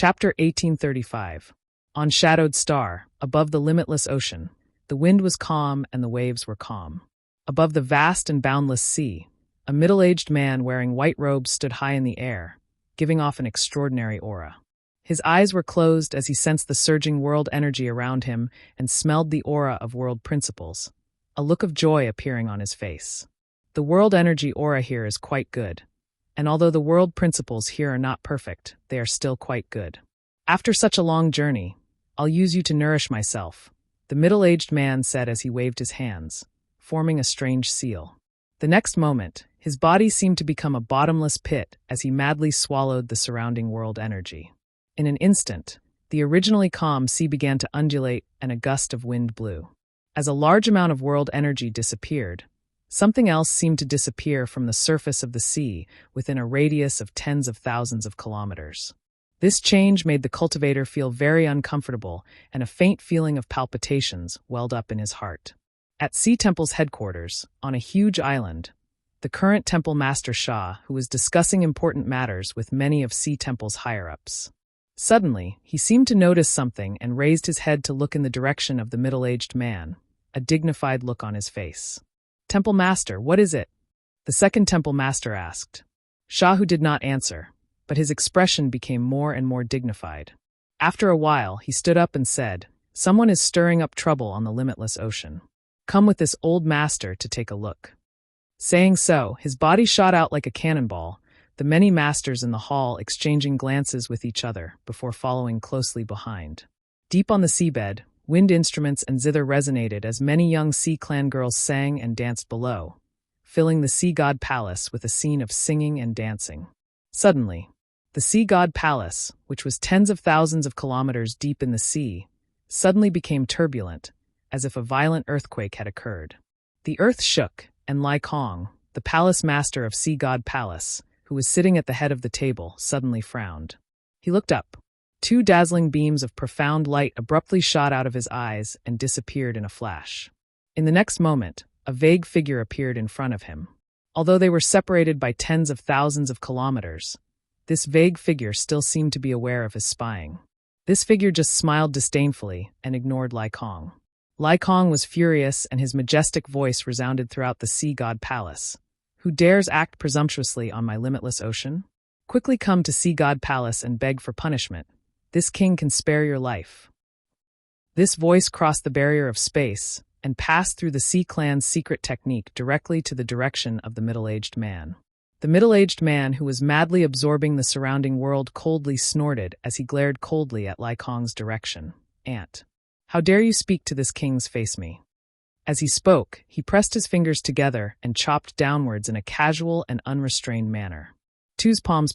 Chapter 1835. On shadowed star, above the limitless ocean, the wind was calm and the waves were calm. Above the vast and boundless sea, a middle-aged man wearing white robes stood high in the air, giving off an extraordinary aura. His eyes were closed as he sensed the surging world energy around him and smelled the aura of world principles, a look of joy appearing on his face. The world energy aura here is quite good, and although the world principles here are not perfect, they are still quite good. After such a long journey, I'll use you to nourish myself, the middle-aged man said as he waved his hands, forming a strange seal. The next moment, his body seemed to become a bottomless pit as he madly swallowed the surrounding world energy. In an instant, the originally calm sea began to undulate and a gust of wind blew. As a large amount of world energy disappeared, something else seemed to disappear from the surface of the sea within a radius of tens of thousands of kilometers. This change made the cultivator feel very uncomfortable, and a faint feeling of palpitations welled up in his heart. At Sea Temple's headquarters, on a huge island, the current Temple Master Shah, who was discussing important matters with many of Sea Temple's higher-ups. Suddenly, he seemed to notice something and raised his head to look in the direction of the middle-aged man, a dignified look on his face. "Temple Master, what is it?" the second Temple Master asked. Shah did not answer, but his expression became more and more dignified. After a while, he stood up and said, "Someone is stirring up trouble on the limitless ocean. Come with this old master to take a look." Saying so, his body shot out like a cannonball, the many masters in the hall exchanging glances with each other before following closely behind. Deep on the seabed, wind instruments and zither resonated as many young sea clan girls sang and danced below, filling the sea god palace with a scene of singing and dancing. Suddenly, the sea god palace, which was tens of thousands of kilometers deep in the sea, suddenly became turbulent, as if a violent earthquake had occurred. The earth shook, and Lai Kong, the palace master of Sea God Palace, who was sitting at the head of the table, suddenly frowned. He looked up. Two dazzling beams of profound light abruptly shot out of his eyes and disappeared in a flash. In the next moment, a vague figure appeared in front of him. Although they were separated by tens of thousands of kilometers, this vague figure still seemed to be aware of his spying. This figure just smiled disdainfully and ignored Lai Kong. Lai Kong was furious and his majestic voice resounded throughout the Sea God Palace. "Who dares act presumptuously on my limitless ocean? Quickly come to Sea God Palace and beg for punishment. This king can spare your life." This voice crossed the barrier of space and passed through the Sea Clan's secret technique directly to the direction of the middle-aged man. The middle-aged man, who was madly absorbing the surrounding world, coldly snorted as he glared coldly at Lai Kong's direction. "Ant, how dare you speak to this king's face me?" As he spoke, he pressed his fingers together and chopped downwards in a casual and unrestrained manner. Two's palms.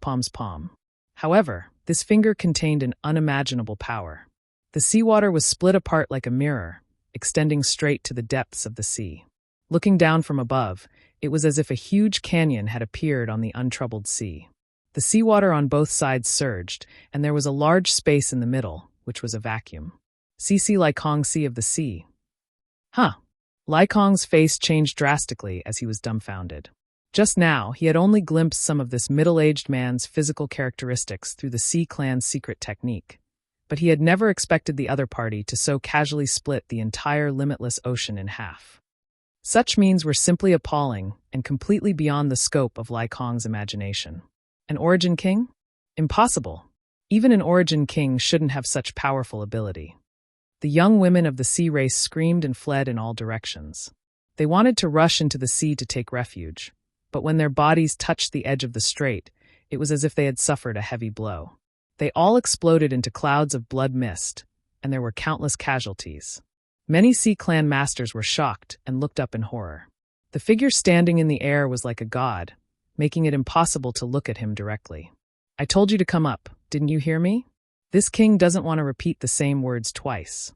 However, this finger contained an unimaginable power. The seawater was split apart like a mirror, extending straight to the depths of the sea. Looking down from above, it was as if a huge canyon had appeared on the untroubled sea. The seawater on both sides surged, and there was a large space in the middle, which was a vacuum. "CC Lai Kong, Sea of the Sea." Huh. Lai Kong's face changed drastically as he was dumbfounded. Just now, he had only glimpsed some of this middle-aged man's physical characteristics through the Sea Clan's secret technique, but he had never expected the other party to so casually split the entire limitless ocean in half. Such means were simply appalling and completely beyond the scope of Lai Kong's imagination. An Origin King? Impossible. Even an Origin King shouldn't have such powerful ability. The young women of the sea race screamed and fled in all directions. They wanted to rush into the sea to take refuge, but when their bodies touched the edge of the strait, it was as if they had suffered a heavy blow. They all exploded into clouds of blood mist, and there were countless casualties. Many Sea Clan masters were shocked and looked up in horror. The figure standing in the air was like a god, making it impossible to look at him directly. "I told you to come up, didn't you hear me? This king doesn't want to repeat the same words twice."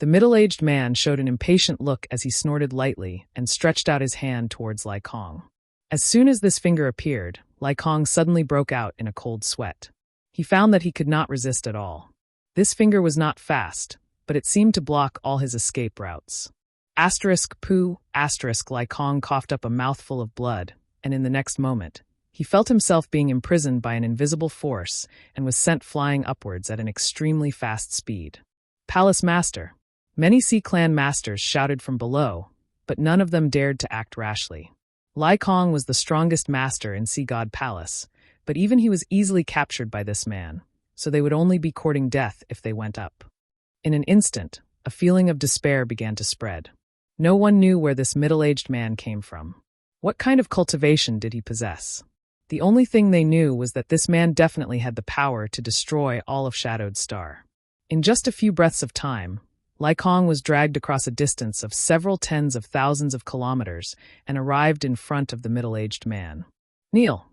The middle-aged man showed an impatient look as he snorted lightly and stretched out his hand towards Lai Kong. As soon as this finger appeared, Lai Kong suddenly broke out in a cold sweat. He found that he could not resist at all. This finger was not fast, but it seemed to block all his escape routes. Asterisk poo, asterisk Lai Kong coughed up a mouthful of blood, and in the next moment, He felt himself being imprisoned by an invisible force and was sent flying upwards at an extremely fast speed. Palace Master. Many Sea Clan masters shouted from below, but none of them dared to act rashly. Lai Kong was the strongest master in Sea God Palace, but even he was easily captured by this man, so they would only be courting death if they went up. In an instant, a feeling of despair began to spread. No one knew where this middle-aged man came from. What kind of cultivation did he possess? The only thing they knew was that this man definitely had the power to destroy all of Shadowed Star. In just a few breaths of time, Lai Kong was dragged across a distance of several tens of thousands of kilometers and arrived in front of the middle-aged man. Kneel.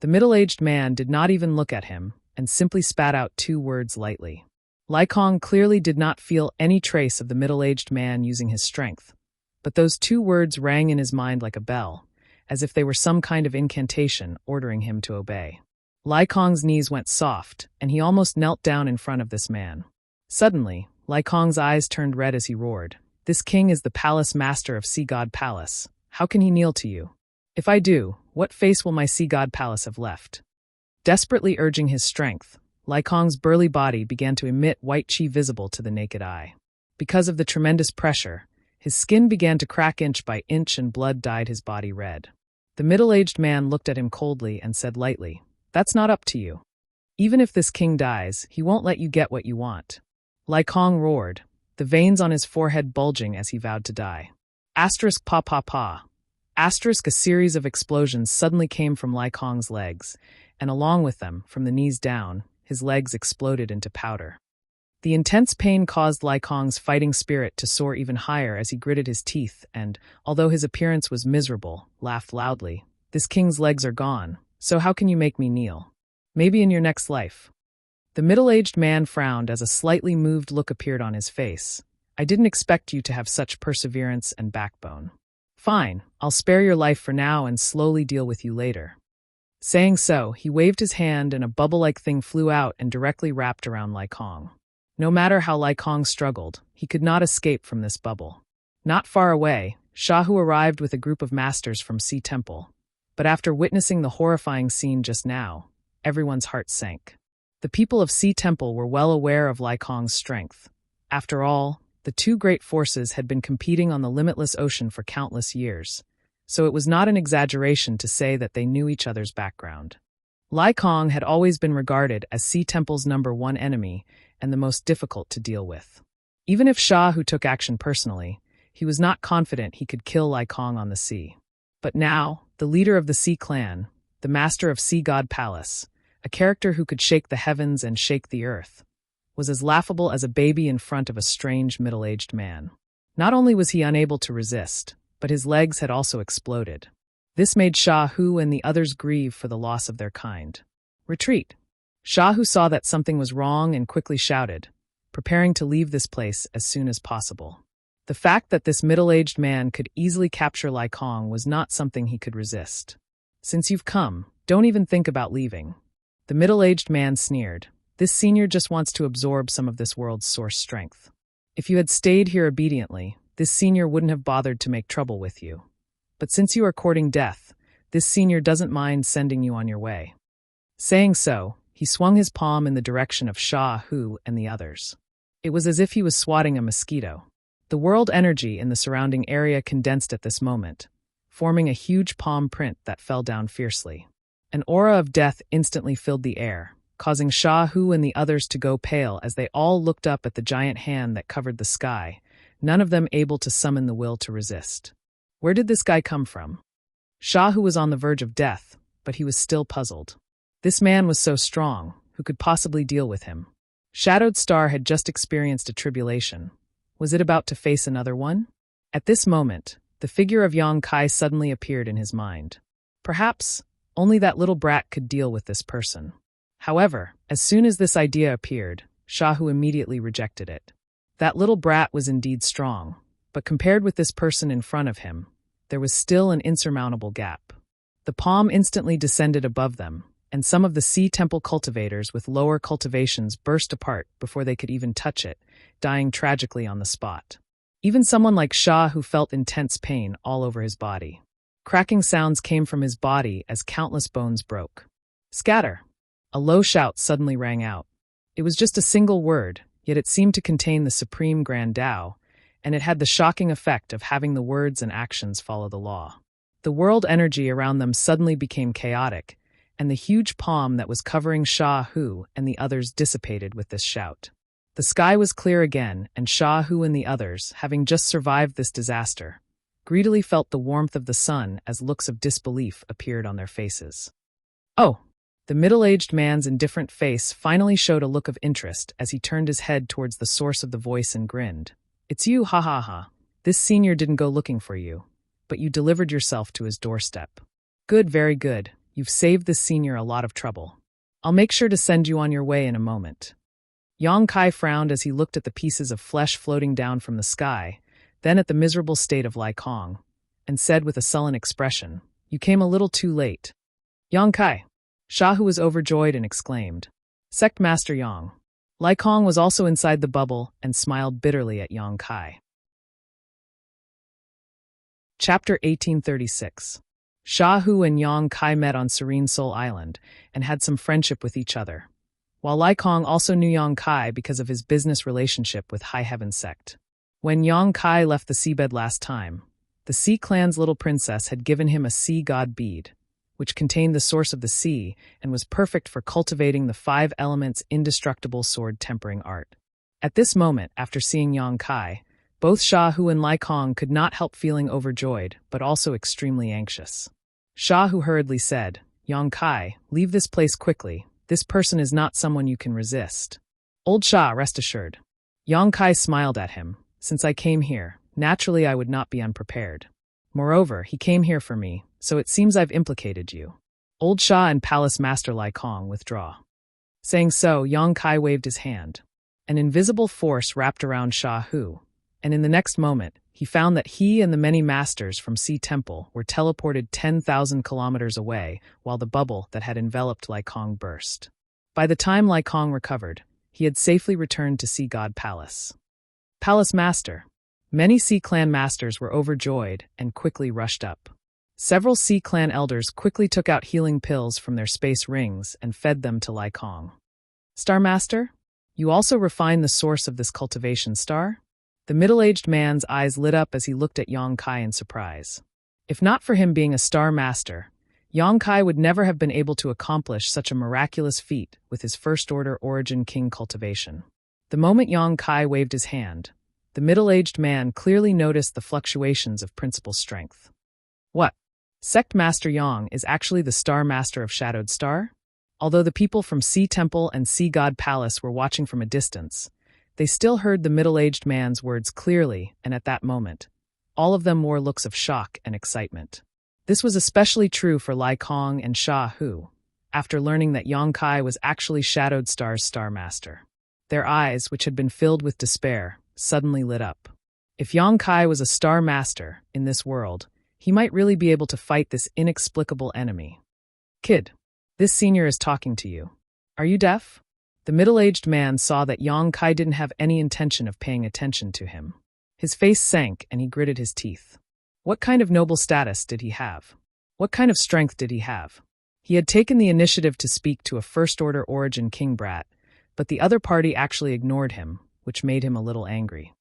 The middle-aged man did not even look at him and simply spat out 2 words lightly. Lai Kong clearly did not feel any trace of the middle-aged man using his strength, but those 2 words rang in his mind like a bell, as if they were some kind of incantation ordering him to obey. Lai Kong's knees went soft, and he almost knelt down in front of this man. Suddenly, Lai Kong's eyes turned red as he roared. This king is the palace master of Sea God Palace. How can he kneel to you? If I do, what face will my Sea God Palace have left? Desperately urging his strength, Lai Kong's burly body began to emit white chi visible to the naked eye. Because of the tremendous pressure, his skin began to crack inch by inch and blood dyed his body red. The middle-aged man looked at him coldly and said lightly, "That's not up to you. Even if this king dies, he won't let you get what you want." Lai Kong roared, the veins on his forehead bulging as he vowed to die. Asterisk pa pa pa. Asterisk a series of explosions suddenly came from Lai Kong's legs, and along with them, from the knees down, his legs exploded into powder. The intense pain caused Lai Kong's fighting spirit to soar even higher as he gritted his teeth and, although his appearance was miserable, laughed loudly. "This king's legs are gone, so how can you make me kneel? Maybe in your next life." The middle-aged man frowned as a slightly moved look appeared on his face. "I didn't expect you to have such perseverance and backbone. Fine, I'll spare your life for now and slowly deal with you later." Saying so, he waved his hand and a bubble-like thing flew out and directly wrapped around Lai Kong. No matter how Lai Kong struggled, he could not escape from this bubble. Not far away, Shahu arrived with a group of masters from Sea Temple. But after witnessing the horrifying scene just now, everyone's heart sank. The people of Sea Temple were well aware of Lai Kong's strength. After all, the 2 great forces had been competing on the limitless ocean for countless years, so it was not an exaggeration to say that they knew each other's background. Lai Kong had always been regarded as Sea Temple's #1 enemy and the most difficult to deal with. Even if Shahu took action personally, he was not confident he could kill Lai Kong on the sea. But now, the leader of the Sea Clan, the master of Sea God Palace, a character who could shake the heavens and shake the earth, was as laughable as a baby in front of a strange middle-aged man. Not only was he unable to resist, but his legs had also exploded. This made Shahu and the others grieve for the loss of their kind. "Retreat." Shahu saw that something was wrong and quickly shouted, preparing to leave this place as soon as possible. The fact that this middle-aged man could easily capture Lai Kong was not something he could resist. "Since you've come, don't even think about leaving." The middle-aged man sneered. "This senior just wants to absorb some of this world's source strength. If you had stayed here obediently, this senior wouldn't have bothered to make trouble with you. But since you are courting death, this senior doesn't mind sending you on your way." Saying so, he swung his palm in the direction of Shah Hu and the others. It was as if he was swatting a mosquito. The world energy in the surrounding area condensed at this moment, forming a huge palm print that fell down fiercely. An aura of death instantly filled the air, causing Shahu and the others to go pale as they all looked up at the giant hand that covered the sky, none of them able to summon the will to resist. Where did this guy come from? Shahu was on the verge of death, but he was still puzzled. This man was so strong, who could possibly deal with him? Shadowed Star had just experienced a tribulation. Was it about to face another one? At this moment, the figure of Yang Kai suddenly appeared in his mind. Perhaps only that little brat could deal with this person. However, as soon as this idea appeared, Shahu immediately rejected it. That little brat was indeed strong, but compared with this person in front of him, there was still an insurmountable gap. The palm instantly descended above them, and some of the Sea Temple cultivators with lower cultivations burst apart before they could even touch it, dying tragically on the spot. Even someone like Shah who felt intense pain all over his body. Cracking sounds came from his body as countless bones broke. Scatter! A low shout suddenly rang out. It was just a single word, yet it seemed to contain the supreme grand Tao, and it had the shocking effect of having the words and actions follow the law. The world energy around them suddenly became chaotic, and the huge palm that was covering Shah Hu and the others dissipated with this shout. The sky was clear again, and Shah Hu and the others, having just survived this disaster, greedily felt the warmth of the sun as looks of disbelief appeared on their faces. Oh! The middle-aged man's indifferent face finally showed a look of interest as he turned his head towards the source of the voice and grinned. It's you, ha ha ha. This senior didn't go looking for you, but you delivered yourself to his doorstep. Good, very good. You've saved this senior a lot of trouble. I'll make sure to send you on your way in a moment. Yang Kai frowned as he looked at the pieces of flesh floating down from the sky, then at the miserable state of Lai Kong, and said with a sullen expression, You came a little too late. Yang Kai. Shah Hu was overjoyed and exclaimed, Sect Master Yang. Lai Kong was also inside the bubble and smiled bitterly at Yang Kai. Chapter 1836. Shah Hu and Yang Kai met on Serene Soul Island and had some friendship with each other, while Lai Kong also knew Yang Kai because of his business relationship with High Heaven Sect. When Yang Kai left the seabed last time, the Sea Clan's little princess had given him a sea god bead, which contained the source of the sea and was perfect for cultivating the 5 elements' indestructible sword tempering art. At this moment, after seeing Yang Kai, both Shah Hu and Lai Kong could not help feeling overjoyed, but also extremely anxious. Shah Hu hurriedly said, Yang Kai, leave this place quickly. This person is not someone you can resist. Old Shah, rest assured. Yang Kai smiled at him. Since I came here, naturally I would not be unprepared. Moreover, he came here for me, so it seems I've implicated you. Old Shah and Palace Master Lai Kong withdraw. Saying so, Yang Kai waved his hand. An invisible force wrapped around Shah Hu, and in the next moment, he found that he and the many masters from Sea Temple were teleported 10,000 kilometers away while the bubble that had enveloped Lai Kong burst. By the time Lai Kong recovered, he had safely returned to Sea God Palace. Palace Master. Many Sea Clan masters were overjoyed and quickly rushed up. Several Sea Clan elders quickly took out healing pills from their space rings and fed them to Lai Kong. Star Master, you also refined the source of this cultivation star? The middle-aged man's eyes lit up as he looked at Yang Kai in surprise. If not for him being a Star Master, Yang Kai would never have been able to accomplish such a miraculous feat with his First-Order Origin King cultivation. The moment Yang Kai waved his hand, the middle-aged man clearly noticed the fluctuations of principal strength. What? Sect Master Yang is actually the Star Master of Shadowed Star? Although the people from Sea Temple and Sea God Palace were watching from a distance, they still heard the middle-aged man's words clearly, and at that moment, all of them wore looks of shock and excitement. This was especially true for Lai Kong and Shah Hu, after learning that Yang Kai was actually Shadowed Star's Star Master. Their eyes, which had been filled with despair, suddenly lit up. If Yang Kai was a Star Master in this world, he might really be able to fight this inexplicable enemy. Kid, this senior is talking to you. Are you deaf? The middle-aged man saw that Yang Kai didn't have any intention of paying attention to him. His face sank and he gritted his teeth. What kind of noble status did he have? What kind of strength did he have? He had taken the initiative to speak to a First-Order Origin King brat, but the other party actually ignored him, which made him a little angry.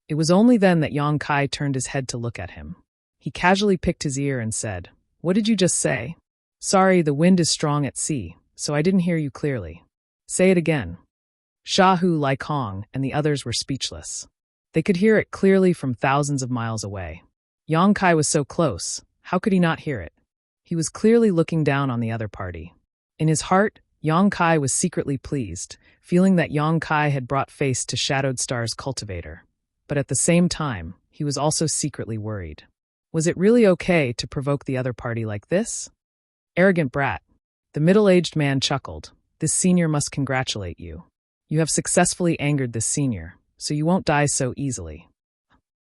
It was only then that Yang Kai turned his head to look at him. He casually picked his ear and said, What did you just say? Sorry, the wind is strong at sea, so I didn't hear you clearly. Say it again. Shah Hu, Lai Kong, and the others were speechless. They could hear it clearly from thousands of miles away. Yang Kai was so close, how could he not hear it? He was clearly looking down on the other party. In his heart, Yang Kai was secretly pleased, feeling that Yang Kai had brought face to Shadowed Star's cultivator. But at the same time, he was also secretly worried. Was it really okay to provoke the other party like this? Arrogant brat. The middle-aged man chuckled. This senior must congratulate you. You have successfully angered this senior, so you won't die so easily.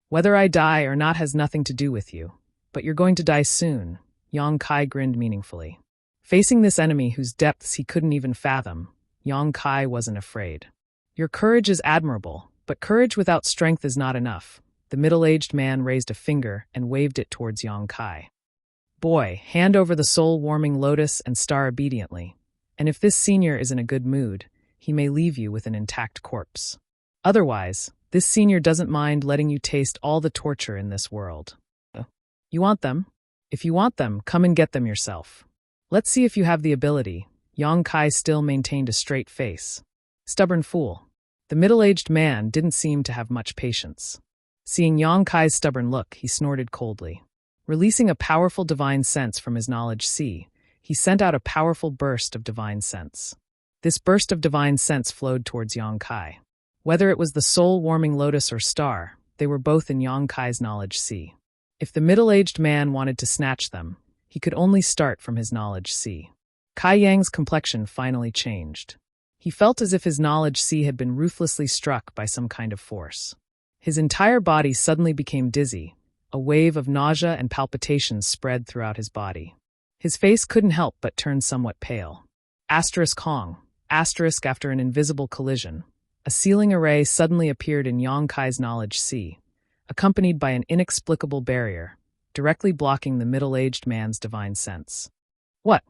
Whether I die or not has nothing to do with you, but you're going to die soon, Yang Kai grinned meaningfully. Facing this enemy whose depths he couldn't even fathom, Yang Kai wasn't afraid. Your courage is admirable, but courage without strength is not enough. The middle-aged man raised a finger and waved it towards Yang Kai. Boy, hand over the soul-warming lotus and star obediently. And if this senior is in a good mood, he may leave you with an intact corpse. Otherwise, this senior doesn't mind letting you taste all the torture in this world. You want them? If you want them, come and get them yourself. Let's see if you have the ability. Yang Kai still maintained a straight face. Stubborn fool. The middle-aged man didn't seem to have much patience. Seeing Yang Kai's stubborn look, he snorted coldly. Releasing a powerful divine sense from his knowledge sea, he sent out a powerful burst of divine sense. This burst of divine sense flowed towards Yang Kai. Whether it was the soul-warming lotus or star, they were both in Yang Kai's knowledge sea. If the middle-aged man wanted to snatch them, he could only start from his knowledge sea. Kai Yang's complexion finally changed. He felt as if his knowledge sea had been ruthlessly struck by some kind of force. His entire body suddenly became dizzy. A wave of nausea and palpitations spread throughout his body. His face couldn't help but turn somewhat pale. Hong. After an invisible collision. A sealing array suddenly appeared in Yang Kai's knowledge sea, accompanied by an inexplicable barrier, directly blocking the middle-aged man's divine sense. What?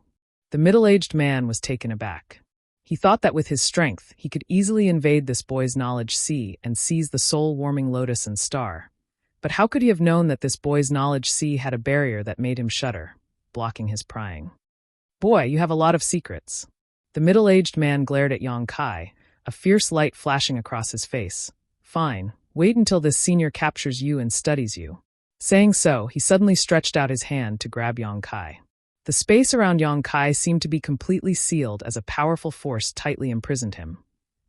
The middle-aged man was taken aback. He thought that with his strength, he could easily invade this boy's knowledge sea and seize the soul-warming lotus and star. But how could he have known that this boy's knowledge sea had a barrier that made him shudder, blocking his prying? Boy, you have a lot of secrets. The middle-aged man glared at Yang Kai, a fierce light flashing across his face. Fine, wait until this senior captures you and studies you. Saying so, he suddenly stretched out his hand to grab Yang Kai. The space around Yang Kai seemed to be completely sealed as a powerful force tightly imprisoned him,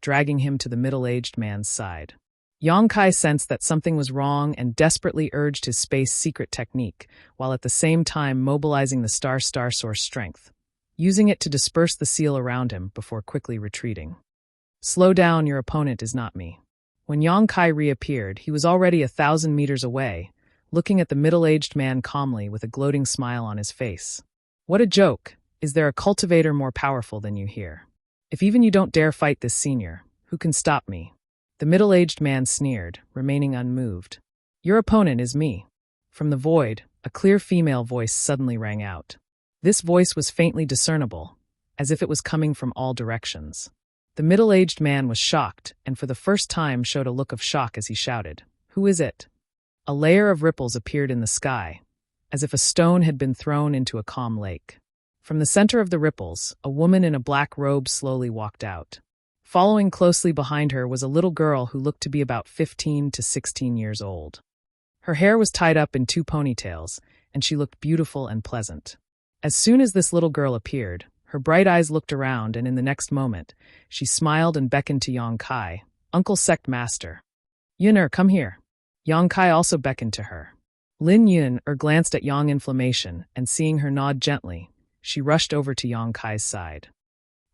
dragging him to the middle-aged man's side. Yang Kai sensed that something was wrong and desperately urged his space secret technique, while at the same time mobilizing the star source strength, using it to disperse the seal around him before quickly retreating. Slow down, your opponent is not me. When Yang Kai reappeared, he was already 1,000 meters away, looking at the middle-aged man calmly with a gloating smile on his face. What a joke! Is there a cultivator more powerful than you here? If even you don't dare fight this senior, who can stop me? The middle-aged man sneered, remaining unmoved. Your opponent is me. From the void, a clear female voice suddenly rang out. This voice was faintly discernible, as if it was coming from all directions. The middle-aged man was shocked, and for the first time showed a look of shock as he shouted, "Who is it?" A layer of ripples appeared in the sky, as if a stone had been thrown into a calm lake. From the center of the ripples, a woman in a black robe slowly walked out. Following closely behind her was a little girl who looked to be about 15 to 16 years old. Her hair was tied up in 2 ponytails, and she looked beautiful and pleasant. As soon as this little girl appeared, her bright eyes looked around, and in the next moment, she smiled and beckoned to Yang Kai, "Uncle Sect Master. Yun, come here." Yang Kai also beckoned to her. Lin Yun glanced at Yang Inflammation, and seeing her nod gently, she rushed over to Yang Kai's side.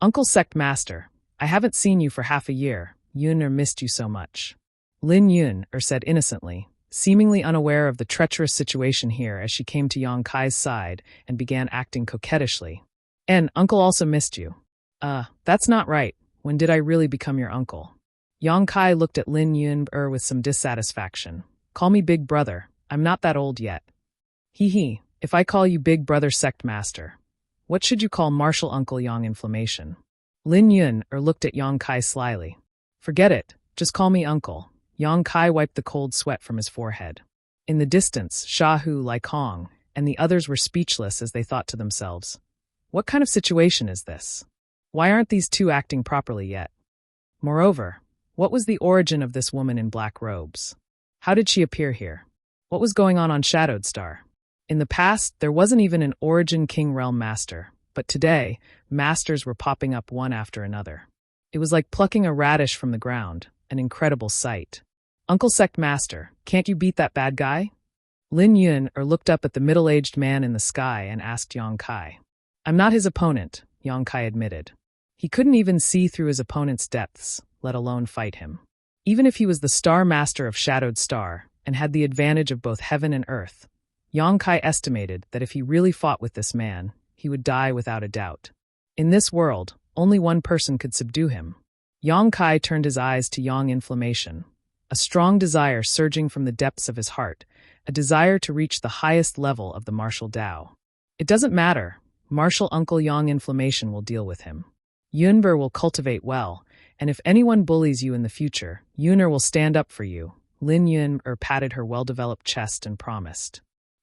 "Uncle Sect Master, I haven't seen you for half a year. Yun missed you so much." Lin Yun said innocently, seemingly unaware of the treacherous situation here as she came to Yang Kai's side and began acting coquettishly. "And Uncle also missed you." That's not right. When did I really become your uncle?" Yang Kai looked at Lin Yun with some dissatisfaction. "Call me Big Brother. I'm not that old yet." Hee, if I call you Big Brother Sect Master, what should you call Martial Uncle Yang Inflammation? Lin Yun looked at Yang Kai slyly. "Forget it, just call me Uncle." Yang Kai wiped the cold sweat from his forehead. In the distance, Shahu, Lai Kong, and the others were speechless as they thought to themselves, what kind of situation is this? Why aren't these two acting properly yet? Moreover, what was the origin of this woman in black robes? How did she appear here? What was going on Shadowed Star? In the past, there wasn't even an Origin King Realm Master, but today, masters were popping up one after another. It was like plucking a radish from the ground, an incredible sight. "Uncle Sect Master, can't you beat that bad guy?" Lin Yun looked up at the middle-aged man in the sky and asked Yang Kai. "I'm not his opponent," Yang Kai admitted. He couldn't even see through his opponent's depths, let alone fight him. Even if he was the Star Master of Shadowed Star and had the advantage of both heaven and earth, Yang Kai estimated that if he really fought with this man, he would die without a doubt. In this world, only one person could subdue him. Yang Kai turned his eyes to Yang Inflammation, a strong desire surging from the depths of his heart, a desire to reach the highest level of the martial Tao. It doesn't matter. Martial Uncle Yang Inflammation will deal with him. Yunber will cultivate well, and if anyone bullies you in the future, Yuner will stand up for you. Lin Yun patted her well-developed chest and promised.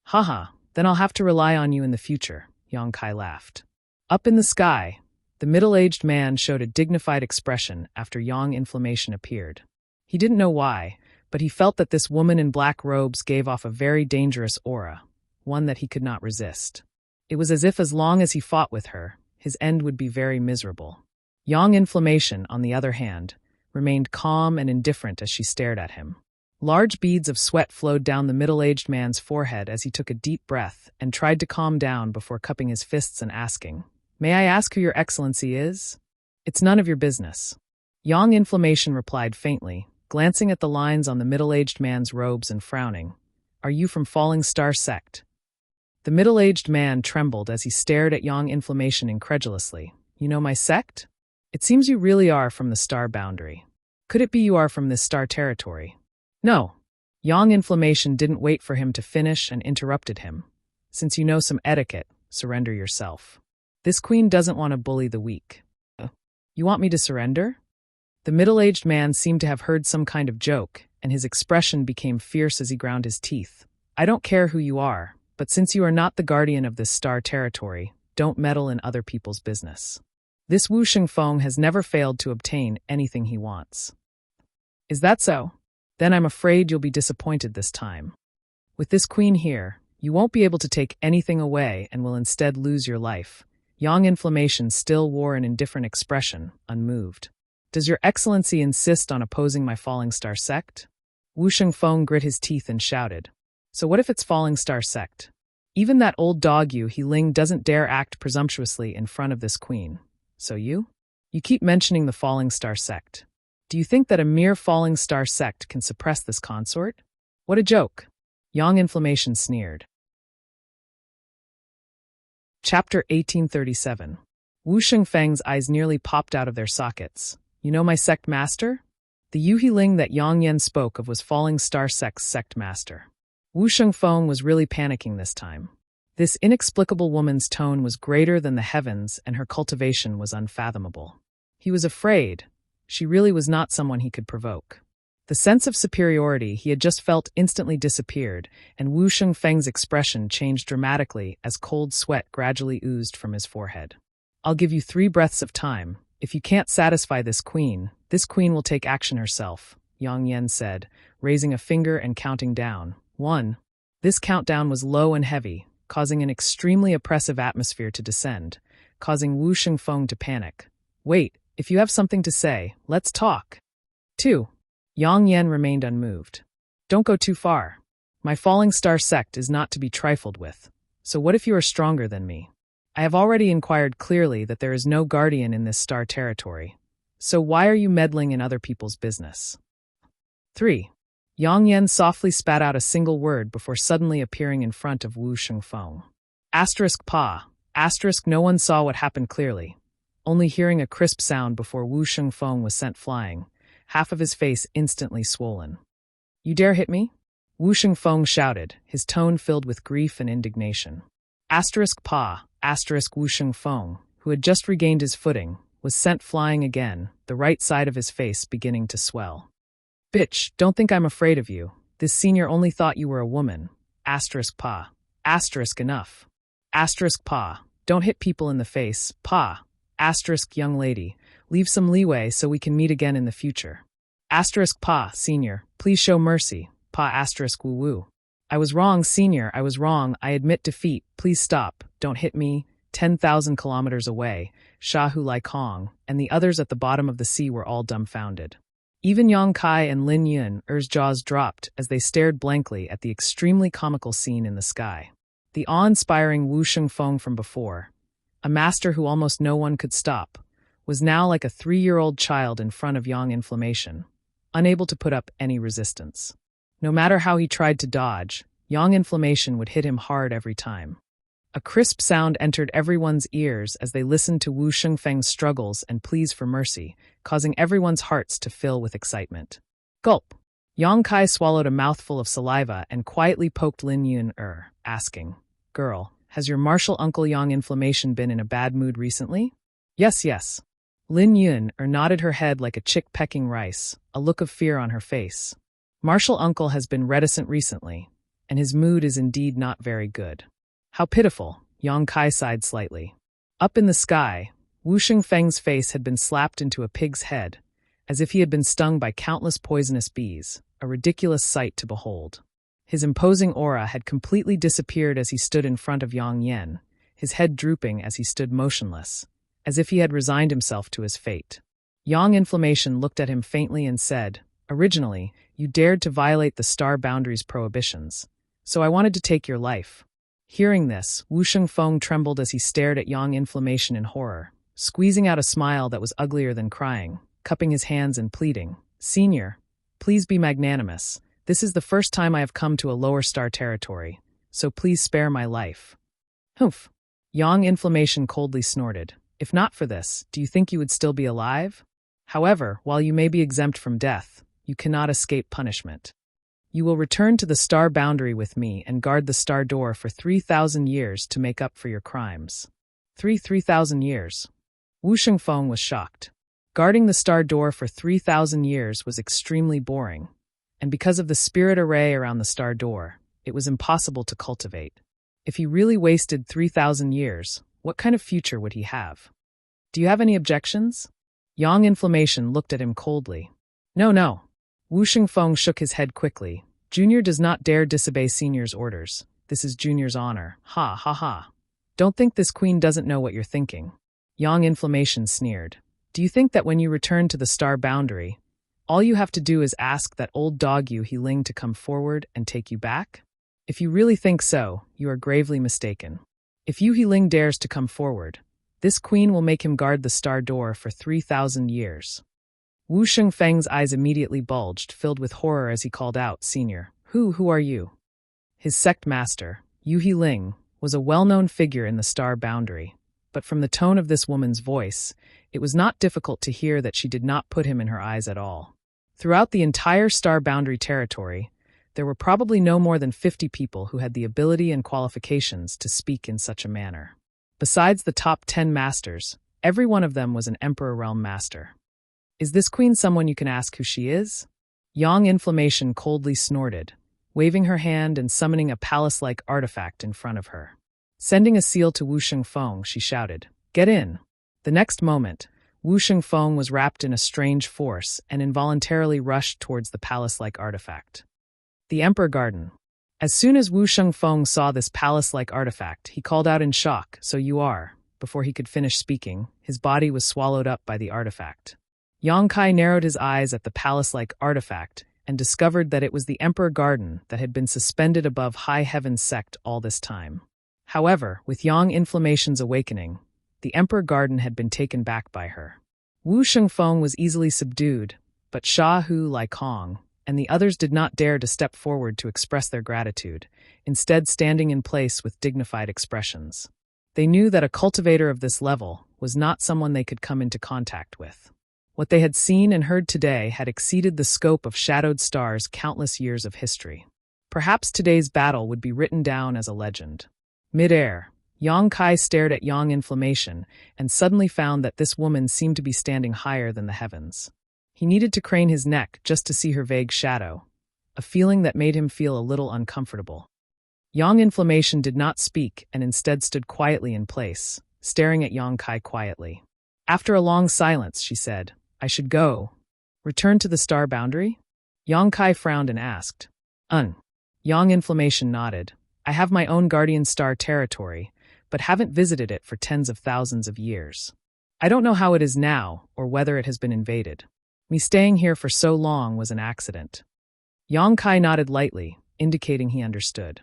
Haha, then I'll have to rely on you in the future, Yang Kai laughed. Up in the sky, the middle-aged man showed a dignified expression after Yang Inflammation appeared. He didn't know why, but he felt that this woman in black robes gave off a very dangerous aura, one that he could not resist. It was as if as long as he fought with her, his end would be very miserable. Yang Inflammation, on the other hand, remained calm and indifferent as she stared at him. Large beads of sweat flowed down the middle-aged man's forehead as he took a deep breath and tried to calm down before cupping his fists and asking, "May I ask who your excellency is?" "It's none of your business." Yang Inflammation replied faintly, glancing at the lines on the middle-aged man's robes and frowning. "Are you from Falling Star Sect?" The middle-aged man trembled as he stared at Yang Inflammation incredulously. "You know my sect? It seems you really are from the star boundary. Could it be you are from this star territory?" "No." Yang Inflammation didn't wait for him to finish and interrupted him. "Since you know some etiquette, surrender yourself. This queen doesn't want to bully the weak." "You want me to surrender?" The middle-aged man seemed to have heard some kind of joke, and his expression became fierce as he ground his teeth. "I don't care who you are, but since you are not the guardian of this star territory, don't meddle in other people's business. This Wu Shengfeng has never failed to obtain anything he wants." "Is that so? Then I'm afraid you'll be disappointed this time. With this queen here, you won't be able to take anything away and will instead lose your life." Yang Inflammation still wore an indifferent expression, unmoved. "Does your excellency insist on opposing my Falling Star Sect?" Wu Shengfeng grit his teeth and shouted. "So what if it's Falling Star Sect? Even that old dog Yu Heling doesn't dare act presumptuously in front of this queen. So you? You keep mentioning the Falling Star Sect. Do you think that a mere Falling Star Sect can suppress this consort? What a joke." Yang Inflammation sneered. Chapter 1837. Wu Shengfeng's eyes nearly popped out of their sockets. "You know my sect master?" The Yu Heling that Yang Yen spoke of was Falling Star Sect's sect master. Wu Shengfeng was really panicking this time. This inexplicable woman's tone was greater than the heavens, and her cultivation was unfathomable. He was afraid. She really was not someone he could provoke. The sense of superiority he had just felt instantly disappeared, and Wu Shengfeng's expression changed dramatically as cold sweat gradually oozed from his forehead. "I'll give you 3 breaths of time. If you can't satisfy this queen will take action herself," Yang Yen said, raising a finger and counting down. 1. This countdown was low and heavy, causing an extremely oppressive atmosphere to descend, causing Wu Shengfeng to panic. "Wait, if you have something to say, let's talk." 2. Yang Yen remained unmoved. "Don't go too far. My Falling Star Sect is not to be trifled with. So what if you are stronger than me? I have already inquired clearly that there is no guardian in this star territory. So why are you meddling in other people's business?" 3. Yang Yen softly spat out a single word before suddenly appearing in front of Wu Shengfeng. *Pa*. No one saw what happened clearly, only hearing a crisp sound before Wu Shengfeng was sent flying, half of his face instantly swollen. "You dare hit me?" Wu Shengfeng shouted, his tone filled with grief and indignation. *Pa*. Wu Shengfeng, who had just regained his footing, was sent flying again, the right side of his face beginning to swell. "Bitch, don't think I'm afraid of you. This senior only thought you were a woman. Pa. Enough. Pa. Don't hit people in the face. Pa. Young lady. Leave some leeway so we can meet again in the future. Pa, senior. Please show mercy. Pa. Woo woo. I was wrong, senior. I was wrong. I admit defeat. Please stop. Don't hit me. 10,000 kilometers away, Sha Hu Lai Kong, and the others at the bottom of the sea were all dumbfounded. Even Yang Kai and Lin Yun's jaws dropped as they stared blankly at the extremely comical scene in the sky. The awe-inspiring Wu Shengfeng from before, a master who almost no one could stop, was now like a 3-year-old child in front of Yang Inflammation, unable to put up any resistance. No matter how he tried to dodge, Yang Inflammation would hit him hard every time. A crisp sound entered everyone's ears as they listened to Wu Shengfeng's struggles and pleas for mercy, causing everyone's hearts to fill with excitement. Gulp! Yang Kai swallowed a mouthful of saliva and quietly poked Lin Yun, asking, "Girl, has your martial uncle Yang Inflammation been in a bad mood recently? Yes, yes. Lin Yun nodded her head like a chick pecking rice, a look of fear on her face. Martial uncle has been reticent recently, and his mood is indeed not very good. How pitiful, Yang Kai sighed slightly. Up in the sky, Wu Shengfeng's face had been slapped into a pig's head, as if he had been stung by countless poisonous bees, a ridiculous sight to behold. His imposing aura had completely disappeared as he stood in front of Yang Yen, his head drooping as he stood motionless, as if he had resigned himself to his fate. Yang Inflammation looked at him faintly and said, "Originally, you dared to violate the star boundary's prohibitions, so I wanted to take your life." Hearing this, Wu Shengfeng trembled as he stared at Yang Inflammation in horror, squeezing out a smile that was uglier than crying, cupping his hands and pleading, "Senior, please be magnanimous. This is the first time I have come to a lower star territory, so please spare my life." Humph. Yang Inflammation coldly snorted. "If not for this, do you think you would still be alive? However, while you may be exempt from death, you cannot escape punishment. You will return to the star boundary with me and guard the star door for 3,000 years to make up for your crimes." 3,000 years. Wu Shengfeng was shocked. Guarding the star door for 3,000 years was extremely boring, and because of the spirit array around the star door, it was impossible to cultivate. If he really wasted 3,000 years, what kind of future would he have? "Do you have any objections?" Yang Inflammation looked at him coldly. No. Wu Shengfeng shook his head quickly. "Junior does not dare disobey Senior's orders. This is Junior's honor. Ha ha ha. Don't think this queen doesn't know what you're thinking." Yang Inflammation sneered. "Do you think that when you return to the star boundary, all you have to do is ask that old dog Yu Heling to come forward and take you back? If you really think so, you are gravely mistaken. If Yu Heling dares to come forward, this queen will make him guard the star door for 3,000 years." Wu Shengfeng's eyes immediately bulged, filled with horror as he called out, "Senior, who are you?" His sect master, Yu Heling, was a well-known figure in the star boundary, but from the tone of this woman's voice, it was not difficult to hear that she did not put him in her eyes at all. Throughout the entire star boundary territory, there were probably no more than 50 people who had the ability and qualifications to speak in such a manner. Besides the top 10 masters, every one of them was an Emperor Realm master. "Is this queen someone you can ask who she is?" Yang Inflammation coldly snorted, waving her hand and summoning a palace-like artifact in front of her. Sending a seal to Wu Shengfeng, she shouted, "Get in!" The next moment, Wu Shengfeng was wrapped in a strange force and involuntarily rushed towards the palace-like artifact. The Emperor Garden. As soon as Wu Shengfeng saw this palace-like artifact, he called out in shock, "So you are." Before he could finish speaking, his body was swallowed up by the artifact. Yang Kai narrowed his eyes at the palace-like artifact and discovered that it was the Emperor Garden that had been suspended above High Heaven's sect all this time. However, with Yang Inflammation's awakening, the Emperor Garden had been taken back by her. Wu Shengfeng was easily subdued, but Sha Hu Lai Kong and the others did not dare to step forward to express their gratitude, instead standing in place with dignified expressions. They knew that a cultivator of this level was not someone they could come into contact with. What they had seen and heard today had exceeded the scope of Shadowed Star's countless years of history. Perhaps today's battle would be written down as a legend. Mid-air, Yang Kai stared at Yang Inflammation and suddenly found that this woman seemed to be standing higher than the heavens. He needed to crane his neck just to see her vague shadow, a feeling that made him feel a little uncomfortable. Yang Inflammation did not speak and instead stood quietly in place, staring at Yang Kai quietly. After a long silence, she said, "I should go. Return to the star boundary?" Yang Kai frowned and asked. Yang Inflammation nodded. "I have my own guardian star territory, but haven't visited it for tens of thousands of years. I don't know how it is now or whether it has been invaded. Me staying here for so long was an accident." Yang Kai nodded lightly, indicating he understood.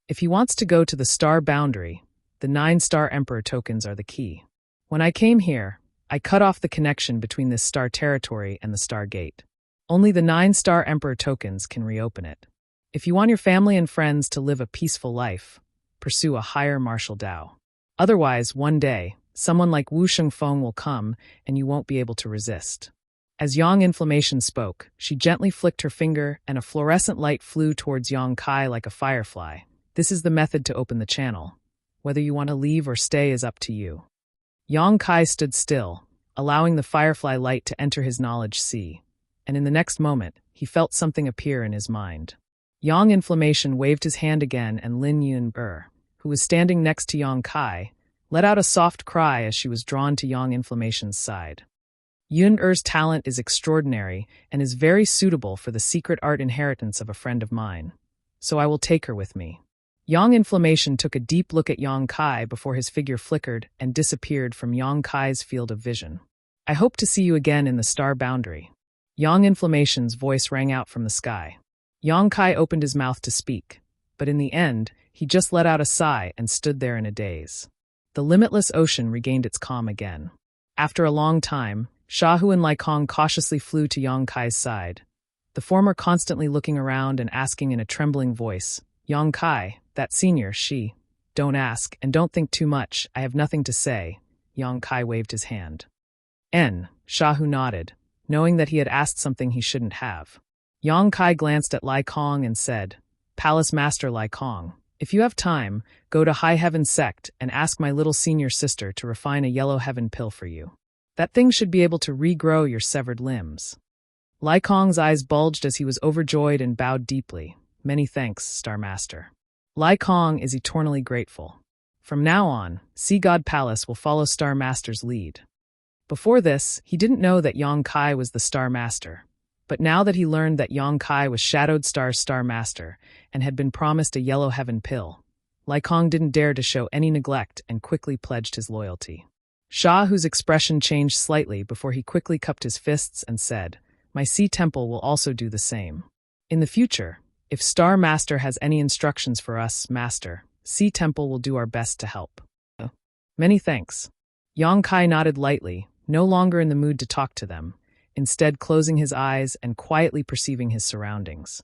If he wants to go to the star boundary, the 9-star Emperor tokens are the key. When I came here, I cut off the connection between this star territory and the star gate. Only the 9-star Emperor tokens can reopen it. If you want your family and friends to live a peaceful life, pursue a higher martial Tao. Otherwise, one day, someone like Wu Shengfeng will come and you won't be able to resist. As Yang Inflammation spoke, she gently flicked her finger and a fluorescent light flew towards Yang Kai like a firefly. "This is the method to open the channel. Whether you want to leave or stay is up to you. Yang Kai stood still, allowing the firefly light to enter his knowledge sea, and in the next moment, he felt something appear in his mind. Yang Inflammation waved his hand again, and Lin Yun-er, who was standing next to Yang Kai, let out a soft cry as she was drawn to Yang Inflammation's side. Yun-er's talent is extraordinary and is very suitable for the secret art inheritance of a friend of mine, so I will take her with me. Yang Inflammation took a deep look at Yang Kai before his figure flickered and disappeared from Yang Kai's field of vision. I hope to see you again in the star boundary. Yang Inflammation's voice rang out from the sky. Yang Kai opened his mouth to speak, but in the end, he just let out a sigh and stood there in a daze. The limitless ocean regained its calm again. After a long time, Shahu and Laikong cautiously flew to Yang Kai's side, the former constantly looking around and asking in a trembling voice, "Yang Kai, that senior, she. Don't ask, and don't think too much, I have nothing to say." Yang Kai waved his hand. Shahu nodded, knowing that he had asked something he shouldn't have. Yang Kai glanced at Laikong and said, "Palace Master Laikong, if you have time, go to High Heaven Sect and ask my little senior sister to refine a yellow heaven pill for you. That thing should be able to regrow your severed limbs." Laikong's eyes bulged as he was overjoyed and bowed deeply. "Many thanks, Star Master." Laikong is eternally grateful. From now on, Sea God Palace will follow Star Master's lead. Before this, he didn't know that Yang Kai was the Star Master, but now that he learned that Yang Kai was Shadowed Star's Star Master and had been promised a yellow heaven pill, Laikong didn't dare to show any neglect and quickly pledged his loyalty. Shahu's expression changed slightly before he quickly cupped his fists and said, "My Sea Temple will also do the same. In the future, if Star Master has any instructions for us, Master, Sea Temple will do our best to help." "Many thanks." Yang Kai nodded lightly, no longer in the mood to talk to them, instead closing his eyes and quietly perceiving his surroundings.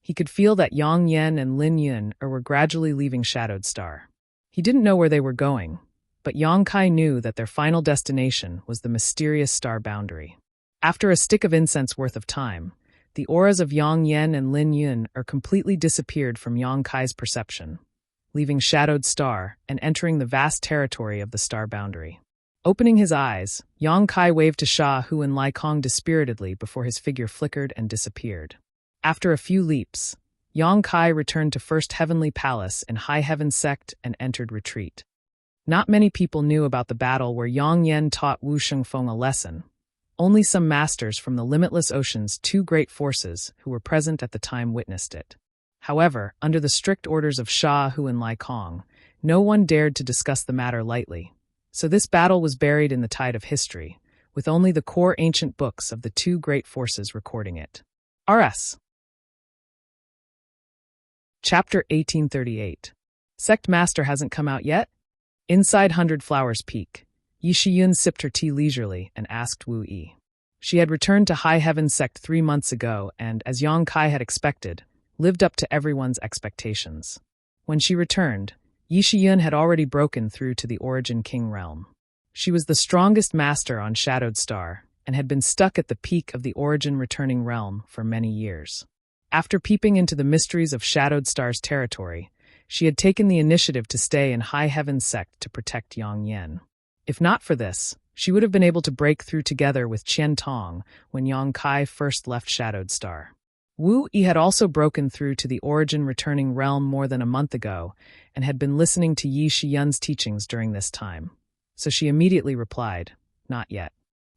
He could feel that Yang Yen and Lin Yun-er were gradually leaving Shadowed Star. He didn't know where they were going, but Yang Kai knew that their final destination was the mysterious star boundary. After a stick of incense worth of time, the auras of Yang Yen and Lin Yun-er completely disappeared from Yang Kai's perception, leaving Shadowed Star and entering the vast territory of the star boundary. Opening his eyes, Yang Kai waved to Shahu and Laikong dispiritedly before his figure flickered and disappeared. After a few leaps, Yang Kai returned to First Heavenly Palace in High Heaven Sect and entered retreat. Not many people knew about the battle where Yang Yen taught Wu Shengfeng a lesson. Only some masters from the Limitless Ocean's two great forces who were present at the time witnessed it. However, under the strict orders of Shahu and Laikong, no one dared to discuss the matter lightly. So this battle was buried in the tide of history, with only the core ancient books of the two great forces recording it. R.S. Chapter 1838. Sect Master hasn't come out yet? Inside 100 Flowers Peak, Yi Shiyun sipped her tea leisurely and asked Wu Yi. She had returned to High Heaven Sect 3 months ago and, as Yang Kai had expected, lived up to everyone's expectations. When she returned, Yi Shiyun had already broken through to the Origin King realm. She was the strongest master on Shadowed Star and had been stuck at the peak of the Origin Returning Realm for many years. After peeping into the mysteries of Shadowed Star's territory, she had taken the initiative to stay in High Heaven Sect to protect Yang Yen. If not for this, she would have been able to break through together with Qian Tong when Yang Kai first left Shadowed Star. Wu Yi had also broken through to the Origin Returning Realm more than a month ago and had been listening to Yi Shiyun's teachings during this time. So she immediately replied, "Not yet.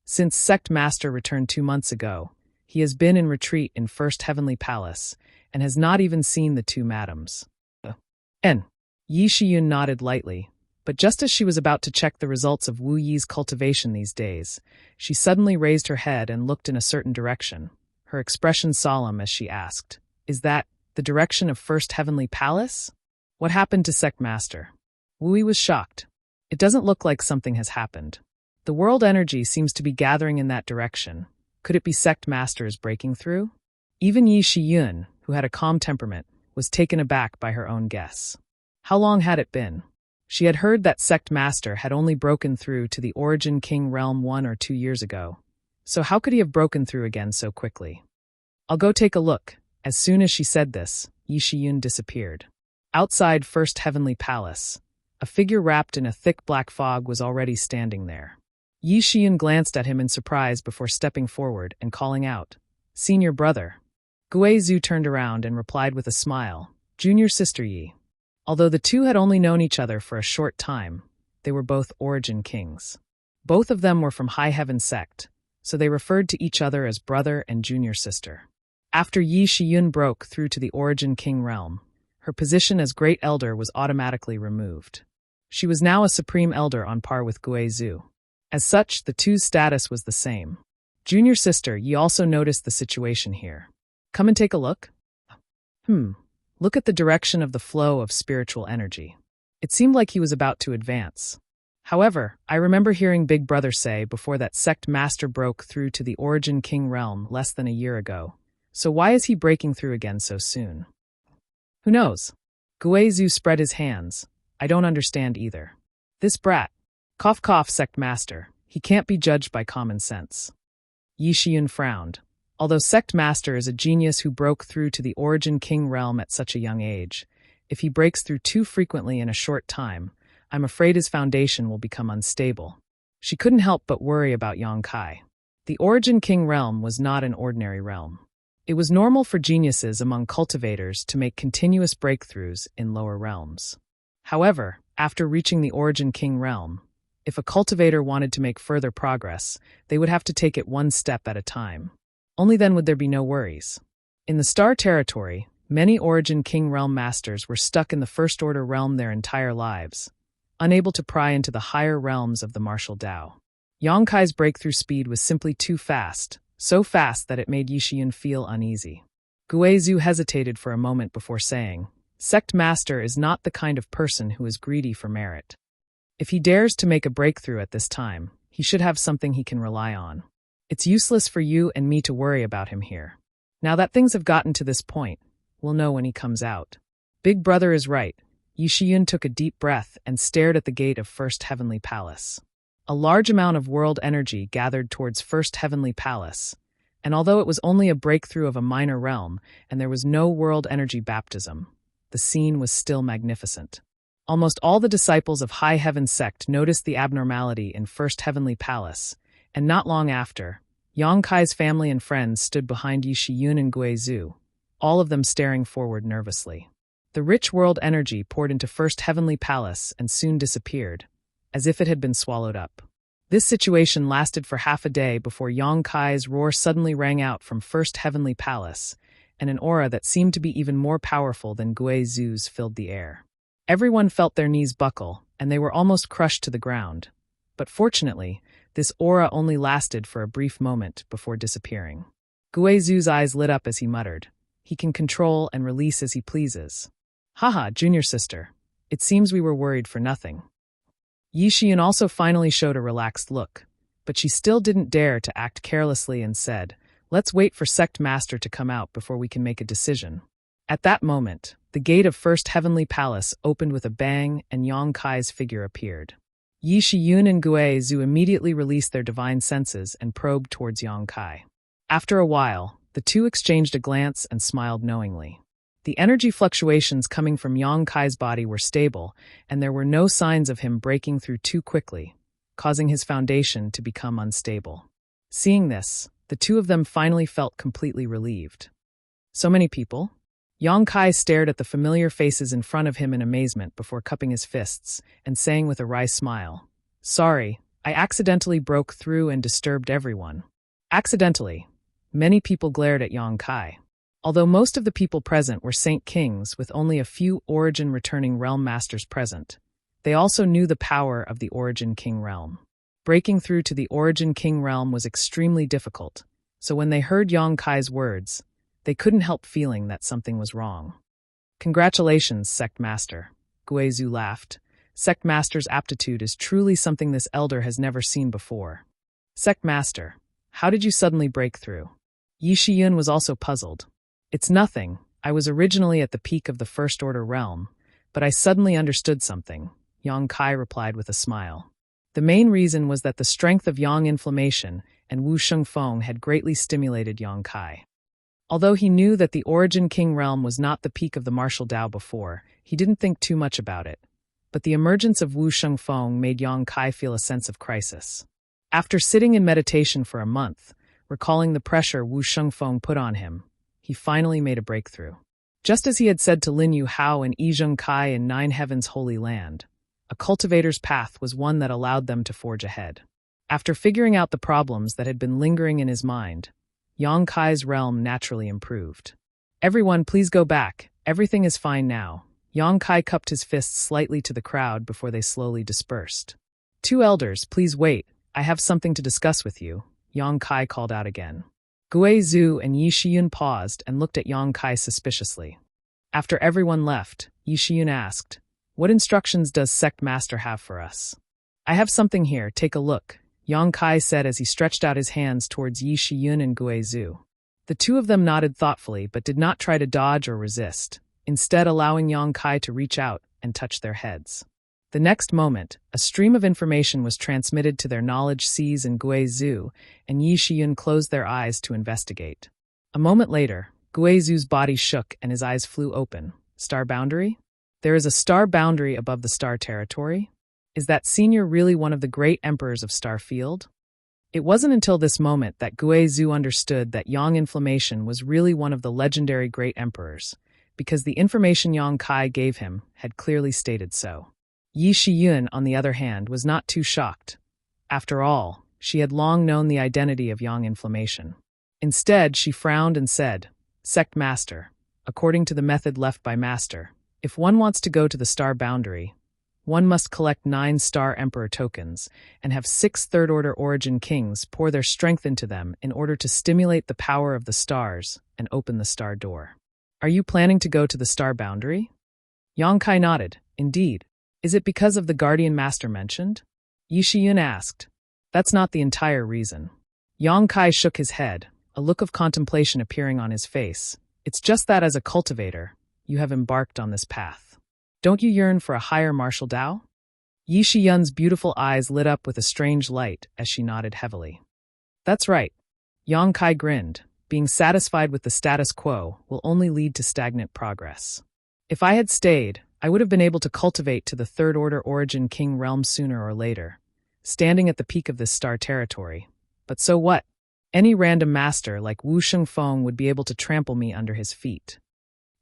Since Sect Master returned 2 months ago, he has been in retreat in First Heavenly Palace and has not even seen the two madams." Yi Shiyun nodded lightly, but just as she was about to check the results of Wu Yi's cultivation these days, she suddenly raised her head and looked in a certain direction, her expression solemn as she asked, "Is that the direction of First Heavenly Palace? What happened to Sect Master?" Wu Yi was shocked. "It doesn't look like something has happened. The world energy seems to be gathering in that direction. Could it be Sect Master's breaking through?" Even Yi Shiyun, who had a calm temperament, was taken aback by her own guess. How long had it been? She had heard that Sect Master had only broken through to the Origin King realm 1 or 2 years ago. So how could he have broken through again so quickly? "I'll go take a look." As soon as she said this, Yi Shiyun disappeared. Outside First Heavenly Palace, A figure wrapped in a thick black fog was already standing there. Yi Shiyun glanced at him in surprise before stepping forward and calling out, "Senior brother." Gui Zhu turned around and replied with a smile, "Junior sister Yi." Although the two had only known each other for a short time, they were both origin kings. Both of them were from High Heaven sect, so they referred to each other as brother and junior sister. After Yi Shiyun broke through to the origin king realm, her position as great elder was automatically removed. She was now a supreme elder on par with Gui Zhu. As such, the two's status was the same. Junior sister, Yi also noticed the situation here. Come and take a look? Look at the direction of the flow of spiritual energy. It seemed like he was about to advance. However, I remember hearing Big Brother say before that sect master broke through to the origin king realm less than a year ago. So why is he breaking through again so soon? Who knows? Gui Zhu spread his hands. I don't understand either. This brat. Cough cough, sect master. He can't be judged by common sense. Yi Shiyun frowned. Although sect master is a genius who broke through to the origin king realm at such a young age, if he breaks through too frequently in a short time, I'm afraid his foundation will become unstable. She couldn't help but worry about Yang Kai. The origin king realm was not an ordinary realm. It was normal for geniuses among cultivators to make continuous breakthroughs in lower realms. However, after reaching the origin king realm, if a cultivator wanted to make further progress, they would have to take it one step at a time. Only then would there be no worries. In the Star Territory, many origin king realm masters were stuck in the first order realm their entire lives, unable to pry into the higher realms of the martial Dao. Yang Kai's breakthrough speed was simply too fast, so fast that it made Yi Shiyun feel uneasy. Gui Zhu hesitated for a moment before saying, "Sect master is not the kind of person who is greedy for merit. If he dares to make a breakthrough at this time, he should have something he can rely on. It's useless for you and me to worry about him here. Now that things have gotten to this point, we'll know when he comes out." Big Brother is right. Yi Shiyun took a deep breath and stared at the gate of First Heavenly Palace. A large amount of world energy gathered towards First Heavenly Palace, and although it was only a breakthrough of a minor realm and there was no world energy baptism, the scene was still magnificent. Almost all the disciples of High Heaven sect noticed the abnormality in First Heavenly Palace, and not long after, Yang Kai's family and friends stood behind Yi Shiyun and Gui Zhu, all of them staring forward nervously. The rich world energy poured into First Heavenly Palace and soon disappeared, as if it had been swallowed up. This situation lasted for half a day before Yang Kai's roar suddenly rang out from First Heavenly Palace, and an aura that seemed to be even more powerful than Gui Zhu's filled the air. Everyone felt their knees buckle, and they were almost crushed to the ground. But fortunately, this aura only lasted for a brief moment before disappearing. Gui Zhu's eyes lit up as he muttered, "He can control and release as he pleases. Haha, junior sister. It seems we were worried for nothing." Yi Shiyun also finally showed a relaxed look, but she still didn't dare to act carelessly and said, "Let's wait for Sect Master to come out before we can make a decision." At that moment, the gate of First Heavenly Palace opened with a bang and Yang Kai's figure appeared. Yi Shiyun and Gui Zhu immediately released their divine senses and probed towards Yang Kai. After a while, the two exchanged a glance and smiled knowingly. The energy fluctuations coming from Yang Kai's body were stable, and there were no signs of him breaking through too quickly, causing his foundation to become unstable. Seeing this, the two of them finally felt completely relieved. So many people? Yang Kai stared at the familiar faces in front of him in amazement before cupping his fists and saying with a wry smile, "Sorry, I accidentally broke through and disturbed everyone." Accidentally. Many people glared at Yang Kai. Although most of the people present were Saint Kings with only a few Origin returning realm masters present, they also knew the power of the Origin King realm. Breaking through to the Origin King realm was extremely difficult, so when they heard Yang Kai's words, they couldn't help feeling that something was wrong. "Congratulations, Sect Master," Gui Zhu laughed. "Sect Master's aptitude is truly something this elder has never seen before." "Sect Master, how did you suddenly break through?" Yi Shiyun was also puzzled. "It's nothing. I was originally at the peak of the First Order realm, but I suddenly understood something," Yang Kai replied with a smile. The main reason was that the strength of Yang Inflammation and Wu Shengfeng had greatly stimulated Yang Kai. Although he knew that the Origin King realm was not the peak of the martial Dao before, he didn't think too much about it. But the emergence of Wu Shengfeng made Yang Kai feel a sense of crisis. After sitting in meditation for a month, recalling the pressure Wu Shengfeng put on him, he finally made a breakthrough. Just as he had said to Lin Yu Hao and Yi Zheng Kai in Nine Heavens' Holy Land, a cultivator's path was one that allowed them to forge ahead. After figuring out the problems that had been lingering in his mind, Yang Kai's realm naturally improved. "Everyone, please go back. Everything is fine now." Yang Kai cupped his fists slightly to the crowd before they slowly dispersed. "Two elders, please wait. I have something to discuss with you," Yang Kai called out again. Gui Zhu and Yi Shiyun paused and looked at Yang Kai suspiciously. After everyone left, Yi Shiyun asked, "What instructions does Sect Master have for us?" "I have something here, take a look," Yang Kai said as he stretched out his hands towards Yi Shiyun and Gui Zhu. The two of them nodded thoughtfully but did not try to dodge or resist, instead allowing Yang Kai to reach out and touch their heads. The next moment, a stream of information was transmitted to their knowledge seas and Gui Zhu, and Yi Shiyun closed their eyes to investigate. A moment later, Gui Zhu's body shook and his eyes flew open. "Star boundary? There is a star boundary above the star territory? Is that senior really one of the great emperors of Star Field?" It wasn't until this moment that Gui Zhu understood that Yang Inflammation was really one of the legendary great emperors, because the information Yang Kai gave him had clearly stated so. Yi Shiyun, on the other hand, was not too shocked. After all, she had long known the identity of Yang Inflammation. Instead, she frowned and said, "Sect Master, according to the method left by Master, if one wants to go to the star boundary, one must collect 9 Star Emperor tokens and have 6 third-order origin kings pour their strength into them in order to stimulate the power of the stars and open the star door. Are you planning to go to the star boundary?" Yang Kai nodded. "Indeed. Is it because of the Guardian Master mentioned?" Yi Shiyun asked. "That's not the entire reason." Yang Kai shook his head, a look of contemplation appearing on his face. "It's just that as a cultivator, you have embarked on this path. Don't you yearn for a higher martial Dao?" Yi Shiyun's beautiful eyes lit up with a strange light as she nodded heavily. "That's right." Yang Kai grinned. "Being satisfied with the status quo will only lead to stagnant progress. If I had stayed, I would have been able to cultivate to the third-order origin king realm sooner or later, standing at the peak of this star territory. But so what? Any random master like Wu Shengfeng would be able to trample me under his feet.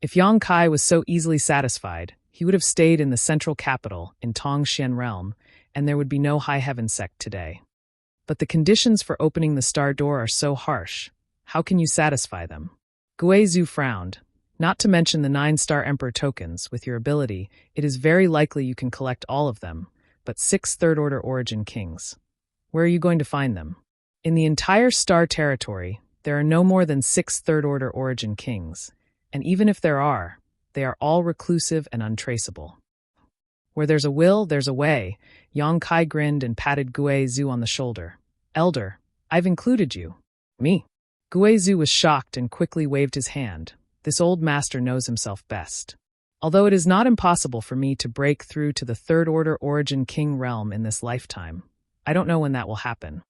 If Yang Kai was so easily satisfied, he would have stayed in the central capital in Tongxian realm, and there would be no High Heaven sect today. But the conditions for opening the star door are so harsh. How can you satisfy them?" Gui Zhu frowned. "Not to mention the 9 Star Emperor tokens, with your ability, it is very likely you can collect all of them, but 6 third-order origin kings. Where are you going to find them? In the entire star territory, there are no more than 6 third-order origin kings, and even if there are, they are all reclusive and untraceable." "Where there's a will, there's a way," Yang Kai grinned and patted Gui Zhu on the shoulder. "Elder, I've included you." "Me?" Gui Zhu was shocked and quickly waved his hand. "This old master knows himself best. Although it is not impossible for me to break through to the third-order origin king realm in this lifetime, I don't know when that will happen."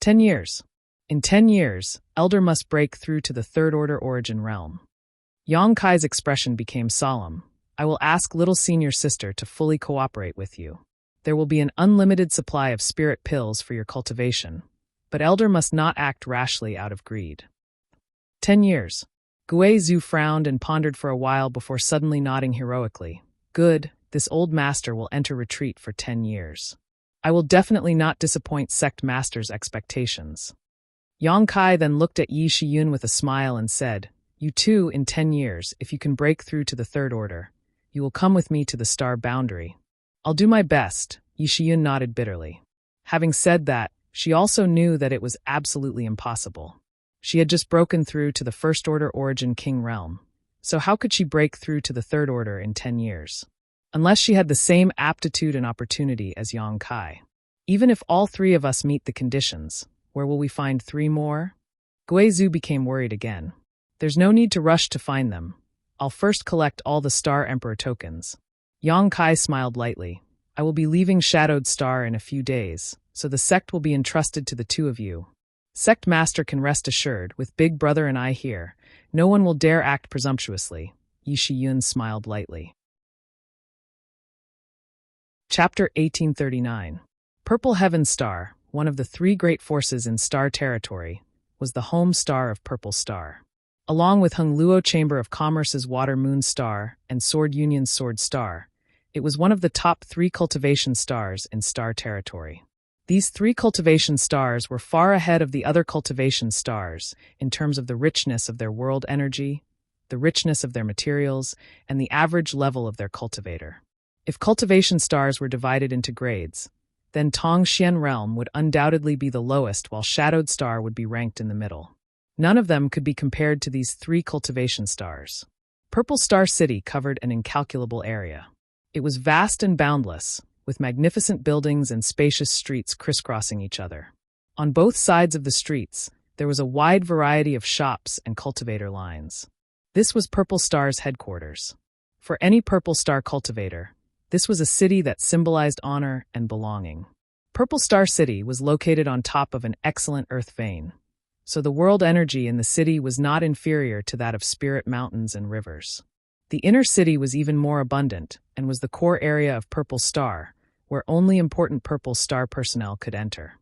10 years. In 10 years, Elder must break through to the third-order origin realm. Yang Kai's expression became solemn. "I will ask little senior sister to fully cooperate with you. There will be an unlimited supply of spirit pills for your cultivation, but Elder must not act rashly out of greed." 10 years. Gui Zhu frowned and pondered for a while before suddenly nodding heroically. "Good, this old master will enter retreat for 10 years. I will definitely not disappoint Sect Master's expectations." Yang Kai then looked at Yi Shiyun with a smile and said, "You too, in 10 years, if you can break through to the third order, you will come with me to the star boundary." "I'll do my best," Yi Shiyun nodded bitterly. Having said that, she also knew that it was absolutely impossible. She had just broken through to the first-order origin king realm, so how could she break through to the third order in 10 years? Unless she had the same aptitude and opportunity as Yang Kai. "Even if all 3 of us meet the conditions, where will we find 3 more? Gui Zhu became worried again. "There's no need to rush to find them. I'll first collect all the Star Emperor tokens." Yang Kai smiled lightly. "I will be leaving Shadowed Star in a few days, so the sect will be entrusted to the 2 of you. Sect Master can rest assured, with Big Brother and I here, no one will dare act presumptuously." Yi Shiyun smiled lightly. Chapter 1839. Purple Heaven Star, one of the three great forces in star territory, was the home star of Purple Star. Along with Hung Luo Chamber of Commerce's Water Moon Star and Sword Union's Sword Star, it was one of the top three cultivation stars in star territory. These three cultivation stars were far ahead of the other cultivation stars in terms of the richness of their world energy, the richness of their materials, and the average level of their cultivator. If cultivation stars were divided into grades, then Tong Xian Realm would undoubtedly be the lowest while Shadowed Star would be ranked in the middle. None of them could be compared to these three cultivation stars. Purple Star City covered an incalculable area. It was vast and boundless, with magnificent buildings and spacious streets crisscrossing each other. On both sides of the streets, there was a wide variety of shops and cultivator lines. This was Purple Star's headquarters. For any Purple Star cultivator, this was a city that symbolized honor and belonging. Purple Star City was located on top of an excellent earth vein, so the world energy in the city was not inferior to that of spirit mountains and rivers. The inner city was even more abundant and was the core area of Purple Star, where only important Purple Star personnel could enter.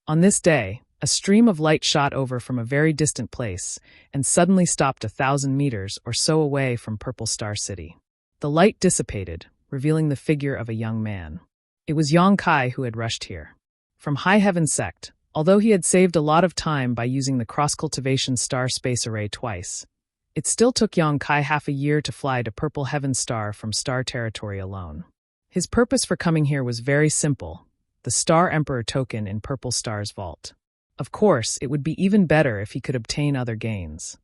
On this day, a stream of light shot over from a very distant place and suddenly stopped 1,000 meters or so away from Purple Star City. The light dissipated, revealing the figure of a young man. It was Yang Kai who had rushed here. From High Heaven Sect, although he had saved a lot of time by using the cross-cultivation star space array twice, it still took Yang Kai half a year to fly to Purple Heaven Star from star territory alone. His purpose for coming here was very simple: the Star Emperor token in Purple Star's vault. Of course, it would be even better if he could obtain other gains.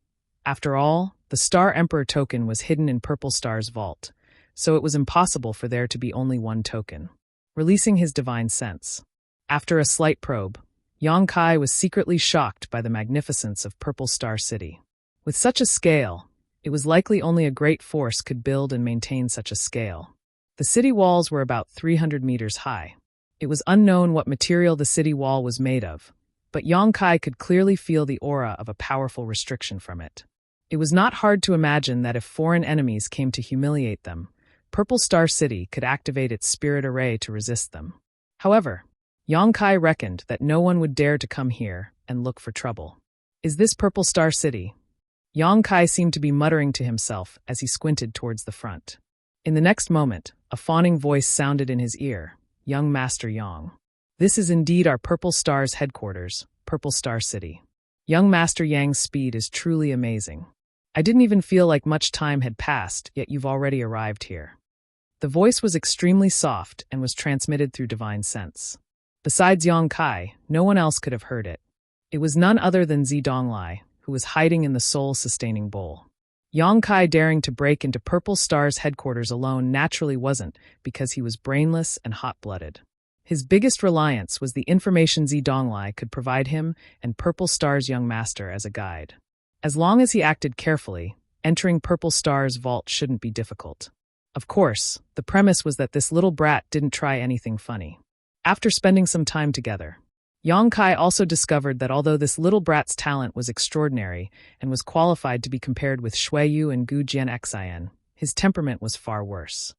After all, the Star Emperor token was hidden in Purple Star's vault, so it was impossible for there to be only one token. Releasing his divine sense. After a slight probe, Yang Kai was secretly shocked by the magnificence of Purple Star City. With such a scale, it was likely only a great force could build and maintain such a scale. The city walls were about 300 meters high. It was unknown what material the city wall was made of, but Yang Kai could clearly feel the aura of a powerful restriction from it. It was not hard to imagine that if foreign enemies came to humiliate them, Purple Star City could activate its spirit array to resist them. However, Yang Kai reckoned that no one would dare to come here and look for trouble. Is this Purple Star City? Yang Kai seemed to be muttering to himself as he squinted towards the front. In the next moment, a fawning voice sounded in his ear. Young Master Yang. This is indeed our Purple Star's headquarters, Purple Star City. Young Master Yang's speed is truly amazing. I didn't even feel like much time had passed, yet you've already arrived here. The voice was extremely soft and was transmitted through divine sense. Besides Yang Kai, no one else could have heard it. It was none other than Zidonglai, who was hiding in the soul-sustaining bowl. Yang Kai daring to break into Purple Star's headquarters alone naturally wasn't, because he was brainless and hot-blooded. His biggest reliance was the information Zidonglai could provide him and Purple Star's young master as a guide. As long as he acted carefully, entering Purple Star's vault shouldn't be difficult. Of course, the premise was that this little brat didn't try anything funny. After spending some time together, Yang Kai also discovered that although this little brat's talent was extraordinary and was qualified to be compared with Shui Yu and Gu Jianxian, his temperament was far worse.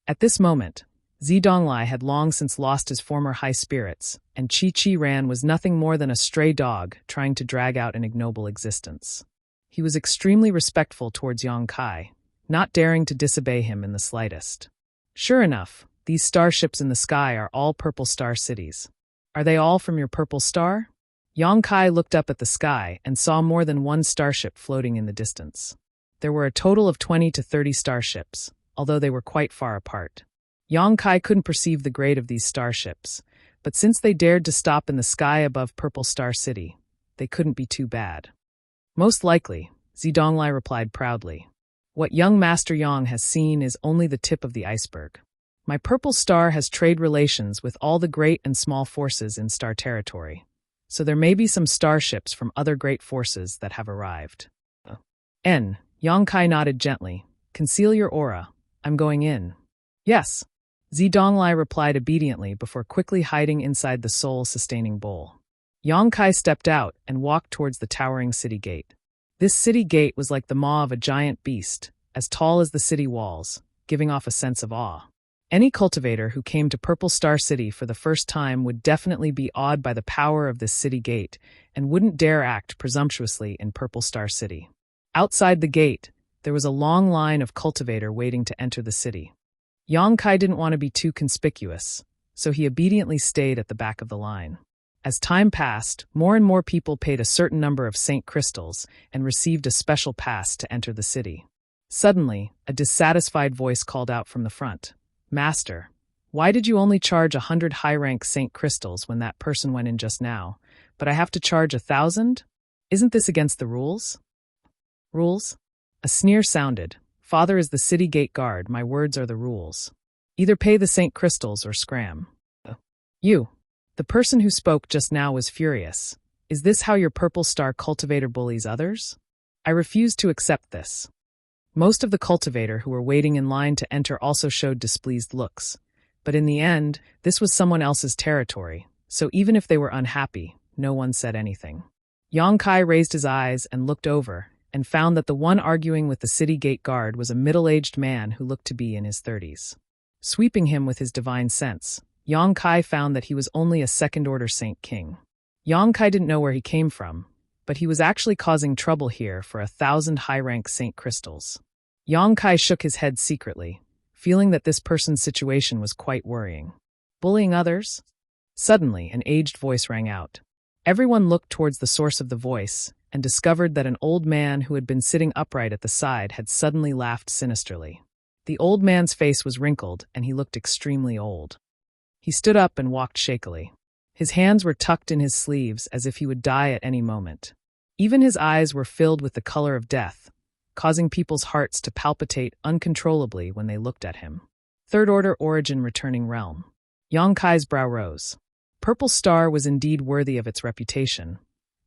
At this moment, Zidonglai had long since lost his former high spirits, and Qi Qi Ran was nothing more than a stray dog trying to drag out an ignoble existence. He was extremely respectful towards Yang Kai, not daring to disobey him in the slightest. Sure enough, these starships in the sky are all Purple Star cities. Are they all from your Purple Star? Yang Kai looked up at the sky and saw more than one starship floating in the distance. There were a total of 20 to 30 starships, although they were quite far apart. Yang Kai couldn't perceive the grade of these starships, but since they dared to stop in the sky above Purple Star City, they couldn't be too bad. Most likely, Zidonglai replied proudly. What young Master Yang has seen is only the tip of the iceberg. My Purple Star has trade relations with all the great and small forces in star territory, so there may be some starships from other great forces that have arrived. Yang Kai nodded gently. Conceal your aura. I'm going in. Yes. Zidonglai replied obediently before quickly hiding inside the soul-sustaining bowl. Yang Kai stepped out and walked towards the towering city gate. This city gate was like the maw of a giant beast, as tall as the city walls, giving off a sense of awe. Any cultivator who came to Purple Star City for the first time would definitely be awed by the power of this city gate and wouldn't dare act presumptuously in Purple Star City. Outside the gate, there was a long line of cultivator waiting to enter the city. Yongkai didn't want to be too conspicuous, so he obediently stayed at the back of the line. As time passed, more and more people paid a certain number of Saint crystals and received a special pass to enter the city. Suddenly, a dissatisfied voice called out from the front, "Master, why did you only charge 100 high-rank Saint crystals when that person went in just now, but I have to charge 1,000? Isn't this against the rules?" Rules? A sneer sounded. "Father is the city gate guard, my words are the rules. Either pay the Saint crystals or scram." You. The person who spoke just now was furious. "Is this how your Purple Star cultivator bullies others? I refuse to accept this." Most of the cultivator who were waiting in line to enter also showed displeased looks. But in the end, this was someone else's territory, so even if they were unhappy, no one said anything. Yongkai raised his eyes and looked over, and found that the one arguing with the city gate guard was a middle-aged man who looked to be in his 30s. Sweeping him with his divine sense, Yongkai found that he was only a second-order Saint King. Yongkai didn't know where he came from, but he was actually causing trouble here for 1,000 high-rank Saint crystals. Yongkai shook his head secretly, feeling that this person's situation was quite worrying. Bullying others? Suddenly, an aged voice rang out. Everyone looked towards the source of the voice and discovered that an old man who had been sitting upright at the side had suddenly laughed sinisterly. The old man's face was wrinkled, and he looked extremely old. He stood up and walked shakily. His hands were tucked in his sleeves as if he would die at any moment. Even his eyes were filled with the color of death, causing people's hearts to palpitate uncontrollably when they looked at him. Third-order origin returning realm. Yongkai's brow rose. Purple Star was indeed worthy of its reputation.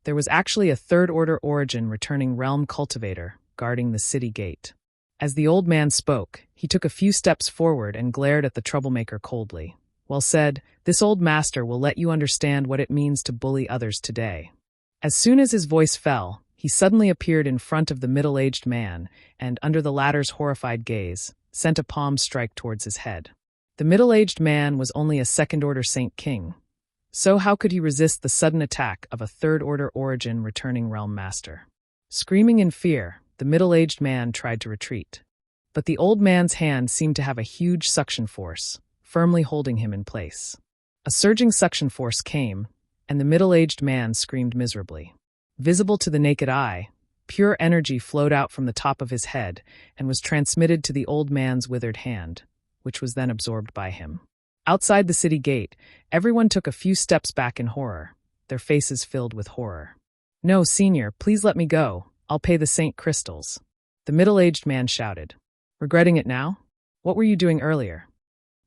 There was actually a third-order origin returning realm cultivator guarding the city gate. As the old man spoke, he took a few steps forward and glared at the troublemaker coldly. "Well said, this old master will let you understand what it means to bully others today." As soon as his voice fell, he suddenly appeared in front of the middle-aged man and, under the latter's horrified gaze, sent a palm strike towards his head. The middle-aged man was only a second-order Saint King, so how could he resist the sudden attack of a third-order origin returning realm master? Screaming in fear, the middle-aged man tried to retreat. But the old man's hand seemed to have a huge suction force, firmly holding him in place. A surging suction force came, and the middle-aged man screamed miserably. Visible to the naked eye, pure energy flowed out from the top of his head and was transmitted to the old man's withered hand, which was then absorbed by him. Outside the city gate, everyone took a few steps back in horror, their faces filled with horror. "No, senior, please let me go. I'll pay the Saint crystals," the middle-aged man shouted. "Regretting it now? What were you doing earlier?"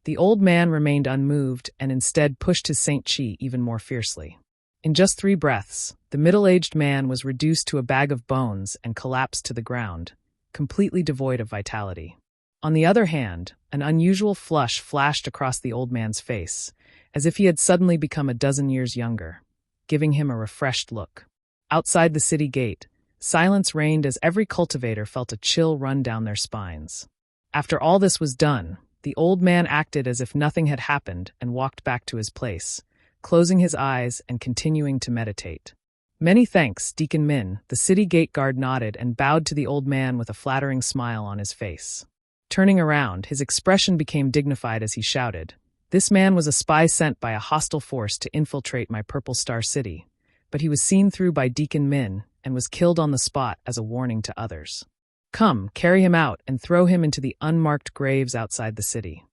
The old man remained unmoved and instead pushed his Saint Chi even more fiercely. In just 3 breaths, the middle-aged man was reduced to a bag of bones and collapsed to the ground, completely devoid of vitality. On the other hand, an unusual flush flashed across the old man's face, as if he had suddenly become a dozen years younger, giving him a refreshed look. Outside the city gate, silence reigned as every cultivator felt a chill run down their spines. After all this was done, the old man acted as if nothing had happened and walked back to his place, closing his eyes and continuing to meditate. "Many thanks, Deacon Min," the city gate guard nodded and bowed to the old man with a flattering smile on his face. Turning around, his expression became dignified as he shouted, "This man was a spy sent by a hostile force to infiltrate my Purple Star City, but he was seen through by Deacon Min and was killed on the spot as a warning to others. Come, carry him out and throw him into the unmarked graves outside the city."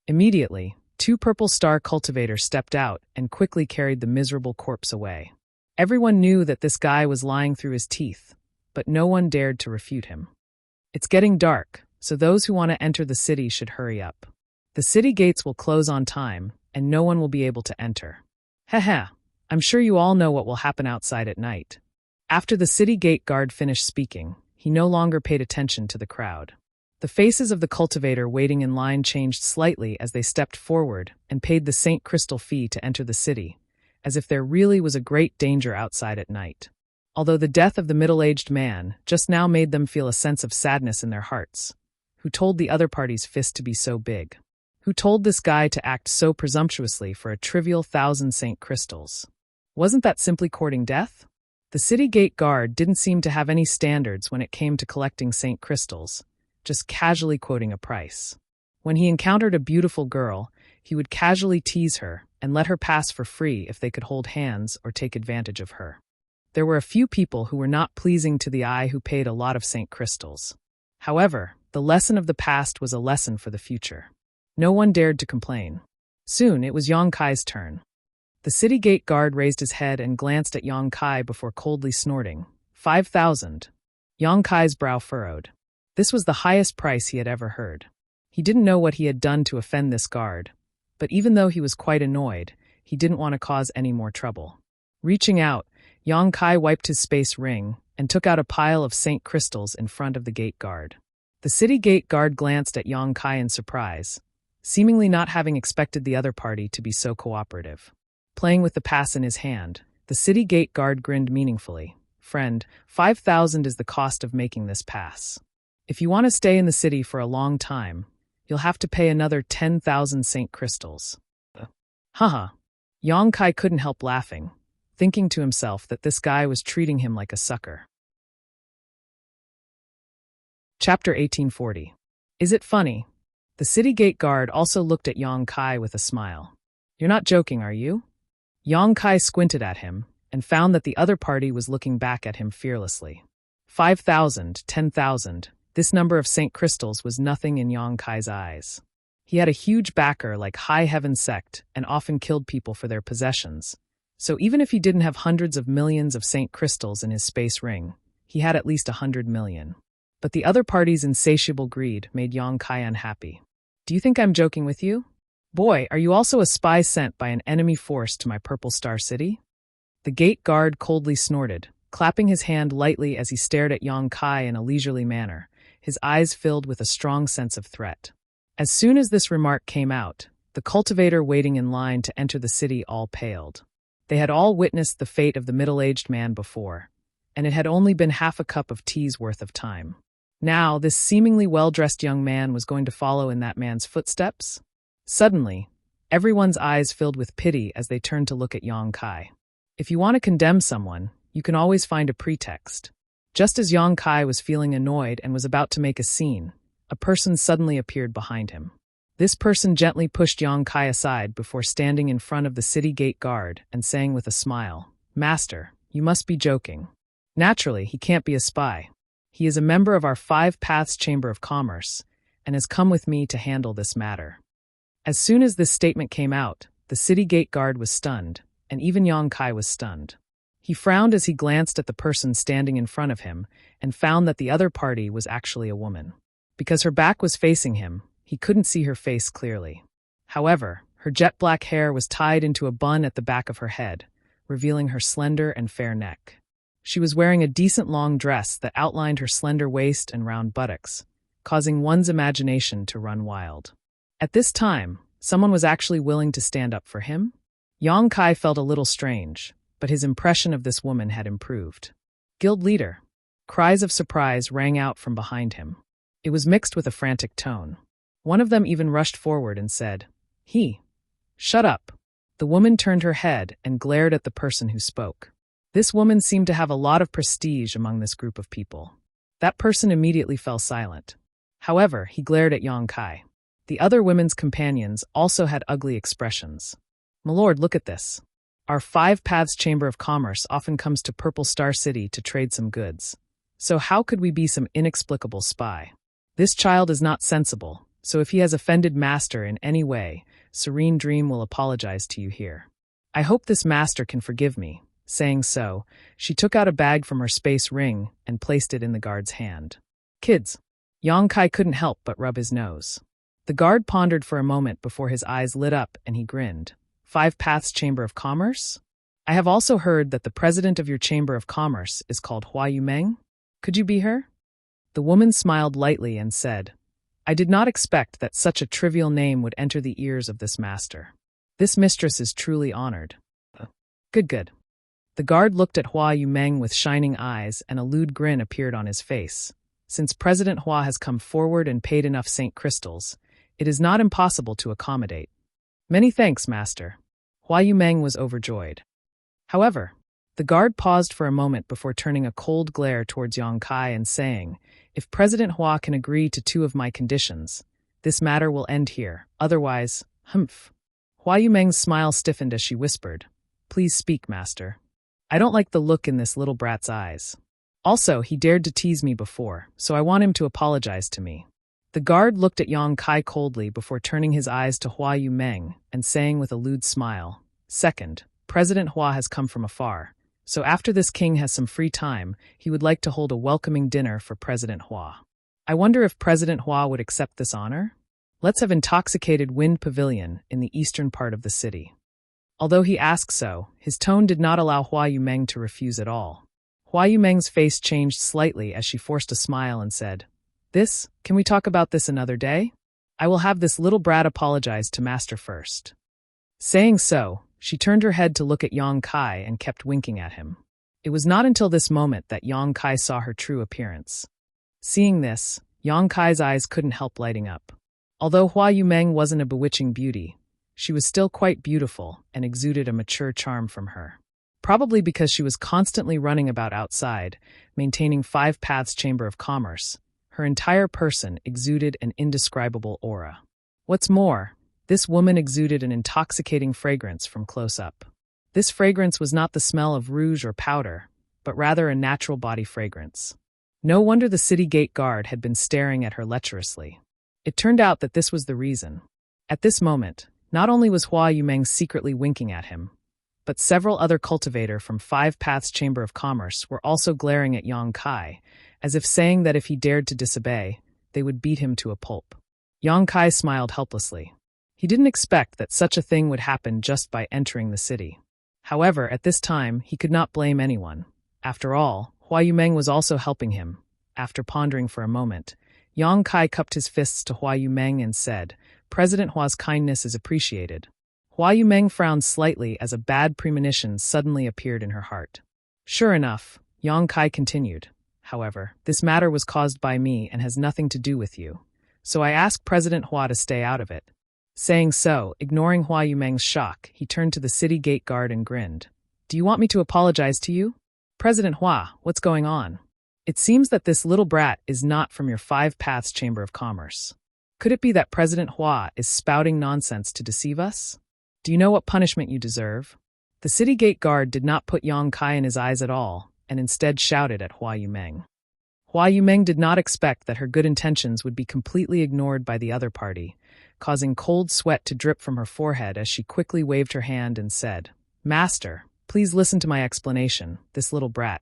Immediately, 2 Purple Star cultivators stepped out and quickly carried the miserable corpse away. Everyone knew that this guy was lying through his teeth, but no one dared to refute him. It's getting dark, so those who want to enter the city should hurry up. The city gates will close on time, and no one will be able to enter. Heh, I'm sure you all know what will happen outside at night. After the city gate guard finished speaking, he no longer paid attention to the crowd. The faces of the cultivator waiting in line changed slightly as they stepped forward and paid the Saint Crystal fee to enter the city, as if there really was a great danger outside at night. Although the death of the middle-aged man just now made them feel a sense of sadness in their hearts, who told the other party's fist to be so big. Who told this guy to act so presumptuously for a trivial 1,000 St. crystals? Wasn't that simply courting death? The city gate guard didn't seem to have any standards when it came to collecting St. crystals, just casually quoting a price. When he encountered a beautiful girl, he would casually tease her and let her pass for free if they could hold hands or take advantage of her. There were a few people who were not pleasing to the eye who paid a lot of St. crystals. However, the lesson of the past was a lesson for the future. No one dared to complain. Soon it was Yang Kai's turn. The city gate guard raised his head and glanced at Yang Kai before coldly snorting. 5,000. Yang Kai's brow furrowed. This was the highest price he had ever heard. He didn't know what he had done to offend this guard, but even though he was quite annoyed, he didn't want to cause any more trouble. Reaching out, Yang Kai wiped his space ring and took out a pile of St. crystals in front of the gate guard. The city gate guard glanced at Yang Kai in surprise, seemingly not having expected the other party to be so cooperative. Playing with the pass in his hand, the city gate guard grinned meaningfully. Friend, 5,000 is the cost of making this pass. If you want to stay in the city for a long time, you'll have to pay another 10,000 St. crystals. Haha. Yang Kai couldn't help laughing, thinking to himself that this guy was treating him like a sucker. Chapter 1840. Is it funny? The city gate guard also looked at Yang Kai with a smile. You're not joking, are you? Yang Kai squinted at him and found that the other party was looking back at him fearlessly. 5,000, 10,000. This number of St. crystals was nothing in Yang Kai's eyes. He had a huge backer like High Heaven Sect and often killed people for their possessions. So even if he didn't have hundreds of millions of St. crystals in his space ring, he had at least 100 million. But the other party's insatiable greed made Yang Kai unhappy. Do you think I'm joking with you? Boy, are you also a spy sent by an enemy force to my Purple Star City? The gate guard coldly snorted, clapping his hand lightly as he stared at Yang Kai in a leisurely manner, his eyes filled with a strong sense of threat. As soon as this remark came out, the cultivator waiting in line to enter the city all paled. They had all witnessed the fate of the middle-aged man before, and it had only been half a cup of tea's worth of time. Now, this seemingly well-dressed young man was going to follow in that man's footsteps? Suddenly, everyone's eyes filled with pity as they turned to look at Yang Kai. If you want to condemn someone, you can always find a pretext. Just as Yang Kai was feeling annoyed and was about to make a scene, a person suddenly appeared behind him. This person gently pushed Yang Kai aside before standing in front of the city gate guard and saying with a smile, "Master, you must be joking. Naturally, he can't be a spy. He is a member of our 5 Paths Chamber of Commerce and has come with me to handle this matter." As soon as this statement came out, the city gate guard was stunned, and even Yang Kai was stunned. He frowned as he glanced at the person standing in front of him and found that the other party was actually a woman. Because her back was facing him, he couldn't see her face clearly. However, her jet black hair was tied into a bun at the back of her head, revealing her slender and fair neck. She was wearing a decent long dress that outlined her slender waist and round buttocks, causing one's imagination to run wild. At this time, someone was actually willing to stand up for him? Yang Kai felt a little strange, but his impression of this woman had improved. Guild leader. Cries of surprise rang out from behind him. It was mixed with a frantic tone. One of them even rushed forward and said, Shut up." The woman turned her head and glared at the person who spoke. This woman seemed to have a lot of prestige among this group of people. That person immediately fell silent. However, he glared at Yang Kai. The other women's companions also had ugly expressions. "My lord, look at this. Our 5 Paths Chamber of Commerce often comes to Purple Star City to trade some goods. So how could we be some inexplicable spy? This child is not sensible, so if he has offended Master in any way, Serene Dream will apologize to you here. I hope this Master can forgive me." Saying so, she took out a bag from her space ring and placed it in the guard's hand. "Kids." Yang Kai couldn't help but rub his nose. The guard pondered for a moment before his eyes lit up and he grinned. 5 Paths Chamber of Commerce? I have also heard that the president of your Chamber of Commerce is called Hua Yumeng. Could you be her? The woman smiled lightly and said, I did not expect that such a trivial name would enter the ears of this master. This mistress is truly honored. Good. The guard looked at Hua Yumeng with shining eyes and a lewd grin appeared on his face. Since President Hua has come forward and paid enough St. crystals, It is not impossible to accommodate. Many thanks, master. Hua Yumeng was overjoyed. However, the guard paused for a moment before turning a cold glare towards Yang Kai and saying, "If President Hua can agree to 2 of my conditions, this matter will end here. Otherwise, humph." Hua Yumeng's smile stiffened as she whispered, "Please speak, master. I don't like the look in this little brat's eyes. Also, he dared to tease me before, so I want him to apologize to me." The guard looked at Yang Kai coldly before turning his eyes to Hua Yumeng and saying with a lewd smile, "Second, President Hua has come from afar, so after this king has some free time, he would like to hold a welcoming dinner for President Hua. I wonder if President Hua would accept this honor? Let's have intoxicated Wind Pavilion in the eastern part of the city." Although he asked so, his tone did not allow Hua Yumeng to refuse at all. Hua Yumeng's face changed slightly as she forced a smile and said, Can we talk about this another day? I will have this little brat apologize to master first." Saying so, she turned her head to look at Yang Kai and kept winking at him. It was not until this moment that Yang Kai saw her true appearance. Seeing this, Yang Kai's eyes couldn't help lighting up. Although Hua Yumeng wasn't a bewitching beauty, she was still quite beautiful and exuded a mature charm from her. Probably because she was constantly running about outside, maintaining 5 Paths Chamber of Commerce, her entire person exuded an indescribable aura. What's more, this woman exuded an intoxicating fragrance from close up. This fragrance was not the smell of rouge or powder, but rather a natural body fragrance. No wonder the city gate guard had been staring at her lecherously. It turned out that this was the reason. At this moment, not only was Hua Yumeng secretly winking at him, but several other cultivators from 5 Paths Chamber of Commerce were also glaring at Yang Kai, as if saying that if he dared to disobey, they would beat him to a pulp. Yang Kai smiled helplessly. He didn't expect that such a thing would happen just by entering the city. However, at this time, he could not blame anyone. After all, Hua Yumeng was also helping him. After pondering for a moment, Yang Kai cupped his fists to Hua Yumeng and said, "President Hua's kindness is appreciated." Hua Yumeng frowned slightly as a bad premonition suddenly appeared in her heart. "Sure enough," Yang Kai continued. "However, this matter was caused by me and has nothing to do with you. So I ask President Hua to stay out of it." Saying so, ignoring Hua Yumeng's shock, he turned to the city gate guard and grinned. "Do you want me to apologize to you? President Hua, what's going on? It seems that this little brat is not from your 5 Paths Chamber of Commerce. Could it be that President Hua is spouting nonsense to deceive us? Do you know what punishment you deserve?" The city gate guard did not put Yang Kai in his eyes at all, and instead shouted at Hua Yumeng. Hua Yumeng did not expect that her good intentions would be completely ignored by the other party, causing cold sweat to drip from her forehead as she quickly waved her hand and said, "Master, please listen to my explanation. This little brat,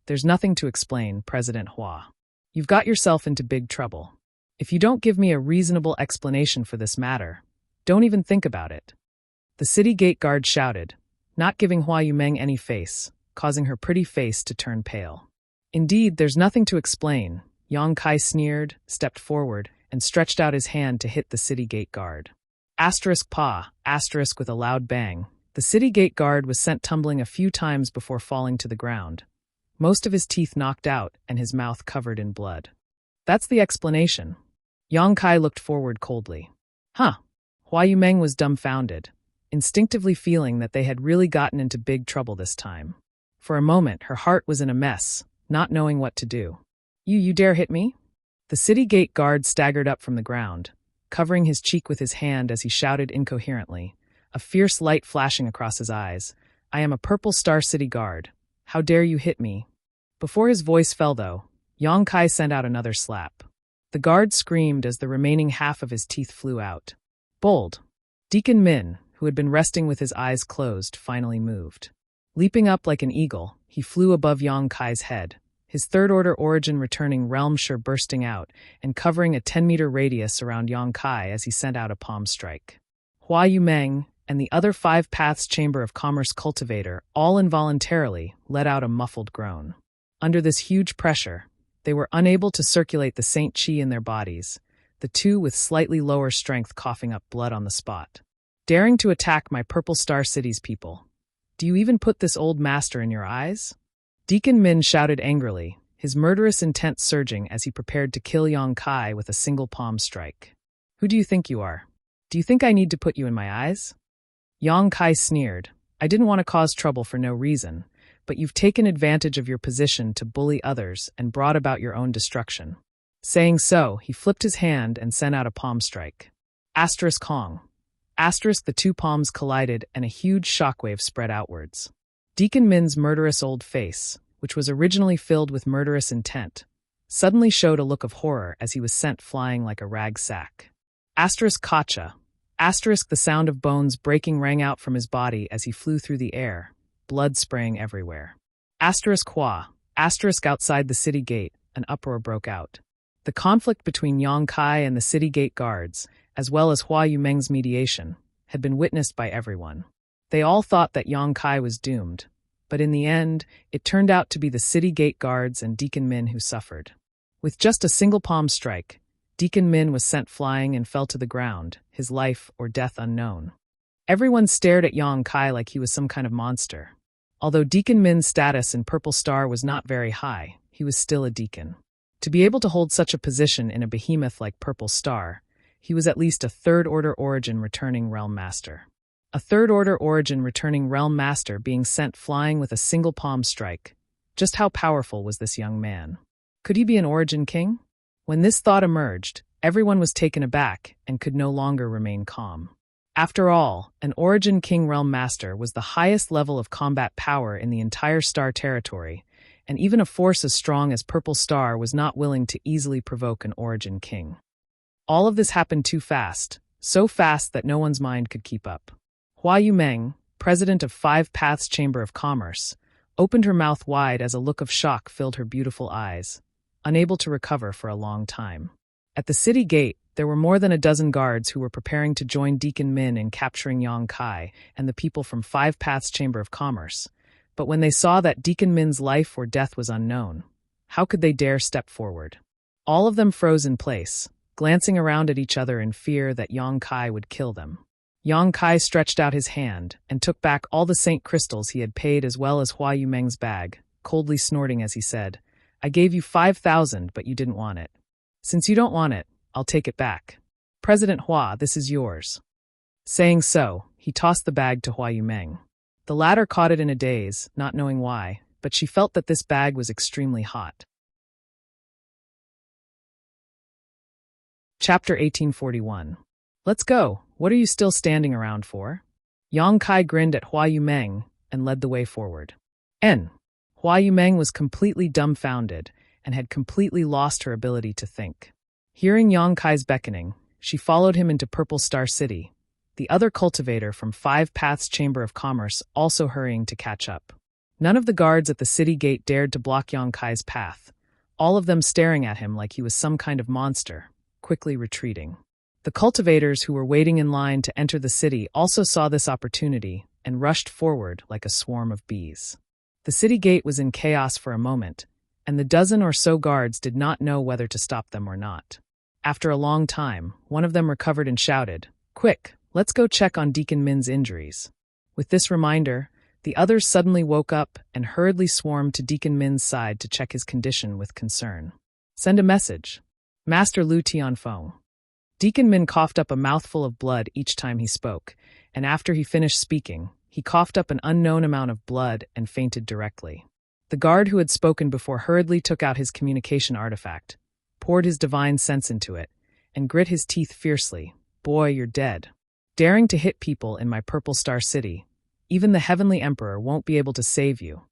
There's nothing to explain, President Hua. You've got yourself into big trouble. If you don't give me a reasonable explanation for this matter, don't even think about it." The city gate guard shouted, not giving Hua Yumeng any face, causing her pretty face to turn pale. "Indeed, there's nothing to explain," Yang Kai sneered, stepped forward, and stretched out his hand to hit the city gate guard. With a loud bang, the city gate guard was sent tumbling a few times before falling to the ground, most of his teeth knocked out and his mouth covered in blood. "That's the explanation." Yang Kai looked forward coldly. Hua Yumeng was dumbfounded, instinctively feeling that they had really gotten into big trouble this time. For a moment, her heart was in a mess, not knowing what to do. You dare hit me?" The city gate guard staggered up from the ground, covering his cheek with his hand as he shouted incoherently, a fierce light flashing across his eyes. "I am a Purple Star City Guard. How dare you hit me?" Before his voice fell, though, Yang Kai sent out another slap. The guard screamed as the remaining half of his teeth flew out. Bold. Deacon Min, who had been resting with his eyes closed, finally moved. Leaping up like an eagle, he flew above Yang Kai's head, his third-order origin returning realm sure bursting out and covering a 10-meter radius around Yang Kai as he sent out a palm strike. Hua Yumeng and the other 5 Paths Chamber of Commerce cultivator all involuntarily let out a muffled groan. Under this huge pressure, they were unable to circulate the Saint Chi in their bodies, the two with slightly lower strength coughing up blood on the spot. "Daring to attack my Purple Star City's people. Do you even put this old master in your eyes?" Deacon Min shouted angrily, his murderous intent surging as he prepared to kill Yang Kai with a single palm strike. Who do you think you are? Do you think I need to put you in my eyes? Yang Kai sneered. I didn't want to cause trouble for no reason, but you've taken advantage of your position to bully others and brought about your own destruction. Saying so, he flipped his hand and sent out a palm strike. Asterisk Hong. Asterisk the two palms collided and a huge shockwave spread outwards. Deacon Min's murderous old face, which was originally filled with murderous intent, suddenly showed a look of horror as he was sent flying like a rag sack. Asterisk Kacha. Asterisk the sound of bones breaking rang out from his body as he flew through the air, blood spraying everywhere. Asterisk Hua. Asterisk outside the city gate, an uproar broke out. The conflict between Yang Kai and the city gate guards, as well as Hua Yumeng's mediation, had been witnessed by everyone. They all thought that Yang Kai was doomed, but in the end, it turned out to be the city gate guards and Deacon Min who suffered. With just a single palm strike, Deacon Min was sent flying and fell to the ground, his life or death unknown. Everyone stared at Yang Kai like he was some kind of monster. Although Deacon Min's status in Purple Star was not very high, he was still a deacon. To be able to hold such a position in a behemoth like Purple Star, he was at least a third-order origin returning realm master. A third-order origin returning realm master being sent flying with a single palm strike. Just how powerful was this young man? Could he be an origin king? When this thought emerged, everyone was taken aback and could no longer remain calm. After all, an origin king realm master was the highest level of combat power in the entire star territory, and even a force as strong as Purple Star was not willing to easily provoke an origin king. All of this happened too fast, so fast that no one's mind could keep up. Hua Yumeng, president of Five Paths Chamber of Commerce, opened her mouth wide as a look of shock filled her beautiful eyes, unable to recover for a long time. At the city gate, there were more than a dozen guards who were preparing to join Deacon Min in capturing Yang Kai and the people from Five Paths Chamber of Commerce, but when they saw that Deacon Min's life or death was unknown, how could they dare step forward? All of them froze in place, glancing around at each other in fear that Yang Kai would kill them. Yang Kai stretched out his hand and took back all the saint crystals he had paid as well as Hua Yumeng's bag, coldly snorting as he said, I gave you 5,000, but you didn't want it. Since you don't want it, I'll take it back. President Hua, this is yours. Saying so, he tossed the bag to Hua Yumeng. The latter caught it in a daze, not knowing why, but she felt that this bag was extremely hot. Chapter 1841. Let's go. What are you still standing around for? Yang Kai grinned at Hua Yumeng and led the way forward. Hua Yumeng was completely dumbfounded and had completely lost her ability to think. Hearing Yang Kai's beckoning, she followed him into Purple Star City, the other cultivator from Five Paths Chamber of Commerce also hurrying to catch up. None of the guards at the city gate dared to block Yang Kai's path, all of them staring at him like he was some kind of monster, quickly retreating. The cultivators who were waiting in line to enter the city also saw this opportunity and rushed forward like a swarm of bees. The city gate was in chaos for a moment, and the dozen or so guards did not know whether to stop them or not. After a long time, one of them recovered and shouted, Quick, let's go check on Deacon Min's injuries. With this reminder, the others suddenly woke up and hurriedly swarmed to Deacon Min's side to check his condition with concern. Send a message. Master Lu Tianfeng. Deacon Min coughed up a mouthful of blood each time he spoke, and after he finished speaking, he coughed up an unknown amount of blood and fainted directly. The guard who had spoken before hurriedly took out his communication artifact, poured his divine sense into it, and grit his teeth fiercely. Boy, you're dead. Daring to hit people in my Purple Star City, even the Heavenly Emperor won't be able to save you.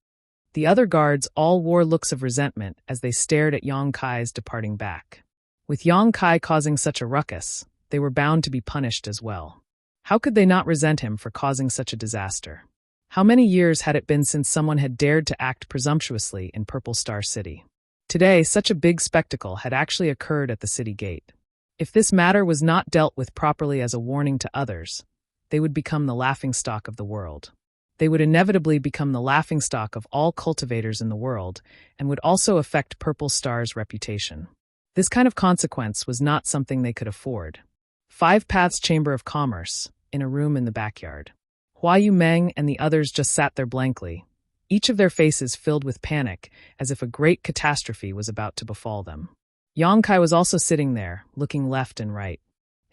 The other guards all wore looks of resentment as they stared at Yang Kai's departing back. With Yang Kai causing such a ruckus, they were bound to be punished as well. How could they not resent him for causing such a disaster? How many years had it been since someone had dared to act presumptuously in Purple Star City? Today, such a big spectacle had actually occurred at the city gate. If this matter was not dealt with properly as a warning to others, they would become the laughingstock of the world. They would inevitably become the laughingstock of all cultivators in the world and would also affect Purple Star's reputation. This kind of consequence was not something they could afford. Five Paths Chamber of Commerce, in a room in the backyard. Hua Yumeng and the others just sat there blankly, each of their faces filled with panic, as if a great catastrophe was about to befall them. Yang Kai was also sitting there, looking left and right.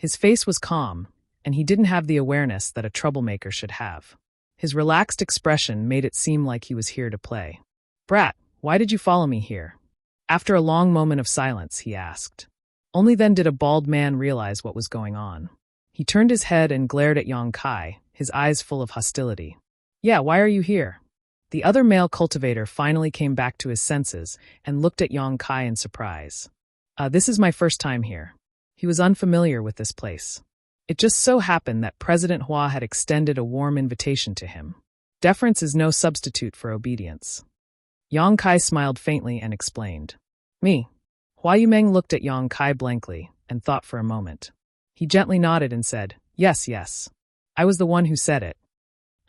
His face was calm, and he didn't have the awareness that a troublemaker should have. His relaxed expression made it seem like he was here to play. "Brat, why did you follow me here?" After a long moment of silence, he asked. Only then did a bald man realize what was going on. He turned his head and glared at Yang Kai, his eyes full of hostility. "Yeah, why are you here?" The other male cultivator finally came back to his senses and looked at Yang Kai in surprise. This is my first time here." He was unfamiliar with this place. It just so happened that President Hua had extended a warm invitation to him. Deference is no substitute for obedience. Yang Kai smiled faintly and explained. "Me." Hua Yumeng looked at Yang Kai blankly and thought for a moment. He gently nodded and said, Yes. I was the one who said it."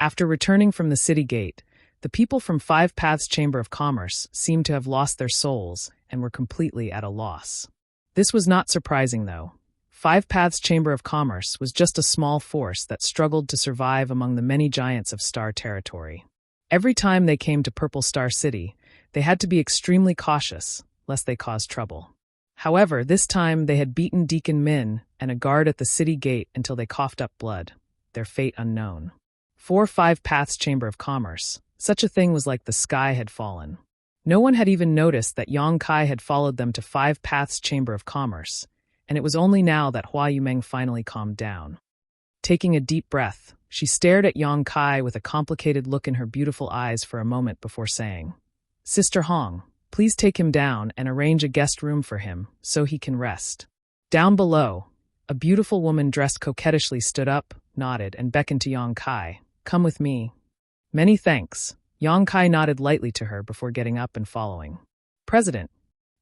After returning from the city gate, the people from Five Paths Chamber of Commerce seemed to have lost their souls and were completely at a loss. This was not surprising, though. Five Paths Chamber of Commerce was just a small force that struggled to survive among the many giants of Star Territory. Every time they came to Purple Star City, they had to be extremely cautious, lest they cause trouble. However, this time they had beaten Deacon Min and a guard at the city gate until they coughed up blood, their fate unknown. For Five Paths Chamber of Commerce, such a thing was like the sky had fallen. No one had even noticed that Yang Kai had followed them to Five Paths Chamber of Commerce, and it was only now that Hua Yumeng finally calmed down. Taking a deep breath, she stared at Yang Kai with a complicated look in her beautiful eyes for a moment before saying, "Sister Hong, please take him down and arrange a guest room for him so he can rest." Down below, a beautiful woman dressed coquettishly stood up, nodded, and beckoned to Yang Kai. "Come with me." "Many thanks." Yang Kai nodded lightly to her before getting up and following. "President."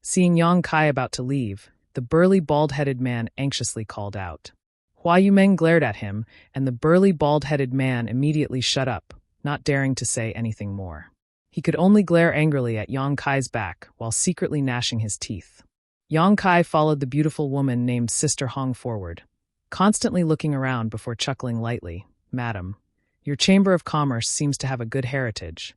Seeing Yang Kai about to leave, the burly bald-headed man anxiously called out. Hua Yumeng glared at him, and the burly bald-headed man immediately shut up, not daring to say anything more. He could only glare angrily at Yang Kai's back while secretly gnashing his teeth. Yang Kai followed the beautiful woman named Sister Hong forward, constantly looking around before chuckling lightly. "Madam, your Chamber of Commerce seems to have a good heritage."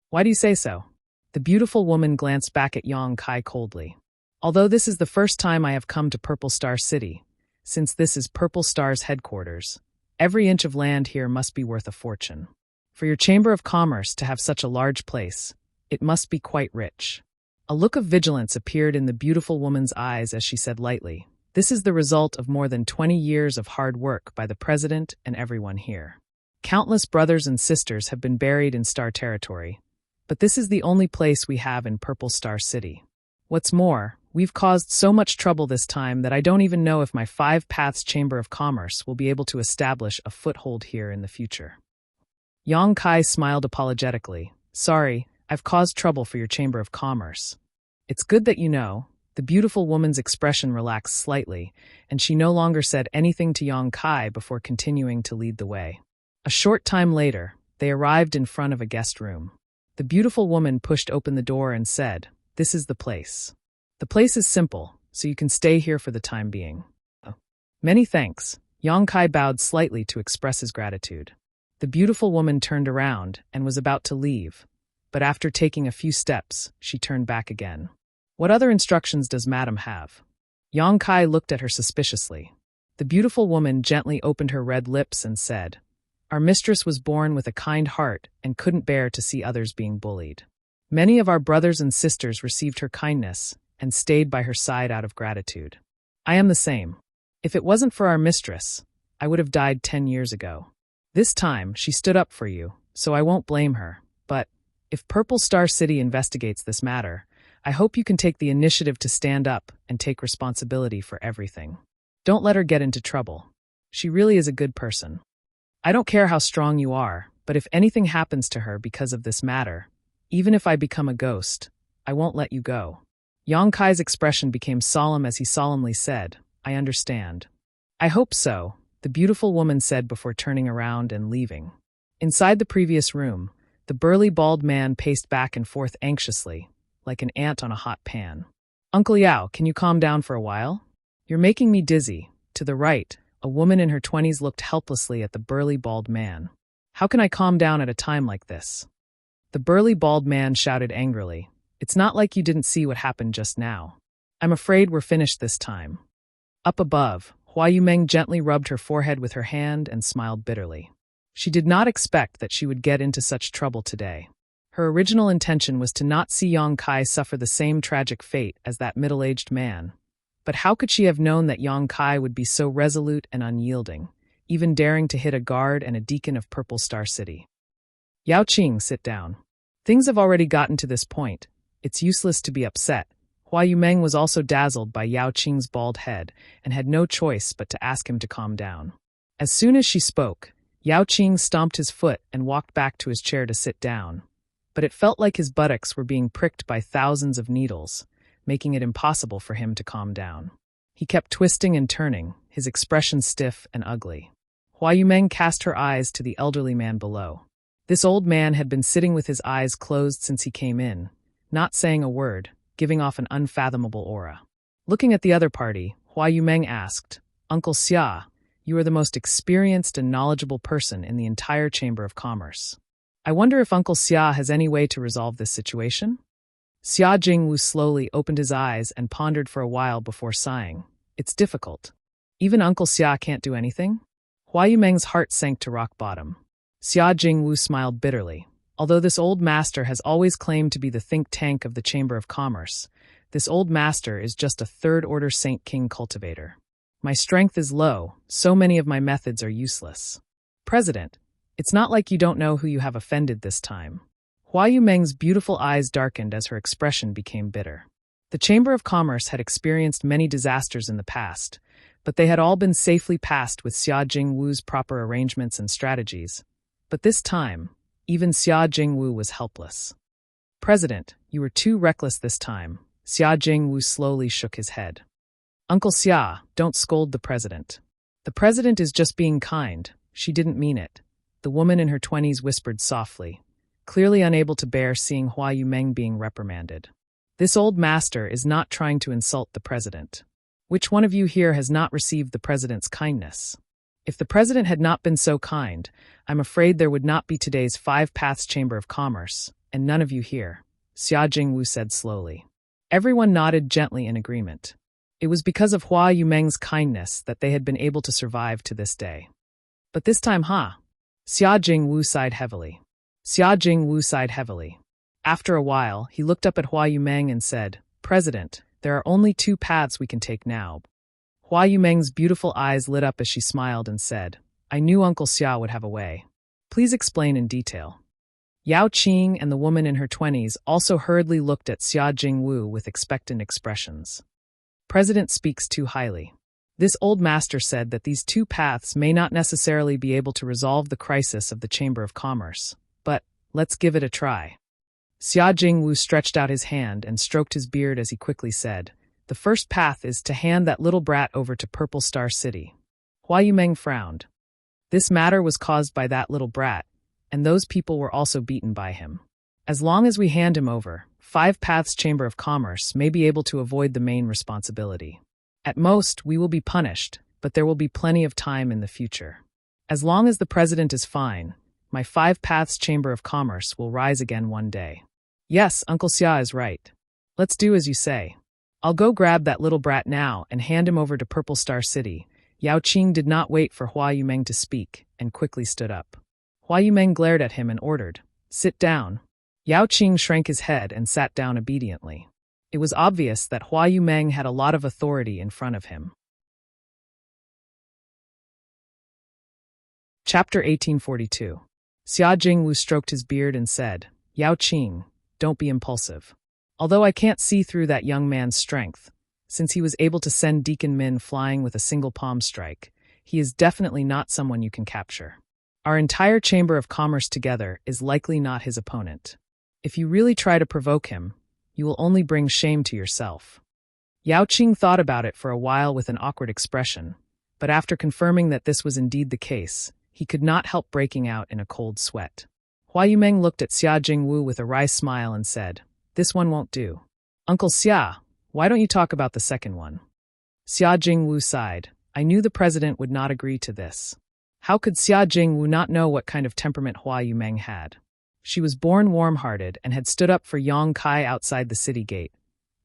"Why do you say so?" The beautiful woman glanced back at Yang Kai coldly. "Although this is the first time I have come to Purple Star City, since this is Purple Star's headquarters, every inch of land here must be worth a fortune. For your Chamber of Commerce to have such a large place, it must be quite rich." A look of vigilance appeared in the beautiful woman's eyes as she said lightly, "This is the result of more than 20 years of hard work by the president and everyone here. Countless brothers and sisters have been buried in Star Territory, but this is the only place we have in Purple Star City. What's more, we've caused so much trouble this time that I don't even know if my Five Paths Chamber of Commerce will be able to establish a foothold here in the future." Yang Kai smiled apologetically. "Sorry, I've caused trouble for your Chamber of Commerce." "It's good that you know." The beautiful woman's expression relaxed slightly, and she no longer said anything to Yang Kai before continuing to lead the way. A short time later, they arrived in front of a guest room. The beautiful woman pushed open the door and said, "This is the place. The place is simple, so you can stay here for the time being." "Many thanks." Yang Kai bowed slightly to express his gratitude. The beautiful woman turned around and was about to leave, but after taking a few steps, she turned back again. "What other instructions does Madam have?" Yang Kai looked at her suspiciously. The beautiful woman gently opened her red lips and said, "Our mistress was born with a kind heart and couldn't bear to see others being bullied. Many of our brothers and sisters received her kindness and stayed by her side out of gratitude. I am the same. If it wasn't for our mistress, I would have died 10 years ago. This time, she stood up for you, so I won't blame her. But if Purple Star City investigates this matter, I hope you can take the initiative to stand up and take responsibility for everything. Don't let her get into trouble. She really is a good person. I don't care how strong you are, but if anything happens to her because of this matter, even if I become a ghost, I won't let you go." Yang Kai's expression became solemn as he solemnly said, "I understand." "I hope so," the beautiful woman said before turning around and leaving. Inside the previous room, the burly bald man paced back and forth anxiously, like an ant on a hot pan. "Uncle Yao, can you calm down for a while? You're making me dizzy." To the right, a woman in her 20s looked helplessly at the burly bald man. "How can I calm down at a time like this?" The burly bald man shouted angrily, "It's not like you didn't see what happened just now. I'm afraid we're finished this time." Up above, Hua Yumeng gently rubbed her forehead with her hand and smiled bitterly. She did not expect that she would get into such trouble today. Her original intention was to not see Yang Kai suffer the same tragic fate as that middle-aged man. But how could she have known that Yang Kai would be so resolute and unyielding, even daring to hit a guard and a deacon of Purple Star City? Yao Qing, sit down. Things have already gotten to this point. It's useless to be upset. Hua Yumeng was also dazzled by Yao Qing's bald head and had no choice but to ask him to calm down. As soon as she spoke, Yao Qing stomped his foot and walked back to his chair to sit down. But it felt like his buttocks were being pricked by thousands of needles, making it impossible for him to calm down. He kept twisting and turning, his expression stiff and ugly. Hua Yumeng cast her eyes to the elderly man below. This old man had been sitting with his eyes closed since he came in, not saying a word, giving off an unfathomable aura. Looking at the other party, Hua Yumeng asked, "Uncle Xia, you are the most experienced and knowledgeable person in the entire Chamber of Commerce. I wonder if Uncle Xia has any way to resolve this situation?" Xia Jingwu slowly opened his eyes and pondered for a while before sighing. "It's difficult. Even Uncle Xia can't do anything?" Hua Yumeng's heart sank to rock bottom. Xia Jingwu smiled bitterly. Although this old master has always claimed to be the think tank of the Chamber of Commerce, this old master is just a third-order Saint King cultivator. My strength is low, so many of my methods are useless. President, it's not like you don't know who you have offended this time. Hua Yumeng's beautiful eyes darkened as her expression became bitter. The Chamber of Commerce had experienced many disasters in the past, but they had all been safely passed with Xia Jingwu's proper arrangements and strategies. But this time, even Xia Jingwu was helpless. President, you were too reckless this time. Xia Jingwu slowly shook his head. Uncle Xia, don't scold the president. The president is just being kind. She didn't mean it. The woman in her 20s whispered softly, clearly unable to bear seeing Hua Yumeng being reprimanded. This old master is not trying to insult the president. Which one of you here has not received the president's kindness? If the president had not been so kind, I'm afraid there would not be today's Five Paths Chamber of Commerce, and none of you here, Xia Jingwu said slowly. Everyone nodded gently in agreement. It was because of Hua Yumeng's kindness that they had been able to survive to this day. But this time, Xia Jingwu sighed heavily. Xia Jingwu sighed heavily. After a while, he looked up at Hua Yumeng and said, "President, there are only two paths we can take now." Hua Yumeng's beautiful eyes lit up as she smiled and said, "I knew Uncle Xia would have a way. Please explain in detail." Yao Qing and the woman in her 20s also hurriedly looked at Xia Jingwu with expectant expressions. President speaks too highly. This old master said that these two paths may not necessarily be able to resolve the crisis of the Chamber of Commerce, but let's give it a try. Xia Jingwu stretched out his hand and stroked his beard as he quickly said, "The first path is to hand that little brat over to Purple Star City." Hua Yumeng frowned. This matter was caused by that little brat, and those people were also beaten by him. As long as we hand him over, Five Paths Chamber of Commerce may be able to avoid the main responsibility. At most, we will be punished, but there will be plenty of time in the future. As long as the president is fine, my Five Paths Chamber of Commerce will rise again one day. Yes, Uncle Xia is right. Let's do as you say. I'll go grab that little brat now and hand him over to Purple Star City. Yao Qing did not wait for Hua Yumeng to speak and quickly stood up. Hua Yumeng glared at him and ordered, "Sit down." Yao Qing shrank his head and sat down obediently. It was obvious that Hua Yumeng had a lot of authority in front of him. Chapter 1842. Xia Jingwu stroked his beard and said, "Yao Qing, don't be impulsive. Although I can't see through that young man's strength, since he was able to send Deacon Min flying with a single palm strike, he is definitely not someone you can capture. Our entire Chamber of Commerce together is likely not his opponent. If you really try to provoke him, you will only bring shame to yourself." Yao Qing thought about it for a while with an awkward expression, but after confirming that this was indeed the case, he could not help breaking out in a cold sweat. Hua Yumeng looked at Xia Jingwu with a wry smile and said, "This one won't do. Uncle Xia, why don't you talk about the second one?" Xia Jingwu sighed. I knew the president would not agree to this. How could Xia Jingwu not know what kind of temperament Hua Yumeng had? She was born warm-hearted and had stood up for Yang Kai outside the city gate.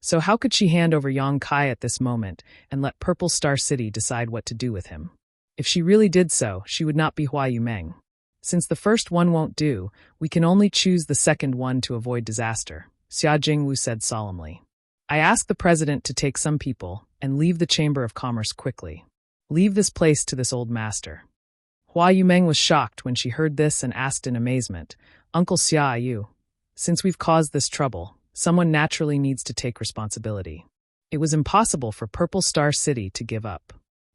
So how could she hand over Yang Kai at this moment and let Purple Star City decide what to do with him? If she really did so, she would not be Hua Yumeng. Since the first one won't do, we can only choose the second one to avoid disaster, Xia Jingwu said solemnly. I ask the president to take some people and leave the Chamber of Commerce quickly. Leave this place to this old master. Hua Yumeng was shocked when she heard this and asked in amazement, Uncle Xia Yu, since we've caused this trouble, someone naturally needs to take responsibility. It was impossible for Purple Star City to give up.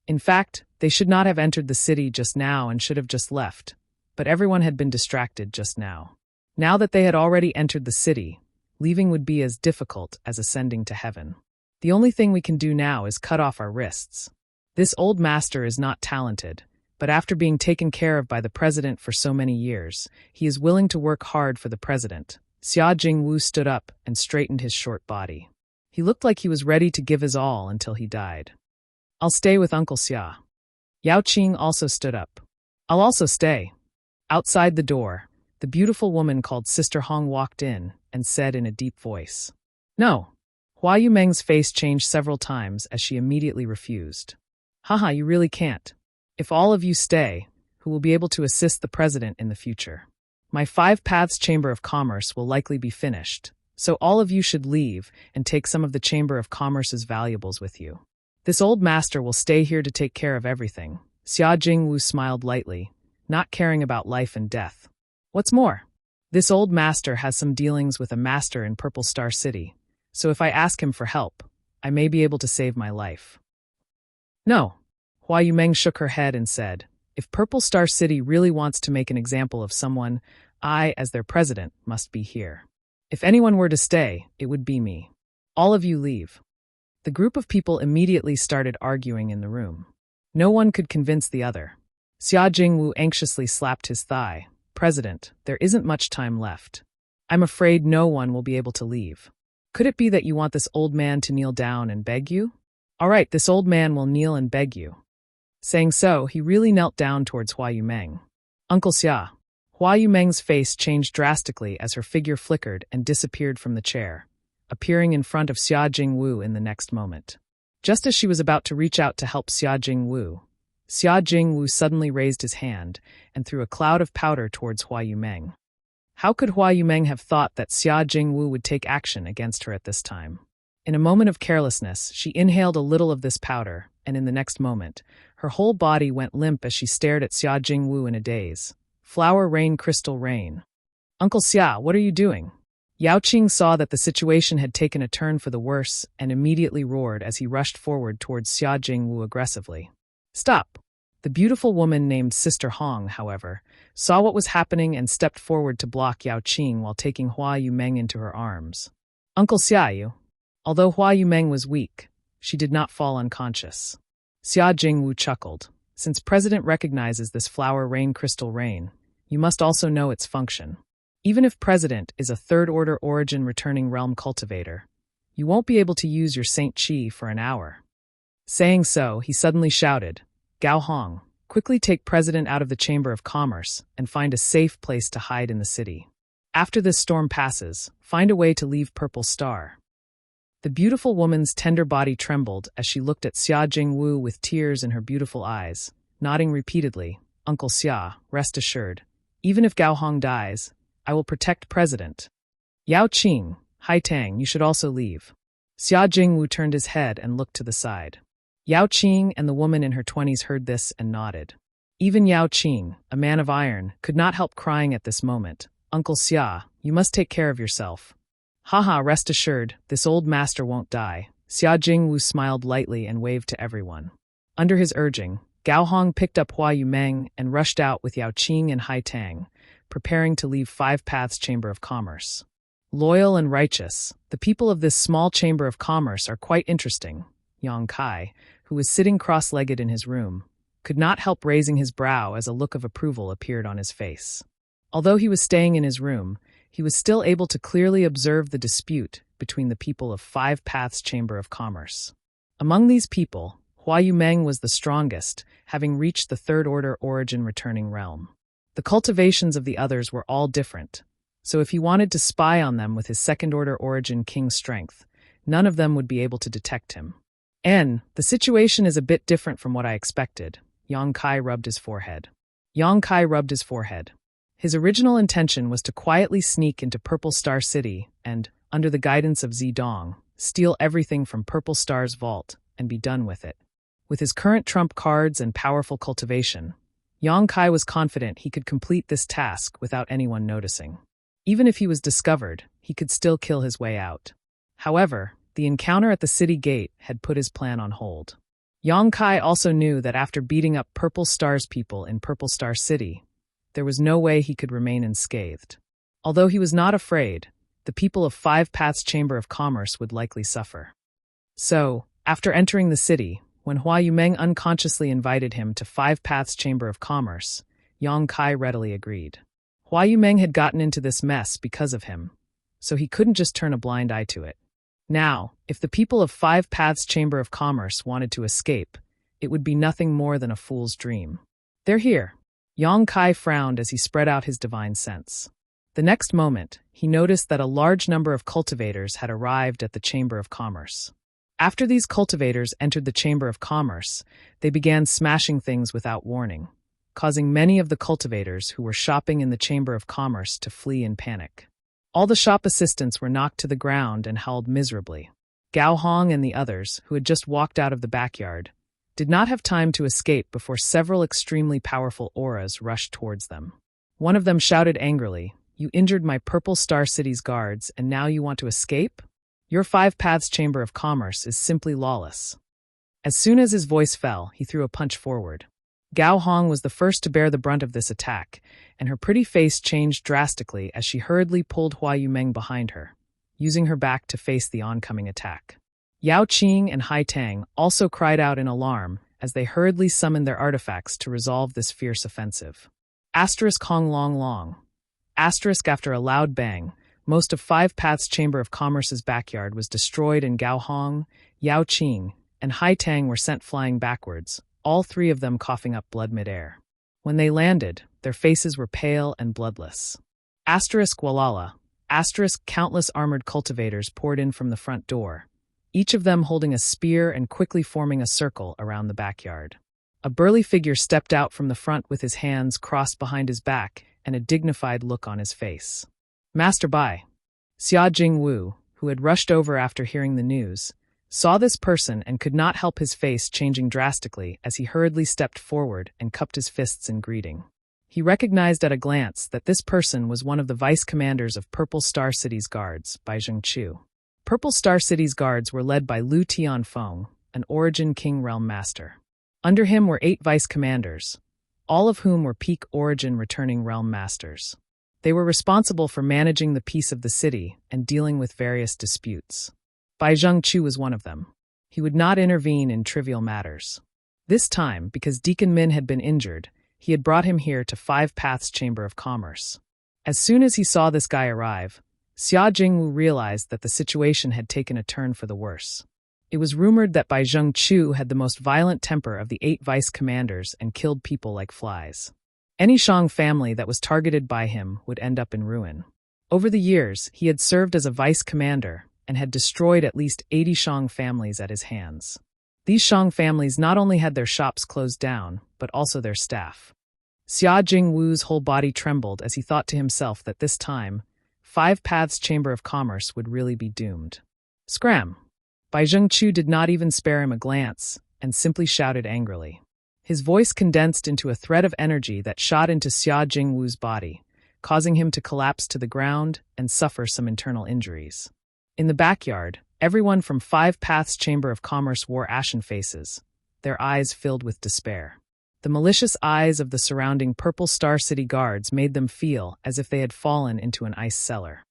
In fact, they should not have entered the city just now and should have just left, but everyone had been distracted just now. Now that they had already entered the city, leaving would be as difficult as ascending to heaven. The only thing we can do now is cut off our wrists. This old master is not talented, but after being taken care of by the president for so many years, he is willing to work hard for the president. Xia Jingwu stood up and straightened his short body. He looked like he was ready to give his all until he died. I'll stay with Uncle Xia. Yao Qing also stood up. I'll also stay. Outside the door, the beautiful woman called Sister Hong walked in and said in a deep voice, No. Hua Yumeng's face changed several times as she immediately refused. Haha, you really can't. If all of you stay, who will be able to assist the president in the future? My 5 Paths Chamber of Commerce will likely be finished, so all of you should leave and take some of the Chamber of Commerce's valuables with you. This old master will stay here to take care of everything. Xia Jingwu smiled lightly, not caring about life and death. What's more, this old master has some dealings with a master in Purple Star City, so if I ask him for help, I may be able to save my life. No. Hua Yumeng shook her head and said, If Purple Star City really wants to make an example of someone, I, as their president, must be here. If anyone were to stay, it would be me. All of you leave. The group of people immediately started arguing in the room. No one could convince the other. Xia Jingwu anxiously slapped his thigh. President, there isn't much time left. I'm afraid no one will be able to leave. Could it be that you want this old man to kneel down and beg you? All right, this old man will kneel and beg you. Saying so, he really knelt down towards Hua Yumeng. Uncle Xia. Hua Yumeng's face changed drastically as her figure flickered and disappeared from the chair, appearing in front of Xia Jingwu in the next moment. Just as she was about to reach out to help Xia Jingwu suddenly raised his hand and threw a cloud of powder towards Hua Yumeng. How could Hua Yumeng have thought that Xia Jingwu would take action against her at this time? In a moment of carelessness, she inhaled a little of this powder, and in the next moment, her whole body went limp as she stared at Xia Jingwu in a daze. Flower rain, crystal rain. Uncle Xia, what are you doing? Yao Qing saw that the situation had taken a turn for the worse and immediately roared as he rushed forward towards Xia Jingwu aggressively. Stop! The beautiful woman named Sister Hong, however, saw what was happening and stepped forward to block Yao Qing while taking Hua Yumeng into her arms. Uncle Xia, although Hua Yumeng was weak, she did not fall unconscious. Xia Jingwu chuckled. Since President recognizes this flower rain crystal rain, you must also know its function. Even if President is a third-order origin returning realm cultivator, you won't be able to use your Saint Qi for an hour. Saying so, he suddenly shouted, Gao Hong, quickly take President out of the Chamber of Commerce and find a safe place to hide in the city. After this storm passes, find a way to leave Purple Star. The beautiful woman's tender body trembled as she looked at Xia Jingwu with tears in her beautiful eyes, nodding repeatedly, Uncle Xia, rest assured, even if Gao Hong dies, I will protect President. Yao Qing, Hai Tang, you should also leave. Xia Jingwu turned his head and looked to the side. Yao Qing and the woman in her 20s heard this and nodded. Even Yao Qing, a man of iron, could not help crying at this moment. Uncle Xia, you must take care of yourself. Haha, rest assured, this old master won't die. Xia Jingwu smiled lightly and waved to everyone. Under his urging, Gao Hong picked up Hua Yumeng and rushed out with Yao Qing and Hai Tang, preparing to leave 5 Paths Chamber of Commerce. Loyal and righteous, the people of this small Chamber of Commerce are quite interesting. Yang Kai, who was sitting cross-legged in his room, could not help raising his brow as a look of approval appeared on his face. Although he was staying in his room, he was still able to clearly observe the dispute between the people of 5 Paths Chamber of Commerce. Among these people, Hua Yumeng was the strongest, having reached the third-order origin returning realm. The cultivations of the others were all different, so if he wanted to spy on them with his second-order origin king strength, None of them would be able to detect him. The situation is a bit different from what I expected. Yang Kai rubbed his forehead. His original intention was to quietly sneak into Purple Star City and, under the guidance of Zidong, steal everything from Purple Star's vault and be done with it. With his current trump cards and powerful cultivation, Yang Kai was confident he could complete this task without anyone noticing. Even if he was discovered, he could still kill his way out. However, the encounter at the city gate had put his plan on hold. Yang Kai also knew that after beating up Purple Star's people in Purple Star City, there was no way he could remain unscathed. Although he was not afraid, the people of Five Paths Chamber of Commerce would likely suffer. So, after entering the city, when Hua Yumeng unconsciously invited him to Five Paths Chamber of Commerce, Yang Kai readily agreed. Hua Yumeng had gotten into this mess because of him, so he couldn't just turn a blind eye to it. Now, if the people of Five Paths Chamber of Commerce wanted to escape, it would be nothing more than a fool's dream. They're here. Yang Kai frowned as he spread out his divine sense. The next moment, he noticed that a large number of cultivators had arrived at the Chamber of Commerce. After these cultivators entered the Chamber of Commerce, they began smashing things without warning, causing many of the cultivators who were shopping in the Chamber of Commerce to flee in panic. All the shop assistants were knocked to the ground and howled miserably. Gao Hong and the others, who had just walked out of the backyard, did not have time to escape before several extremely powerful auras rushed towards them. One of them shouted angrily, "You injured my Purple Star City's guards, and now you want to escape? Your Five Paths Chamber of Commerce is simply lawless." As soon as his voice fell, he threw a punch forward. Gao Hong was the first to bear the brunt of this attack, and her pretty face changed drastically as she hurriedly pulled Hua Yumeng behind her, using her back to face the oncoming attack. Yao Qing and Hai Tang also cried out in alarm as they hurriedly summoned their artifacts to resolve this fierce offensive. Hong Long Long. After a loud bang, most of Five Paths Chamber of Commerce's backyard was destroyed and Gao Hong, Yao Qing, and Hai Tang were sent flying backwards, all three of them coughing up blood midair. When they landed, their faces were pale and bloodless. Walala. Countless armored cultivators poured in from the front door, each of them holding a spear and quickly forming a circle around the backyard. A burly figure stepped out from the front with his hands crossed behind his back and a dignified look on his face. Master Bai. Xia Jingwu, who had rushed over after hearing the news, saw this person and could not help his face changing drastically as he hurriedly stepped forward and cupped his fists in greeting. He recognized at a glance that this person was one of the vice commanders of Purple Star City's guards, Bai Zhengqiu. Purple Star City's guards were led by Lu Tianfeng, an Origin King Realm Master. Under him were 8 vice commanders, all of whom were peak Origin returning Realm Masters. They were responsible for managing the peace of the city and dealing with various disputes. Bai Zhengqiu was one of them. He would not intervene in trivial matters. This time, because Deacon Min had been injured, he had brought him here to Five Paths Chamber of Commerce. As soon as he saw this guy arrive, Xia Jingwu realized that the situation had taken a turn for the worse. It was rumored that Bai Zhengqiu had the most violent temper of the 8 vice commanders and killed people like flies. Any Shang family that was targeted by him would end up in ruin. Over the years, he had served as a vice commander and had destroyed at least 80 Shang families at his hands. These Shang families not only had their shops closed down, but also their staff. Xia Jingwu's whole body trembled as he thought to himself that this time, Five Paths Chamber of Commerce would really be doomed. Scram! Bai Zhengqiu did not even spare him a glance and simply shouted angrily. His voice condensed into a thread of energy that shot into Xia Jingwu's body, causing him to collapse to the ground and suffer some internal injuries. In the backyard, everyone from Five Paths Chamber of Commerce wore ashen faces, their eyes filled with despair. The malicious eyes of the surrounding Purple Star City guards made them feel as if they had fallen into an ice cellar.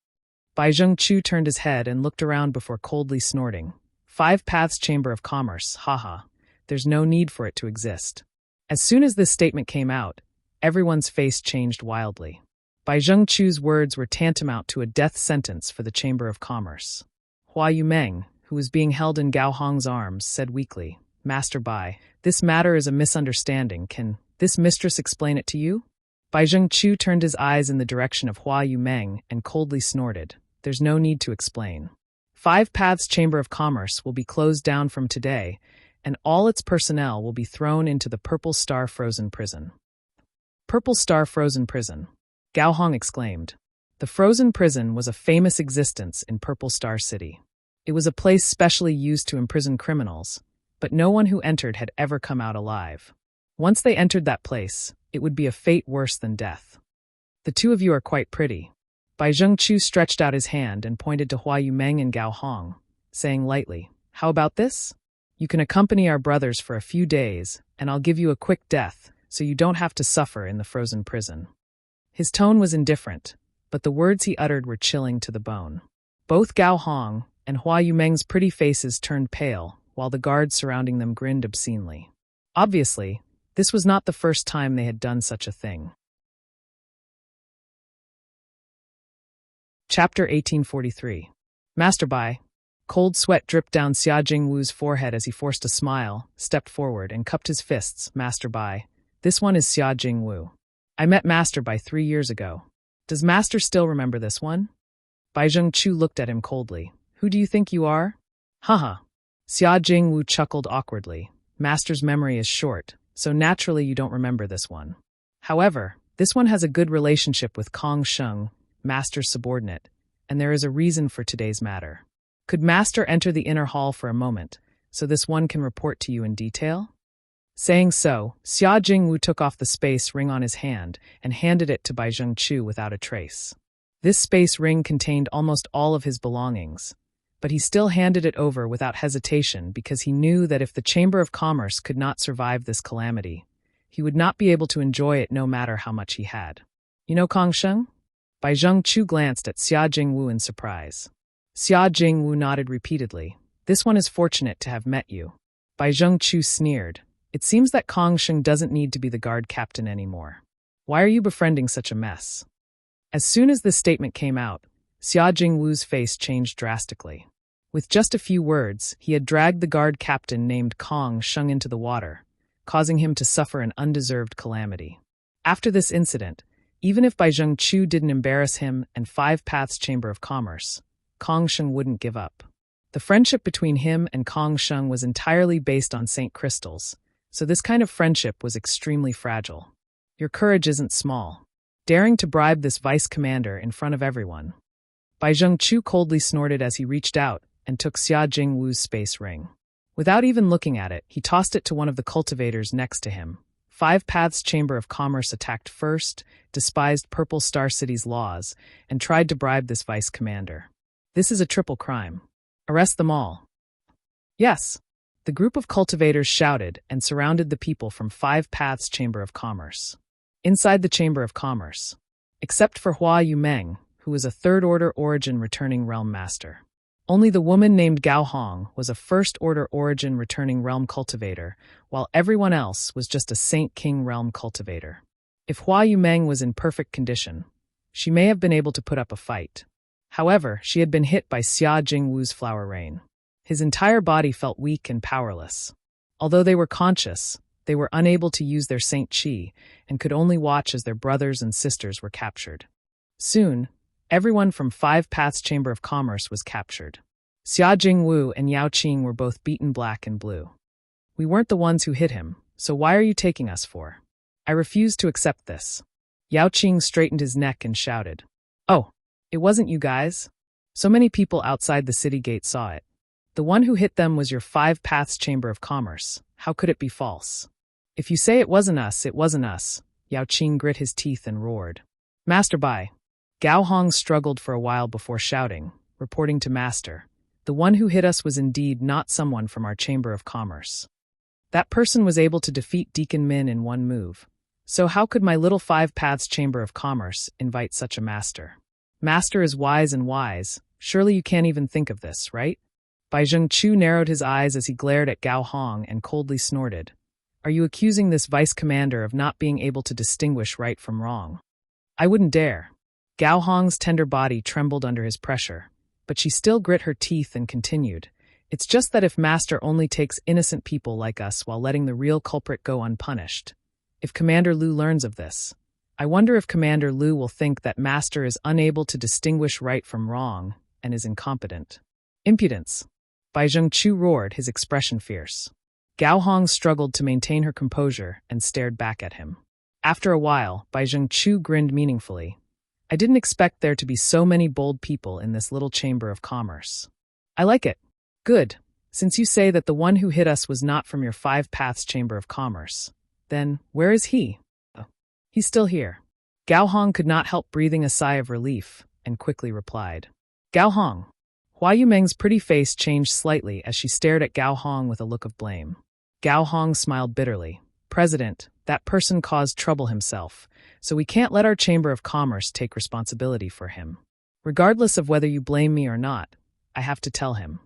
Bai Zhengqiu turned his head and looked around before coldly snorting. Five Paths Chamber of Commerce, haha. There's no need for it to exist. As soon as this statement came out, everyone's face changed wildly. Bai Zhengqiu's words were tantamount to a death sentence for the Chamber of Commerce. Hua Yumeng, who was being held in Gao Hong's arms, said weakly, Master Bai, this matter is a misunderstanding. Can this mistress explain it to you? Bai Zhengqiu turned his eyes in the direction of Hua Yumeng and coldly snorted. There's no need to explain. Five Paths Chamber of Commerce will be closed down from today, and all its personnel will be thrown into the Purple Star Frozen Prison. Purple Star Frozen Prison, Gao Hong exclaimed. The frozen prison was a famous existence in Purple Star City. It was a place specially used to imprison criminals, but no one who entered had ever come out alive. Once they entered that place, it would be a fate worse than death. The two of you are quite pretty. Bai Zhengqiu stretched out his hand and pointed to Hua Yumeng and Gao Hong, saying lightly, "How about this? You can accompany our brothers for a few days, and I'll give you a quick death, so you don't have to suffer in the frozen prison." His tone was indifferent, but the words he uttered were chilling to the bone. Both Gao Hong and Hua Yumeng's pretty faces turned pale, while the guards surrounding them grinned obscenely. Obviously, this was not the first time they had done such a thing. Chapter 1843. Master Bai. Cold sweat dripped down Xia Jingwu's forehead as he forced a smile, stepped forward, and cupped his fists. Master Bai. This one is Xia Jingwu. I met Master Bai 3 years ago. Does Master still remember this one? Bai Zhengqiu looked at him coldly. Who do you think you are? Haha. Xia Jingwu chuckled awkwardly. Master's memory is short, so naturally you don't remember this one. However, this one has a good relationship with Kong Sheng, Master's subordinate, and there is a reason for today's matter. Could Master enter the inner hall for a moment, so this one can report to you in detail? Saying so, Xia Jingwu took off the space ring on his hand and handed it to Bai Zhengqiu without a trace. This space ring contained almost all of his belongings, but he still handed it over without hesitation because he knew that if the Chamber of Commerce could not survive this calamity, he would not be able to enjoy it no matter how much he had. You know Kong Sheng? Bai Zhengqiu glanced at Xia Jingwu in surprise. Xia Jingwu nodded repeatedly. This one is fortunate to have met you. Bai Zhengqiu sneered. It seems that Kong Sheng doesn't need to be the guard captain anymore. Why are you befriending such a mess? As soon as this statement came out, Xia Jingwu's face changed drastically. With just a few words, he had dragged the guard captain named Kong Sheng into the water, causing him to suffer an undeserved calamity. After this incident, even if Bai Zhengqiu didn't embarrass him and Five Paths Chamber of Commerce, Kong Sheng wouldn't give up. The friendship between him and Kong Sheng was entirely based on Saint Crystals, so this kind of friendship was extremely fragile. Your courage isn't small. Daring to bribe this vice commander in front of everyone. Bai Zhengqiu coldly snorted as he reached out and took Xia Jingwu's space ring. Without even looking at it, he tossed it to one of the cultivators next to him. Five Paths Chamber of Commerce attacked first, despised Purple Star City's laws, and tried to bribe this vice commander. This is a triple crime. Arrest them all. Yes. The group of cultivators shouted and surrounded the people from Five Paths Chamber of Commerce. Inside the Chamber of Commerce, except for Hua Yumeng, who was a third-order origin returning realm master. Only the woman named Gao Hong was a first-order origin returning realm cultivator, while everyone else was just a Saint King realm cultivator. If Hua Yumeng was in perfect condition, she may have been able to put up a fight. However, she had been hit by Xia Jingwu's flower rain. His entire body felt weak and powerless. Although they were conscious, they were unable to use their Saint Qi and could only watch as their brothers and sisters were captured. Soon, everyone from Five Paths Chamber of Commerce was captured. Xia Jingwu and Yao Qing were both beaten black and blue. We weren't the ones who hit him, so why are you taking us for? I refuse to accept this. Yao Qing straightened his neck and shouted. Oh, it wasn't you guys? So many people outside the city gate saw it. The one who hit them was your Five Paths Chamber of Commerce. How could it be false? If you say it wasn't us, it wasn't us. Yao Qing grit his teeth and roared. Master Bai. Gao Hong struggled for a while before shouting, reporting to Master. The one who hit us was indeed not someone from our Chamber of Commerce. That person was able to defeat Deacon Min in one move. So how could my little Five Paths Chamber of Commerce invite such a master? Master is wise and wise. Surely you can't even think of this, right? Bai Zhengqiu narrowed his eyes as he glared at Gao Hong and coldly snorted. Are you accusing this vice commander of not being able to distinguish right from wrong? I wouldn't dare. Gao Hong's tender body trembled under his pressure, but she still grit her teeth and continued. It's just that if Master only takes innocent people like us while letting the real culprit go unpunished. If Commander Lu learns of this, I wonder if Commander Lu will think that Master is unable to distinguish right from wrong and is incompetent. Impudence! Bai Zhengqiu roared, his expression fierce. Gao Hong struggled to maintain her composure and stared back at him. After a while, Bai Zhengqiu grinned meaningfully. I didn't expect there to be so many bold people in this little chamber of commerce. I like it. Good. Since you say that the one who hit us was not from your Five Paths Chamber of Commerce, then where is he? He's still here. Gao Hong could not help breathing a sigh of relief and quickly replied. Gao Hong. Hua Yumeng's pretty face changed slightly as she stared at Gao Hong with a look of blame. Gao Hong smiled bitterly. President, that person caused trouble himself, so we can't let our Chamber of Commerce take responsibility for him. Regardless of whether you blame me or not, I have to tell him.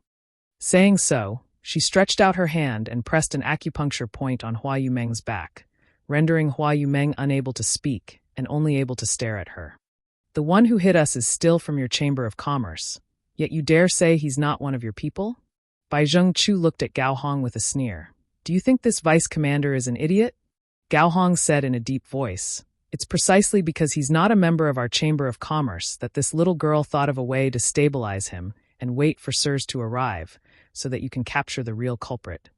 Saying so, she stretched out her hand and pressed an acupuncture point on Hua Yumeng's back, rendering Hua Yumeng unable to speak and only able to stare at her. The one who hit us is still from your Chamber of Commerce, yet you dare say he's not one of your people? Bai Zhengqiu looked at Gao Hong with a sneer. Do you think this vice commander is an idiot? Gao Hong said in a deep voice. It's precisely because he's not a member of our Chamber of Commerce that this little girl thought of a way to stabilize him and wait for sirs to arrive, so that you can capture the real culprit.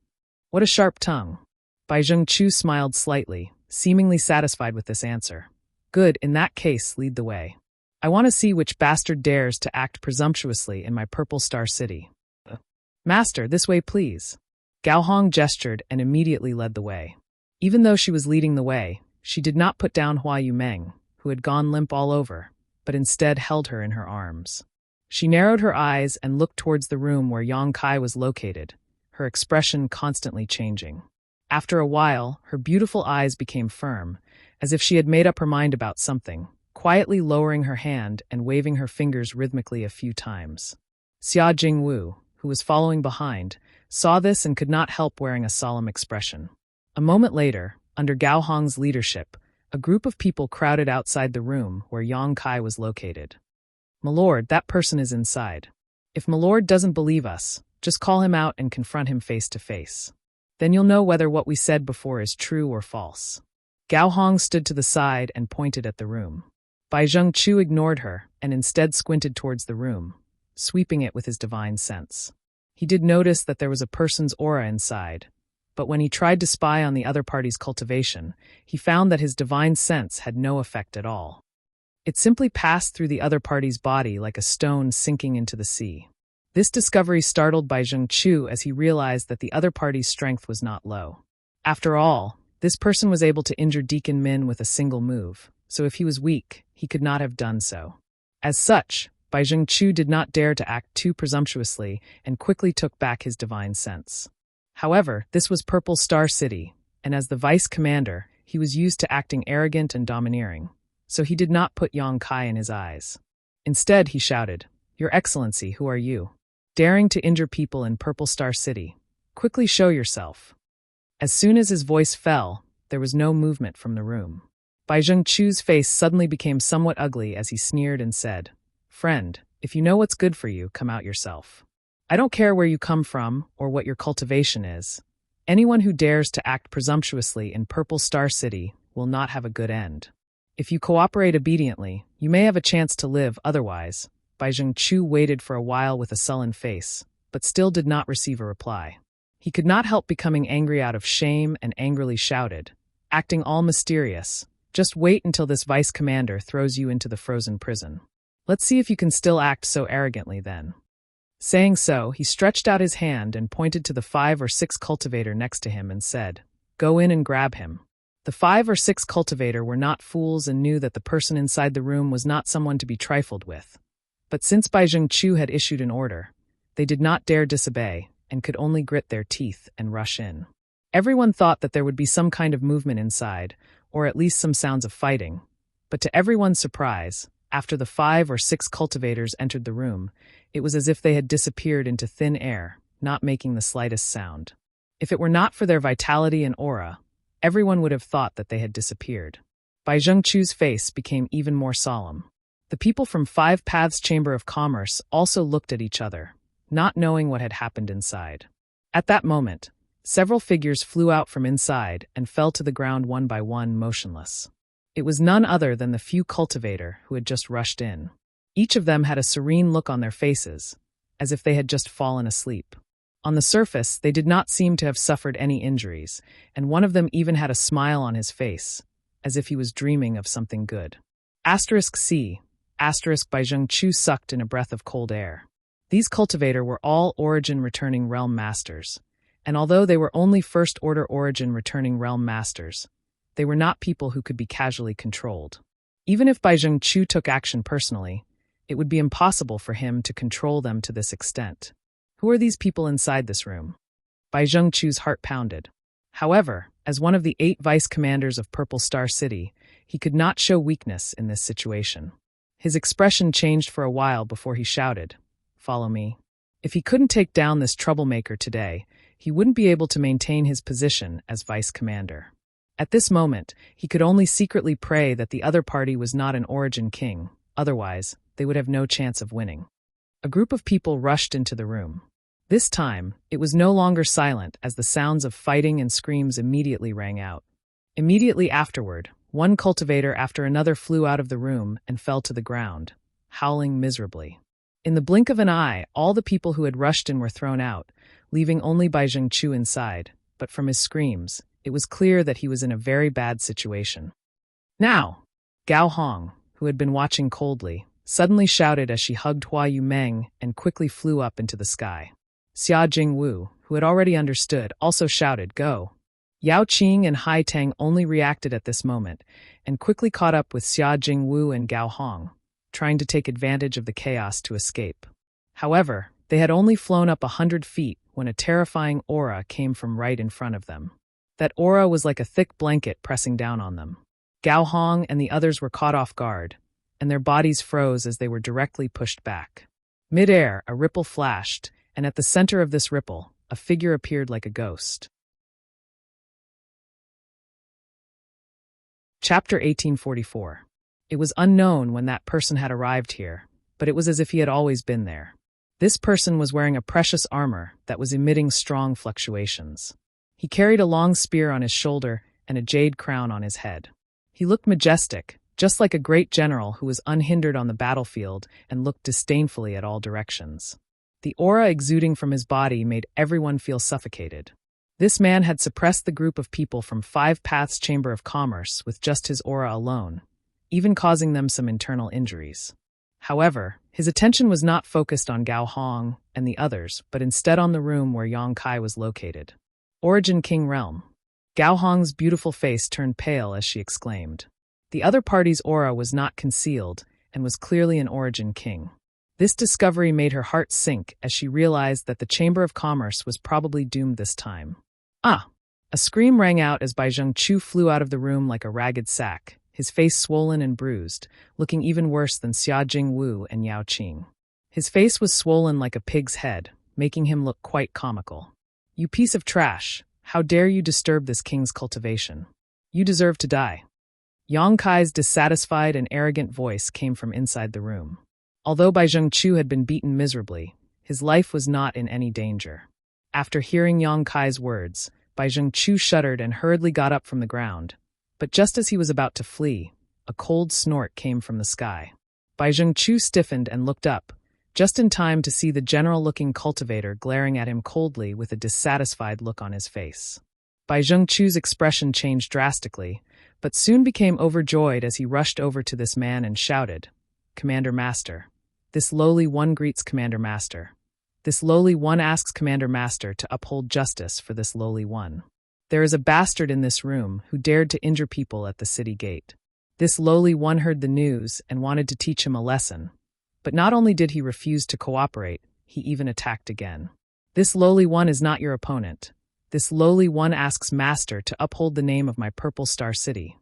What a sharp tongue. Bai Zhengqiu smiled slightly, seemingly satisfied with this answer. Good, in that case, lead the way. I want to see which bastard dares to act presumptuously in my Purple Star City. Master, this way please. Gao Hong gestured and immediately led the way. Even though she was leading the way, she did not put down Hua Yumeng, who had gone limp all over, but instead held her in her arms. She narrowed her eyes and looked towards the room where Yang Kai was located, her expression constantly changing. After a while, her beautiful eyes became firm, as if she had made up her mind about something, quietly lowering her hand and waving her fingers rhythmically a few times. Xia Jingwu, who was following behind, saw this and could not help wearing a solemn expression. A moment later, under Gao Hong's leadership, a group of people crowded outside the room where Yang Kai was located. Milord, that person is inside. If Milord doesn't believe us, just call him out and confront him face to face. Then you'll know whether what we said before is true or false. Gao Hong stood to the side and pointed at the room. Bai Zhengqiu ignored her and instead squinted towards the room, sweeping it with his divine sense. He did notice that there was a person's aura inside, but when he tried to spy on the other party's cultivation, he found that his divine sense had no effect at all. It simply passed through the other party's body like a stone sinking into the sea. This discovery startled Bai Zhengqiu as he realized that the other party's strength was not low. After all, this person was able to injure Deacon Min with a single move, so if he was weak, he could not have done so. As such, Bai Zhengqiu did not dare to act too presumptuously and quickly took back his divine sense. However, this was Purple Star City, and as the vice commander, he was used to acting arrogant and domineering, so he did not put Yang Kai in his eyes. Instead, he shouted, Your Excellency, who are you? Daring to injure people in Purple Star City. Quickly show yourself. As soon as his voice fell, there was no movement from the room. Bai Zhengqiu's face suddenly became somewhat ugly as he sneered and said, Friend, if you know what's good for you, come out yourself. I don't care where you come from or what your cultivation is. Anyone who dares to act presumptuously in Purple Star City will not have a good end. If you cooperate obediently, you may have a chance to live otherwise. Bai Zhengqiu waited for a while with a sullen face, but still did not receive a reply. He could not help becoming angry out of shame and angrily shouted, acting all mysterious, Just wait until this vice commander throws you into the frozen prison. Let's see if you can still act so arrogantly then. Saying so, he stretched out his hand and pointed to the 5 or 6 cultivator next to him and said, Go in and grab him. The 5 or 6 cultivator were not fools and knew that the person inside the room was not someone to be trifled with. But since Bai Zhengqiu had issued an order, they did not dare disobey and could only grit their teeth and rush in. Everyone thought that there would be some kind of movement inside, or at least some sounds of fighting. But to everyone's surprise, after the 5 or 6 cultivators entered the room, it was as if they had disappeared into thin air, not making the slightest sound. If it were not for their vitality and aura, everyone would have thought that they had disappeared. Bai Zhengqiu's face became even more solemn. The people from Five Paths Chamber of Commerce also looked at each other, not knowing what had happened inside. At that moment, several figures flew out from inside and fell to the ground one by one, motionless. It was none other than the few cultivator who had just rushed in. Each of them had a serene look on their faces, as if they had just fallen asleep. On the surface, they did not seem to have suffered any injuries, and one of them even had a smile on his face, as if he was dreaming of something good. C. By Zheng Chu sucked in a breath of cold air. These cultivator were all origin-returning realm masters, and although they were only first-order origin-returning realm masters, they were not people who could be casually controlled. Even if Bai Zhengchu took action personally, it would be impossible for him to control them to this extent. Who are these people inside this room? Bai Zhengchu's heart pounded. However, as one of the 8 vice-commanders of Purple Star City, he could not show weakness in this situation. His expression changed for a while before he shouted, "Follow me." If he couldn't take down this troublemaker today, he wouldn't be able to maintain his position as vice-commander. At this moment, he could only secretly pray that the other party was not an origin king, otherwise, they would have no chance of winning. A group of people rushed into the room. This time, it was no longer silent as the sounds of fighting and screams immediately rang out. Immediately afterward, one cultivator after another flew out of the room and fell to the ground, howling miserably. In the blink of an eye, all the people who had rushed in were thrown out, leaving only Bai Zhengchu inside, but from his screams, it was clear that he was in a very bad situation. "Now!" Gao Hong, who had been watching coldly, suddenly shouted as she hugged Hua Yumeng and quickly flew up into the sky. Xia Jingwu, who had already understood, also shouted, "Go!" Yao Qing and Hai Tang only reacted at this moment and quickly caught up with Xia Jingwu and Gao Hong, trying to take advantage of the chaos to escape. However, they had only flown up 100 feet when a terrifying aura came from right in front of them. That aura was like a thick blanket pressing down on them. Gao Hong and the others were caught off guard, and their bodies froze as they were directly pushed back. Mid-air, a ripple flashed, and at the center of this ripple, a figure appeared like a ghost. Chapter 1844. It was unknown when that person had arrived here, but it was as if he had always been there. This person was wearing a precious armor that was emitting strong fluctuations. He carried a long spear on his shoulder and a jade crown on his head. He looked majestic, just like a great general who was unhindered on the battlefield and looked disdainfully at all directions. The aura exuding from his body made everyone feel suffocated. This man had suppressed the group of people from 5 Paths Chamber of Commerce with just his aura alone, even causing them some internal injuries. However, his attention was not focused on Gao Hong and the others, but instead on the room where Yang Kai was located. Origin King Realm. Gao Hong's beautiful face turned pale as she exclaimed. The other party's aura was not concealed and was clearly an Origin King. This discovery made her heart sink as she realized that the Chamber of Commerce was probably doomed this time. "Ah!" A scream rang out as Bai Zhengchu flew out of the room like a ragged sack, his face swollen and bruised, looking even worse than Xia Jingwu and Yao Qing. His face was swollen like a pig's head, making him look quite comical. "You piece of trash! How dare you disturb this king's cultivation? You deserve to die." Yang Kai's dissatisfied and arrogant voice came from inside the room. Although Bai Zhengchu had been beaten miserably, his life was not in any danger. After hearing Yang Kai's words, Bai Zhengchu shuddered and hurriedly got up from the ground. But just as he was about to flee, a cold snort came from the sky. Bai Zhengchu stiffened and looked up, just in time to see the general-looking cultivator glaring at him coldly with a dissatisfied look on his face. Bai Zhengchu's expression changed drastically, but soon became overjoyed as he rushed over to this man and shouted, "Commander Master. This lowly one greets Commander Master. This lowly one asks Commander Master to uphold justice for this lowly one. There is a bastard in this room who dared to injure people at the city gate. This lowly one heard the news and wanted to teach him a lesson. But not only did he refuse to cooperate, he even attacked again. This lowly one is not your opponent. This lowly one asks Master to uphold the name of my Purple Star City."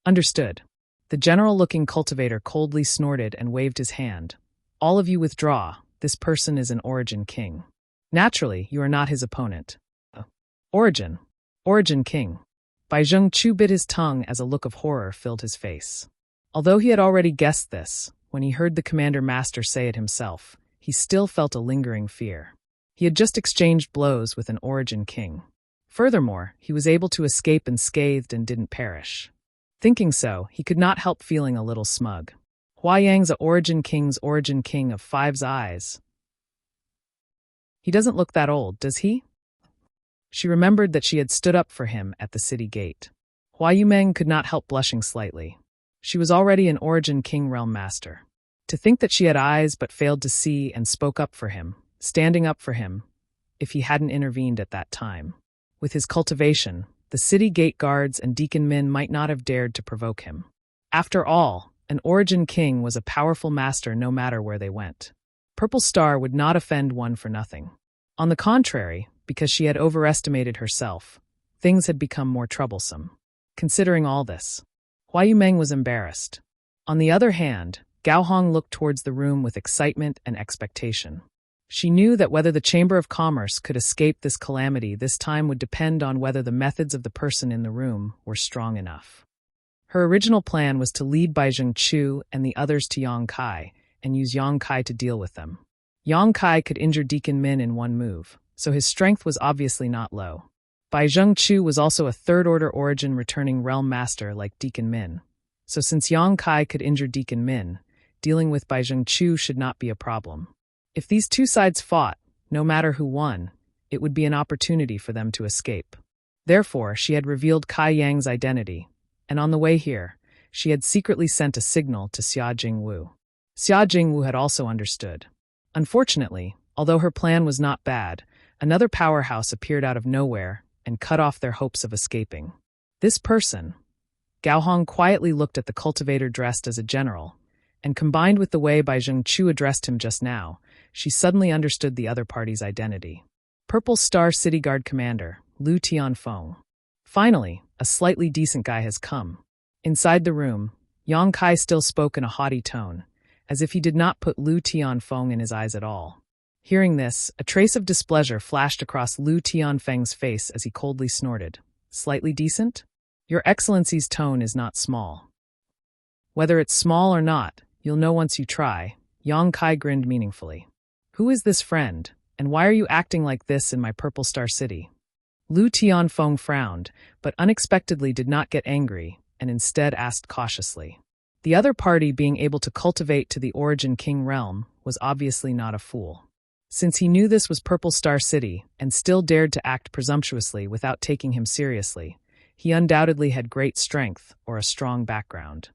"Understood." The general-looking cultivator coldly snorted and waved his hand. "All of you withdraw. This person is an Origin King. Naturally, you are not his opponent." Origin King." Bai Zhengchu bit his tongue as a look of horror filled his face. Although he had already guessed this, when he heard the Commander Master say it himself, he still felt a lingering fear. He had just exchanged blows with an Origin King. Furthermore, he was able to escape unscathed and didn't perish. Thinking so, he could not help feeling a little smug. Hua Yang's a Origin King of 5's eyes. He doesn't look that old, does he? She remembered that she had stood up for him at the city gate. Hua Yumeng could not help blushing slightly. She was already an Origin King Realm Master. To think that she had eyes but failed to see and spoke up for him, standing up for him, if he hadn't intervened at that time. With his cultivation, the city gate guards and Deacon Min might not have dared to provoke him. After all, an Origin King was a powerful master no matter where they went. Purple Star would not offend one for nothing. On the contrary, because she had overestimated herself, things had become more troublesome. Considering all this, Hua Yumeng was embarrassed. On the other hand, Gao Hong looked towards the room with excitement and expectation. She knew that whether the Chamber of Commerce could escape this calamity this time would depend on whether the methods of the person in the room were strong enough. Her original plan was to lead Bai Zhengqiu and the others to Yang Kai and use Yang Kai to deal with them. Yang Kai could injure Deacon Min in one move, so his strength was obviously not low. Bai Zhengqiu was also a third-order origin returning realm master like Deacon Min, so since Yang Kai could injure Deacon Min, dealing with Bai Zhengqiu should not be a problem. If these two sides fought, no matter who won, it would be an opportunity for them to escape. Therefore, she had revealed Kai Yang's identity, and on the way here, she had secretly sent a signal to Xia Jingwu. Xia Jingwu had also understood. Unfortunately, although her plan was not bad, another powerhouse appeared out of nowhere and cut off their hopes of escaping. This person, Gao Hong quietly looked at the cultivator dressed as a general, and combined with the way Bai Zhengqiu addressed him just now, she suddenly understood the other party's identity. Purple Star City Guard Commander, Lu Tianfeng. Finally, a slightly decent guy has come. Inside the room, Yang Kai still spoke in a haughty tone, as if he did not put Lu Tianfeng in his eyes at all. Hearing this, a trace of displeasure flashed across Lu Tianfeng's face as he coldly snorted. Slightly decent? Your Excellency's tone is not small. Whether it's small or not, you'll know once you try, Yang Kai grinned meaningfully. Who is this friend, and why are you acting like this in my Purple Star City? Lu Tianfeng frowned, but unexpectedly did not get angry, and instead asked cautiously. The other party being able to cultivate to the Origin King realm was obviously not a fool. Since he knew this was Purple Star City and still dared to act presumptuously without taking him seriously, he undoubtedly had great strength or a strong background.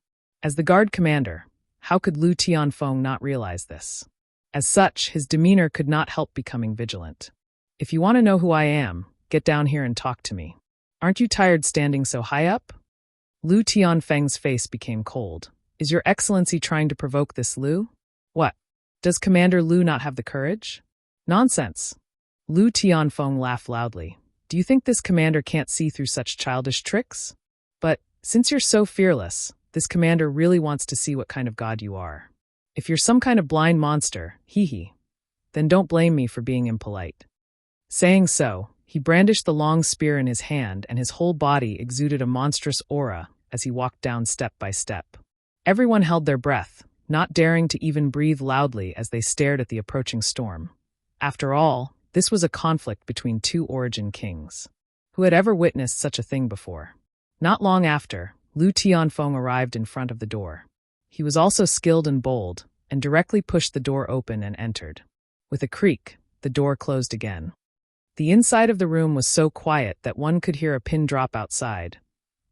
As the guard commander, how could Lu Tianfeng not realize this? As such, his demeanor could not help becoming vigilant. If you want to know who I am, get down here and talk to me. Aren't you tired standing so high up? Lu Tianfeng's face became cold. Is your Excellency trying to provoke this Lu? What? Does Commander Lu not have the courage? Nonsense. Lu Tianfeng laughed loudly. Do you think this commander can't see through such childish tricks? But, since you're so fearless, this commander really wants to see what kind of god you are. If you're some kind of blind monster, then don't blame me for being impolite. Saying so, he brandished the long spear in his hand and his whole body exuded a monstrous aura as he walked down step by step. Everyone held their breath, not daring to even breathe loudly as they stared at the approaching storm. After all, this was a conflict between two Origin Kings. Who had ever witnessed such a thing before? Not long after, Lu Tianfeng arrived in front of the door. He was also skilled and bold, and directly pushed the door open and entered. With a creak, the door closed again. The inside of the room was so quiet that one could hear a pin drop outside.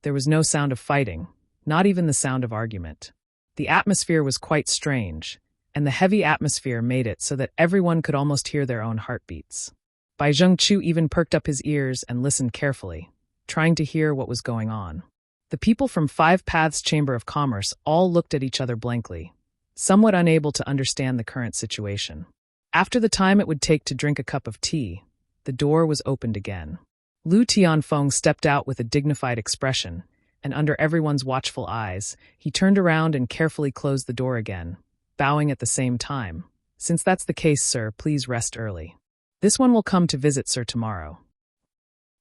There was no sound of fighting, not even the sound of argument. The atmosphere was quite strange, and the heavy atmosphere made it so that everyone could almost hear their own heartbeats. Bai Zhengqiu even perked up his ears and listened carefully, trying to hear what was going on. The people from Five Paths Chamber of Commerce all looked at each other blankly, somewhat unable to understand the current situation. After the time it would take to drink a cup of tea, the door was opened again. Lu Tianfeng stepped out with a dignified expression, and under everyone's watchful eyes, he turned around and carefully closed the door again, bowing at the same time. Since that's the case, sir, please rest early. This one will come to visit sir tomorrow.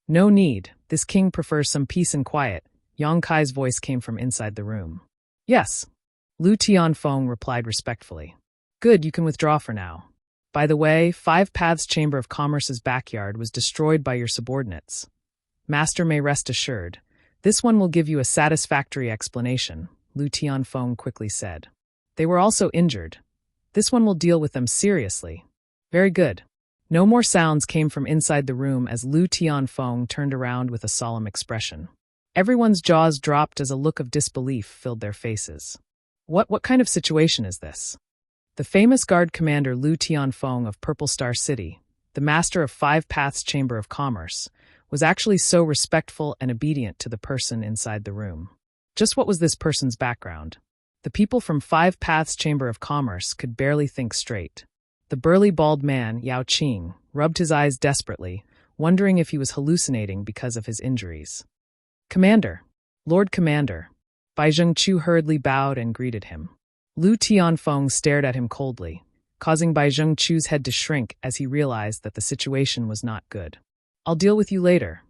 No need, this king prefers some peace and quiet. Yang Kai's voice came from inside the room. Yes. Lu Tianfeng replied respectfully. Good, you can withdraw for now. By the way, Five Paths Chamber of Commerce's backyard was destroyed by your subordinates. Master may rest assured. This one will give you a satisfactory explanation, Lu Tianfeng quickly said. They were also injured. This one will deal with them seriously. Very good. No more sounds came from inside the room as Lu Tianfeng turned around with a solemn expression. Everyone's jaws dropped as a look of disbelief filled their faces. What kind of situation is this? The famous guard commander Lu Tianfeng of Purple Star City, the master of Five Paths Chamber of Commerce, was actually so respectful and obedient to the person inside the room. Just what was this person's background? The people from Five Paths Chamber of Commerce could barely think straight. The burly bald man, Yao Qing, rubbed his eyes desperately, wondering if he was hallucinating because of his injuries. "Commander, Lord Commander." Bai Zhengqiu hurriedly bowed and greeted him. Lu Tianfeng stared at him coldly, causing Bai Zhengqiu's head to shrink as he realized that the situation was not good. "I'll deal with you later."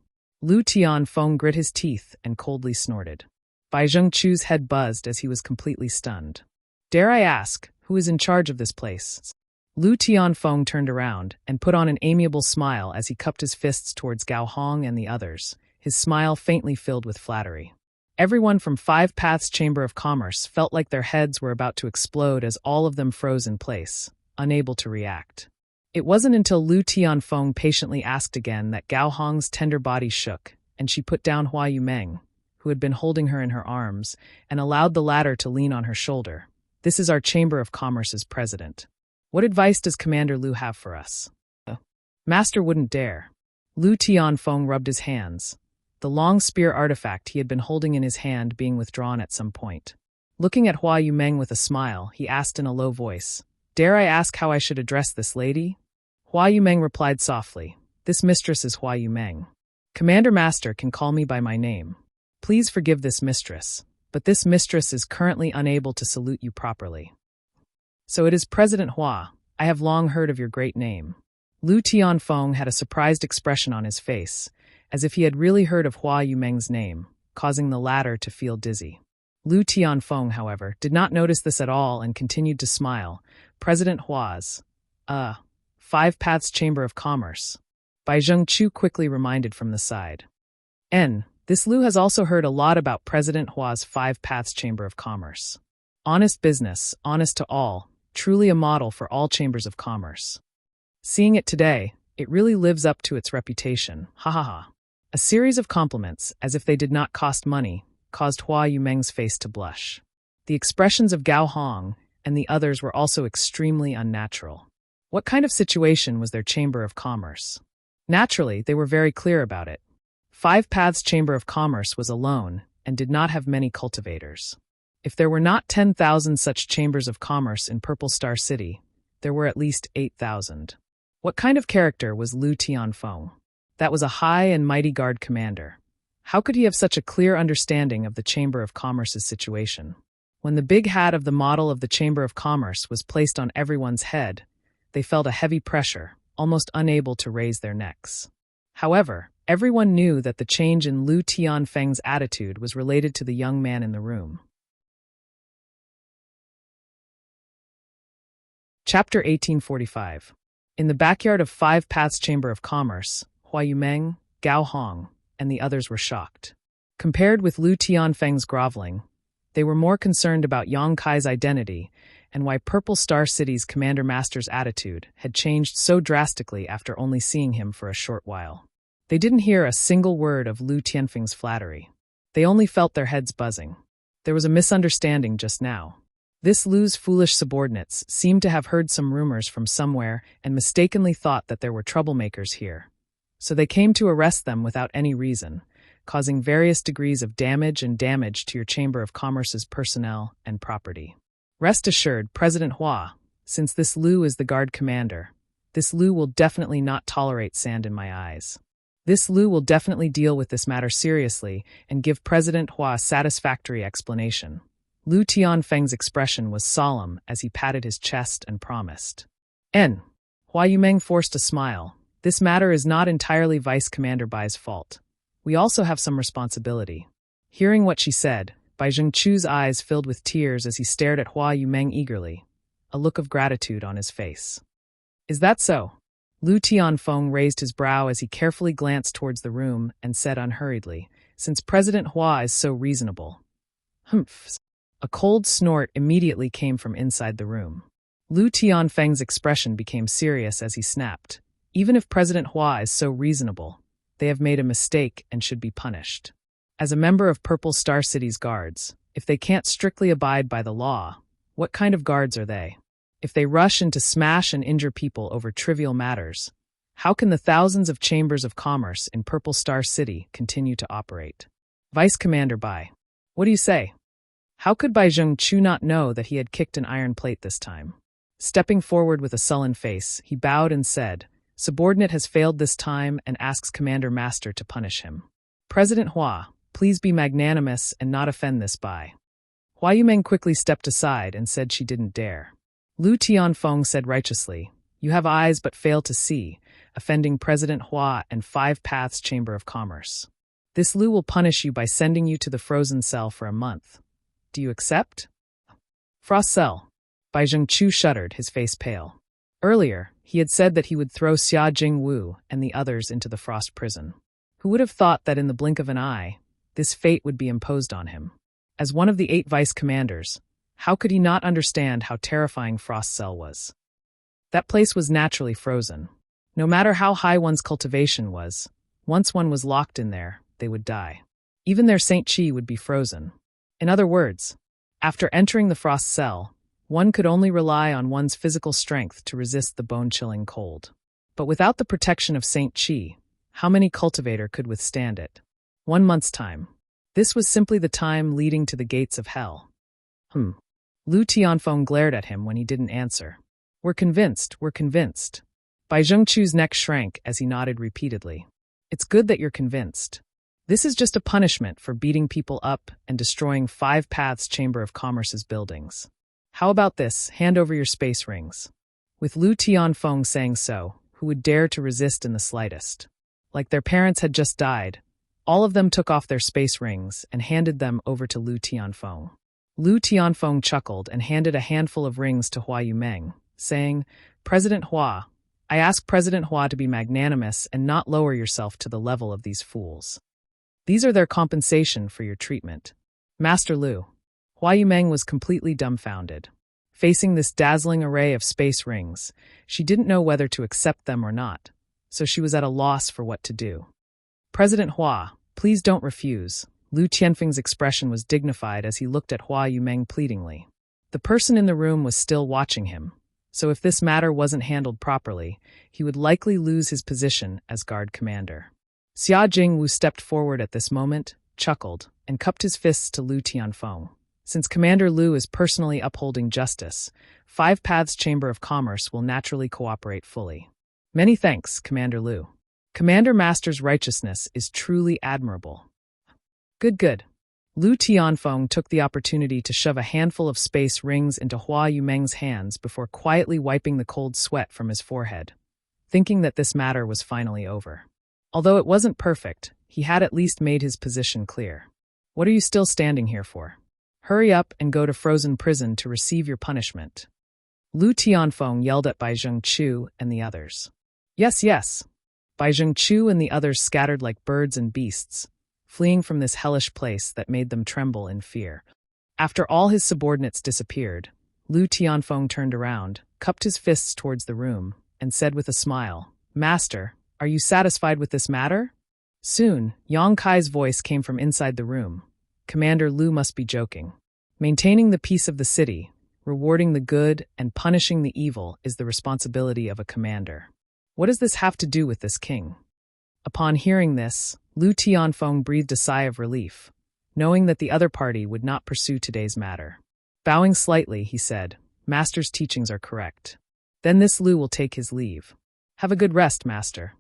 Lu Tianfeng grit his teeth and coldly snorted. Bai Zhengqiu's head buzzed as he was completely stunned. "Dare I ask, who is in charge of this place?" Lu Tianfeng turned around and put on an amiable smile as he cupped his fists towards Gao Hong and the others, his smile faintly filled with flattery. Everyone from Five Paths Chamber of Commerce felt like their heads were about to explode as all of them froze in place, unable to react. It wasn't until Lu Tianfeng patiently asked again that Gao Hong's tender body shook, and she put down Hua Yumeng, who had been holding her in her arms, and allowed the latter to lean on her shoulder. "This is our Chamber of Commerce's president. What advice does Commander Lu have for us?" Master wouldn't dare. Lu Tianfeng rubbed his hands, the long spear artifact he had been holding in his hand being withdrawn at some point. Looking at Hua Yumeng with a smile, he asked in a low voice, "Dare I ask how I should address this lady?" Hua Yumeng replied softly, "This mistress is Hua Yumeng. Commander Master can call me by my name. Please forgive this mistress, but this mistress is currently unable to salute you properly." "So it is President Hua. I have long heard of your great name." Lu Tianfeng had a surprised expression on his face, as if he had really heard of Hua Yumeng's name, causing the latter to feel dizzy. Lu Tianfeng, however, did not notice this at all and continued to smile. "President Hua's, Five Paths Chamber of Commerce." Bai Zhengqiu quickly reminded from the side. This Lu has also heard a lot about President Hua's Five Paths Chamber of Commerce. Honest business, honest to all, truly a model for all chambers of commerce. Seeing it today, it really lives up to its reputation, ha ha ha. A series of compliments, as if they did not cost money, caused Hua Yumeng's face to blush. The expressions of Gao Hong and the others were also extremely unnatural. What kind of situation was their Chamber of Commerce? Naturally, they were very clear about it. Five Paths Chamber of Commerce was alone and did not have many cultivators. If there were not 10,000 such chambers of commerce in Purple Star City, there were at least 8,000. What kind of character was Lu Tianfeng? That was a high and mighty guard commander. How could he have such a clear understanding of the Chamber of Commerce's situation? When the big hat of the model of the Chamber of Commerce was placed on everyone's head, they felt a heavy pressure, almost unable to raise their necks. However, everyone knew that the change in Lu Tianfeng's attitude was related to the young man in the room. Chapter 1845. In the backyard of Five Paths Chamber of Commerce, Hua Yumeng, Gao Hong, and the others were shocked. Compared with Lu Tianfeng's groveling, they were more concerned about Yang Kai's identity and why Purple Star City's Commander Master's attitude had changed so drastically after only seeing him for a short while. They didn't hear a single word of Lu Tianfeng's flattery. They only felt their heads buzzing. There was a misunderstanding just now. This Lu's foolish subordinates seemed to have heard some rumors from somewhere and mistakenly thought that there were troublemakers here. So they came to arrest them without any reason, causing various degrees of damage to your Chamber of Commerce's personnel and property. Rest assured, President Hua, since this Lu is the guard commander, this Lu will definitely not tolerate sand in my eyes. This Lu will definitely deal with this matter seriously and give President Hua a satisfactory explanation. Lu Tianfeng's expression was solemn as he patted his chest and promised. Hua Yumeng forced a smile. This matter is not entirely Vice Commander Bai's fault. We also have some responsibility. Hearing what she said, Bai Zhengqiu's eyes filled with tears as he stared at Hua Yumeng eagerly, a look of gratitude on his face. "Is that so?" Lu Tianfeng raised his brow as he carefully glanced towards the room and said unhurriedly, "Since President Hua is so reasonable." Humph. A cold snort immediately came from inside the room. Lu Tianfeng's expression became serious as he snapped, Even if President Hua is so reasonable, they have made a mistake and should be punished. As a member of Purple Star City's guards, if they can't strictly abide by the law, what kind of guards are they? If they rush in to smash and injure people over trivial matters, how can the thousands of chambers of commerce in Purple Star City continue to operate? Vice Commander Bai. What do you say? How could Bai Zhengchu not know that he had kicked an iron plate this time? Stepping forward with a sullen face, he bowed and said, "Subordinate has failed this time and asks Commander Master to punish him. President Hua, please be magnanimous and not offend this Bai." Hua Yumeng quickly stepped aside and said she didn't dare. Lu Tianfeng said righteously, "You have eyes but fail to see, offending President Hua and Five Paths Chamber of Commerce. This Lu will punish you by sending you to the frozen cell for a month. Do you accept?" Frost cell. Bai Zhengchu shuddered, his face pale. Earlier, he had said that he would throw Xia Jingwu and the others into the frost prison. Who would have thought that in the blink of an eye, this fate would be imposed on him? As one of the 8 vice commanders, how could he not understand how terrifying Frost Cell was? That place was naturally frozen. No matter how high one's cultivation was, once one was locked in there, they would die. Even their Saint Chi would be frozen. In other words, after entering the Frost Cell, one could only rely on one's physical strength to resist the bone-chilling cold. But without the protection of Saint Chi, how many cultivator could withstand it? 1 month's time. This was simply the time leading to the gates of hell. Lu Tianfeng glared at him when he didn't answer. We're convinced. Bai Zhengchu's neck shrank as he nodded repeatedly. It's good that you're convinced. This is just a punishment for beating people up and destroying Five Paths Chamber of Commerce's buildings. How about this? Hand over your space rings. With Lu Tianfeng saying so, who would dare to resist in the slightest? Like their parents had just died, all of them took off their space rings and handed them over to Lu Tianfeng. Lu Tianfeng chuckled and handed a handful of rings to Hua Yumeng, saying, "President Hua, I ask President Hua to be magnanimous and not lower yourself to the level of these fools. These are their compensation for your treatment." Master Lu. Hua Yumeng was completely dumbfounded. Facing this dazzling array of space rings, she didn't know whether to accept them or not, so she was at a loss for what to do. "President Hua, please don't refuse." Lu Tianfeng's expression was dignified as he looked at Hua Yumeng pleadingly. The person in the room was still watching him, so if this matter wasn't handled properly, he would likely lose his position as guard commander. Xia Jingwu stepped forward at this moment, chuckled, and cupped his fists to Lu Tianfeng. Since Commander Lu is personally upholding justice, Five Paths Chamber of Commerce will naturally cooperate fully. Many thanks, Commander Lu. Commander Master's righteousness is truly admirable. Good. Lu Tianfeng took the opportunity to shove a handful of space rings into Hua Yumeng's hands before quietly wiping the cold sweat from his forehead, thinking that this matter was finally over. Although it wasn't perfect, he had at least made his position clear. What are you still standing here for? Hurry up and go to frozen prison to receive your punishment. Lu Tianfeng yelled at Bai Zhengchu and the others. Yes. Bai Zhengchu and the others scattered like birds and beasts, fleeing from this hellish place that made them tremble in fear. After all his subordinates disappeared, Lu Tianfeng turned around, cupped his fists towards the room, and said with a smile, "Master, are you satisfied with this matter?" Soon, Yang Kai's voice came from inside the room. Commander Lu must be joking. Maintaining the peace of the city, rewarding the good, and punishing the evil is the responsibility of a commander. What does this have to do with this king? Upon hearing this, Lu Tianfeng breathed a sigh of relief, knowing that the other party would not pursue today's matter. Bowing slightly, he said, "Master's teachings are correct. Then this Lu will take his leave. Have a good rest, Master."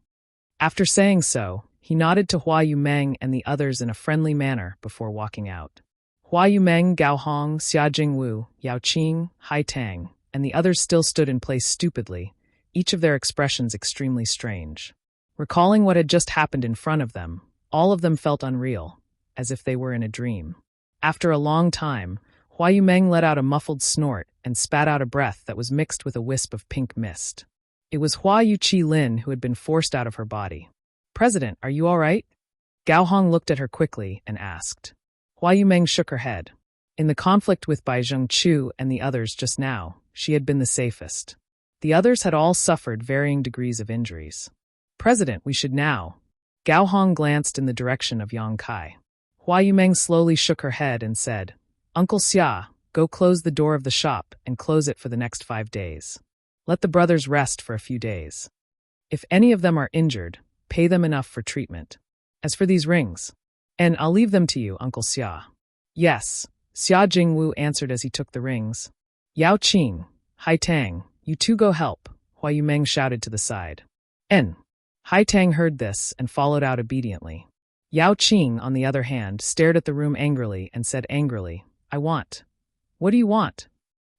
After saying so, he nodded to Hua Yumeng and the others in a friendly manner before walking out. Hua Yumeng, Gao Hong, Xia Jingwu, Yao Qing, Hai Tang, and the others still stood in place stupidly, each of their expressions extremely strange. Recalling what had just happened in front of them, all of them felt unreal, as if they were in a dream. After a long time, Hua Yumeng let out a muffled snort and spat out a breath that was mixed with a wisp of pink mist. It was Hua Yuqi Lin who had been forced out of her body. "President, are you all right?" Gao Hong looked at her quickly and asked. Hua Yumeng shook her head. In the conflict with Bai Zhengchu and the others just now, she had been the safest. The others had all suffered varying degrees of injuries. President, we should now. Gao Hong glanced in the direction of Yang Kai. Hua Yumeng slowly shook her head and said, Uncle Xia, go close the door of the shop and close it for the next 5 days. Let the brothers rest for a few days. If any of them are injured, pay them enough for treatment. As for these rings, and I'll leave them to you, Uncle Xia. Yes, Xia Jingwu answered as he took the rings. Yao Qing, Hai Tang, you two go help, Hua Yumeng shouted to the side. Hai Tang heard this and followed out obediently. Yao Qing, on the other hand, stared at the room angrily and said angrily, I want. What do you want?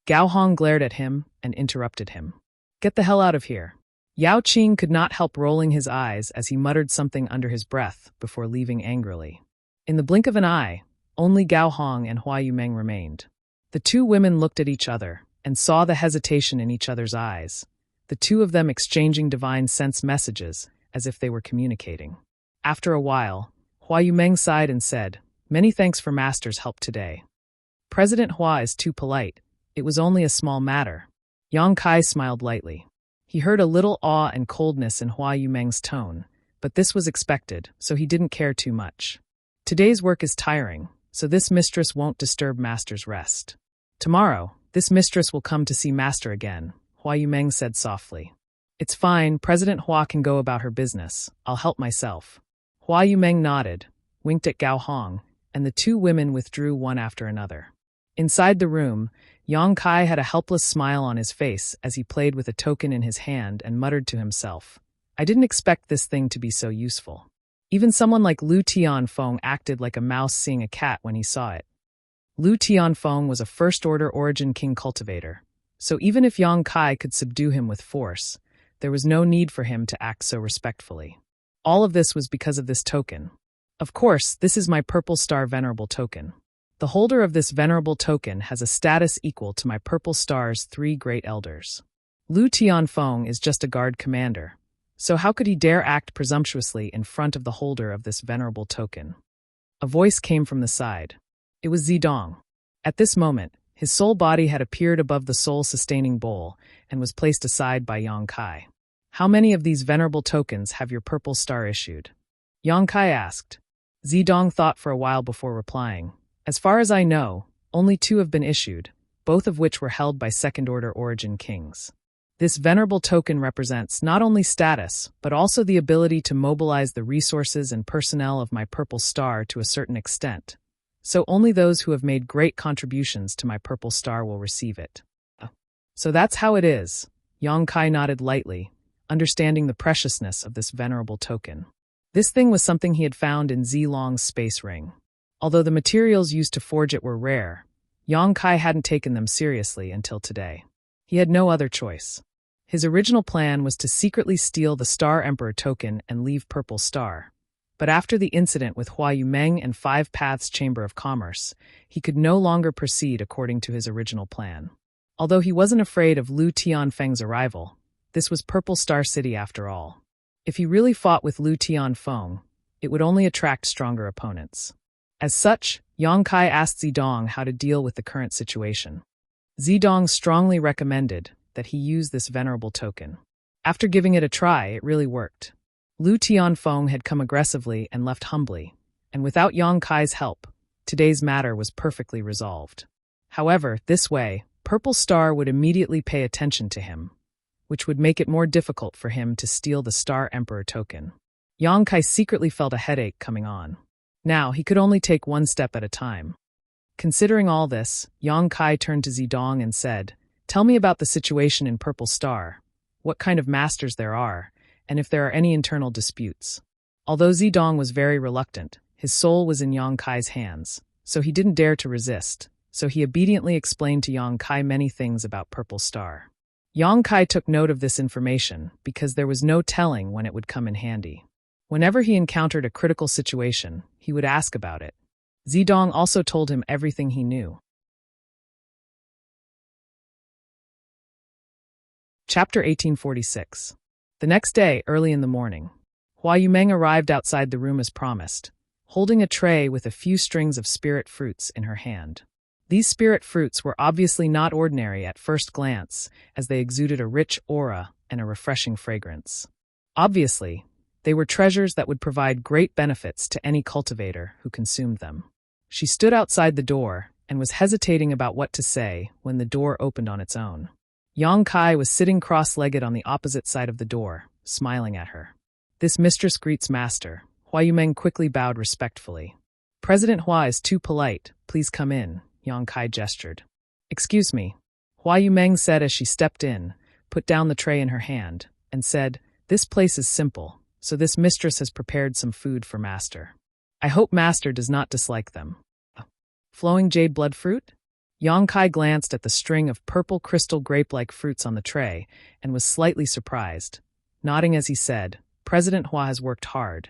Gao Hong glared at him and interrupted him. Get the hell out of here. Yao Qing could not help rolling his eyes as he muttered something under his breath before leaving angrily. In the blink of an eye, only Gao Hong and Hua Yumeng remained. The two women looked at each other and saw the hesitation in each other's eyes, the two of them exchanging divine sense messages as if they were communicating. After a while, Hua Yumeng sighed and said, Many thanks for Master's help today. President Hua is too polite. It was only a small matter. Yang Kai smiled lightly. He heard a little awe and coldness in Hua Yumeng's tone, but this was expected, so he didn't care too much. Today's work is tiring, so this mistress won't disturb Master's rest. Tomorrow, this mistress will come to see Master again, Hua Yumeng said softly. It's fine, President Hua can go about her business. I'll help myself. Hua Yumeng nodded, winked at Gao Hong, and the two women withdrew one after another. Inside the room, Yang Kai had a helpless smile on his face as he played with a token in his hand and muttered to himself, I didn't expect this thing to be so useful. Even someone like Lu Tianfeng acted like a mouse seeing a cat when he saw it. Lu Tianfeng was a first-order origin king cultivator, so even if Yang Kai could subdue him with force, there was no need for him to act so respectfully. All of this was because of this token. Of course, this is my Purple Star Venerable token. The holder of this venerable token has a status equal to my Purple Star's 3 great elders. Lu Tianfeng is just a guard commander, so how could he dare act presumptuously in front of the holder of this venerable token? A voice came from the side. It was Zidong. At this moment, his soul body had appeared above the soul-sustaining bowl and was placed aside by Yang Kai. How many of these venerable tokens have your Purple Star issued? Yang Kai asked. Zidong thought for a while before replying. As far as I know, only 2 have been issued, both of which were held by second-order origin kings. This venerable token represents not only status, but also the ability to mobilize the resources and personnel of my Purple Star to a certain extent. So only those who have made great contributions to my Purple Star will receive it. So that's how it is. Yang Kai nodded lightly, understanding the preciousness of this venerable token. This thing was something he had found in Zilong's space ring. Although the materials used to forge it were rare, Yang Kai hadn't taken them seriously until today. He had no other choice. His original plan was to secretly steal the Star Emperor token and leave Purple Star. But after the incident with Hua Yumeng and 5 Paths Chamber of Commerce, he could no longer proceed according to his original plan. Although he wasn't afraid of Lu Tianfeng's arrival, this was Purple Star City after all. If he really fought with Lu Tianfeng, it would only attract stronger opponents. As such, Yang Kai asked Zidong how to deal with the current situation. Zidong strongly recommended that he use this venerable token. After giving it a try, it really worked. Lu Tianfeng had come aggressively and left humbly, and without Yang Kai's help, today's matter was perfectly resolved. However, this way, Purple Star would immediately pay attention to him, which would make it more difficult for him to steal the Star Emperor token. Yang Kai secretly felt a headache coming on. Now, he could only take one step at a time. Considering all this, Yang Kai turned to Zidong and said, Tell me about the situation in Purple Star, what kind of masters there are, and if there are any internal disputes. Although Zidong was very reluctant, his soul was in Yang Kai's hands, so he didn't dare to resist, so he obediently explained to Yang Kai many things about Purple Star. Yang Kai took note of this information because there was no telling when it would come in handy. Whenever he encountered a critical situation, he would ask about it. Zidong also told him everything he knew. Chapter 1846. The next day, early in the morning, Hua Yumeng arrived outside the room as promised, holding a tray with a few strings of spirit fruits in her hand. These spirit fruits were obviously not ordinary at first glance, as they exuded a rich aura and a refreshing fragrance. Obviously, they were treasures that would provide great benefits to any cultivator who consumed them. She stood outside the door and was hesitating about what to say when the door opened on its own. Yang Kai was sitting cross-legged on the opposite side of the door, smiling at her. "This mistress greets master." Hua Yumeng quickly bowed respectfully. "President Hua is too polite. Please come in," Yang Kai gestured. "Excuse me," Hua Yumeng said as she stepped in, put down the tray in her hand, and said, "This place is simple, so this mistress has prepared some food for master. I hope master does not dislike them." Flowing jade blood fruit? Yang Kai glanced at the string of purple crystal grape-like fruits on the tray and was slightly surprised, nodding as he said, "President Hua has worked hard.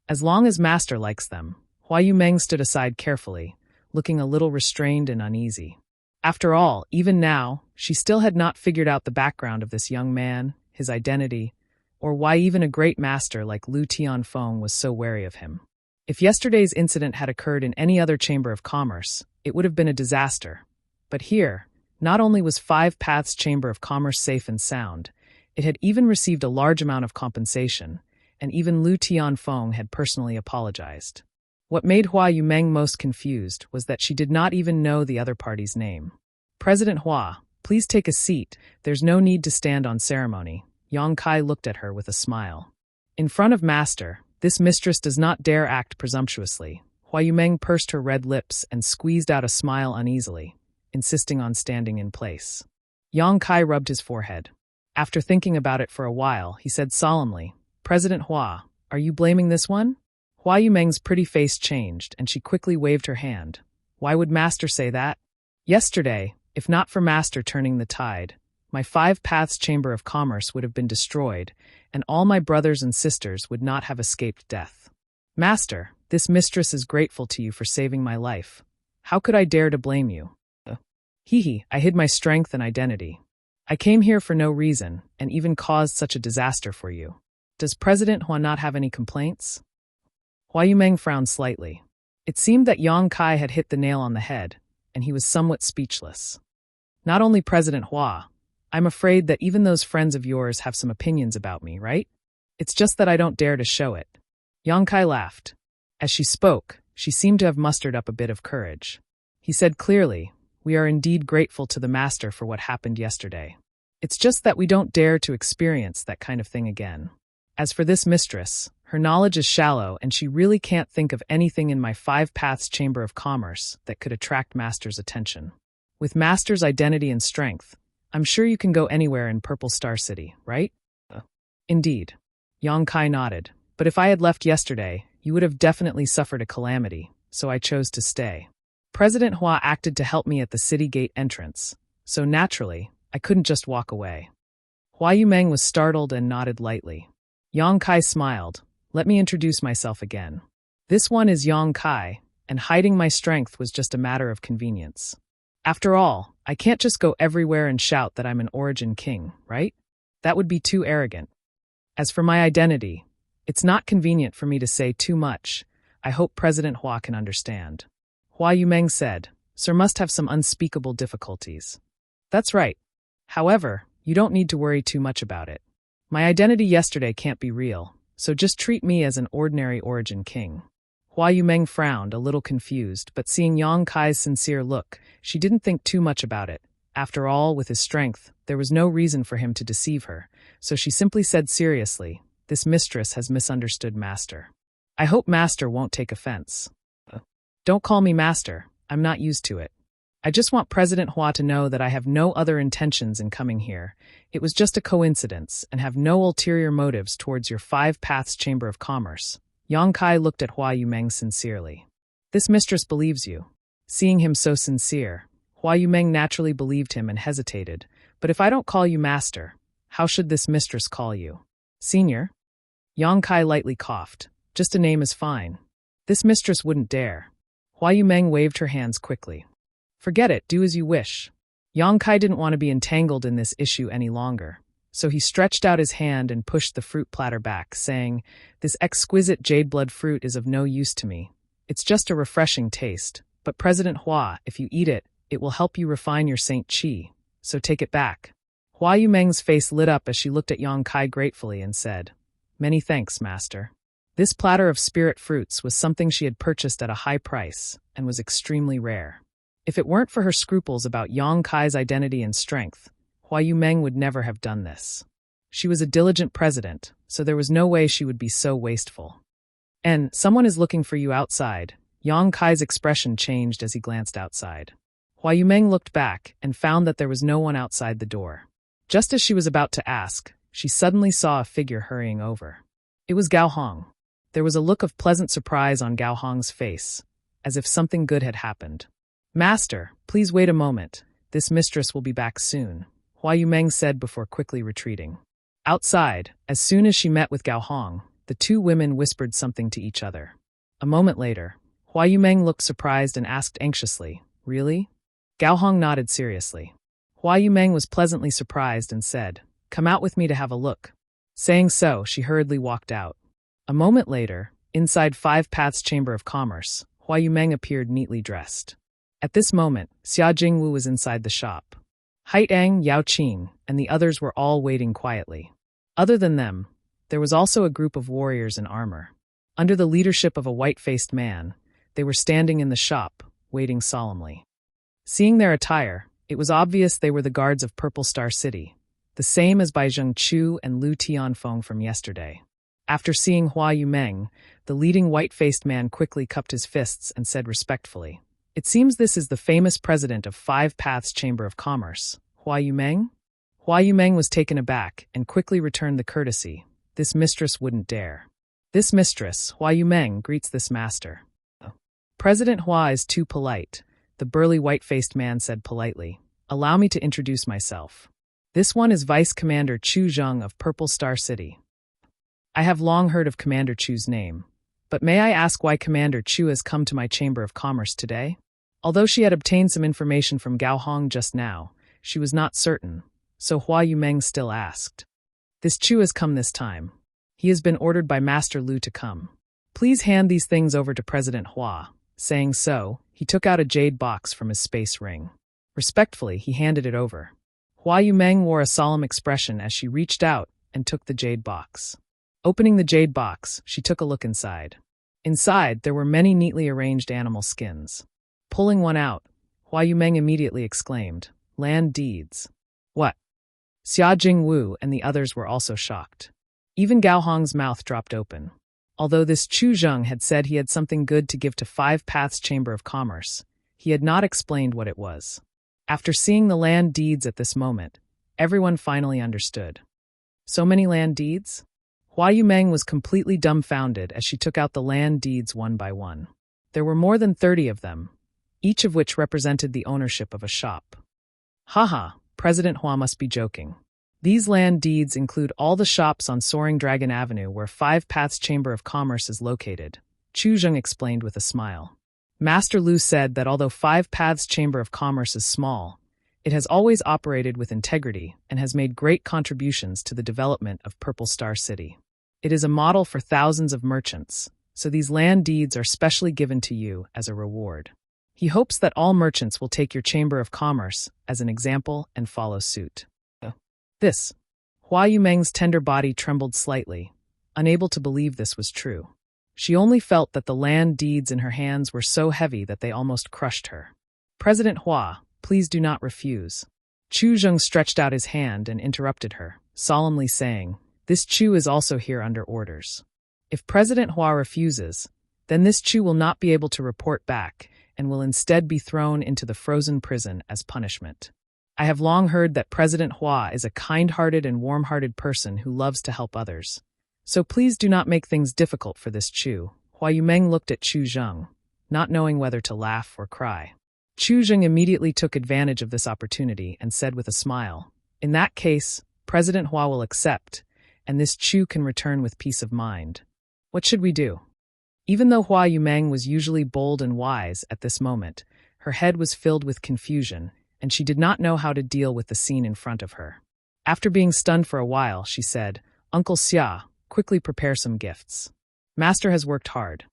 As long as master likes them." Hua Yumeng stood aside carefully, looking a little restrained and uneasy. After all, even now, she still had not figured out the background of this young man, his identity, or why even a great master like Lu Tianfeng was so wary of him. If yesterday's incident had occurred in any other chamber of commerce, it would have been a disaster. But here, not only was Five Paths Chamber of Commerce safe and sound, it had even received a large amount of compensation, and even Lu Tianfeng had personally apologized. What made Hua Yumeng most confused was that she did not even know the other party's name. "President Hua, please take a seat. There's no need to stand on ceremony." Yang Kai looked at her with a smile. "In front of master, this mistress does not dare act presumptuously." Hua Yumeng pursed her red lips and squeezed out a smile uneasily, insisting on standing in place. Yang Kai rubbed his forehead. After thinking about it for a while, he said solemnly, "President Hua, are you blaming this one?" Hua Yumeng's pretty face changed, and she quickly waved her hand. "Why would master say that? Yesterday, if not for master turning the tide, my Five Paths Chamber of Commerce would have been destroyed, and all my brothers and sisters would not have escaped death. Master, this mistress is grateful to you for saving my life. How could I dare to blame you? I hid my strength and identity. I came here for no reason, and even caused such a disaster for you. Does President Hua not have any complaints?" Hua Yumeng frowned slightly. It seemed that Yang Kai had hit the nail on the head, and he was somewhat speechless. "Not only President Hua, I'm afraid that even those friends of yours have some opinions about me, right? It's just that I don't dare to show it." Yang Kai laughed. As she spoke, she seemed to have mustered up a bit of courage. He said clearly, "We are indeed grateful to the master for what happened yesterday. It's just that we don't dare to experience that kind of thing again. As for this mistress, her knowledge is shallow and she really can't think of anything in my Five Paths Chamber of Commerce that could attract master's attention. With master's identity and strength, I'm sure you can go anywhere in Purple Star City, right?" "Indeed." Yang Kai nodded. "But if I had left yesterday, you would have definitely suffered a calamity, so I chose to stay. President Hua acted to help me at the city gate entrance, so naturally, I couldn't just walk away." Hua Yumeng was startled and nodded lightly. Yang Kai smiled. "Let me introduce myself again. This one is Yang Kai, and hiding my strength was just a matter of convenience. After all, I can't just go everywhere and shout that I'm an origin king, right? That would be too arrogant. As for my identity, it's not convenient for me to say too much. I hope President Hua can understand." Hua Yumeng said, "Sir must have some unspeakable difficulties." "That's right. However, you don't need to worry too much about it. My identity yesterday can't be real, so just treat me as an ordinary origin king." Hua Yumeng frowned, a little confused, but seeing Yang Kai's sincere look, she didn't think too much about it. After all, with his strength, there was no reason for him to deceive her, so she simply said seriously, "This mistress has misunderstood master. I hope master won't take offense." "Don't call me master, I'm not used to it. I just want President Hua to know that I have no other intentions in coming here. It was just a coincidence, and have no ulterior motives towards your Five Paths Chamber of Commerce." Yang Kai looked at Hua Yumeng sincerely. "This mistress believes you." Seeing him so sincere, Hua Yumeng naturally believed him and hesitated. "But if I don't call you master, how should this mistress call you? Senior?" Yang Kai lightly coughed. "Just a name is fine. This mistress wouldn't dare." Hua Yumeng waved her hands quickly. "Forget it, do as you wish." Yang Kai didn't want to be entangled in this issue any longer, so he stretched out his hand and pushed the fruit platter back, saying, "This exquisite jade blood fruit is of no use to me. It's just a refreshing taste, but President Hua, if you eat it, It will help you refine your Saint Qi, so take it back. Hua Yumeng's face lit up as she looked at Yang Kai gratefully and said, "Many thanks, master." This platter of spirit fruits was something she had purchased at a high price and was extremely rare. If it weren't for her scruples about Yang Kai's identity and strength, Hua Yumeng would never have done this. She was a diligent president, so there was no way she would be so wasteful. "And someone is looking for you outside." Yang Kai's expression changed as he glanced outside. Hua Yumeng looked back and found that there was no one outside the door. Just as she was about to ask, she suddenly saw a figure hurrying over. It was Gao Hong. There was a look of pleasant surprise on Gao Hong's face, as if something good had happened. "Master, please wait a moment. This mistress will be back soon," Hua Yumeng said before quickly retreating. Outside, as soon as she met with Gao Hong, the two women whispered something to each other. A moment later, Hua Yumeng looked surprised and asked anxiously, "Really?" Gao Hong nodded seriously. Hua Yumeng was pleasantly surprised and said, "Come out with me to have a look." Saying so, she hurriedly walked out. A moment later, inside Five Paths Chamber of Commerce, Hua Yumeng appeared neatly dressed. At this moment, Xia Jingwu was inside the shop. Haitang, Yao Qing, and the others were all waiting quietly. Other than them, there was also a group of warriors in armor. Under the leadership of a white-faced man, they were standing in the shop, waiting solemnly. Seeing their attire, it was obvious they were the guards of Purple Star City, the same as Bai Zhengqiu and Lu Tianfeng from yesterday. After seeing Hua Yumeng, the leading white-faced man quickly cupped his fists and said respectfully, "It seems this is the famous president of Five Paths Chamber of Commerce, Hua Yumeng?" Hua Yumeng was taken aback and quickly returned the courtesy. This mistress wouldn't dare. "This mistress, Hua Yumeng, greets this master." "President Hua is too polite," the burly white-faced man said politely. "Allow me to introduce myself. This one is Vice Commander Chu Zheng of Purple Star City." "I have long heard of Commander Chu's name, but may I ask why Commander Chu has come to my Chamber of Commerce today?" Although she had obtained some information from Gao Hong just now, she was not certain, so Hua Yumeng still asked. "This Chu has come this time. He has been ordered by Master Lu to come. Please hand these things over to President Hua." Saying so, he took out a jade box from his space ring. Respectfully, he handed it over. Hua Yumeng wore a solemn expression as she reached out and took the jade box. Opening the jade box, she took a look inside. Inside, there were many neatly arranged animal skins. Pulling one out, Hua Yumeng immediately exclaimed, "Land deeds." "What?" Xia Jingwu and the others were also shocked. Even Gao Hong's mouth dropped open. Although this Chu Zheng had said he had something good to give to Five Paths Chamber of Commerce, he had not explained what it was. After seeing the land deeds at this moment, everyone finally understood. So many land deeds? Hua Yumeng was completely dumbfounded as she took out the land deeds one by one. There were more than 30 of them, each of which represented the ownership of a shop. Haha, President Hua must be joking. These land deeds include all the shops on Soaring Dragon Avenue where Five Paths Chamber of Commerce is located, Chu Zheng explained with a smile. Master Lu said that although Five Paths Chamber of Commerce is small, it has always operated with integrity and has made great contributions to the development of Purple Star City. It is a model for thousands of merchants, so these land deeds are specially given to you as a reward. He hopes that all merchants will take your Chamber of Commerce as an example and follow suit. This. Hua Yumeng's tender body trembled slightly, unable to believe this was true. She only felt that the land deeds in her hands were so heavy that they almost crushed her. "President Hua, please do not refuse." Chu Zheng stretched out his hand and interrupted her, solemnly saying, "This Chu is also here under orders. If President Hua refuses, then this Chu will not be able to report back and will instead be thrown into the frozen prison as punishment. I have long heard that President Hua is a kind-hearted and warm-hearted person who loves to help others. So please do not make things difficult for this Chu." Hua Yumeng looked at Chu Zheng, not knowing whether to laugh or cry. Chu Zheng immediately took advantage of this opportunity and said with a smile, "In that case, President Hua will accept, and this Chu can return with peace of mind. What should we do?" Even though Hua Yumeng was usually bold and wise at this moment, her head was filled with confusion, and she did not know how to deal with the scene in front of her. After being stunned for a while, she said, "Uncle Xia, quickly prepare some gifts. Master has worked hard."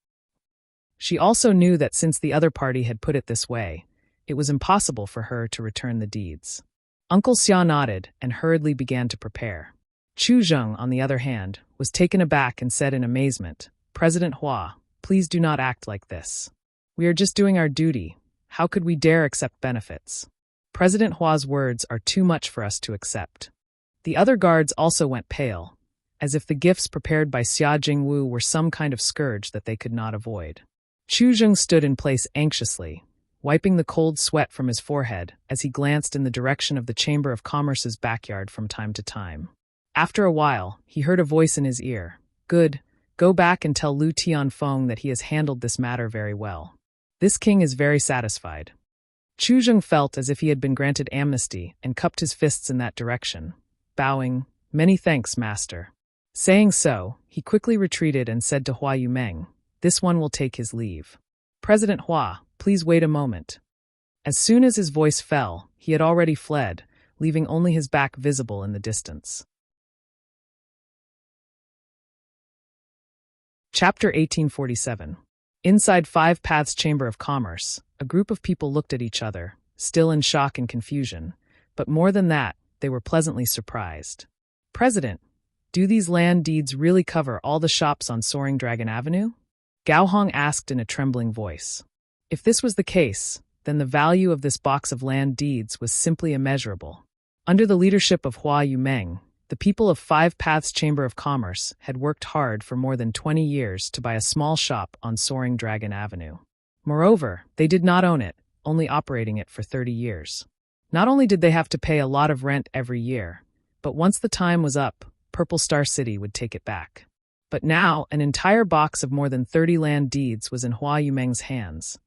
She also knew that since the other party had put it this way, It was impossible for her to return the deeds. Uncle Xia nodded and hurriedly began to prepare. Chu Zheng, on the other hand, was taken aback and said in amazement, "President Hua, please do not act like this. We are just doing our duty. How could we dare accept benefits? President Hua's words are too much for us to accept." The other guards also went pale, as if the gifts prepared by Xia Jingwu were some kind of scourge that they could not avoid. Chu Zheng stood in place anxiously, wiping the cold sweat from his forehead as he glanced in the direction of the Chamber of Commerce's backyard from time to time. After a while, he heard a voice in his ear. "Good, go back and tell Lu Tianfeng that he has handled this matter very well. This king is very satisfied." Chu Zheng felt as if he had been granted amnesty and cupped his fists in that direction, bowing, "Many thanks, master." Saying so, he quickly retreated and said to Hua Yumeng, "This one will take his leave. President Hua, please wait a moment." As soon as his voice fell, he had already fled, leaving only his back visible in the distance. Chapter 1847. Inside Five Paths Chamber of Commerce, a group of people looked at each other, still in shock and confusion, but more than that, they were pleasantly surprised. "President, do these land deeds really cover all the shops on Soaring Dragon Avenue?" Gao Hong asked in a trembling voice. If this was the case, then the value of this box of land deeds was simply immeasurable. Under the leadership of Hua Yumeng, the people of Five Paths Chamber of Commerce had worked hard for more than 20 years to buy a small shop on Soaring Dragon Avenue. Moreover, they did not own it, only operating it for 30 years. Not only did they have to pay a lot of rent every year, but once the time was up, Purple Star City would take it back. But now, an entire box of more than 30 land deeds was in Hua Yumeng's hands.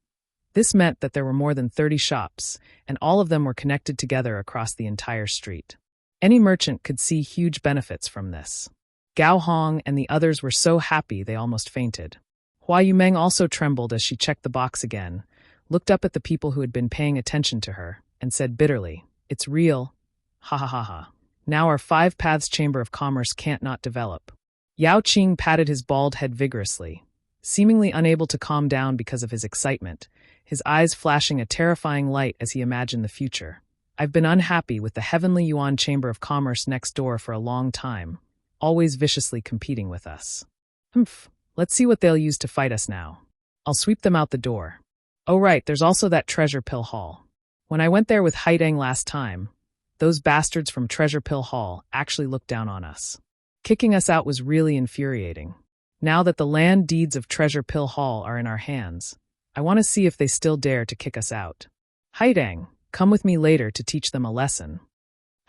This meant that there were more than 30 shops, and all of them were connected together across the entire street. Any merchant could see huge benefits from this. Gao Hong and the others were so happy they almost fainted. Hua Yumeng also trembled as she checked the box again, looked up at the people who had been paying attention to her, and said bitterly, "It's real. Ha ha ha ha. Now our Five Paths Chamber of Commerce can't not develop." Yao Qing patted his bald head vigorously, seemingly unable to calm down because of his excitement, his eyes flashing a terrifying light as he imagined the future. "I've been unhappy with the Heavenly Yuan Chamber of Commerce next door for a long time, always viciously competing with us. Let's see what they'll use to fight us now. I'll sweep them out the door. Oh right, there's also that Treasure Pill Hall. When I went there with Haideng last time, those bastards from Treasure Pill Hall actually looked down on us. Kicking us out was really infuriating. Now that the land deeds of Treasure Pill Hall are in our hands, I want to see if they still dare to kick us out. Haideng, come with me later to teach them a lesson."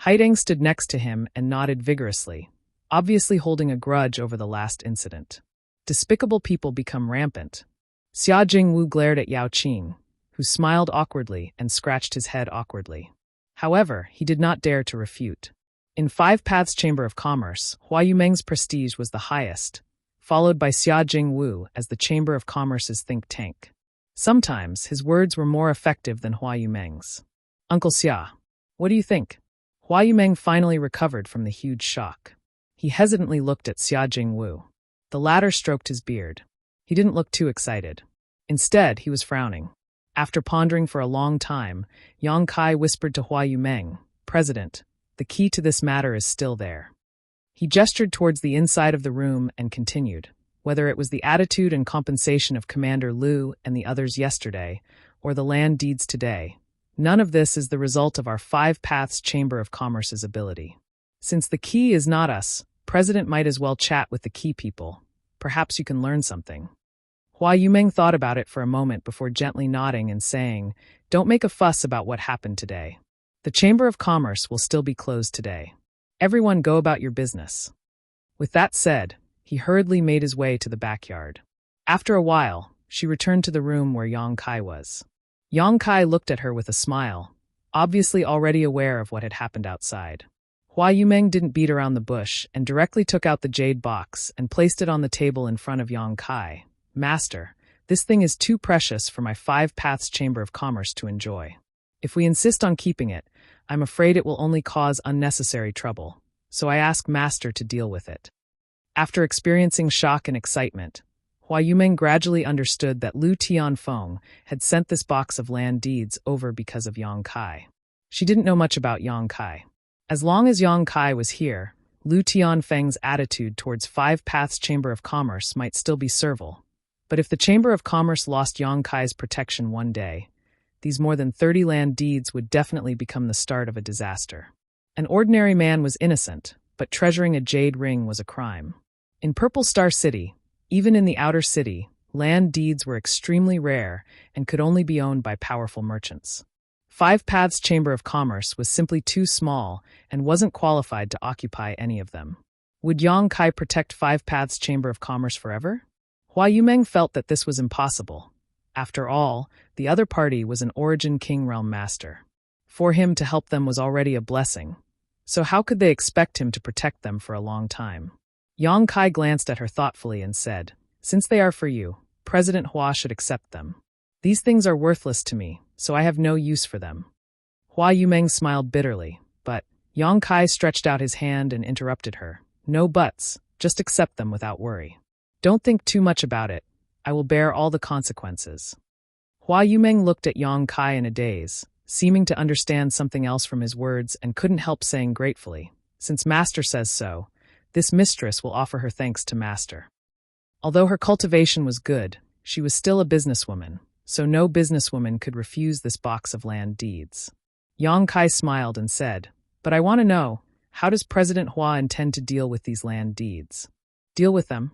Haideng stood next to him and nodded vigorously, obviously holding a grudge over the last incident. Despicable people become rampant. Xia Jingwu glared at Yao Qing, who smiled awkwardly and scratched his head awkwardly. However, he did not dare to refute. In Five Paths Chamber of Commerce, Hua Yumeng's prestige was the highest, followed by Xia Jingwu as the Chamber of Commerce's think tank. Sometimes his words were more effective than Hua Yumeng's. "Uncle Xia, what do you think?" Hua Yumeng finally recovered from the huge shock. He hesitantly looked at Xia Jingwu. The latter stroked his beard. He didn't look too excited. Instead, he was frowning. After pondering for a long time, Yang Kai whispered to Hua Yumeng, "President, the key to this matter is still there." He gestured towards the inside of the room and continued, "Whether it was the attitude and compensation of Commander Liu and the others yesterday, or the land deeds today, none of this is the result of our Five Paths Chamber of Commerce's ability. Since the key is not us, President might as well chat with the key people. Perhaps you can learn something." Hua Yumeng thought about it for a moment before gently nodding and saying, "Don't make a fuss about what happened today. The Chamber of Commerce will still be closed today. Everyone go about your business." With that said, he hurriedly made his way to the backyard. After a while, she returned to the room where Yang Kai was. Yang Kai looked at her with a smile, obviously already aware of what had happened outside. Hua Yumeng didn't beat around the bush and directly took out the jade box and placed it on the table in front of Yang Kai. "Master, this thing is too precious for my Five Paths Chamber of Commerce to enjoy. If we insist on keeping it, I'm afraid it will only cause unnecessary trouble, so I ask Master to deal with it." After experiencing shock and excitement, Hua Yumeng gradually understood that Lu Tianfeng had sent this box of land deeds over because of Yang Kai. She didn't know much about Yang Kai. As long as Yang Kai was here, Lu Tianfeng's attitude towards Five Paths Chamber of Commerce might still be servile. But if the Chamber of Commerce lost Yang Kai's protection one day, these more than 30 land deeds would definitely become the start of a disaster. An ordinary man was innocent, but treasuring a jade ring was a crime. In Purple Star City, even in the outer city, land deeds were extremely rare and could only be owned by powerful merchants. Five Paths Chamber of Commerce was simply too small and wasn't qualified to occupy any of them. Would Yang Kai protect Five Paths Chamber of Commerce forever? Hua Yumeng felt that this was impossible. After all, the other party was an Origin King Realm Master. For him to help them was already a blessing. So how could they expect him to protect them for a long time? Yang Kai glanced at her thoughtfully and said, "Since they are for you, President Hua should accept them. These things are worthless to me, so I have no use for them." Hua Yumeng smiled bitterly, but Yang Kai stretched out his hand and interrupted her. "No buts, just accept them without worry. Don't think too much about it. I will bear all the consequences." Hua Yumeng looked at Yang Kai in a daze, seeming to understand something else from his words, and couldn't help saying gratefully, "Since Master says so, this mistress will offer her thanks to Master." Although her cultivation was good, she was still a businesswoman, so no businesswoman could refuse this box of land deeds. Yang Kai smiled and said, "But I want to know, how does President Hua intend to deal with these land deeds?" "Deal with them?"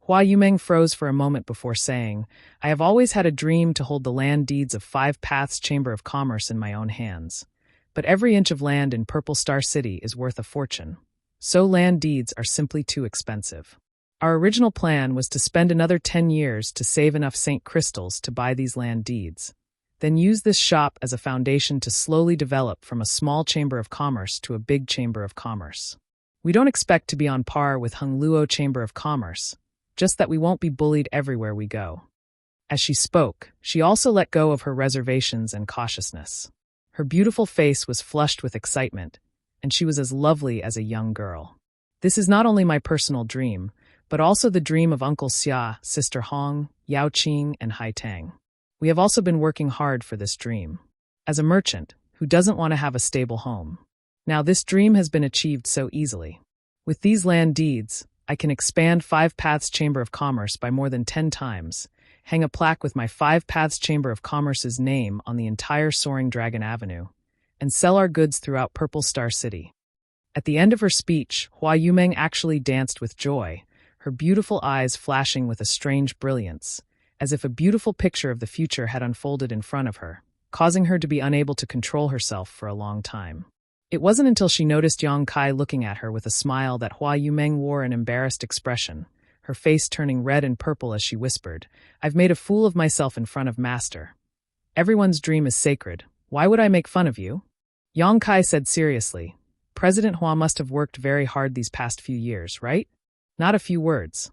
Hua Yumeng froze for a moment before saying, "I have always had a dream to hold the land deeds of Five Paths Chamber of Commerce in my own hands. But every inch of land in Purple Star City is worth a fortune. So land deeds are simply too expensive. Our original plan was to spend another 10 years to save enough Saint Crystals to buy these land deeds, then use this shop as a foundation to slowly develop from a small chamber of commerce to a big chamber of commerce. We don't expect to be on par with Hongluo Chamber of Commerce, just that we won't be bullied everywhere we go." As she spoke, she also let go of her reservations and cautiousness. Her beautiful face was flushed with excitement, and she was as lovely as a young girl. "This is not only my personal dream, but also the dream of Uncle Xia, Sister Hong, Yao Qing, and Hai Tang. We have also been working hard for this dream. As a merchant, who doesn't want to have a stable home? Now this dream has been achieved so easily. With these land deeds, I can expand Five Paths Chamber of Commerce by more than 10 times, hang a plaque with my Five Paths Chamber of Commerce's name on the entire Soaring Dragon Avenue, and sell our goods throughout Purple Star City." At the end of her speech, Hua Yumeng actually danced with joy, her beautiful eyes flashing with a strange brilliance, as if a beautiful picture of the future had unfolded in front of her, causing her to be unable to control herself for a long time. It wasn't until she noticed Yang Kai looking at her with a smile that Hua Yumeng wore an embarrassed expression, her face turning red and purple as she whispered, "I've made a fool of myself in front of Master. Everyone's dream is sacred. Why would I make fun of you?" Yang Kai said seriously, "President Hua must have worked very hard these past few years, right? Not a few words."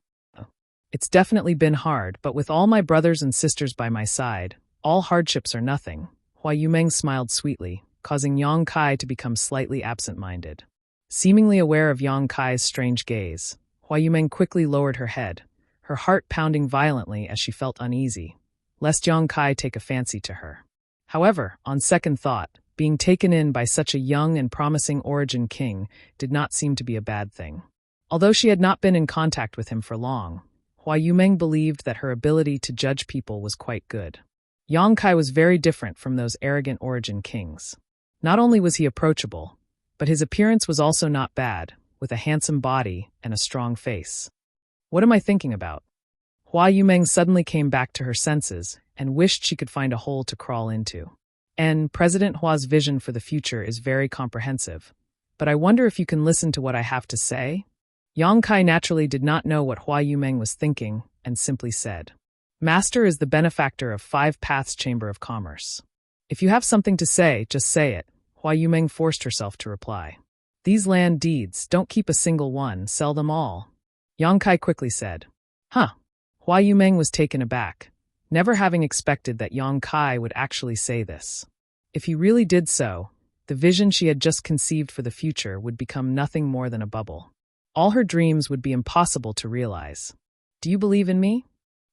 "It's definitely been hard, but with all my brothers and sisters by my side, all hardships are nothing." Hua Yumeng smiled sweetly, causing Yang Kai to become slightly absent-minded. Seemingly aware of Yang Kai's strange gaze, Hua Yumeng quickly lowered her head, her heart pounding violently as she felt uneasy, lest Yang Kai take a fancy to her. However, on second thought, being taken in by such a young and promising Origin King did not seem to be a bad thing. Although she had not been in contact with him for long, Hua Yumeng believed that her ability to judge people was quite good. Yang Kai was very different from those arrogant Origin Kings. Not only was he approachable, but his appearance was also not bad, with a handsome body and a strong face. What am I thinking about? Hua Yumeng suddenly came back to her senses and wished she could find a hole to crawl into. And President Hua's vision for the future is very comprehensive, but I wonder if you can listen to what I have to say? Yang Kai naturally did not know what Hua Yumeng was thinking and simply said, "Master is the benefactor of Five Paths Chamber of Commerce. If you have something to say, just say it." Hua Yumeng forced herself to reply. "These land deeds, don't keep a single one, sell them all." Yang Kai quickly said, "Huh." Hua Yumeng was taken aback, never having expected that Yang Kai would actually say this. If he really did so, the vision she had just conceived for the future would become nothing more than a bubble. All her dreams would be impossible to realize. "Do you believe in me?"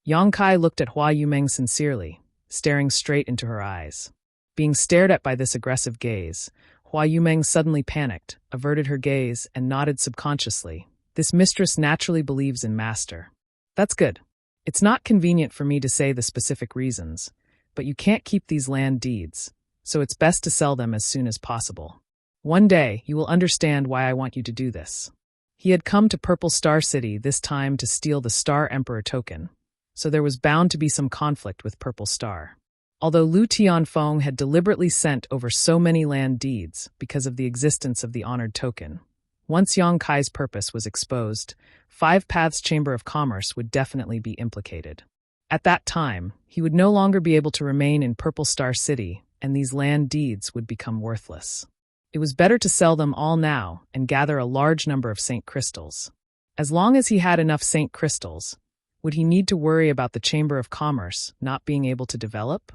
Yang Kai looked at Hua Yumeng sincerely, staring straight into her eyes. Being stared at by this aggressive gaze, Hua Yumeng suddenly panicked, averted her gaze, and nodded subconsciously. This mistress naturally believes in master. That's good. It's not convenient for me to say the specific reasons, but you can't keep these land deeds, so it's best to sell them as soon as possible. One day, you will understand why I want you to do this. He had come to Purple Star City this time to steal the Star Emperor token, so there was bound to be some conflict with Purple Star. Although Lu Tianfeng had deliberately sent over so many land deeds because of the existence of the honored token, once Yang Kai's purpose was exposed, Five Paths Chamber of Commerce would definitely be implicated. At that time, he would no longer be able to remain in Purple Star City, and these land deeds would become worthless. It was better to sell them all now and gather a large number of Saint Crystals. As long as he had enough Saint Crystals, would he need to worry about the Chamber of Commerce not being able to develop?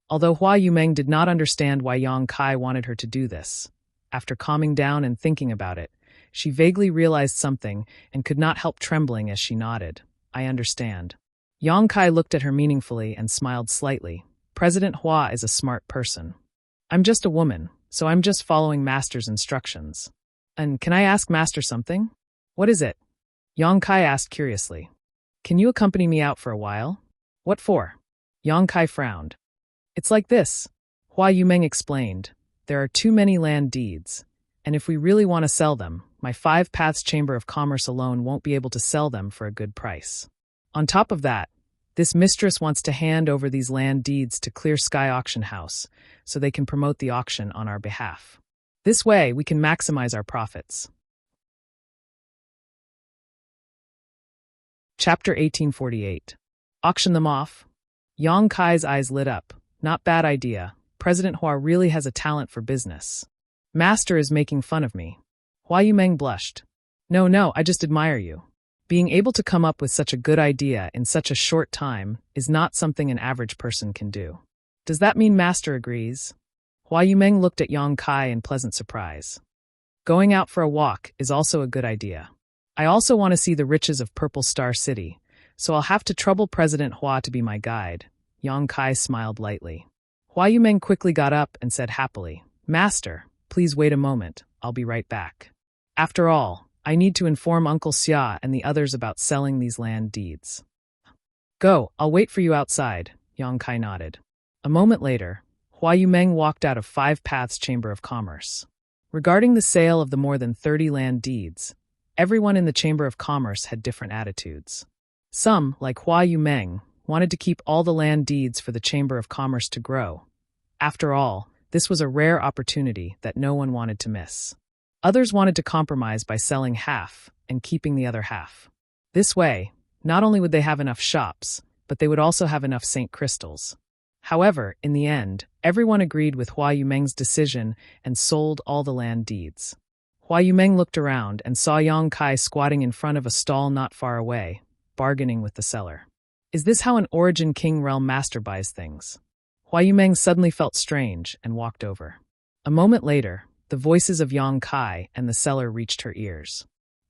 Although Hua Yumeng did not understand why Yang Kai wanted her to do this, after calming down and thinking about it, she vaguely realized something and could not help trembling as she nodded. I understand. Yang Kai looked at her meaningfully and smiled slightly. President Hua is a smart person. I'm just a woman, so I'm just following Master's instructions. And can I ask Master something? What is it? Yang Kai asked curiously. Can you accompany me out for a while? What for? Yang Kai frowned. It's like this. Hua Yumeng explained. There are too many land deeds, and if we really want to sell them, my Five Paths Chamber of Commerce alone won't be able to sell them for a good price. On top of that, this mistress wants to hand over these land deeds to Clear Sky Auction House so they can promote the auction on our behalf. This way, we can maximize our profits. Chapter 1848. Auction them off? Yang Kai's eyes lit up. Not bad idea. President Hua really has a talent for business. Master is making fun of me. Hua Yumeng blushed. No, I just admire you. Being able to come up with such a good idea in such a short time is not something an average person can do. Does that mean Master agrees? Hua Yumeng looked at Yang Kai in pleasant surprise. Going out for a walk is also a good idea. I also want to see the riches of Purple Star City, so I'll have to trouble President Hua to be my guide. Yang Kai smiled lightly. Hua Yumeng quickly got up and said happily, Master, please wait a moment, I'll be right back. After all, I need to inform Uncle Xia and the others about selling these land deeds. Go, I'll wait for you outside, Yang Kai nodded. A moment later, Hua Yumeng walked out of Five Paths Chamber of Commerce. Regarding the sale of the more than 30 land deeds, everyone in the Chamber of Commerce had different attitudes. Some, like Hua Yumeng, wanted to keep all the land deeds for the Chamber of Commerce to grow. After all, this was a rare opportunity that no one wanted to miss. Others wanted to compromise by selling half and keeping the other half. This way, not only would they have enough shops, but they would also have enough Saint Crystals. However, in the end, everyone agreed with Hua Yumeng's decision and sold all the land deeds. Hua Yumeng looked around and saw Yang Kai squatting in front of a stall not far away, bargaining with the seller. Is this how an Origin King Realm master buys things? Hua Yumeng suddenly felt strange and walked over. A moment later, the voices of Yang Kai and the seller reached her ears.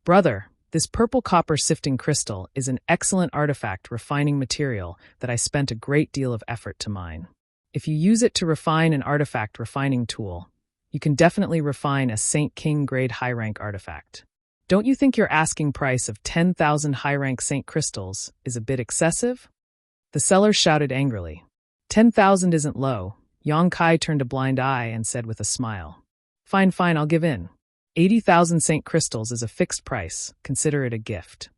Brother, this purple copper sifting crystal is an excellent artifact refining material that I spent a great deal of effort to mine. If you use it to refine an artifact refining tool, you can definitely refine a Saint King grade high rank artifact. Don't you think your asking price of 10,000 high rank Saint Crystals is a bit excessive? The seller shouted angrily. 10,000 isn't low. Yang Kai turned a blind eye and said with a smile. Fine, I'll give in. 80,000 Saint Crystals is a fixed price. Consider it a gift.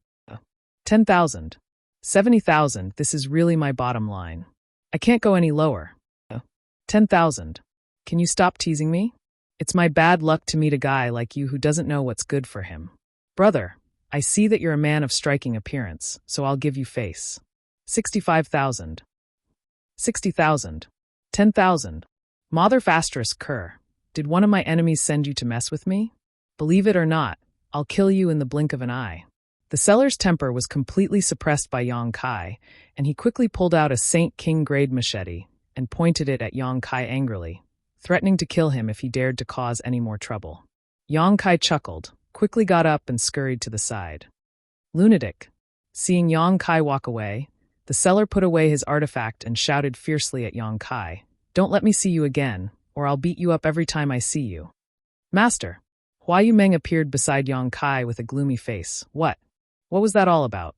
10,000. 70,000, this is really my bottom line. I can't go any lower. 10,000. Can you stop teasing me? It's my bad luck to meet a guy like you who doesn't know what's good for him. Brother, I see that you're a man of striking appearance, so I'll give you face. 65,000. 60,000. 10,000. Mother Fastris Kerr. Did one of my enemies send you to mess with me? Believe it or not, I'll kill you in the blink of an eye. The seller's temper was completely suppressed by Yang Kai, and he quickly pulled out a Saint King grade machete and pointed it at Yang Kai angrily, threatening to kill him if he dared to cause any more trouble. Yang Kai chuckled, quickly got up and scurried to the side. Lunatic. Seeing Yang Kai walk away, The seller put away his artifact and shouted fiercely at Yang Kai, "Don't let me see you again, or I'll beat you up every time I see you." "Master." Hua Yumeng appeared beside Yang Kai with a gloomy face. What was that all about?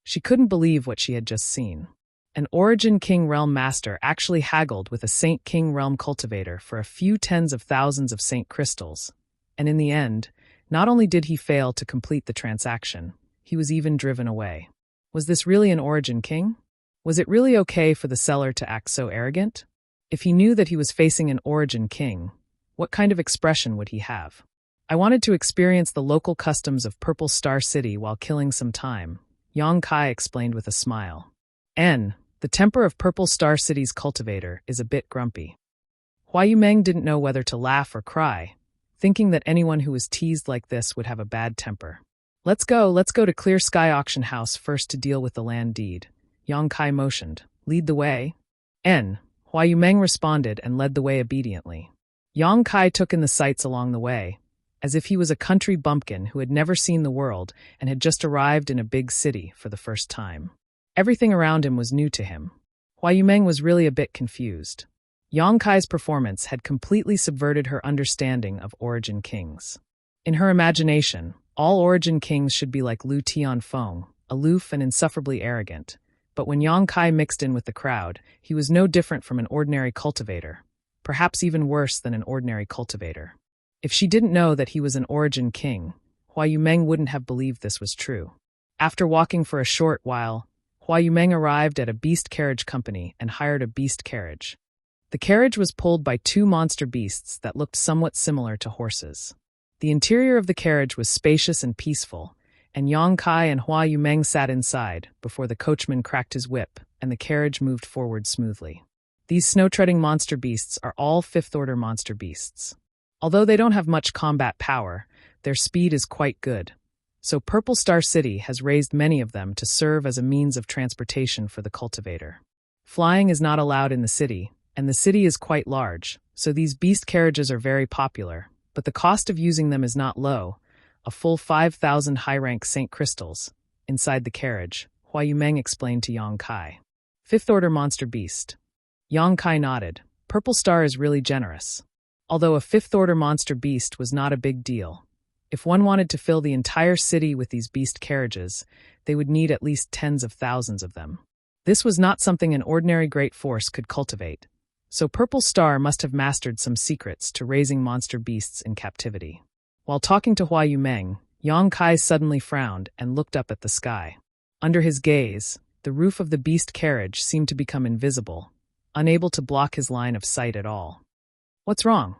She couldn't believe what she had just seen. An Origin King Realm Master actually haggled with a Saint King Realm Cultivator for a few tens of thousands of Saint Crystals. And in the end, not only did he fail to complete the transaction, he was even driven away. Was this really an Origin King? Was it really okay for the seller to act so arrogant? If he knew that he was facing an Origin King, what kind of expression would he have? "I wanted to experience the local customs of Purple Star City while killing some time," Yang Kai explained with a smile. The temper of Purple Star City's cultivator is a bit grumpy. Hua Yumeng didn't know whether to laugh or cry, thinking that anyone who was teased like this would have a bad temper. Let's go to Clear Sky Auction House first to deal with the land deed," Yang Kai motioned. "Lead the way." Hua Yumeng responded and led the way obediently. Yang Kai took in the sights along the way, as if he was a country bumpkin who had never seen the world and had just arrived in a big city for the first time. Everything around him was new to him. Hua Yumeng was really a bit confused. Yang Kai's performance had completely subverted her understanding of Origin Kings. In her imagination, all Origin Kings should be like Lu Tianfeng, aloof and insufferably arrogant. But when Yang Kai mixed in with the crowd, he was no different from an ordinary cultivator, perhaps even worse than an ordinary cultivator. If she didn't know that he was an Origin King, Hua Yumeng wouldn't have believed this was true. After walking for a short while, Hua Yumeng arrived at a beast carriage company and hired a beast carriage. The carriage was pulled by two monster beasts that looked somewhat similar to horses. The interior of the carriage was spacious and peaceful, and Yang Kai and Hua Yumeng sat inside before the coachman cracked his whip and the carriage moved forward smoothly. These snow-treading monster beasts are all fifth-order monster beasts. Although they don't have much combat power, their speed is quite good. So Purple Star City has raised many of them to serve as a means of transportation for the cultivator. Flying is not allowed in the city, and the city is quite large, so these beast carriages are very popular, but the cost of using them is not low, a full 5,000 high-rank Saint Crystals. Inside the carriage, Hua Yumeng explained to Yang Kai. Fifth-order monster beast. Yang Kai nodded. Purple Star is really generous. Although a fifth-order monster beast was not a big deal. If one wanted to fill the entire city with these beast carriages, they would need at least tens of thousands of them. This was not something an ordinary great force could cultivate, so Purple Star must have mastered some secrets to raising monster beasts in captivity. While talking to Hua Yumeng, Yang Kai suddenly frowned and looked up at the sky. Under his gaze, the roof of the beast carriage seemed to become invisible, unable to block his line of sight at all. "What's wrong?"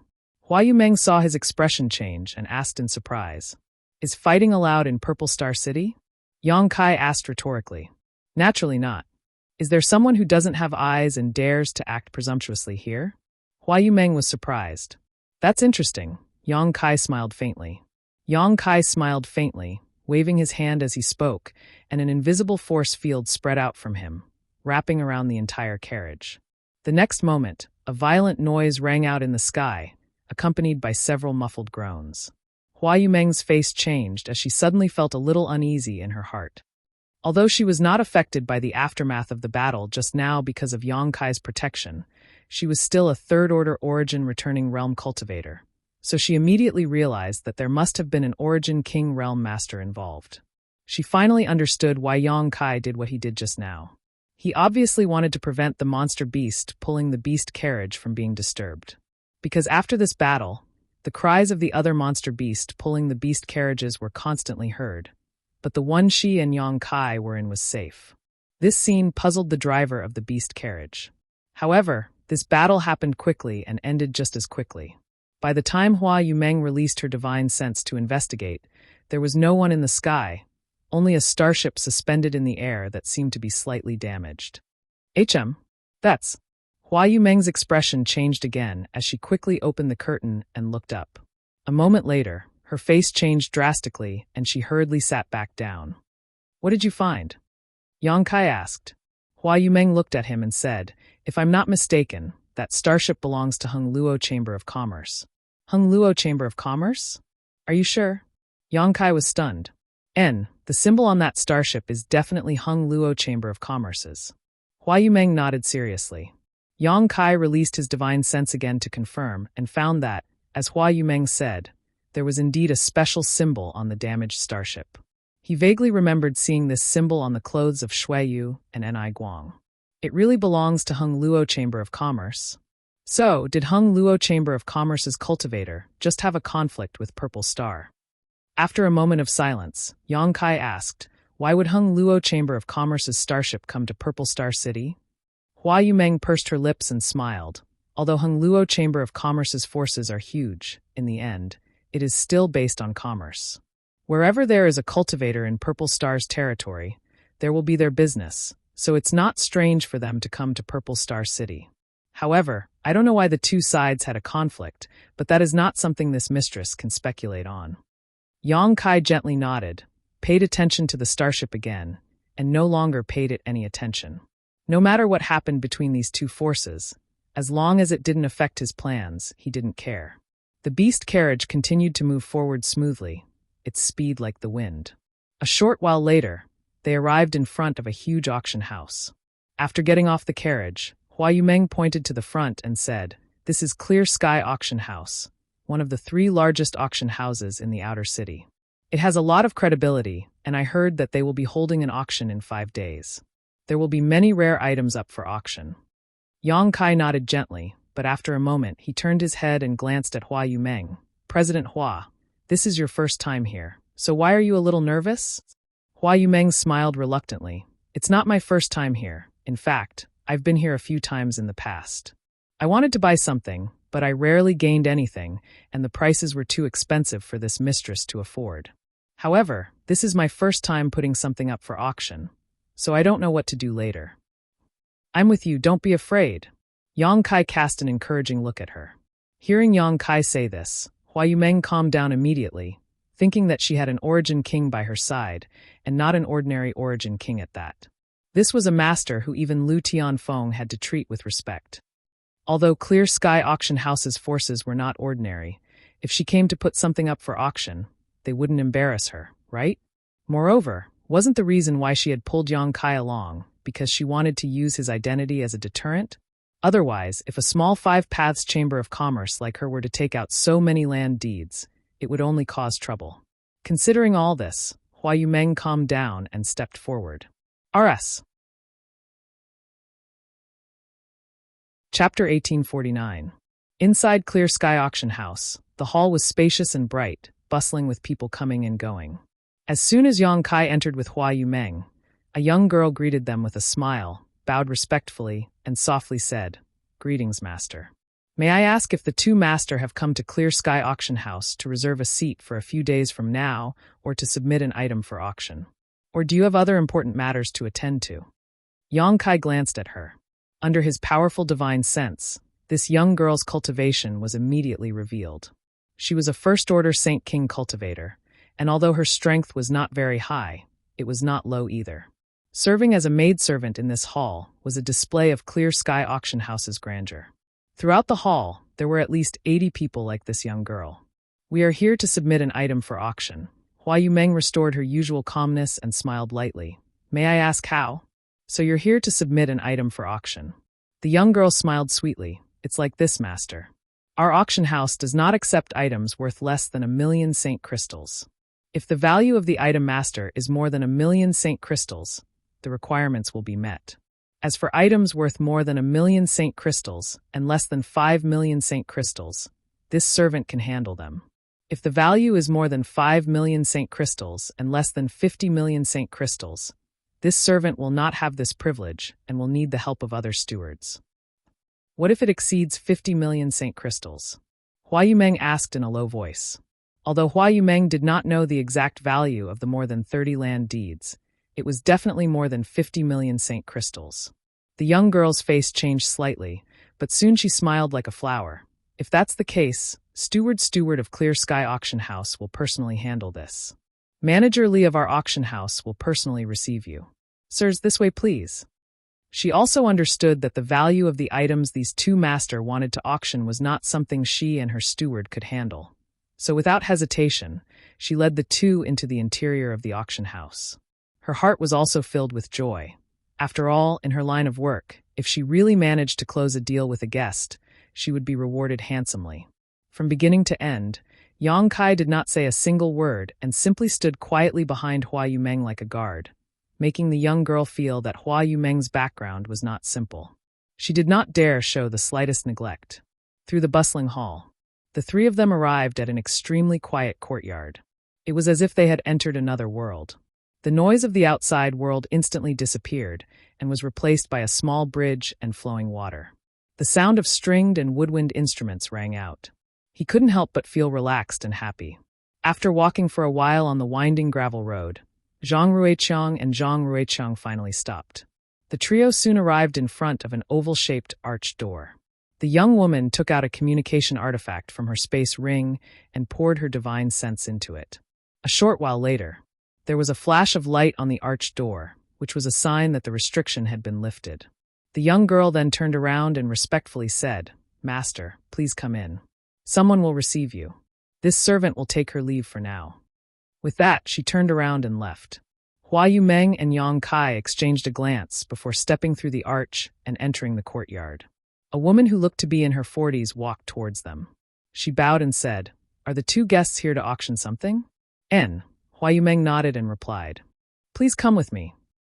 Hua Yumeng saw his expression change and asked in surprise. "Is fighting allowed in Purple Star City?" Yang Kai asked rhetorically. "Naturally not. Is there someone who doesn't have eyes and dares to act presumptuously here?" Hua Yumeng was surprised. "That's interesting." Yang Kai smiled faintly. Waving his hand as he spoke, and an invisible force field spread out from him, wrapping around the entire carriage. The next moment, a violent noise rang out in the sky, accompanied by several muffled groans. Hua Yumeng's face changed as she suddenly felt a little uneasy in her heart. Although she was not affected by the aftermath of the battle just now because of Yang Kai's protection, she was still a third-order Origin returning realm cultivator, so she immediately realized that there must have been an Origin King Realm Master involved. She finally understood why Yang Kai did what he did just now. He obviously wanted to prevent the monster beast pulling the beast carriage from being disturbed. Because after this battle, the cries of the other monster beast pulling the beast carriages were constantly heard, but the one she and Yang Kai were in was safe. This scene puzzled the driver of the beast carriage. However, this battle happened quickly and ended just as quickly. By the time Hua Yumeng released her divine sense to investigate, there was no one in the sky, only a starship suspended in the air that seemed to be slightly damaged. That's... Hua Yumeng's expression changed again as she quickly opened the curtain and looked up. A moment later, her face changed drastically and she hurriedly sat back down. "What did you find?" Yang Kai asked. Hua Yumeng looked at him and said, "If I'm not mistaken, that starship belongs to Hung Luo Chamber of Commerce." "Hung Luo Chamber of Commerce? Are you sure?" Yang Kai was stunned. The symbol on that starship is definitely Hung Luo Chamber of Commerce's. Hua Yumeng nodded seriously. Yang Kai released his divine sense again to confirm and found that, as Hua Yumeng said, there was indeed a special symbol on the damaged starship. He vaguely remembered seeing this symbol on the clothes of Shui Yu and Ni Guang. It really belongs to Hung Luo Chamber of Commerce. So, did Hung Luo Chamber of Commerce's cultivator just have a conflict with Purple Star? After a moment of silence, Yang Kai asked, why would Hung Luo Chamber of Commerce's starship come to Purple Star City? Hua Yumeng pursed her lips and smiled. Although Hung Luo Chamber of Commerce's forces are huge, in the end, it is still based on commerce. Wherever there is a cultivator in Purple Star's territory, there will be their business, so it's not strange for them to come to Purple Star City. However, I don't know why the two sides had a conflict, but that is not something this mistress can speculate on. Yang Kai gently nodded, paid attention to the starship again, and no longer paid it any attention. No matter what happened between these two forces, as long as it didn't affect his plans, he didn't care. The beast carriage continued to move forward smoothly, its speed like the wind. A short while later, they arrived in front of a huge auction house. After getting off the carriage, Hua Yumeng pointed to the front and said, "This is Clear Sky Auction House, one of the 3 largest auction houses in the outer city. It has a lot of credibility, and I heard that they will be holding an auction in 5 days. There will be many rare items up for auction." Yang Kai nodded gently, but after a moment he turned his head and glanced at Hua Yumeng. "President Hua, this is your first time here, so why are you a little nervous?" Hua Yumeng smiled reluctantly. "It's not my first time here. In fact, I've been here a few times in the past. I wanted to buy something, but I rarely gained anything, and the prices were too expensive for this mistress to afford. However, this is my first time putting something up for auction, so I don't know what to do later." "I'm with you, don't be afraid." Yang Kai cast an encouraging look at her. Hearing Yang Kai say this, Hua Yumeng calmed down immediately, thinking that she had an Origin King by her side, and not an ordinary Origin King at that. This was a master who even Lu Tianfeng had to treat with respect. Although Clear Sky Auction House's forces were not ordinary, if she came to put something up for auction, they wouldn't embarrass her, right? Moreover, wasn't the reason why she had pulled Yang Kai along because she wanted to use his identity as a deterrent? Otherwise, if a small 5 paths chamber of commerce like her were to take out so many land deeds, it would only cause trouble. Considering all this, Hua Yumeng calmed down and stepped forward. RS. Chapter 1849. Inside Clear Sky Auction House, the hall was spacious and bright, bustling with people coming and going. As soon as Yang Kai entered with Hua Yumeng, a young girl greeted them with a smile, bowed respectfully, and softly said, "Greetings, Master. May I ask if the 2 Master have come to Clear Sky Auction House to reserve a seat for a few days from now or to submit an item for auction? Or do you have other important matters to attend to?" Yang Kai glanced at her. Under his powerful divine sense, this young girl's cultivation was immediately revealed. She was a first-order Saint King cultivator, and although her strength was not very high, it was not low either. Serving as a maidservant in this hall was a display of Clear Sky Auction House's grandeur. Throughout the hall, there were at least 80 people like this young girl. "We are here to submit an item for auction." Hua Yumeng restored her usual calmness and smiled lightly. "May I ask how?" "So you're here to submit an item for auction." The young girl smiled sweetly. "It's like this, Master. Our auction house does not accept items worth less than 1,000,000 Saint crystals. If the value of the item, Master, is more than 1,000,000 Saint crystals, the requirements will be met. As for items worth more than 1,000,000 Saint crystals and less than 5,000,000 Saint crystals, this servant can handle them. If the value is more than 5,000,000 Saint crystals and less than 50,000,000 Saint crystals, this servant will not have this privilege and will need the help of other stewards." "What if it exceeds 50,000,000 Saint crystals?" Hua Yumeng asked in a low voice. Although Hua Yumeng did not know the exact value of the more than 30 land deeds, it was definitely more than 50,000,000 Saint crystals. The young girl's face changed slightly, but soon she smiled like a flower. "If that's the case, Steward of Clear Sky Auction House will personally handle this. Manager Lee of our auction house will personally receive you. Sirs, this way please." She also understood that the value of the items these 2 Master wanted to auction was not something she and her steward could handle. So without hesitation, she led the two into the interior of the auction house. Her heart was also filled with joy. After all, in her line of work, if she really managed to close a deal with a guest, she would be rewarded handsomely. From beginning to end, Yang Kai did not say a single word and simply stood quietly behind Hua Yumeng like a guard, making the young girl feel that Hua Yumeng's background was not simple. She did not dare show the slightest neglect. Through the bustling hall, the three of them arrived at an extremely quiet courtyard. It was as if they had entered another world. The noise of the outside world instantly disappeared and was replaced by a small bridge and flowing water. The sound of stringed and woodwind instruments rang out. He couldn't help but feel relaxed and happy. After walking for a while on the winding gravel road, Zhang Ruiqiang and Zhang Ruiqiang finally stopped. The trio soon arrived in front of an oval-shaped arched door. The young woman took out a communication artifact from her space ring and poured her divine sense into it. A short while later, there was a flash of light on the arched door, which was a sign that the restriction had been lifted. The young girl then turned around and respectfully said, "Master, please come in. Someone will receive you. This servant will take her leave for now." With that, she turned around and left. Hua Yumeng and Yang Kai exchanged a glance before stepping through the arch and entering the courtyard. A woman who looked to be in her 40s walked towards them. She bowed and said, "Are the two guests here to auction something?" Hua Yumeng nodded and replied, "Please come with me."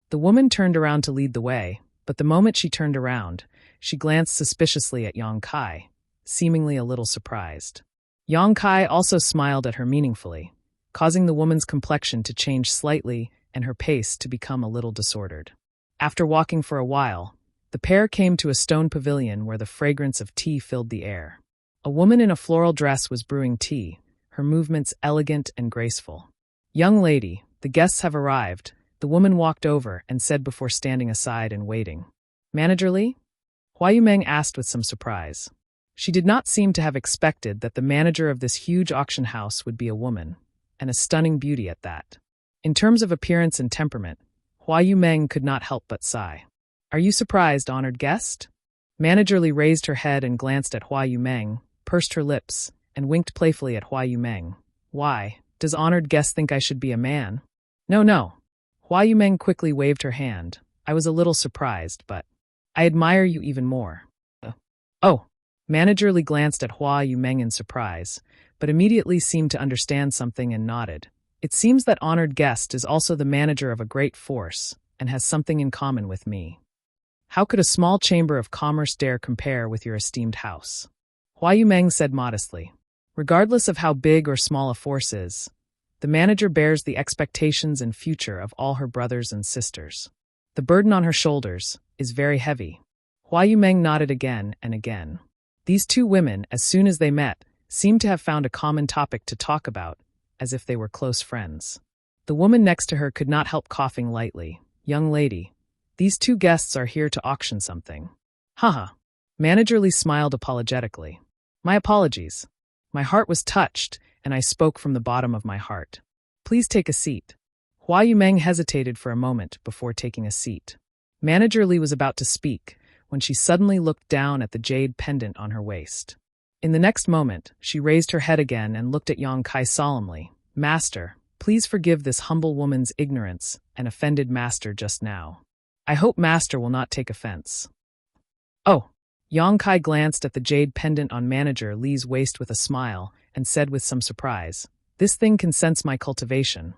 The woman turned around to lead the way, but the moment she turned around, she glanced suspiciously at Yang Kai, seemingly a little surprised. Yang Kai also smiled at her meaningfully, causing the woman's complexion to change slightly and her pace to become a little disordered. After walking for a while, the pair came to a stone pavilion where the fragrance of tea filled the air. A woman in a floral dress was brewing tea, her movements elegant and graceful. "Young lady, the guests have arrived," the woman walked over and said before standing aside and waiting. "Manager Li?" Hua Yumeng asked with some surprise. She did not seem to have expected that the manager of this huge auction house would be a woman, and a stunning beauty at that. In terms of appearance and temperament, Hua Yumeng could not help but sigh. "Are you surprised, honored guest?" Manager Li raised her head and glanced at Hua Yumeng, pursed her lips, and winked playfully at Hua Yumeng. "Why, does honored guest think I should be a man?" No. Hua Yumeng quickly waved her hand. "I was a little surprised, but I admire you even more." Oh. Manager Li glanced at Hua Yumeng in surprise, but immediately seemed to understand something and nodded. "It seems that honored guest is also the manager of a great force and has something in common with me. How could a small chamber of commerce dare compare with your esteemed house?" Hua Yumeng said modestly. "Regardless of how big or small a force is, the manager bears the expectations and future of all her brothers and sisters. The burden on her shoulders is very heavy." Hua Yumeng nodded again and again. These two women, as soon as they met, seemed to have found a common topic to talk about, as if they were close friends. The woman next to her could not help coughing lightly. "Young lady, these two guests are here to auction something." Haha. Manager Li smiled apologetically. "My apologies. My heart was touched, and I spoke from the bottom of my heart. Please take a seat." Hua Yumeng hesitated for a moment before taking a seat. Manager Li was about to speak when she suddenly looked down at the jade pendant on her waist. In the next moment, she raised her head again and looked at Yang Kai solemnly. "Master, please forgive this humble woman's ignorance and offended master just now. I hope master will not take offense." "Oh." Yang Kai glanced at the jade pendant on Manager Li's waist with a smile and said with some surprise, "This thing can sense my cultivation."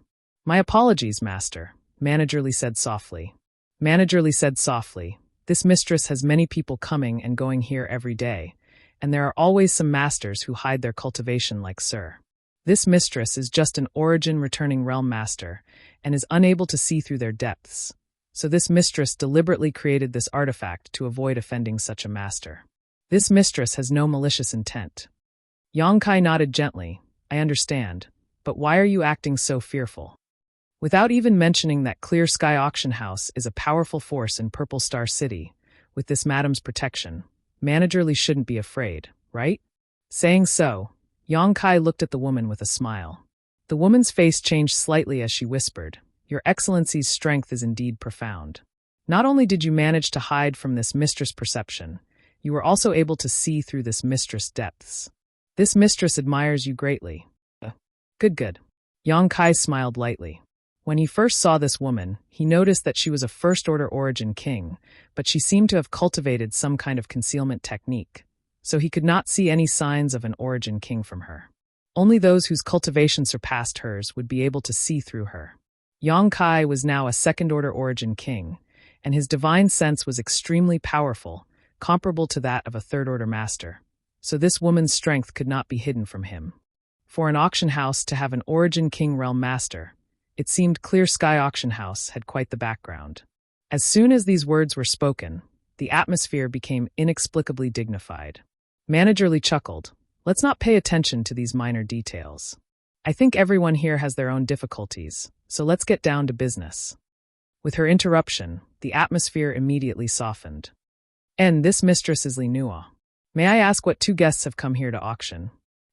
"My apologies, master," Manager Li said softly. Manager Li said softly, "This mistress has many people coming and going here every day, and there are always some masters who hide their cultivation like sir. This mistress is just an origin returning realm master and is unable to see through their depths. So this mistress deliberately created this artifact to avoid offending such a master. This mistress has no malicious intent." Yang Kai nodded gently. "I understand, but why are you acting so fearful?" Without even mentioning that Clear Sky Auction House is a powerful force in Purple Star City, with this madam's protection, Manager Li shouldn't be afraid, right? Saying so, Yang Kai looked at the woman with a smile. The woman's face changed slightly as she whispered, "Your Excellency's strength is indeed profound. Not only did you manage to hide from this mistress' perception, you were also able to see through this mistress' depths. This mistress admires you greatly." Good. Yang Kai smiled lightly. When he first saw this woman, he noticed that she was a first-order origin king, but she seemed to have cultivated some kind of concealment technique, so he could not see any signs of an origin king from her. Only those whose cultivation surpassed hers would be able to see through her. Yang Kai was now a second-order origin king, and his divine sense was extremely powerful, comparable to that of a third-order master, so this woman's strength could not be hidden from him. For an auction house to have an origin king realm master, it seemed Clear Sky Auction House had quite the background. As soon as these words were spoken, the atmosphere became inexplicably dignified. Manager Lee chuckled. Let's not pay attention to these minor details. I think everyone here has their own difficulties, so let's get down to business. With her interruption, the atmosphere immediately softened. And this mistress is Li Nua. May I ask what two guests have come here to auction?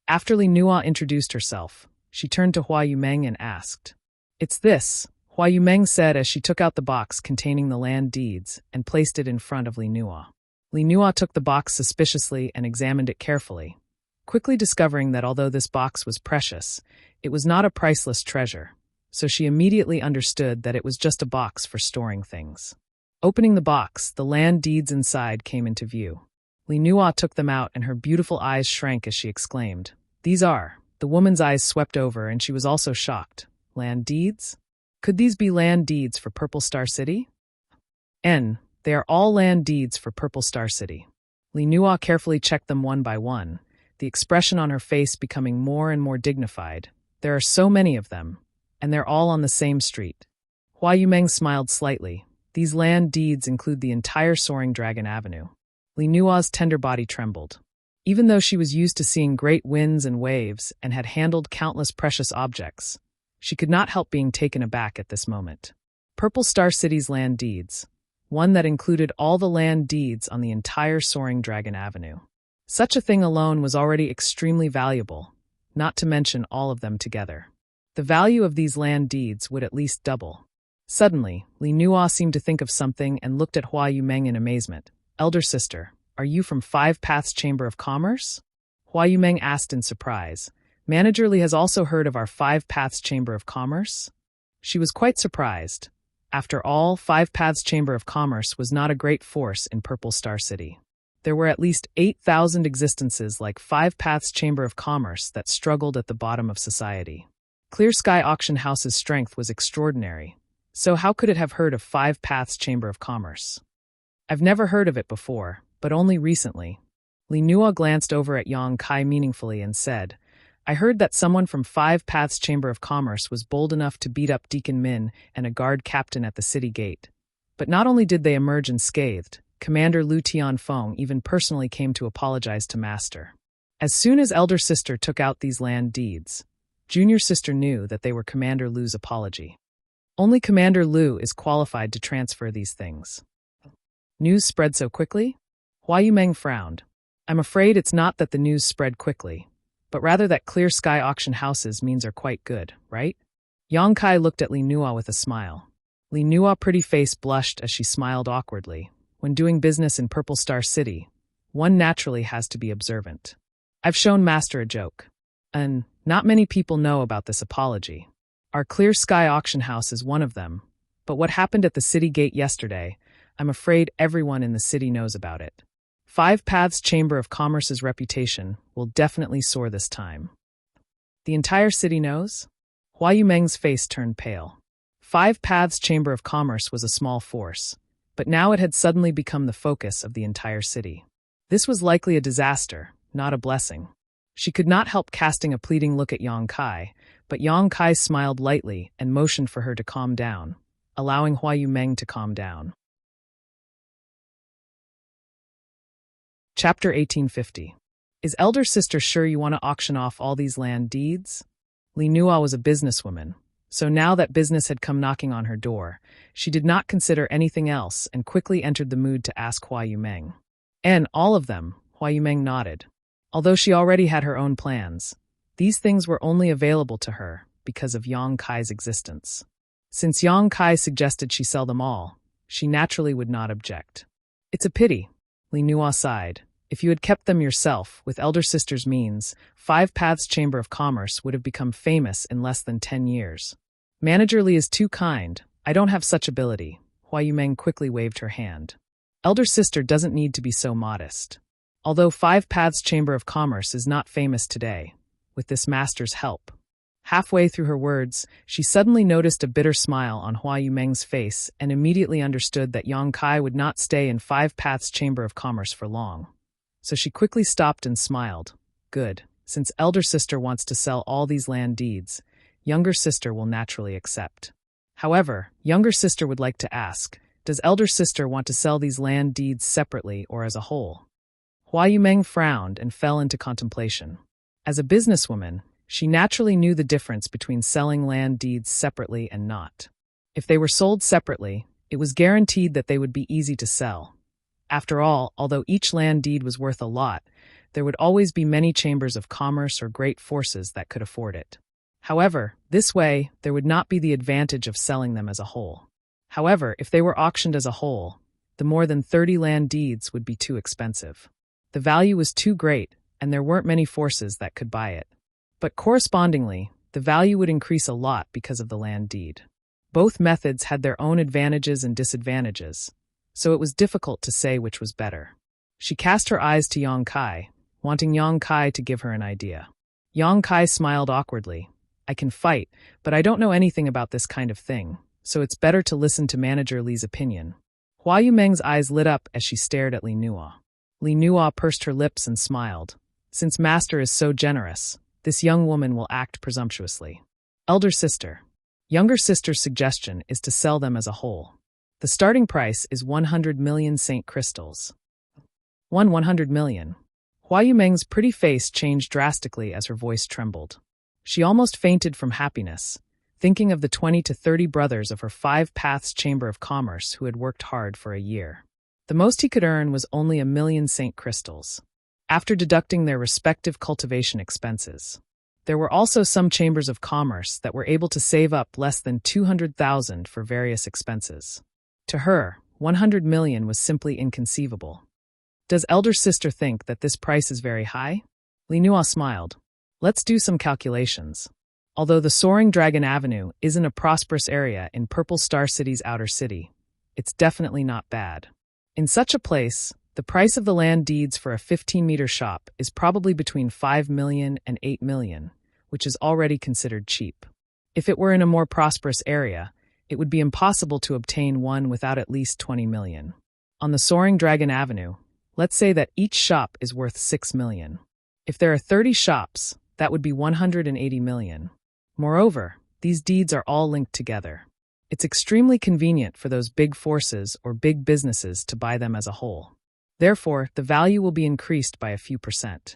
After Li Nua introduced herself, she turned to Hua Yumeng and asked. It's this, Hua Yumeng said as she took out the box containing the land deeds and placed it in front of Li Nua. Li Nua took the box suspiciously and examined it carefully, quickly discovering that although this box was precious, it was not a priceless treasure, so she immediately understood that it was just a box for storing things. Opening the box, the land deeds inside came into view. Li Nua took them out and her beautiful eyes shrank as she exclaimed, These are. The woman's eyes swept over and she was also shocked. Land deeds? Could these be land deeds for Purple Star City? They are all land deeds for Purple Star City. Li Nua carefully checked them one by one, the expression on her face becoming more and more dignified. There are so many of them, and they're all on the same street. Hua Yumeng smiled slightly. These land deeds include the entire Soaring Dragon Avenue. Li Nua's tender body trembled. Even though she was used to seeing great winds and waves and had handled countless precious objects, she could not help being taken aback at this moment. Purple Star City's land deeds. One that included all the land deeds on the entire Soaring Dragon Avenue. Such a thing alone was already extremely valuable, not to mention all of them together. The value of these land deeds would at least double. Suddenly, Li Nua seemed to think of something and looked at Hua Yumeng in amazement. Elder sister, are you from Five Paths Chamber of Commerce? Hua Yumeng asked in surprise. Manager Li has also heard of our Five Paths Chamber of Commerce? She was quite surprised. After all, Five Paths Chamber of Commerce was not a great force in Purple Star City. There were at least 8,000 existences like Five Paths Chamber of Commerce that struggled at the bottom of society. Clear Sky Auction House's strength was extraordinary, so how could it have heard of Five Paths Chamber of Commerce? I've never heard of it before, but only recently. Li Nua glanced over at Yang Kai meaningfully and said, I heard that someone from Five Paths Chamber of Commerce was bold enough to beat up Deacon Min and a guard captain at the city gate. But not only did they emerge unscathed, Commander Lu Tianfeng even personally came to apologize to Master. As soon as Elder Sister took out these land deeds, Junior Sister knew that they were Commander Lu's apology. Only Commander Lu is qualified to transfer these things. News spread so quickly? Hua Yumeng frowned. I'm afraid it's not that the news spread quickly, but rather that Clear Sky Auction House's means are quite good, right? Yang Kai looked at Li Nua with a smile. Li Nua's pretty face blushed as she smiled awkwardly. When doing business in Purple Star City, one naturally has to be observant. I've shown Master a joke. And not many people know about this apology. Our Clear Sky Auction House is one of them, but what happened at the city gate yesterday, I'm afraid everyone in the city knows about it. Five Paths Chamber of Commerce's reputation will definitely soar this time. The entire city knows? Hua Yumeng's face turned pale. Five Paths Chamber of Commerce was a small force, but now it had suddenly become the focus of the entire city. This was likely a disaster, not a blessing. She could not help casting a pleading look at Yang Kai, but Yang Kai smiled lightly and motioned for her to calm down, allowing Hua Yumeng to calm down. Chapter 1850. Is Elder Sister sure you want to auction off all these land deeds? Li Nua was a businesswoman, so now that business had come knocking on her door, she did not consider anything else and quickly entered the mood to ask Hua Yumeng. And all of them, Hua Yumeng nodded. Although she already had her own plans, these things were only available to her because of Yang Kai's existence. Since Yang Kai suggested she sell them all, she naturally would not object. It's a pity, Li Nua sighed. If you had kept them yourself, with elder sister's means, Five Paths Chamber of Commerce would have become famous in less than 10 years. Manager Li is too kind. I don't have such ability. Hua Yumeng quickly waved her hand. Elder sister doesn't need to be so modest. Although Five Paths Chamber of Commerce is not famous today, with this master's help. Halfway through her words, she suddenly noticed a bitter smile on Hua Yumeng's face and immediately understood that Yang Kai would not stay in Five Paths Chamber of Commerce for long. So she quickly stopped and smiled. Good, since elder sister wants to sell all these land deeds, younger sister will naturally accept. However, younger sister would like to ask, does elder sister want to sell these land deeds separately or as a whole? Hua Yumeng frowned and fell into contemplation. As a businesswoman, she naturally knew the difference between selling land deeds separately and not. If they were sold separately, it was guaranteed that they would be easy to sell. After all, although each land deed was worth a lot, there would always be many chambers of commerce or great forces that could afford it. However, this way, there would not be the advantage of selling them as a whole. However, if they were auctioned as a whole, the more than 30 land deeds would be too expensive. The value was too great, and there weren't many forces that could buy it. But correspondingly, the value would increase a lot because of the land deed. Both methods had their own advantages and disadvantages, so it was difficult to say which was better. She cast her eyes to Yang Kai, wanting Yang Kai to give her an idea. Yang Kai smiled awkwardly. I can fight, but I don't know anything about this kind of thing, so it's better to listen to Manager Li's opinion. Hua Yumeng's eyes lit up as she stared at Li Nuo. Li Nuo pursed her lips and smiled. Since master is so generous, this young woman will act presumptuously. Elder sister. Younger sister's suggestion is to sell them as a whole. The starting price is 100 million Saint crystals. 100 million. Hua Yumeng's pretty face changed drastically as her voice trembled. She almost fainted from happiness, thinking of the 20 to 30 brothers of her Five Paths Chamber of Commerce who had worked hard for a year. The most he could earn was only 1 million Saint crystals, after deducting their respective cultivation expenses. There were also some chambers of commerce that were able to save up less than 200,000 for various expenses. To her, 100 million was simply inconceivable. Does elder sister think that this price is very high? Li Nuo smiled. Let's do some calculations. Although the Soaring Dragon Avenue isn't a prosperous area in Purple Star City's outer city, it's definitely not bad. In such a place, the price of the land deeds for a 15-meter shop is probably between 5 million and 8 million, which is already considered cheap. If it were in a more prosperous area, it would be impossible to obtain one without at least 20 million. On the Soaring Dragon Avenue, let's say that each shop is worth 6 million. If there are 30 shops, that would be 180 million. Moreover, these deeds are all linked together. It's extremely convenient for those big forces or big businesses to buy them as a whole. Therefore, the value will be increased by a few %.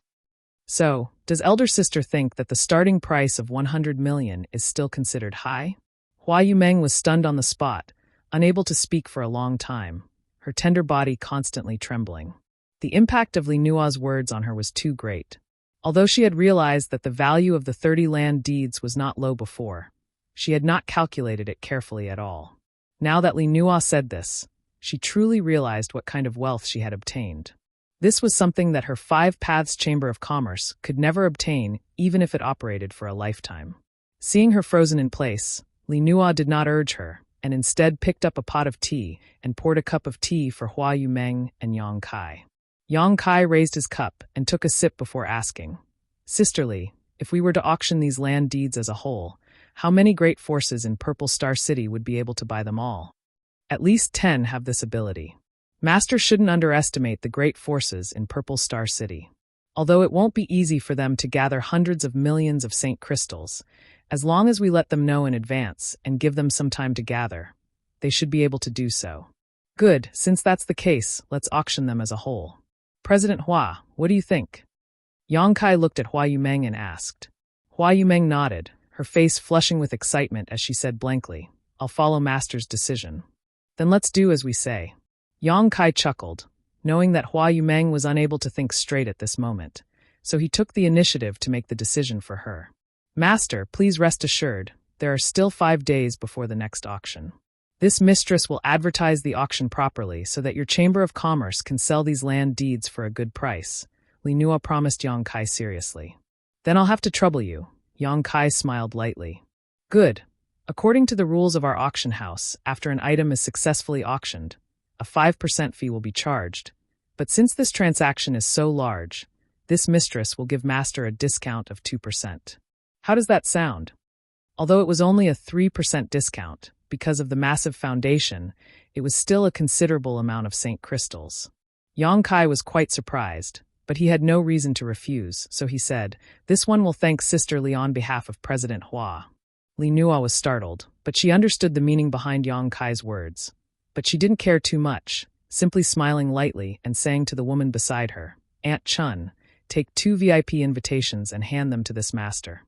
So, does elder sister think that the starting price of 100 million is still considered high? Hua Yumeng was stunned on the spot, unable to speak for a long time, her tender body constantly trembling. The impact of Li Nuo's words on her was too great. Although she had realized that the value of the 30 land deeds was not low before, she had not calculated it carefully at all. Now that Li Nuo said this, she truly realized what kind of wealth she had obtained. This was something that her Five Paths Chamber of Commerce could never obtain even if it operated for a lifetime. Seeing her frozen in place, Li Nuo did not urge her, and instead picked up a pot of tea and poured a cup of tea for Hua Yumeng and Yang Kai. Yang Kai raised his cup and took a sip before asking, Sisterly, if we were to auction these land deeds as a whole, how many great forces in Purple Star City would be able to buy them all? At least 10 have this ability. Master shouldn't underestimate the great forces in Purple Star City. Although it won't be easy for them to gather hundreds of millions of Saint crystals, as long as we let them know in advance and give them some time to gather, they should be able to do so. Good, since that's the case, let's auction them as a whole. President Hua, what do you think? Yang Kai looked at Hua Yumeng and asked. Hua Yumeng nodded, her face flushing with excitement as she said blankly, I'll follow Master's decision. Then let's do as we say. Yang Kai chuckled, knowing that Hua Yumeng was unable to think straight at this moment, so he took the initiative to make the decision for her. Master, please rest assured, there are still 5 days before the next auction. This mistress will advertise the auction properly so that your Chamber of Commerce can sell these land deeds for a good price, Li Nua promised Yang Kai seriously. Then I'll have to trouble you, Yang Kai smiled lightly. Good. According to the rules of our auction house, after an item is successfully auctioned, a 5% fee will be charged. But since this transaction is so large, this mistress will give master a discount of 2%. How does that sound? Although it was only a 3% discount, because of the massive foundation, it was still a considerable amount of Saint crystals. Yang Kai was quite surprised, but he had no reason to refuse, so he said, "This one will thank Sister Li on behalf of President Hua." Li Nua was startled, but she understood the meaning behind Yang Kai's words. But she didn't care too much, simply smiling lightly and saying to the woman beside her, "Aunt Chun, take 2 VIP invitations and hand them to this master."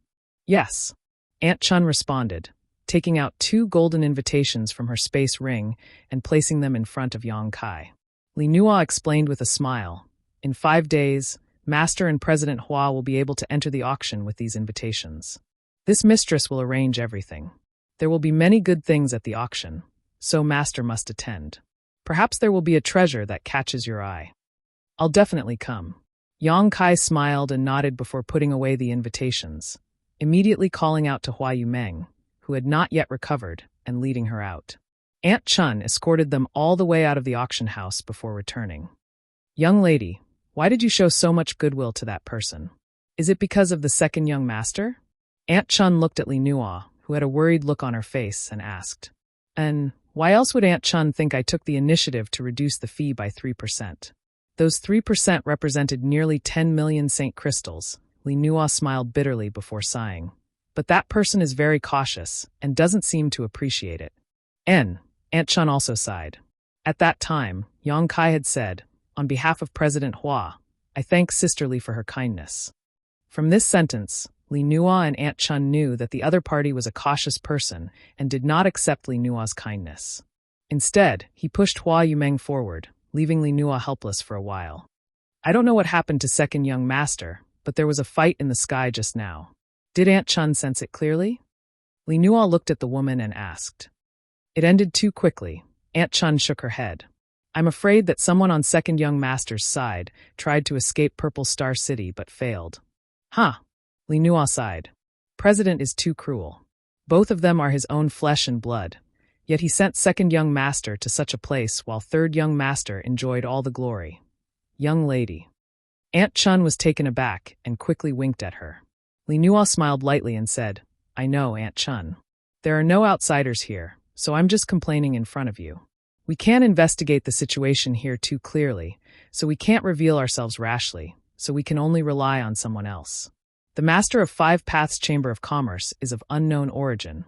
"Yes." Aunt Chun responded, taking out 2 golden invitations from her space ring and placing them in front of Yang Kai. Li Nua explained with a smile, "In 5 days, Master and President Hua will be able to enter the auction with these invitations. This mistress will arrange everything. There will be many good things at the auction, so Master must attend. Perhaps there will be a treasure that catches your eye." "I'll definitely come." Yang Kai smiled and nodded before putting away the invitations, immediately calling out to Hua Yumeng, who had not yet recovered, and leading her out. Aunt Chun escorted them all the way out of the auction house before returning. "Young lady, why did you show so much goodwill to that person? Is it because of the second young master?" Aunt Chun looked at Li Nua, who had a worried look on her face, and asked, "And why else would Aunt Chun think I took the initiative to reduce the fee by 3%? Those 3% represented nearly 10 million Saint crystals." Li Nua smiled bitterly before sighing. "But that person is very cautious and doesn't seem to appreciate it." Aunt Chun also sighed. At that time, Yang Kai had said, "On behalf of President Hua, I thank Sister Li for her kindness." From this sentence, Li Nua and Aunt Chun knew that the other party was a cautious person and did not accept Li Nua's kindness. Instead, he pushed Hua Yumeng forward, leaving Li Nua helpless for a while. "I don't know what happened to second young master, but there was a fight in the sky just now. Did Aunt Chun sense it clearly?" Li Nua looked at the woman and asked. "It ended too quickly." Aunt Chun shook her head. "I'm afraid that someone on second young master's side tried to escape Purple Star City but failed." "Huh." Li Nua sighed. "President is too cruel. Both of them are his own flesh and blood, yet he sent second young master to such a place while third young master enjoyed all the glory. Young lady." Aunt Chun was taken aback and quickly winked at her. Li Nua smiled lightly and said, "I know, Aunt Chun. There are no outsiders here, so I'm just complaining in front of you. We can't investigate the situation here too clearly, so we can't reveal ourselves rashly, so we can only rely on someone else. The Master of 5 Paths Chamber of Commerce is of unknown origin,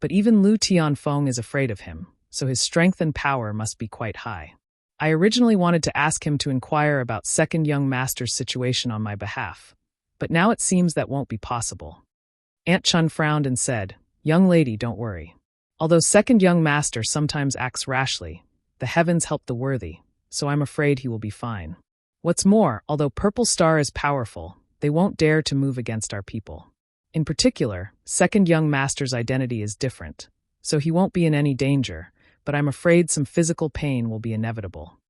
but even Lu Tianfeng is afraid of him, so his strength and power must be quite high. I originally wanted to ask him to inquire about second young master's situation on my behalf, but now it seems that won't be possible." Aunt Chun frowned and said, "Young lady, don't worry. Although second young master sometimes acts rashly, the heavens help the worthy, so I'm afraid he will be fine. What's more, although Purple Star is powerful, they won't dare to move against our people. In particular, second young master's identity is different, so he won't be in any danger, but I'm afraid some physical pain will be inevitable.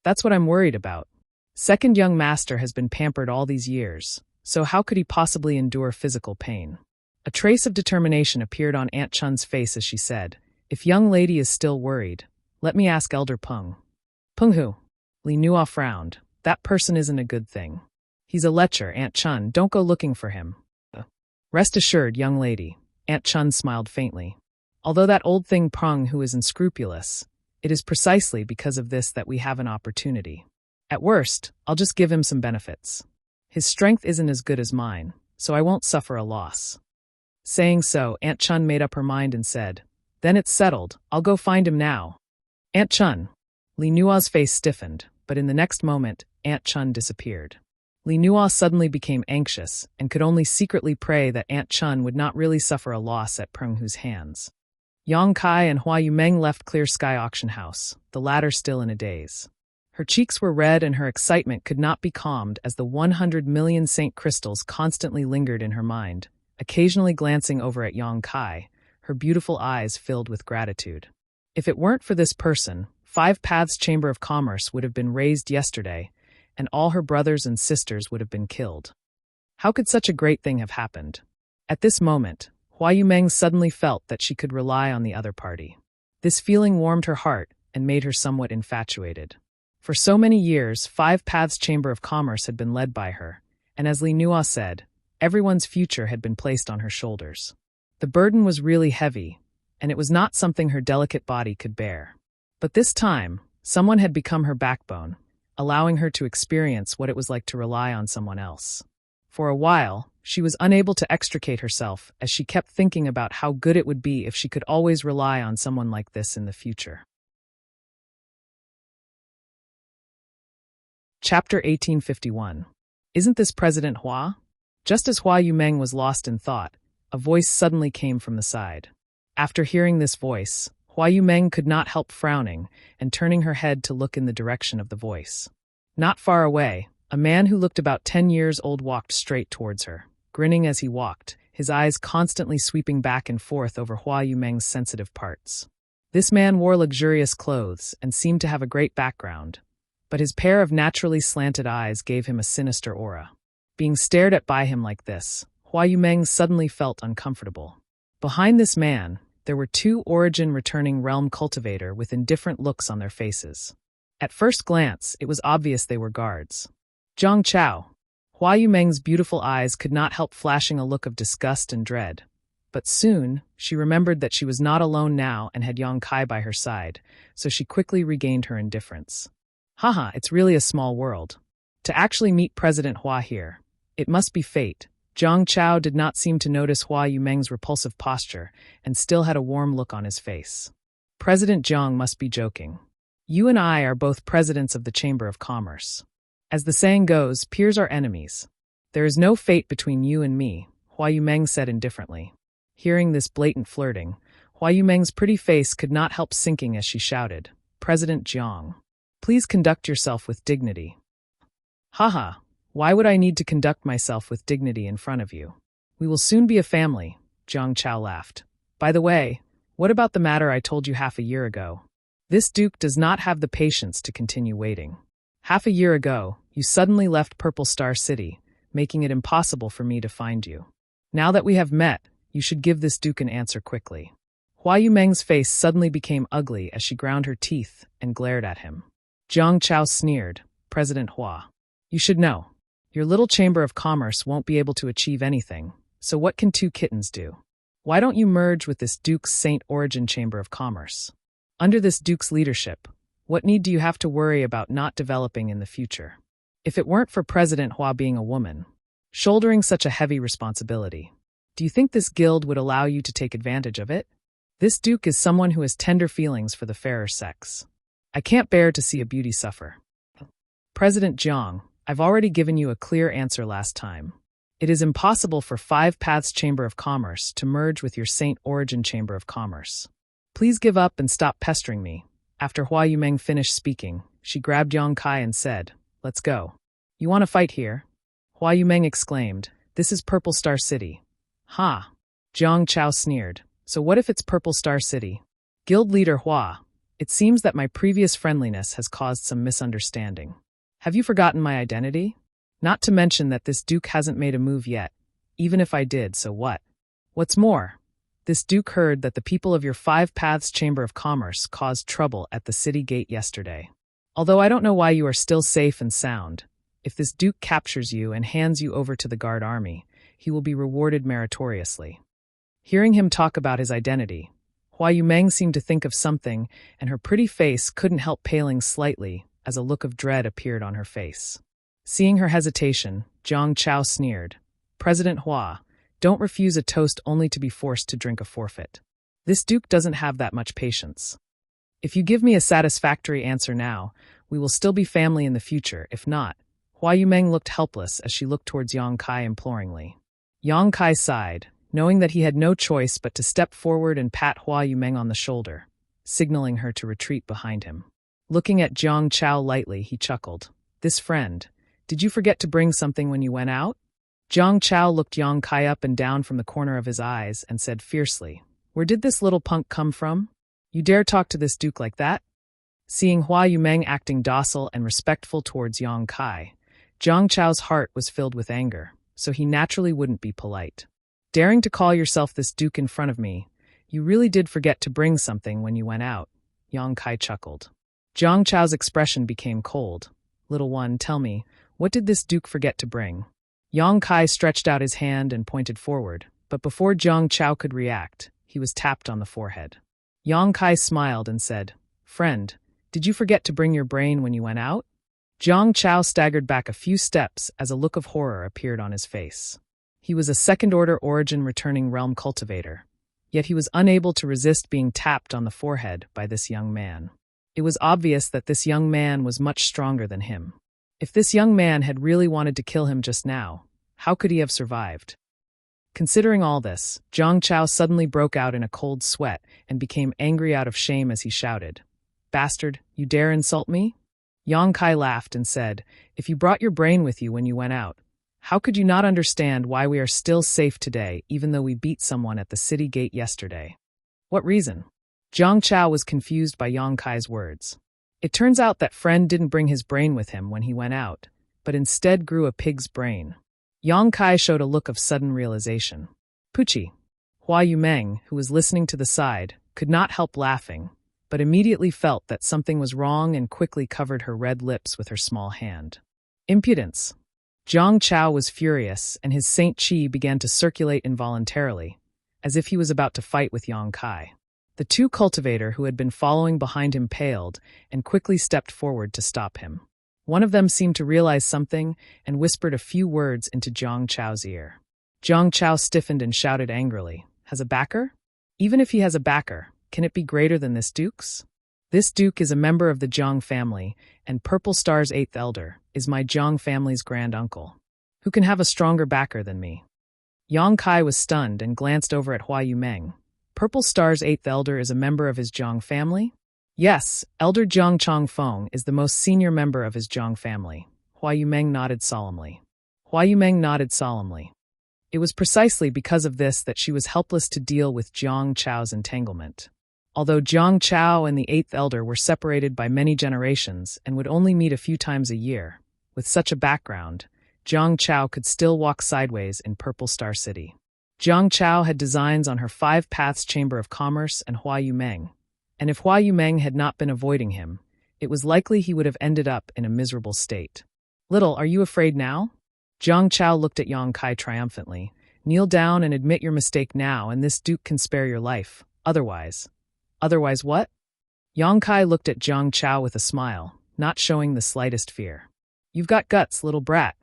That's what I'm worried about. Second young master has been pampered all these years, so how could he possibly endure physical pain?" A trace of determination appeared on Aunt Chun's face as she said, "If young lady is still worried, let me ask Elder Peng." "Peng who?" Li Nua frowned. "That person isn't a good thing. He's a lecher, Aunt Chun, don't go looking for him." "Rest assured, young lady," Aunt Chun smiled faintly. "Although that old thing Peng who is unscrupulous, it is precisely because of this that we have an opportunity. At worst, I'll just give him some benefits. His strength isn't as good as mine, so I won't suffer a loss." Saying so, Aunt Chun made up her mind and said, "Then it's settled, I'll go find him now." "Aunt Chun." Li Nua's face stiffened, but in the next moment, Aunt Chun disappeared. Li Nua suddenly became anxious and could only secretly pray that Aunt Chun would not really suffer a loss at Peng Hu's hands. Yang Kai and Hua Yumeng left Clear Sky Auction House, the latter still in a daze. Her cheeks were red and her excitement could not be calmed as the 100 million Saint crystals constantly lingered in her mind, occasionally glancing over at Yang Kai, her beautiful eyes filled with gratitude. If it weren't for this person, Five Paths Chamber of Commerce would have been razed yesterday, and all her brothers and sisters would have been killed. How could such a great thing have happened? At this moment, Hua Yumeng suddenly felt that she could rely on the other party. This feeling warmed her heart and made her somewhat infatuated. For so many years, Five Paths Chamber of Commerce had been led by her, and as Li Nua said, everyone's future had been placed on her shoulders. The burden was really heavy, and it was not something her delicate body could bear. But this time, someone had become her backbone, allowing her to experience what it was like to rely on someone else. For a while, she was unable to extricate herself as she kept thinking about how good it would be if she could always rely on someone like this in the future. Chapter 1851. Isn't this President Hua? Just as Hua Yumeng was lost in thought, a voice suddenly came from the side. After hearing this voice, Hua Yumeng could not help frowning and turning her head to look in the direction of the voice. Not far away, a man who looked about 10 years old walked straight towards her, grinning as he walked, his eyes constantly sweeping back and forth over Hua Yumeng's sensitive parts. This man wore luxurious clothes and seemed to have a great background, but his pair of naturally slanted eyes gave him a sinister aura. Being stared at by him like this, Hua Yumeng suddenly felt uncomfortable. Behind this man, there were two origin-returning realm cultivator with indifferent looks on their faces. At first glance, it was obvious they were guards. Zhang Chao. Hua Yumeng's beautiful eyes could not help flashing a look of disgust and dread. But soon, she remembered that she was not alone now and had Yang Kai by her side, so she quickly regained her indifference. Haha, it's really a small world. To actually meet President Hua here. It must be fate. Zhang Chao did not seem to notice Hua Yumeng's repulsive posture and still had a warm look on his face. President Zhang must be joking. You and I are both presidents of the Chamber of Commerce. As the saying goes, peers are enemies. There is no fate between you and me, Hua Yumeng said indifferently. Hearing this blatant flirting, Hua Yumeng's pretty face could not help sinking as she shouted, President Zhang, please conduct yourself with dignity. Haha, why would I need to conduct myself with dignity in front of you? We will soon be a family, Zhang Chao laughed. By the way, what about the matter I told you half a year ago? This duke does not have the patience to continue waiting. Half a year ago, you suddenly left Purple Star City, making it impossible for me to find you. Now that we have met, you should give this duke an answer quickly. Hua Yumeng's face suddenly became ugly as she ground her teeth and glared at him. Zhang Chao sneered, President Hua. You should know. Your little chamber of commerce won't be able to achieve anything, so what can two kittens do? Why don't you merge with this Duke's Saint Origin Chamber of Commerce? Under this Duke's leadership, what need do you have to worry about not developing in the future? If it weren't for President Hua being a woman, shouldering such a heavy responsibility, do you think this guild would allow you to take advantage of it? This Duke is someone who has tender feelings for the fairer sex. I can't bear to see a beauty suffer. President Jiang, I've already given you a clear answer last time. It is impossible for Five Paths Chamber of Commerce to merge with your Saint Origin Chamber of Commerce. Please give up and stop pestering me. After Hua Yumeng finished speaking, she grabbed Yang Kai and said, Let's go. You want to fight here? Hua Yumeng exclaimed, This is Purple Star City. Ha! Zhang Chao sneered, So what if it's Purple Star City? Guild leader Hua, it seems that my previous friendliness has caused some misunderstanding. Have you forgotten my identity? Not to mention that this Duke hasn't made a move yet. Even if I did, so what? What's more, this Duke heard that the people of your Five Paths Chamber of Commerce caused trouble at the city gate yesterday. Although I don't know why you are still safe and sound, if this Duke captures you and hands you over to the guard army, he will be rewarded meritoriously. Hearing him talk about his identity, Hua Yumeng seemed to think of something, and her pretty face couldn't help paling slightly as a look of dread appeared on her face. Seeing her hesitation, Zhang Chao sneered, President Hua, don't refuse a toast only to be forced to drink a forfeit. This Duke doesn't have that much patience. If you give me a satisfactory answer now, we will still be family in the future. If not, Hua Yumeng looked helpless as she looked towards Yang Kai imploringly. Yang Kai sighed, knowing that he had no choice but to step forward and pat Hua Yumeng on the shoulder, signaling her to retreat behind him. Looking at Zhang Chao lightly, he chuckled. This friend, did you forget to bring something when you went out? Zhang Chao looked Yang Kai up and down from the corner of his eyes and said fiercely, Where did this little punk come from? You dare talk to this duke like that? Seeing Hua Yumeng acting docile and respectful towards Yang Kai, Jiang Chao's heart was filled with anger, so he naturally wouldn't be polite. Daring to call yourself this duke in front of me, you really did forget to bring something when you went out, Yang Kai chuckled. Jiang Chao's expression became cold. Little one, tell me, what did this duke forget to bring? Yang Kai stretched out his hand and pointed forward, but before Jiang Chao could react, he was tapped on the forehead. Yang Kai smiled and said, Friend, did you forget to bring your brain when you went out? Jiang Chao staggered back a few steps as a look of horror appeared on his face. He was a second-order origin returning realm cultivator, yet he was unable to resist being tapped on the forehead by this young man. It was obvious that this young man was much stronger than him. If this young man had really wanted to kill him just now, how could he have survived? Considering all this, Jiang Chao suddenly broke out in a cold sweat and became angry out of shame as he shouted, Bastard, you dare insult me? Yang Kai laughed and said, If you brought your brain with you when you went out, how could you not understand why we are still safe today even though we beat someone at the city gate yesterday? What reason? Jiang Chao was confused by Yang Kai's words. It turns out that friend didn't bring his brain with him when he went out, but instead grew a pig's brain. Yang Kai showed a look of sudden realization. Puchi. Hua Yumeng, who was listening to the side, could not help laughing, but immediately felt that something was wrong and quickly covered her red lips with her small hand. Impudence. Jiang Chao was furious, and his Saint Qi began to circulate involuntarily, as if he was about to fight with Yang Kai. The two cultivator who had been following behind him paled and quickly stepped forward to stop him. One of them seemed to realize something and whispered a few words into Jiang Chao's ear. Jiang Chao stiffened and shouted angrily, Has a backer? Even if he has a backer, can it be greater than this duke's? This duke is a member of the Jiang family, and Purple Star's 8th elder is my Jiang family's grand uncle. Who can have a stronger backer than me? Yang Kai was stunned and glanced over at Hua Yumeng. Purple Star's 8th elder is a member of his Jiang family? Yes, Elder Jiang Chongfeng is the most senior member of his Jiang family. Hua Yumeng nodded solemnly. It was precisely because of this that she was helpless to deal with Jiang Chao's entanglement. Although Jiang Chao and the 8th elder were separated by many generations and would only meet a few times a year, with such a background, Jiang Chao could still walk sideways in Purple Star City. Jiang Chao had designs on her 5 Paths Chamber of Commerce and Hua Yumeng, and if Hua Yumeng had not been avoiding him, it was likely he would have ended up in a miserable state. Little, are you afraid now? Jiang Chao looked at Yang Kai triumphantly. Kneel down and admit your mistake now, and this duke can spare your life. Otherwise what? Yang Kai looked at Jiang Chao with a smile, not showing the slightest fear. You've got guts, little brat.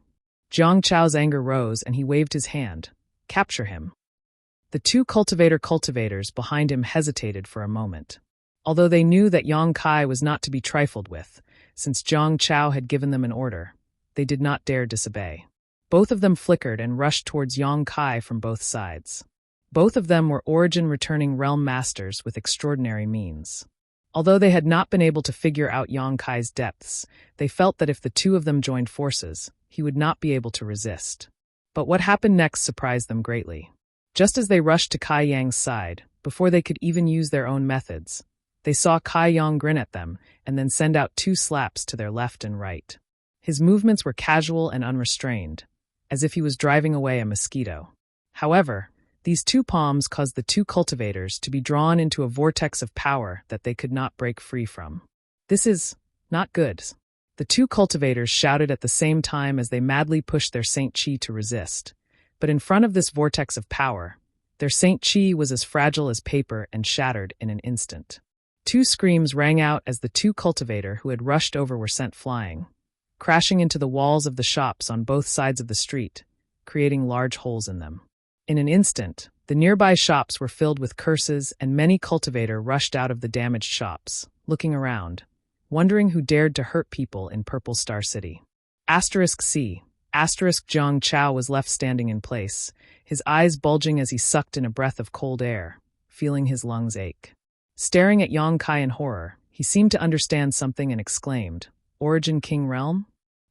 Jiang Chao's anger rose and he waved his hand. Capture him. The two cultivators behind him hesitated for a moment. Although they knew that Yang Kai was not to be trifled with, since Jiang Chao had given them an order, they did not dare disobey. Both of them flickered and rushed towards Yang Kai from both sides. Both of them were origin-returning realm masters with extraordinary means. Although they had not been able to figure out Yang Kai's depths, they felt that if the two of them joined forces, he would not be able to resist. But what happened next surprised them greatly. Just as they rushed to Kai Yang's side, before they could even use their own methods, they saw Kai Yang grin at them and then send out 2 slaps to their left and right. His movements were casual and unrestrained, as if he was driving away a mosquito. However, these 2 palms caused the 2 cultivators to be drawn into a vortex of power that they could not break free from. This is not good. The 2 cultivators shouted at the same time as they madly pushed their Saint Qi to resist. But in front of this vortex of power, their Saint Qi was as fragile as paper and shattered in an instant. 2 screams rang out as the 2 cultivator who had rushed over were sent flying, crashing into the walls of the shops on both sides of the street, creating large holes in them. In an instant, the nearby shops were filled with curses and many cultivator rushed out of the damaged shops, looking around, wondering who dared to hurt people in Purple Star City. C. Jiang Chao was left standing in place, his eyes bulging as he sucked in a breath of cold air, feeling his lungs ache. Staring at Yang Kai in horror, he seemed to understand something and exclaimed, Origin King Realm?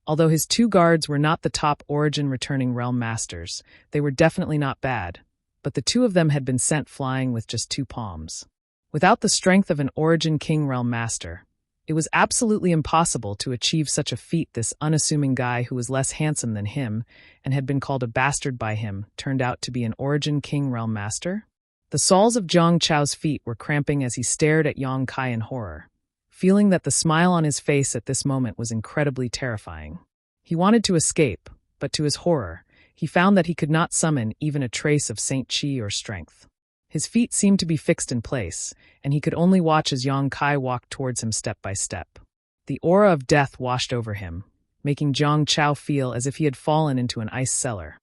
Although his 2 guards were not the top origin returning realm masters, they were definitely not bad, but the 2 of them had been sent flying with just 2 palms. Without the strength of an Origin King Realm Master, it was absolutely impossible to achieve such a feat. This unassuming guy who was less handsome than him and had been called a bastard by him turned out to be an Origin King Realm Master? The soles of Jiang Chao's feet were cramping as he stared at Yang Kai in horror, feeling that the smile on his face at this moment was incredibly terrifying. He wanted to escape, but to his horror, he found that he could not summon even a trace of Saint Qi or strength. His feet seemed to be fixed in place, and he could only watch as Yang Kai walked towards him step by step. The aura of death washed over him, making Jiang Chao feel as if he had fallen into an ice cellar.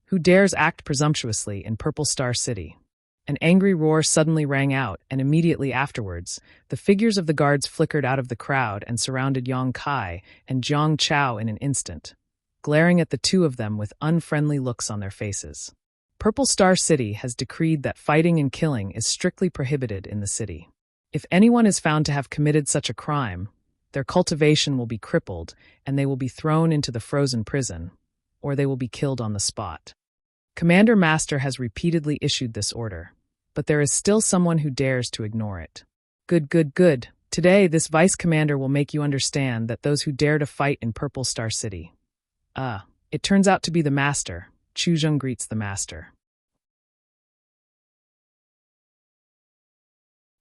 Who dares act presumptuously in Purple Star City? An angry roar suddenly rang out, and immediately afterwards, the figures of the guards flickered out of the crowd and surrounded Yang Kai and Jiang Chao in an instant, glaring at the two of them with unfriendly looks on their faces. Purple Star City has decreed that fighting and killing is strictly prohibited in the city. If anyone is found to have committed such a crime, their cultivation will be crippled and they will be thrown into the frozen prison, or they will be killed on the spot. Commander Master has repeatedly issued this order, but there is still someone who dares to ignore it. Good. Today, this Vice Commander will make you understand that those who dare to fight in Purple Star City. It turns out to be the Master. Chu Zheng greets the Master.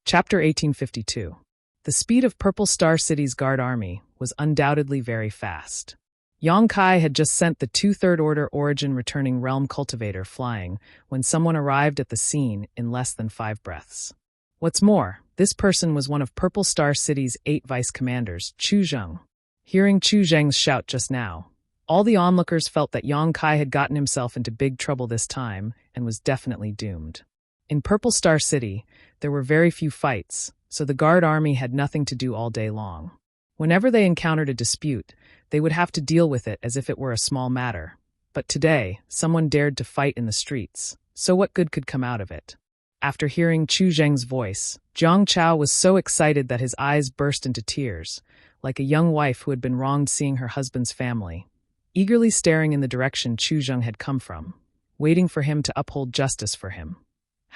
Chapter 1852. The speed of Purple Star City's guard army was undoubtedly very fast. Yang Kai had just sent the 2/3 Order Origin returning Realm Cultivator flying when someone arrived at the scene in less than 5 breaths. What's more, this person was one of Purple Star City's 8 vice commanders, Chu Zheng. Hearing Chu Zheng's shout just now, all the onlookers felt that Yang Kai had gotten himself into big trouble this time and was definitely doomed. In Purple Star City, there were very few fights, so the guard army had nothing to do all day long. Whenever they encountered a dispute, they would have to deal with it as if it were a small matter. But today, someone dared to fight in the streets, so what good could come out of it? After hearing Chu Zheng's voice, Jiang Chao was so excited that his eyes burst into tears, like a young wife who had been wronged seeing her husband's family, eagerly staring in the direction Chu Zheng had come from, waiting for him to uphold justice for him.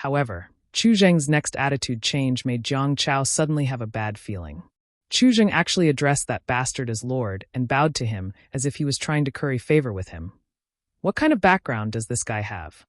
However, Chu Zheng's next attitude change made Jiang Chao suddenly have a bad feeling. Chu Zheng actually addressed that bastard as Lord and bowed to him as if he was trying to curry favor with him. What kind of background does this guy have?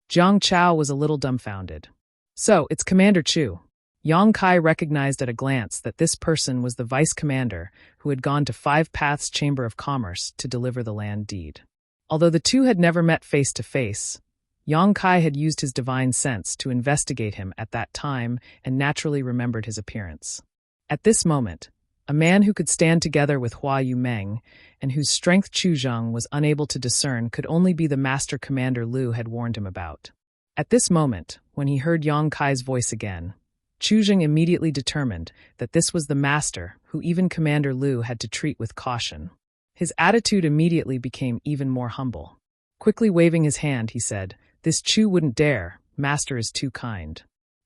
Jiang Chao was a little dumbfounded. So, it's Commander Chu. Yang Kai recognized at a glance that this person was the vice commander who had gone to 5 Paths Chamber of Commerce to deliver the land deed. Although the two had never met face to face, Yang Kai had used his divine sense to investigate him at that time and naturally remembered his appearance. At this moment, a man who could stand together with Hua Yumeng and whose strength Chu Zheng was unable to discern could only be the Master Commander Lu had warned him about. At this moment, when he heard Yang Kai's voice again, Chu Zheng immediately determined that this was the Master who even Commander Lu had to treat with caution. His attitude immediately became even more humble. Quickly waving his hand, he said, "This Chu wouldn't dare. Master is too kind."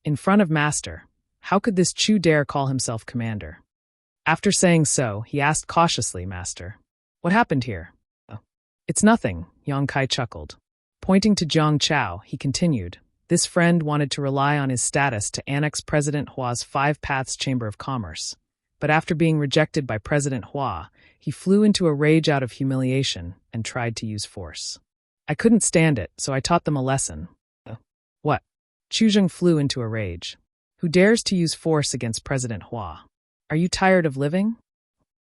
In front of Master, how could this Chu dare call himself commander? After saying so, he asked cautiously, "Master, what happened here?" "It's nothing," Yang Kai chuckled. Pointing to Jiang Chao, he continued, "This friend wanted to rely on his status to annex President Hua's 5 Paths Chamber of Commerce. But after being rejected by President Hua, he flew into a rage out of humiliation and tried to use force. I couldn't stand it, so I taught them a lesson." "What?" Chu Zheng flew into a rage. "Who dares to use force against President Hua? Are you tired of living?"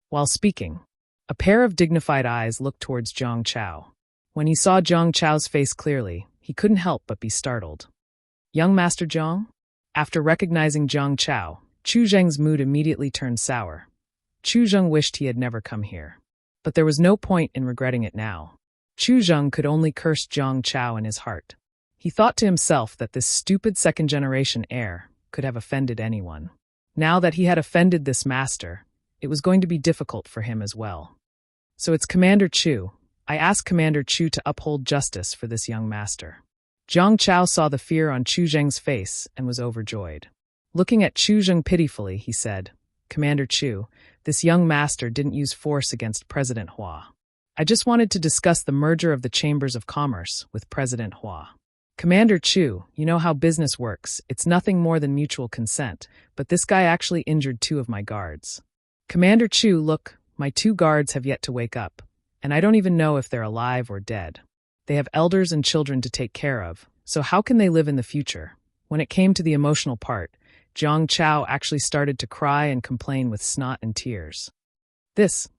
While speaking, a pair of dignified eyes looked towards Jiang Chao. When he saw Jiang Chao's face clearly, he couldn't help but be startled. "Young Master Jiang?" After recognizing Jiang Chao, Chu Zheng's mood immediately turned sour. Chu Zheng wished he had never come here. But there was no point in regretting it now. Chu Zheng could only curse Jiang Chao in his heart. He thought to himself that this stupid second-generation heir could have offended anyone. Now that he had offended this master, it was going to be difficult for him as well. "So it's Commander Chu. I ask Commander Chu to uphold justice for this young master." Jiang Chao saw the fear on Chu Zheng's face and was overjoyed. Looking at Chu Zheng pitifully, he said, "Commander Chu, this young master didn't use force against President Hua. I just wanted to discuss the merger of the Chambers of Commerce with President Hua." Commander Chu, you know how business works. It's nothing more than mutual consent, but this guy actually injured 2 of my guards. Commander Chu, look, my 2 guards have yet to wake up, and I don't even know if they're alive or dead. They have elders and children to take care of, so how can they live in the future? When it came to the emotional part, Jiang Chao actually started to cry and complain with snot and tears. This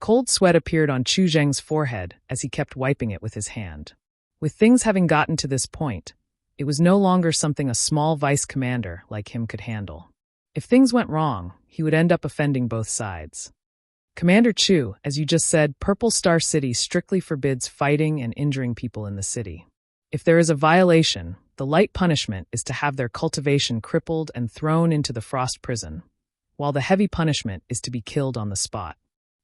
cold sweat appeared on Chu Zheng's forehead as he kept wiping it with his hand. With things having gotten to this point, it was no longer something a small vice commander like him could handle. If things went wrong, he would end up offending both sides. Commander Chu, as you just said, Purple Star City strictly forbids fighting and injuring people in the city. If there is a violation, the light punishment is to have their cultivation crippled and thrown into the frost prison, while the heavy punishment is to be killed on the spot.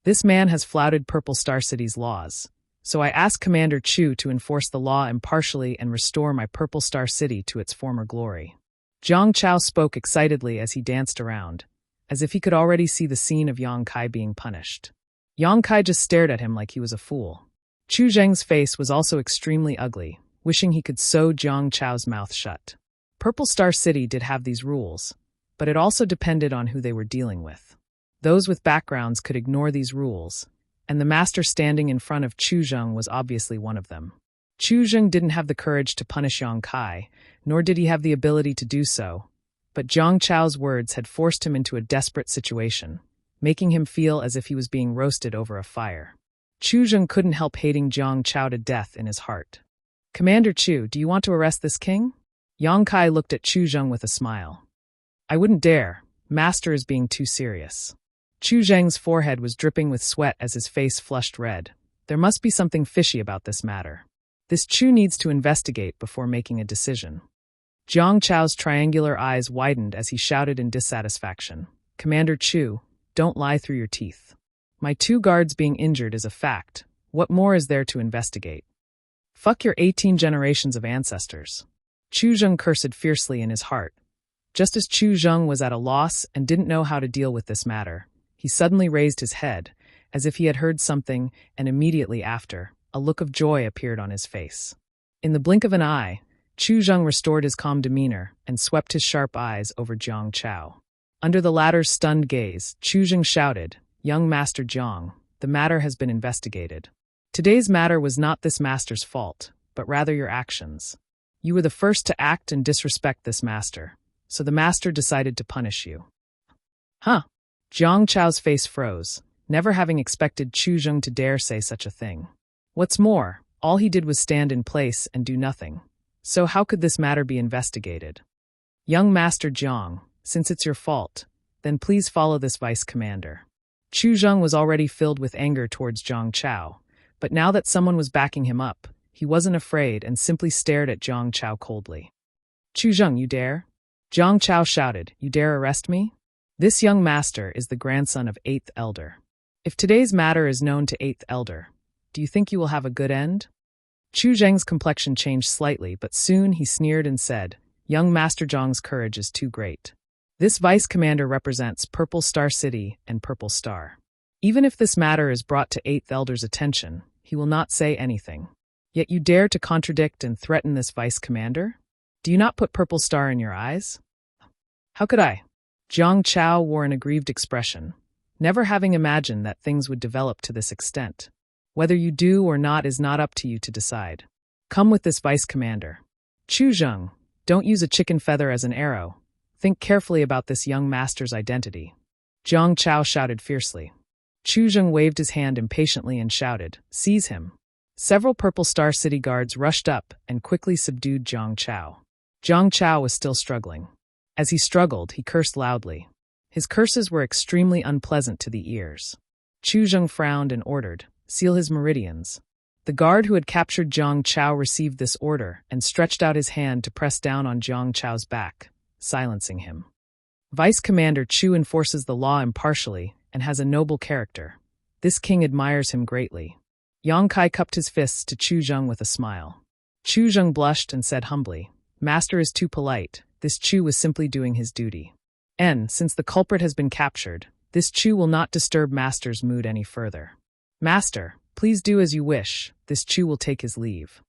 This man has flouted Purple Star City's laws, so I ask Commander Chu to enforce the law impartially and restore my Purple Star City to its former glory. Jiang Chao spoke excitedly as he danced around, as if he could already see the scene of Yang Kai being punished. Yang Kai just stared at him like he was a fool. Chu Zheng's face was also extremely ugly, wishing he could sew Jiang Chao's mouth shut. Purple Star City did have these rules, but it also depended on who they were dealing with. Those with backgrounds could ignore these rules, and the master standing in front of Chu Zheng was obviously one of them. Chu Zheng didn't have the courage to punish Yang Kai, nor did he have the ability to do so, but Jiang Chao's words had forced him into a desperate situation, making him feel as if he was being roasted over a fire. Chu Zheng couldn't help hating Jiang Chao to death in his heart. Commander Chu, do you want to arrest this king? Yang Kai looked at Chu Zheng with a smile. I wouldn't dare. Master is being too serious. Chu Zheng's forehead was dripping with sweat as his face flushed red. There must be something fishy about this matter. This Chu needs to investigate before making a decision. Jiang Chao's triangular eyes widened as he shouted in dissatisfaction. Commander Chu, don't lie through your teeth. My 2 guards being injured is a fact. What more is there to investigate? Fuck your 18 generations of ancestors. Chu Zheng cursed fiercely in his heart. Just as Chu Zheng was at a loss and didn't know how to deal with this matter, he suddenly raised his head, as if he had heard something, and immediately after, a look of joy appeared on his face. In the blink of an eye, Chu Zheng restored his calm demeanor and swept his sharp eyes over Jiang Chao. Under the latter's stunned gaze, Chu Zheng shouted, Young Master Jiang, the matter has been investigated. Today's matter was not this master's fault, but rather your actions. You were the first to act and disrespect this master, so the master decided to punish you. Huh? Jiang Chao's face froze, never having expected Chu Zheng to dare say such a thing. What's more, all he did was stand in place and do nothing. So how could this matter be investigated? Young Master Jiang, since it's your fault, then please follow this vice commander. Chu Zheng was already filled with anger towards Jiang Chao, but now that someone was backing him up, he wasn't afraid and simply stared at Jiang Chao coldly. Chu Zheng, you dare? Jiang Chao shouted, you dare arrest me? This young master is the grandson of 8th Elder. If today's matter is known to 8th Elder, do you think you will have a good end? Chu Zheng's complexion changed slightly, but soon he sneered and said, Young Master Jiang's courage is too great. This vice commander represents Purple Star City and Purple Star. Even if this matter is brought to 8th Elder's attention, he will not say anything. Yet you dare to contradict and threaten this vice commander? Do you not put Purple Star in your eyes? How could I? Jiang Chao wore an aggrieved expression, never having imagined that things would develop to this extent. Whether you do or not is not up to you to decide. Come with this vice commander. Chu Zheng, don't use a chicken feather as an arrow. Think carefully about this young master's identity. Jiang Chao shouted fiercely. Chu Zheng waved his hand impatiently and shouted, Seize him. Several Purple Star City guards rushed up and quickly subdued Jiang Chao. Jiang Chao was still struggling. As he struggled, he cursed loudly. His curses were extremely unpleasant to the ears. Chu Zheng frowned and ordered, Seal his meridians. The guard who had captured Jiang Chao received this order and stretched out his hand to press down on Jiang Chao's back, silencing him. Vice Commander Chu enforces the law impartially and has a noble character. This king admires him greatly. Yang Kai cupped his fists to Chu Zheng with a smile. Chu Zheng blushed and said humbly, Master is too polite. This Chu was simply doing his duty. Since the culprit has been captured, this Chu will not disturb Master's mood any further. Master, please do as you wish. This Chu will take his leave.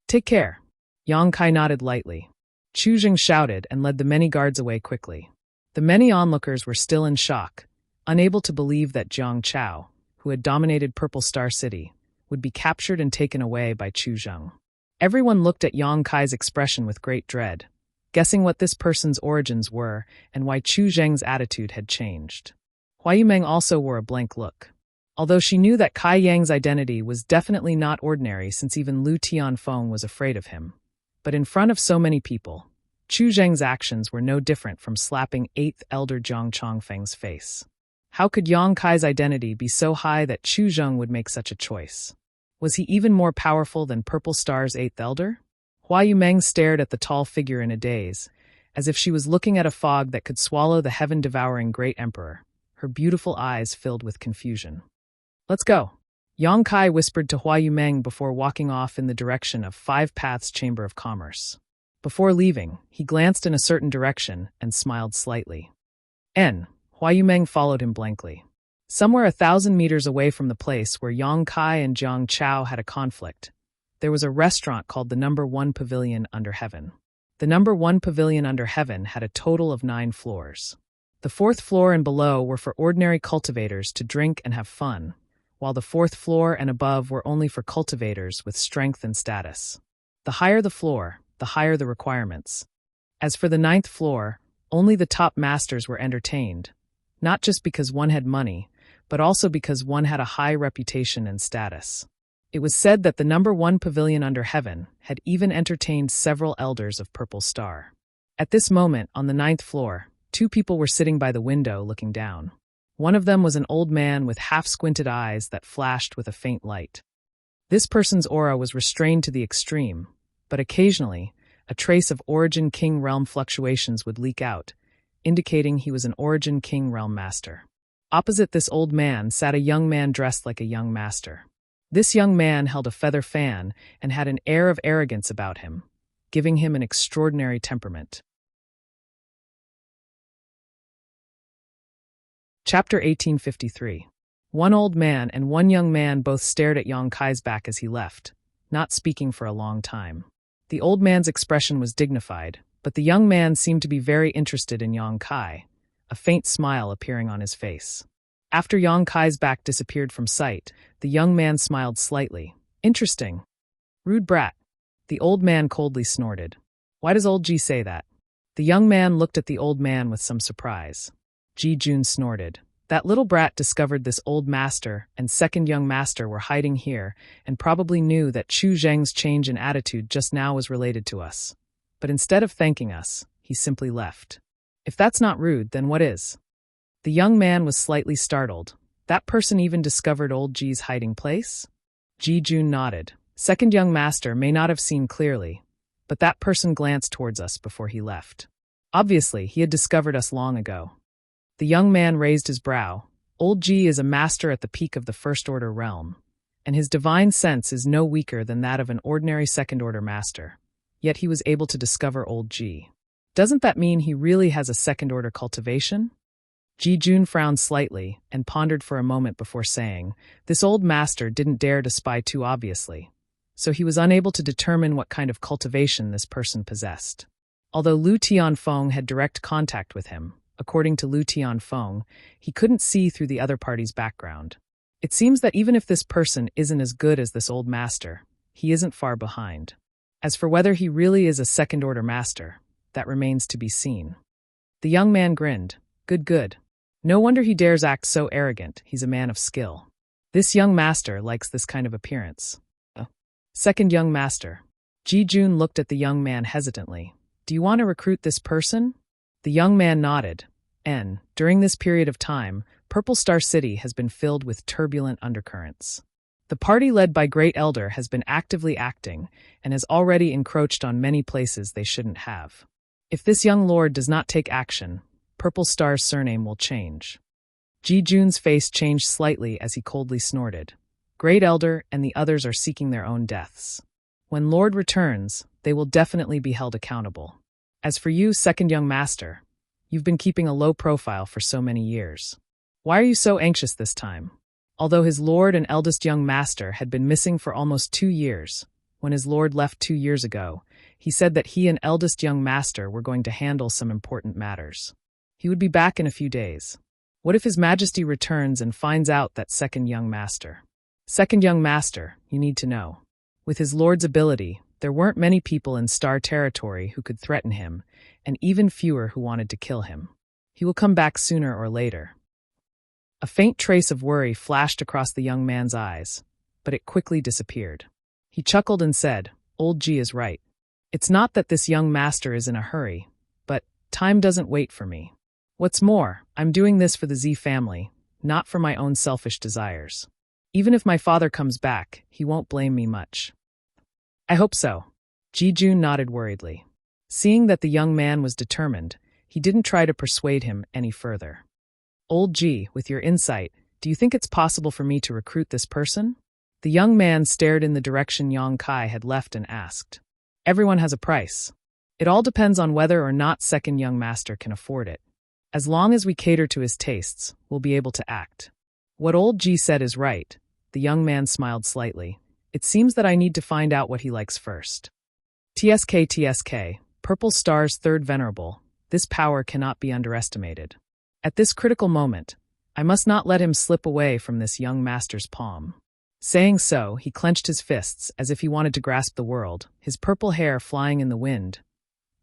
Take care. Yang Kai nodded lightly. Chu Jing shouted and led the many guards away quickly. The many onlookers were still in shock, unable to believe that Jiang Chao, who had dominated Purple Star City, would be captured and taken away by Chu Jing. Everyone looked at Yang Kai's expression with great dread, guessing what this person's origins were and why Chu Zheng's attitude had changed. Hua Yumeng also wore a blank look. Although she knew that Kai Yang's identity was definitely not ordinary since even Lu Tianfeng was afraid of him. But in front of so many people, Chu Zheng's actions were no different from slapping 8th Elder Jiang Chongfeng's face. How could Yang Kai's identity be so high that Chu Zheng would make such a choice? Was he even more powerful than Purple Star's 8th Elder? Hua Yumeng stared at the tall figure in a daze, as if she was looking at a fog that could swallow the heaven-devouring Great Emperor, her beautiful eyes filled with confusion. "Let's go," Yang Kai whispered to Hua Yumeng before walking off in the direction of Five Paths Chamber of Commerce. Before leaving, he glanced in a certain direction and smiled slightly. Hua Yumeng followed him blankly. Somewhere 1,000 meters away from the place where Yang Kai and Jiang Chao had a conflict, there was a restaurant called the Number 1 Pavilion Under Heaven. The Number 1 Pavilion Under Heaven had a total of 9 floors. The 4th floor and below were for ordinary cultivators to drink and have fun, while the 4th floor and above were only for cultivators with strength and status. The higher the floor, the higher the requirements. As for the 9th floor, only the top masters were entertained, not just because one had money, but also because one had a high reputation and status. It was said that the Number 1 Pavilion Under Heaven had even entertained several elders of Purple Star. At this moment, on the 9th floor, 2 people were sitting by the window looking down. One of them was an old man with half-squinted eyes that flashed with a faint light. This person's aura was restrained to the extreme, but occasionally, a trace of Origin King Realm fluctuations would leak out, indicating he was an Origin King Realm master. Opposite this old man sat a young man dressed like a young master. This young man held a feather fan and had an air of arrogance about him, giving him an extraordinary temperament. Chapter 1853. One old man and one young man both stared at Yang Kai's back as he left, not speaking for a long time. The old man's expression was dignified, but the young man seemed to be very interested in Yang Kai, a faint smile appearing on his face. After Yang Kai's back disappeared from sight, the young man smiled slightly. "Interesting. Rude brat." The old man coldly snorted. "Why does old Ji say that?" The young man looked at the old man with some surprise. Ji Jun snorted. That little brat discovered this old master and second young master were hiding here and probably knew that Chu Zheng's change in attitude just now was related to us. But instead of thanking us, he simply left. If that's not rude, then what is? The young man was slightly startled. That person even discovered old Ji's hiding place? Ji Jun nodded. Second young master may not have seen clearly, but that person glanced towards us before he left. Obviously, he had discovered us long ago. The young man raised his brow. Old Ji is a master at the peak of the first-order realm, and his divine sense is no weaker than that of an ordinary second-order master. Yet he was able to discover old Ji. Doesn't that mean he really has a second-order cultivation? Ji Jun frowned slightly and pondered for a moment before saying, this old master didn't dare to spy too obviously, so he was unable to determine what kind of cultivation this person possessed. Although Lu Tianfeng had direct contact with him, according to Lu Tianfeng, he couldn't see through the other party's background. It seems that even if this person isn't as good as this old master, he isn't far behind. As for whether he really is a second-order master, that remains to be seen. The young man grinned. Good. No wonder he dares act so arrogant, he's a man of skill. This young master likes this kind of appearance. Second young master. Ji Jun looked at the young man hesitantly. Do you want to recruit this person? The young man nodded. During this period of time, Purple Star City has been filled with turbulent undercurrents. The party led by Great Elder has been actively acting and has already encroached on many places they shouldn't have. If this young lord does not take action, Purple Star's surname will change. Ji Jun's face changed slightly as he coldly snorted. Great Elder and the others are seeking their own deaths. When Lord returns, they will definitely be held accountable. As for you, second young master, you've been keeping a low profile for so many years. Why are you so anxious this time? Although his lord and eldest young master had been missing for almost 2 years, when his lord left 2 years ago, He said that he and eldest young master were going to handle some important matters. He would be back in a few days. What if His Majesty returns and finds out that second young master? Second young master, you need to know. With his lord's ability, there weren't many people in Star Territory who could threaten him, and even fewer who wanted to kill him. He will come back sooner or later. A faint trace of worry flashed across the young man's eyes, but it quickly disappeared. He chuckled and said, "Old G is right. It's not that this young master is in a hurry, but time doesn't wait for me. What's more, I'm doing this for the Z family, not for my own selfish desires. Even if my father comes back, he won't blame me much." "I hope so." Ji-jun nodded worriedly. Seeing that the young man was determined, he didn't try to persuade him any further. "Old G, with your insight, do you think it's possible for me to recruit this person?" The young man stared in the direction Yang Kai had left and asked. "Everyone has a price. It all depends on whether or not second young master can afford it. As long as we cater to his tastes, we'll be able to act." "What old G said is right." The young man smiled slightly. "It seems that I need to find out what he likes first." TSK, Purple Star's third venerable, this power cannot be underestimated. At this critical moment, I must not let him slip away from this young master's palm. Saying so, he clenched his fists as if he wanted to grasp the world, his purple hair flying in the wind.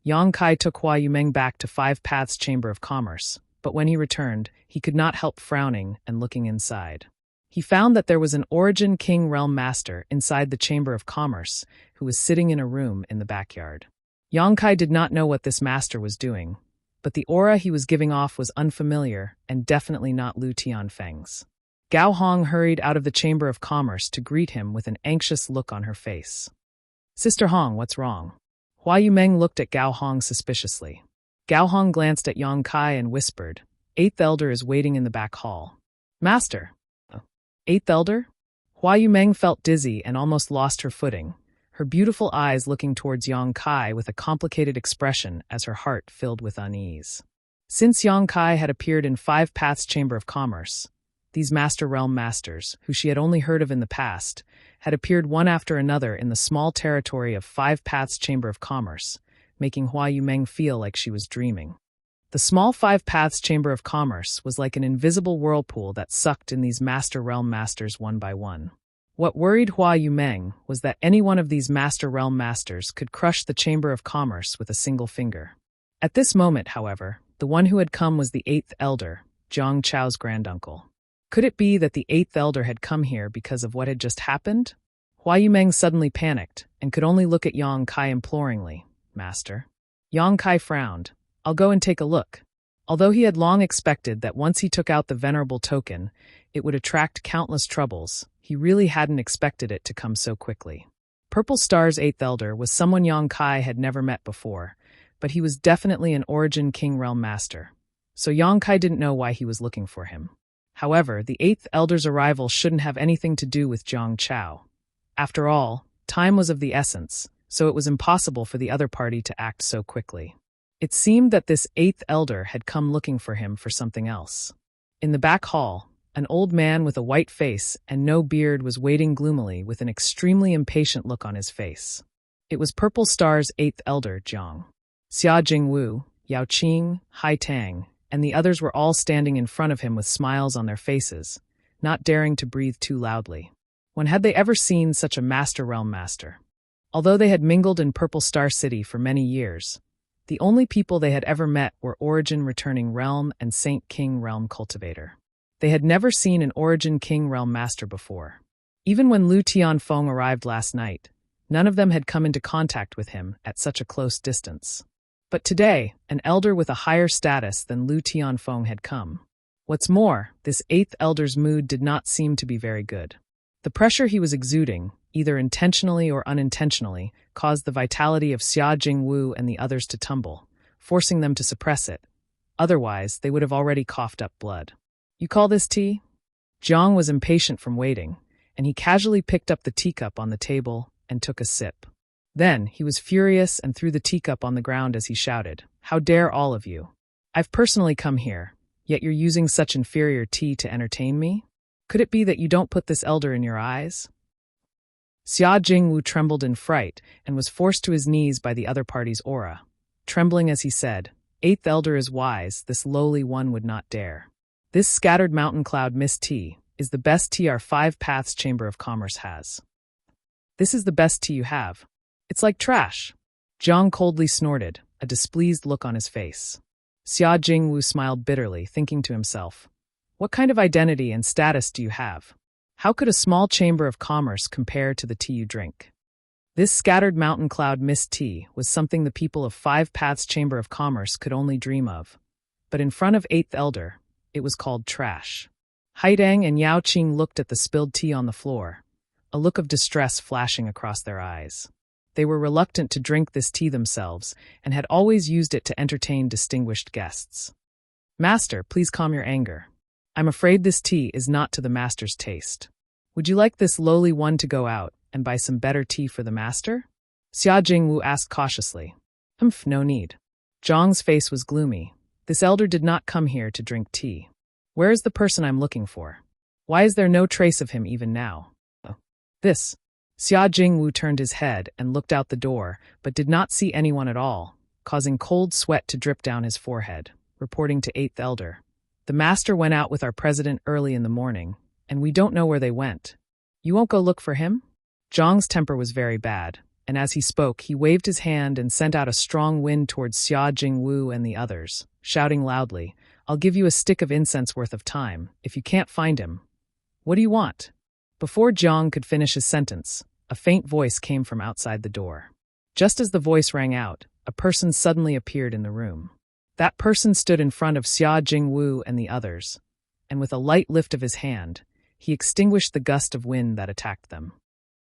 Yang Kai took Hua Yumeng back to Five Paths Chamber of Commerce, but when he returned, he could not help frowning and looking inside. He found that there was an Origin King Realm Master inside the Chamber of Commerce, who was sitting in a room in the backyard. Yang Kai did not know what this master was doing, but the aura he was giving off was unfamiliar and definitely not Lu Tianfeng's. Gao Hong hurried out of the Chamber of Commerce to greet him with an anxious look on her face. "Sister Hong, what's wrong?" Hua Yumeng looked at Gao Hong suspiciously. Gao Hong glanced at Yang Kai and whispered, "Eighth Elder is waiting in the back hall." "Master." "Eighth Elder?" Hua Yumeng felt dizzy and almost lost her footing, her beautiful eyes looking towards Yang Kai with a complicated expression as her heart filled with unease. Since Yang Kai had appeared in Five Paths Chamber of Commerce, these Master Realm Masters, who she had only heard of in the past, had appeared one after another in the small territory of Five Paths Chamber of Commerce, making Hua Yumeng feel like she was dreaming. The small Five Paths Chamber of Commerce was like an invisible whirlpool that sucked in these Master Realm Masters one by one. What worried Hua Yumeng was that any one of these Master Realm Masters could crush the Chamber of Commerce with a single finger. At this moment, however, the one who had come was the Eighth Elder, Zhang Chao's granduncle. Could it be that the Eighth Elder had come here because of what had just happened? Hua Yumeng suddenly panicked and could only look at Yang Kai imploringly. "Master?" Yang Kai frowned. "I'll go and take a look." Although he had long expected that once he took out the venerable token, it would attract countless troubles, he really hadn't expected it to come so quickly. Purple Star's Eighth Elder was someone Yang Kai had never met before, but he was definitely an Origin King Realm Master, so Yang Kai didn't know why he was looking for him. However, the Eighth Elder's arrival shouldn't have anything to do with Zhang Chao. After all, time was of the essence, so it was impossible for the other party to act so quickly. It seemed that this Eighth Elder had come looking for him for something else. In the back hall, an old man with a white face and no beard was waiting gloomily with an extremely impatient look on his face. It was Purple Star's Eighth Elder, Jiang. Xia Jingwu, Yao Qing, Hai Tang, and the others were all standing in front of him with smiles on their faces, not daring to breathe too loudly. When had they ever seen such a Master Realm Master? Although they had mingled in Purple Star City for many years, the only people they had ever met were Origin Returning Realm and Saint King Realm Cultivator. They had never seen an Origin King Realm Master before. Even when Lu Tianfeng arrived last night, none of them had come into contact with him at such a close distance. But today, an elder with a higher status than Lu Tianfeng had come. What's more, this Eighth Elder's mood did not seem to be very good. The pressure he was exuding, either intentionally or unintentionally, caused the vitality of Xia Jingwu and the others to tumble, forcing them to suppress it. Otherwise, they would have already coughed up blood. "You call this tea?" Jiang was impatient from waiting, and he casually picked up the teacup on the table and took a sip. Then, he was furious and threw the teacup on the ground as he shouted, "How dare all of you? I've personally come here, yet you're using such inferior tea to entertain me? Could it be that you don't put this elder in your eyes?" Xia Jingwu trembled in fright and was forced to his knees by the other party's aura. Trembling as he said, "Eighth Elder is wise, this lowly one would not dare. This scattered mountain cloud mist tea is the best tea our Five Paths Chamber of Commerce has. This is the best tea you have. It's like trash." Jiang coldly snorted, a displeased look on his face. Xia Jingwu smiled bitterly, thinking to himself, "What kind of identity and status do you have? How could a small chamber of commerce compare to the tea you drink?" This scattered mountain cloud mist tea was something the people of Five Paths Chamber of Commerce could only dream of. But in front of Eighth Elder, it was called trash. Haidang and Yao Qing looked at the spilled tea on the floor, a look of distress flashing across their eyes. They were reluctant to drink this tea themselves and had always used it to entertain distinguished guests. "Master, please calm your anger. I'm afraid this tea is not to the master's taste. Would you like this lowly one to go out and buy some better tea for the master?" Xia Jingwu asked cautiously. No need." Zhang's face was gloomy. "This elder did not come here to drink tea. Where is the person I'm looking for? Why is there no trace of him even now?" This. Xia Jingwu turned his head and looked out the door, but did not see anyone at all, causing cold sweat to drip down his forehead, reporting to Eighth Elder. "The master went out with our president early in the morning, and we don't know where they went. You won't go look for him?" Zhang's temper was very bad, and as he spoke, he waved his hand and sent out a strong wind towards Xia Jingwu and the others, shouting loudly, "I'll give you a stick of incense worth of time, if you can't find him. What do you want?" Before Jiang could finish his sentence, a faint voice came from outside the door. Just as the voice rang out, a person suddenly appeared in the room. That person stood in front of Xia Jingwu and the others, and with a light lift of his hand, he extinguished the gust of wind that attacked them.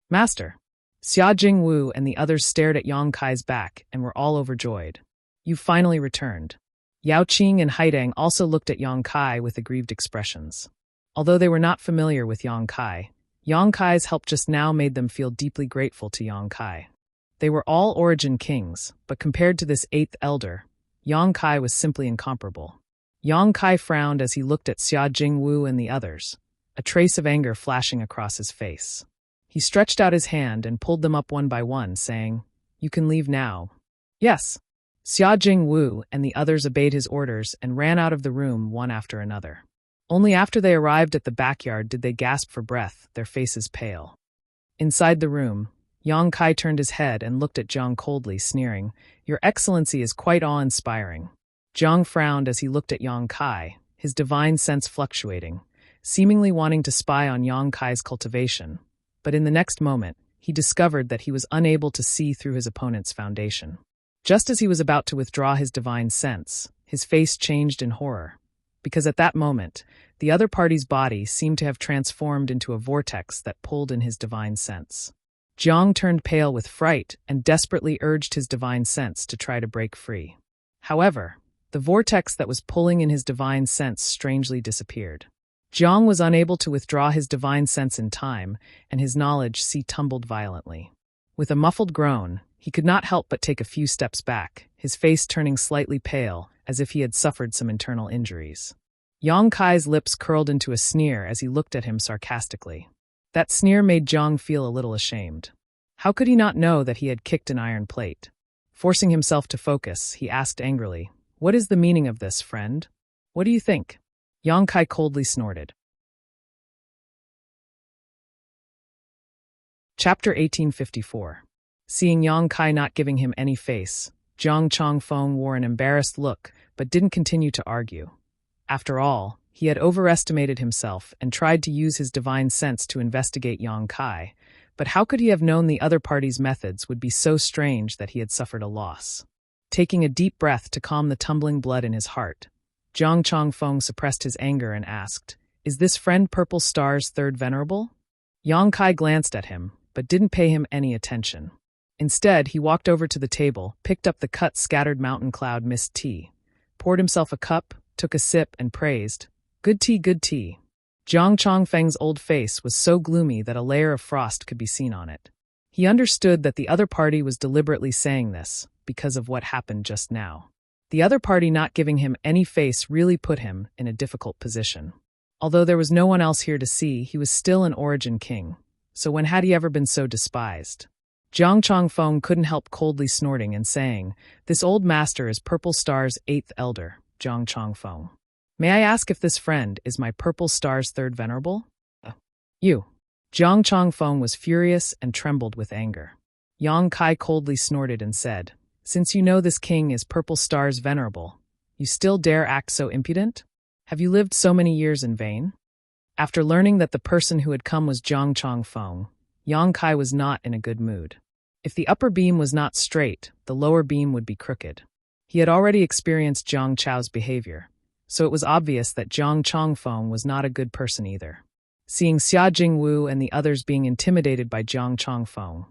"Master!" Xia Jingwu and the others stared at Yang Kai's back and were all overjoyed. "You've finally returned." Yao Qing and Haidang also looked at Yang Kai with aggrieved expressions. Although they were not familiar with Yang Kai's help just now made them feel deeply grateful to Yang Kai. They were all origin kings, but compared to this Eighth Elder, Yang Kai was simply incomparable. Yang Kai frowned as he looked at Xia Jingwu and the others, a trace of anger flashing across his face. He stretched out his hand and pulled them up one by one, saying, "You can leave now." "Yes." Xia Jingwu and the others obeyed his orders and ran out of the room one after another. Only after they arrived at the backyard did they gasp for breath, their faces pale. Inside the room, Yang Kai turned his head and looked at Jiang coldly, sneering, "Your Excellency is quite awe-inspiring." Jiang frowned as he looked at Yang Kai, his divine sense fluctuating, seemingly wanting to spy on Yang Kai's cultivation. But in the next moment, he discovered that he was unable to see through his opponent's foundation. Just as he was about to withdraw his divine sense, his face changed in horror, because at that moment, the other party's body seemed to have transformed into a vortex that pulled in his divine sense. Jiang turned pale with fright and desperately urged his divine sense to try to break free. However, the vortex that was pulling in his divine sense strangely disappeared. Jiang was unable to withdraw his divine sense in time, and his knowledge tumbled violently. With a muffled groan, he could not help but take a few steps back, his face turning slightly pale, as if he had suffered some internal injuries. Yang Kai's lips curled into a sneer as he looked at him sarcastically. That sneer made Jiang feel a little ashamed. How could he not know that he had kicked an iron plate? Forcing himself to focus, he asked angrily, "What is the meaning of this, friend? What do you think?" Yang Kai coldly snorted. Chapter 1854. Seeing Yang Kai not giving him any face, Jiang Chongfeng wore an embarrassed look, but didn't continue to argue. After all, he had overestimated himself and tried to use his divine sense to investigate Yang Kai, but how could he have known the other party's methods would be so strange that he had suffered a loss? Taking a deep breath to calm the tumbling blood in his heart, Jiang Chongfeng suppressed his anger and asked, "Is this friend Purple Star's third venerable?" Yang Kai glanced at him, but didn't pay him any attention. Instead, he walked over to the table, picked up the cut scattered mountain cloud mist tea, poured himself a cup, took a sip, and praised, "Good tea, good tea." Jiang Chongfeng's old face was so gloomy that a layer of frost could be seen on it. He understood that the other party was deliberately saying this, because of what happened just now. The other party not giving him any face really put him in a difficult position. Although there was no one else here to see, he was still an origin king, So when had he ever been so despised? Jiang Chongfeng couldn't help coldly snorting and saying, "This old master is Purple Star's 8th elder, Jiang Chongfeng. May I ask if this friend is my Purple Star's 3rd venerable?" You. Jiang Chongfeng was furious and trembled with anger. Yang Kai coldly snorted and said, "Since you know this king is Purple Star's venerable, you still dare act so impudent? Have you lived so many years in vain?" After learning that the person who had come was Jiang Chongfeng, Yang Kai was not in a good mood. If the upper beam was not straight, the lower beam would be crooked. He had already experienced Jiang Chao's behavior, so it was obvious that Jiang Chongfeng was not a good person either. Seeing Xia Jingwu and the others being intimidated by Jiang Chongfeng,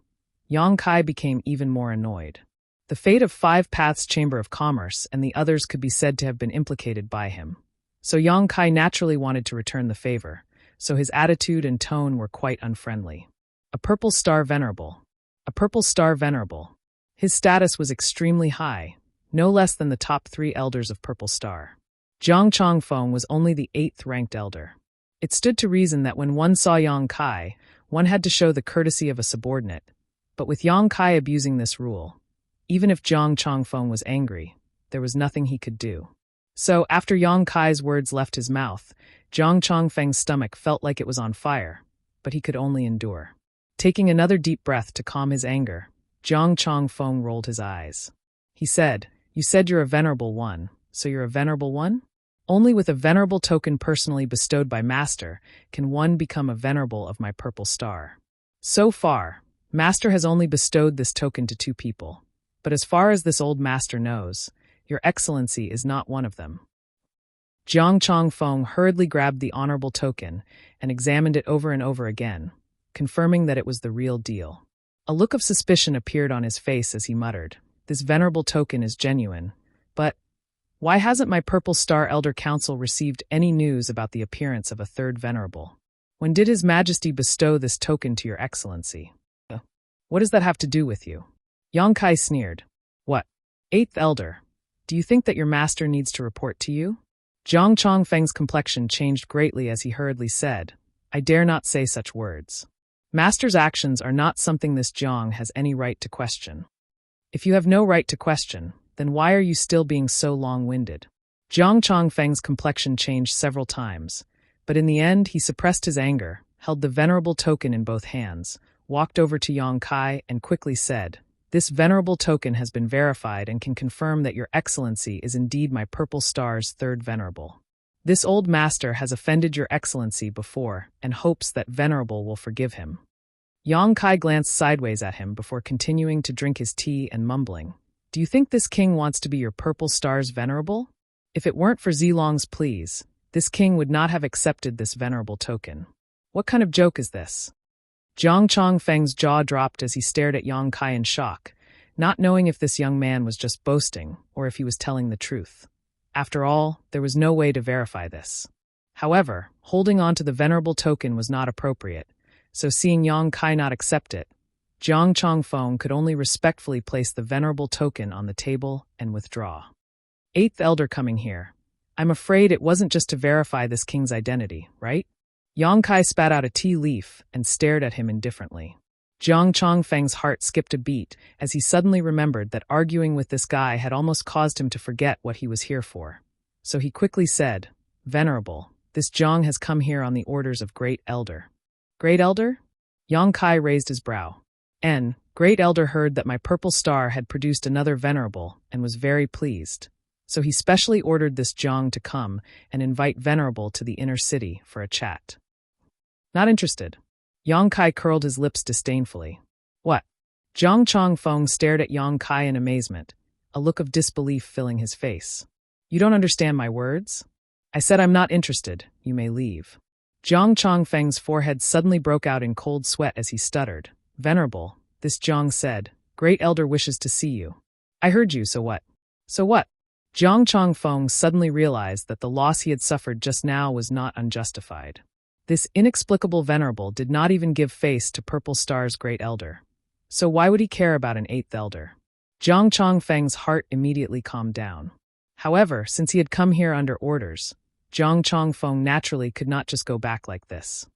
Yang Kai became even more annoyed. The fate of Five Paths Chamber of Commerce and the others could be said to have been implicated by him. So Yang Kai naturally wanted to return the favor, so his attitude and tone were quite unfriendly. A Purple Star Venerable. A Purple Star Venerable. His status was extremely high, no less than the top 3 elders of Purple Star. Jiang Chongfeng was only the 8th ranked elder. It stood to reason that when one saw Yang Kai, one had to show the courtesy of a subordinate. But with Yang Kai abusing this rule, even if Jiang Chongfeng was angry, there was nothing he could do. So, after Yang Kai's words left his mouth, Jiang Chongfeng's stomach felt like it was on fire, but he could only endure. Taking another deep breath to calm his anger, Jiang Chongfeng rolled his eyes. He said, "You said you're a venerable one, so you're a venerable one? Only with a venerable token personally bestowed by Master can one become a venerable of my Purple Star. So far, Master has only bestowed this token to 2 people, but as far as this old Master knows, Your Excellency is not one of them." Jiang Chongfeng hurriedly grabbed the honorable token and examined it over and over again, confirming that it was the real deal. A look of suspicion appeared on his face as he muttered, "This venerable token is genuine, but why hasn't my Purple Star Elder Council received any news about the appearance of a 3rd venerable? When did His Majesty bestow this token to Your Excellency? What does that have to do with you?" Yang Kai sneered. "What? 8th elder? Do you think that your master needs to report to you?" Jiang Chongfeng's complexion changed greatly as he hurriedly said, "I dare not say such words. Master's actions are not something this Jiang has any right to question. If you have no right to question, then why are you still being so long-winded?" Jiang Chongfeng's complexion changed several times, but in the end he suppressed his anger, held the venerable token in both hands, walked over to Yang Kai and quickly said, "This venerable token has been verified and can confirm that Your Excellency is indeed my Purple Star's 3rd venerable. This old master has offended Your Excellency before and hopes that venerable will forgive him." Yang Kai glanced sideways at him before continuing to drink his tea and mumbling, "Do you think this king wants to be your Purple Star's venerable? If it weren't for Zilong's pleas, this king would not have accepted this venerable token. What kind of joke is this?" Jiang Chongfeng's jaw dropped as he stared at Yang Kai in shock, not knowing if this young man was just boasting or if he was telling the truth. After all, there was no way to verify this. However, holding on to the venerable token was not appropriate, so seeing Yang Kai not accept it, Jiang Chongfeng could only respectfully place the venerable token on the table and withdraw. 8th elder coming here. I'm afraid it wasn't just to verify this king's identity, right? Yang Kai spat out a tea leaf and stared at him indifferently. Jiang Chongfeng's heart skipped a beat as he suddenly remembered that arguing with this guy had almost caused him to forget what he was here for. So he quickly said, "Venerable, this Jiang has come here on the orders of Great Elder." "Great Elder?" Yang Kai raised his brow. Great Elder heard that my Purple Star had produced another venerable and was very pleased. So he specially ordered this Jiang to come and invite Venerable to the inner city for a chat. Not interested. Yang Kai curled his lips disdainfully. What? Jiang Chongfeng stared at Yang Kai in amazement, a look of disbelief filling his face. You don't understand my words? I said I'm not interested, you may leave. Jiang Chongfeng's forehead suddenly broke out in cold sweat as he stuttered. Venerable, this Jiang said, Great Elder wishes to see you. I heard you, so what? So what? Jiang Chongfeng suddenly realized that the loss he had suffered just now was not unjustified. This inexplicable venerable did not even give face to Purple Star's Great Elder. So why would he care about an 8th elder? Jiang Chongfeng's heart immediately calmed down. However, since he had come here under orders, Jiang Chongfeng naturally could not just go back like this.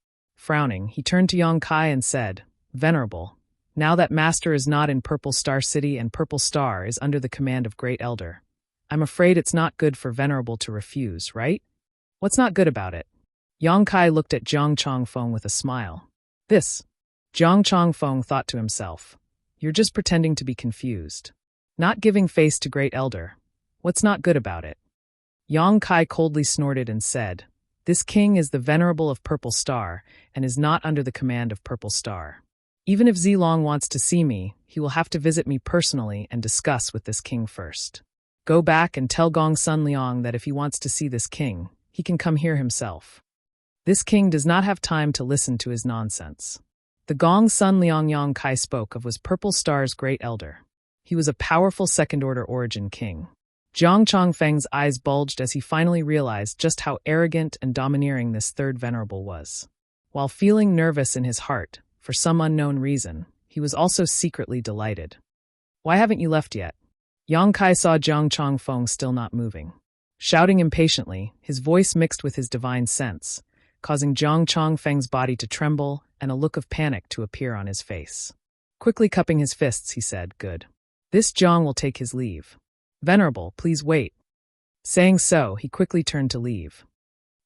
Frowning, he turned to Yong Kai and said, "Venerable, now that Master is not in Purple Star City and Purple Star is under the command of Great Elder, I'm afraid it's not good for Venerable to refuse, right? What's not good about it?" Yong Kai looked at Jiang Chongfeng with a smile. "This." Jiang Chongfeng thought to himself, "You're just pretending to be confused. Not giving face to Great Elder. What's not good about it?" Yong Kai coldly snorted and said, "This king is the Venerable of Purple Star and is not under the command of Purple Star. Even if Zilong wants to see me, he will have to visit me personally and discuss with this king first. Go back and tell Gong Sun Liang that if he wants to see this king, he can come here himself. This king does not have time to listen to his nonsense." The Gong Sun Liang Yong Kai spoke of was Purple Star's Great Elder. He was a powerful second-order origin king. Jiang Chongfeng's eyes bulged as he finally realized just how arrogant and domineering this third venerable was. While feeling nervous in his heart, for some unknown reason, he was also secretly delighted. "Why haven't you left yet?" Yong Kai saw Jiang Chongfeng still not moving. Shouting impatiently, his voice mixed with his divine sense, causing Jiang Chongfeng's body to tremble and a look of panic to appear on his face. Quickly cupping his fists, he said, "Good. This Jiang will take his leave. Venerable, please wait." Saying so, he quickly turned to leave.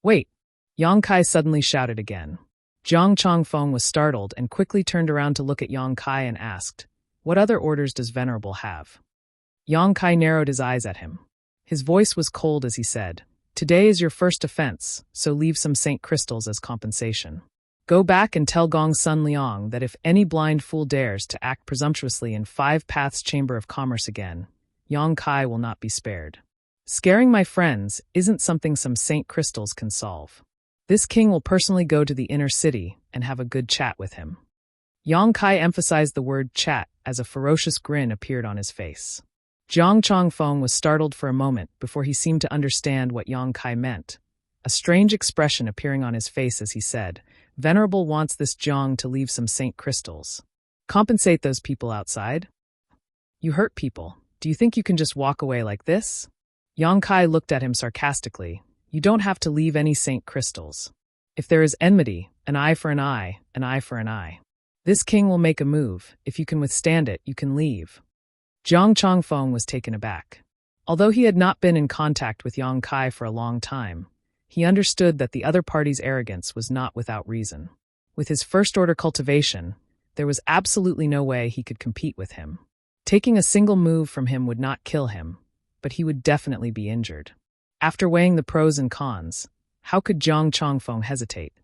"Wait!" Yong Kai suddenly shouted again. Jiang Chongfeng was startled and quickly turned around to look at Yong Kai and asked, "What other orders does Venerable have?" Yong Kai narrowed his eyes at him. His voice was cold as he said, "Today is your first offense, so leave some Saint Crystals as compensation. Go back and tell Gong Sun Liang that if any blind fool dares to act presumptuously in Five Paths Chamber of Commerce again, Yong Kai will not be spared. Scaring my friends isn't something some Saint Crystals can solve. This king will personally go to the inner city and have a good chat with him." Yong Kai emphasized the word chat as a ferocious grin appeared on his face. Jiang Chongfeng was startled for a moment before he seemed to understand what Yong Kai meant, a strange expression appearing on his face as he said, "Venerable wants this Jiang to leave some Saint Crystals. Compensate those people outside? You hurt people. Do you think you can just walk away like this?" Yong Kai looked at him sarcastically. "You don't have to leave any Saint Crystals. If there is enmity, an eye for an eye, an eye for an eye. This king will make a move. If you can withstand it, you can leave." Jiang Chongfeng was taken aback. Although he had not been in contact with Yong Kai for a long time, he understood that the other party's arrogance was not without reason. With his first-order cultivation, there was absolutely no way he could compete with him. Taking a single move from him would not kill him, but he would definitely be injured. After weighing the pros and cons, how could Jiang Chongfeng hesitate?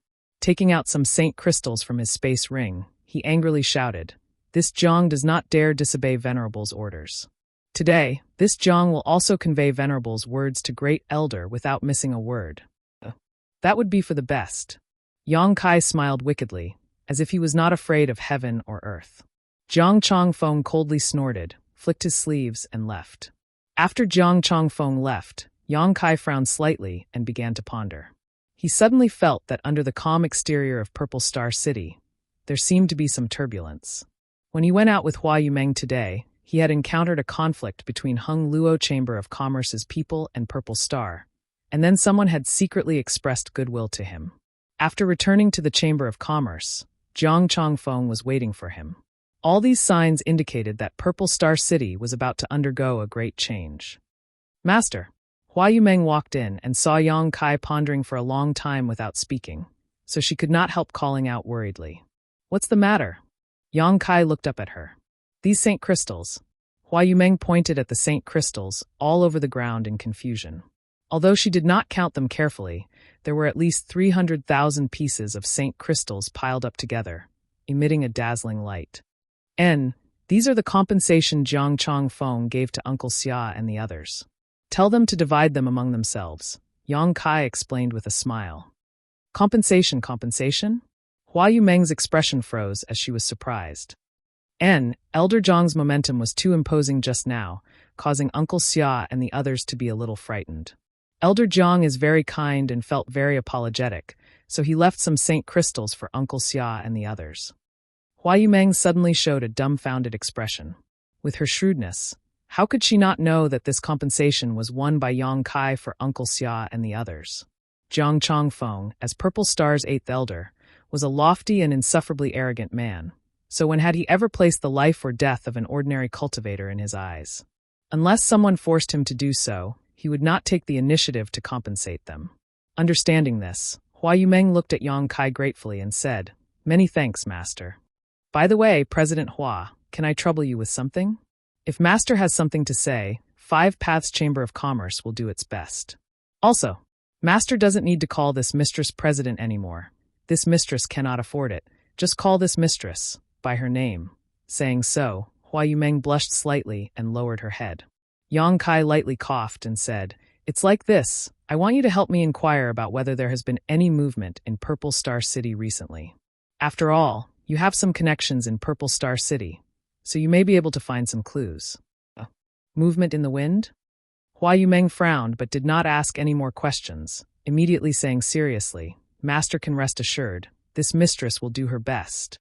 Taking out some Saint Crystals from his space ring, he angrily shouted, "This Jiang does not dare disobey Venerable's orders. Today, this Jiang will also convey Venerable's words to Great Elder without missing a word. That would be for the best." Yong Kai smiled wickedly, as if he was not afraid of heaven or earth. Jiang Chongfeng coldly snorted, flicked his sleeves, and left. After Jiang Chongfeng left, Yong Kai frowned slightly and began to ponder. He suddenly felt that under the calm exterior of Purple Star City, there seemed to be some turbulence. When he went out with Hua Yumeng today, he had encountered a conflict between Hung Luo Chamber of Commerce's people and Purple Star, and then someone had secretly expressed goodwill to him. After returning to the Chamber of Commerce, Jiang Chongfeng was waiting for him. All these signs indicated that Purple Star City was about to undergo a great change. "Master." Hua Yumeng walked in and saw Yong Kai pondering for a long time without speaking, so she could not help calling out worriedly, "What's the matter?" Yong Kai looked up at her. "These Saint Crystals." Hua Yumeng pointed at the Saint Crystals all over the ground in confusion. Although she did not count them carefully, there were at least 300,000 pieces of Saint Crystals piled up together, emitting a dazzling light. These are the compensation Jiang Chongfeng gave to Uncle Xia and the others. Tell them to divide them among themselves, Yong Kai explained with a smile. Compensation? Hua Yumeng's expression froze as she was surprised. Elder Zhang's momentum was too imposing just now, causing Uncle Xia and the others to be a little frightened. Elder Zhang is very kind and felt very apologetic, so he left some Saint Crystals for Uncle Xia and the others. Hua Yumeng suddenly showed a dumbfounded expression. With her shrewdness, how could she not know that this compensation was won by Yong Kai for Uncle Xia and the others? Jiang Chongfeng, as Purple Star's 8th elder, was a lofty and insufferably arrogant man. So when had he ever placed the life or death of an ordinary cultivator in his eyes? Unless someone forced him to do so, he would not take the initiative to compensate them. Understanding this, Hua Yumeng looked at Yang Kai gratefully and said, "Many thanks, Master. By the way, President Hua, can I trouble you with something? If Master has something to say, Five Paths Chamber of Commerce will do its best. Also, Master doesn't need to call this mistress President anymore. This mistress cannot afford it. Just call this mistress by her name." Saying so, Hua Yumeng blushed slightly and lowered her head. Yang Kai lightly coughed and said, "It's like this. I want you to help me inquire about whether there has been any movement in Purple Star City recently. After all, you have some connections in Purple Star City, so you may be able to find some clues." Movement in the wind? Hua Yumeng frowned but did not ask any more questions, immediately saying seriously, "Master can rest assured, this mistress will do her best."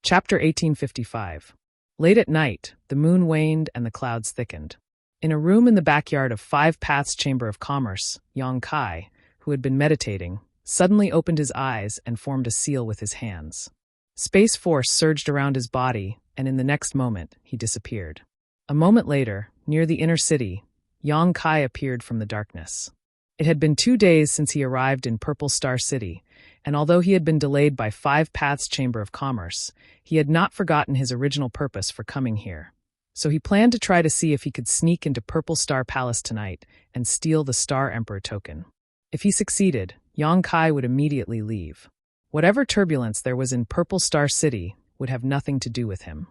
Chapter 1855. Late at night, the moon waned and the clouds thickened. In a room in the backyard of Five Paths Chamber of Commerce, Yang Kai, who had been meditating, suddenly opened his eyes and formed a seal with his hands. Space force surged around his body, and in the next moment, he disappeared. A moment later, near the inner city, Yang Kai appeared from the darkness. It had been 2 days since he arrived in Purple Star City, and although he had been delayed by Five Paths Chamber of Commerce, he had not forgotten his original purpose for coming here. So he planned to try to see if he could sneak into Purple Star Palace tonight and steal the Star Emperor token. If he succeeded, Yang Kai would immediately leave. Whatever turbulence there was in Purple Star City would have nothing to do with him.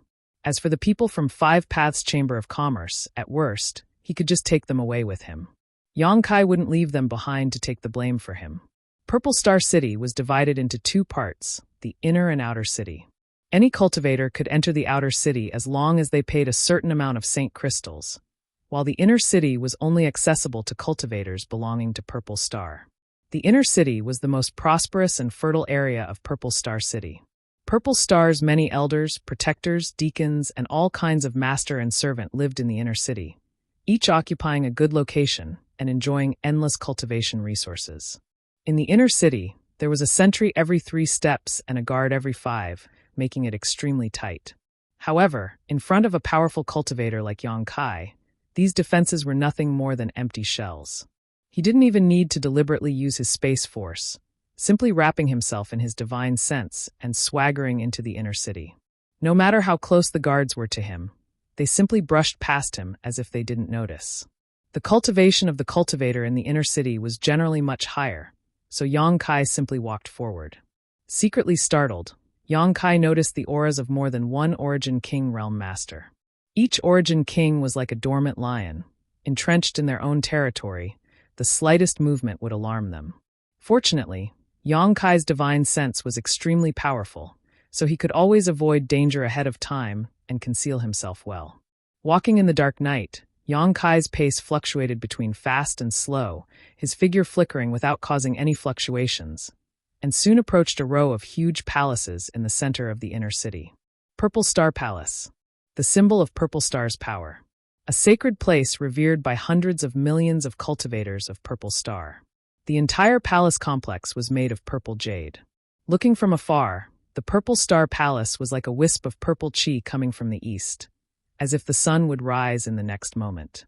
As for the people from Five Paths Chamber of Commerce, at worst, he could just take them away with him. Yang Kai wouldn't leave them behind to take the blame for him. Purple Star City was divided into 2 parts, the inner and outer city. Any cultivator could enter the outer city as long as they paid a certain amount of Saint Crystals, while the inner city was only accessible to cultivators belonging to Purple Star. The inner city was the most prosperous and fertile area of Purple Star City. Purple Star's many elders, protectors, deacons, and all kinds of master and servant lived in the inner city, each occupying a good location and enjoying endless cultivation resources. In the inner city, there was a sentry every 3 steps and a guard every 5, making it extremely tight. However, in front of a powerful cultivator like Yang Kai, these defenses were nothing more than empty shells. He didn't even need to deliberately use his space force, simply wrapping himself in his divine sense and swaggering into the inner city. No matter how close the guards were to him, they simply brushed past him as if they didn't notice. The cultivation of the cultivator in the inner city was generally much higher, so Yang Kai simply walked forward. Secretly startled, Yang Kai noticed the auras of more than one Origin King realm master. Each Origin King was like a dormant lion, entrenched in their own territory. The slightest movement would alarm them. Fortunately, Yang Kai's divine sense was extremely powerful, so he could always avoid danger ahead of time and conceal himself well. Walking in the dark night, Yang Kai's pace fluctuated between fast and slow, his figure flickering without causing any fluctuations, and soon approached a row of huge palaces in the center of the inner city. Purple Star Palace, the symbol of Purple Star's power. A sacred place revered by hundreds of millions of cultivators of Purple Star. The entire palace complex was made of purple jade. Looking from afar, the Purple Star Palace was like a wisp of purple chi coming from the east, as if the sun would rise in the next moment.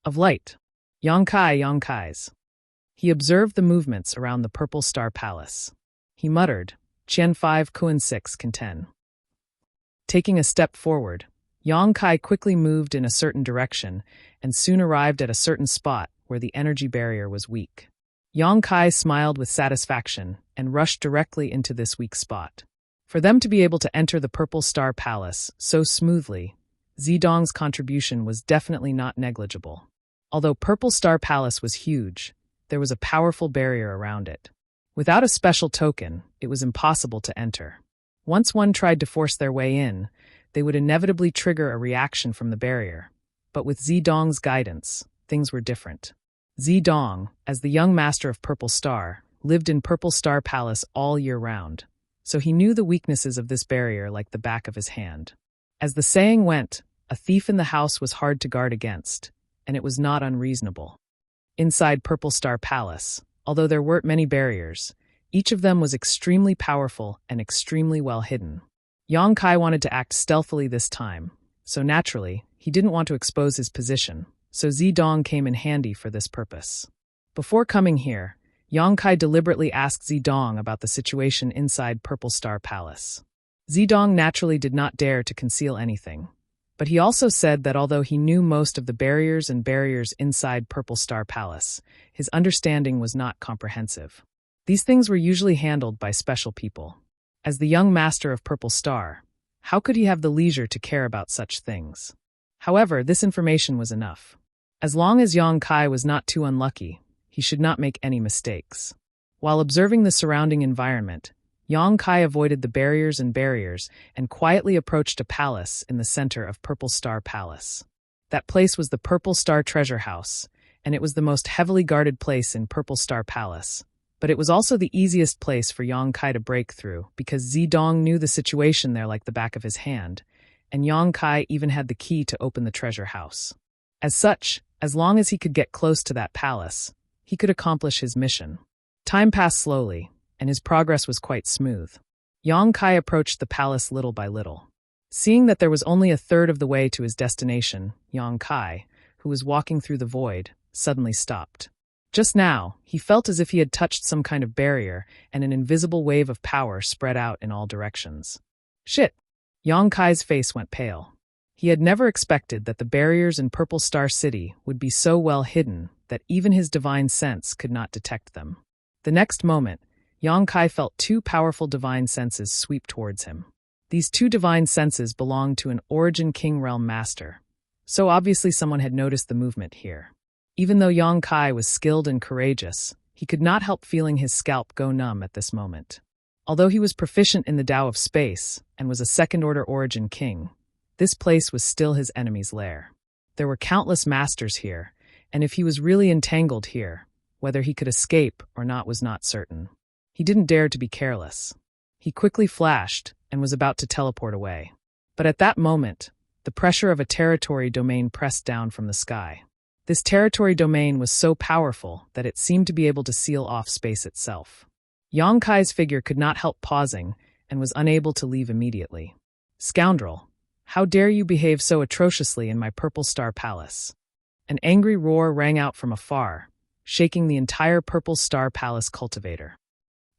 Of light, Yang Kai's. He observed the movements around the Purple Star Palace. He muttered, "Qian 5 Kuan 6 can 10." Taking a step forward, Yang Kai quickly moved in a certain direction and soon arrived at a certain spot where the energy barrier was weak. Yang Kai smiled with satisfaction and rushed directly into this weak spot. For them to be able to enter the Purple Star Palace so smoothly, Zidong's contribution was definitely not negligible. Although Purple Star Palace was huge, there was a powerful barrier around it. Without a special token, it was impossible to enter. Once one tried to force their way in, they would inevitably trigger a reaction from the barrier. But with Zidong's guidance, things were different. Zidong, as the young master of Purple Star, lived in Purple Star Palace all year round, so he knew the weaknesses of this barrier like the back of his hand. As the saying went, a thief in the house was hard to guard against, and it was not unreasonable. Inside Purple Star Palace, Although there weren't many barriers, each of them was extremely powerful and extremely well hidden. Yang Kai wanted to act stealthily this time, so naturally, he didn't want to expose his position, so Zidong came in handy for this purpose. Before coming here, Yang Kai deliberately asked Zidong about the situation inside Purple Star Palace. Zidong naturally did not dare to conceal anything, but he also said that although he knew most of the barriers inside Purple Star Palace, his understanding was not comprehensive. These things were usually handled by special people. As the young master of Purple Star, how could he have the leisure to care about such things? However, this information was enough. As long as Yang Kai was not too unlucky, he should not make any mistakes. While observing the surrounding environment, Yang Kai avoided the barriers and quietly approached a palace in the center of Purple Star Palace. That place was the Purple Star Treasure House, and it was the most heavily guarded place in Purple Star Palace. But it was also the easiest place for Yang Kai to break through because Zidong knew the situation there like the back of his hand, and Yang Kai even had the key to open the treasure house. As such, as long as he could get close to that palace, he could accomplish his mission. Time passed slowly, and his progress was quite smooth. Yang Kai approached the palace little by little. Seeing that there was only a third of the way to his destination, Yang Kai, who was walking through the void, suddenly stopped. Just now, he felt as if he had touched some kind of barrier, and an invisible wave of power spread out in all directions. Shit! Yang Kai's face went pale. He had never expected that the barriers in Purple Star City would be so well hidden that even his divine sense could not detect them. The next moment, Yang Kai felt two powerful divine senses sweep towards him. These two divine senses belonged to an Origin King Realm Master, so obviously someone had noticed the movement here. Even though Yang Kai was skilled and courageous, he could not help feeling his scalp go numb at this moment. Although he was proficient in the Tao of Space and was a second-order Origin King, this place was still his enemy's lair. There were countless masters here, and if he was really entangled here, whether he could escape or not was not certain. He didn't dare to be careless. He quickly flashed and was about to teleport away. But at that moment, the pressure of a territory domain pressed down from the sky. This territory domain was so powerful that it seemed to be able to seal off space itself. Yang Kai's figure could not help pausing and was unable to leave immediately. Scoundrel! How dare you behave so atrociously in my Purple Star Palace? An angry roar rang out from afar, shaking the entire Purple Star Palace cultivator.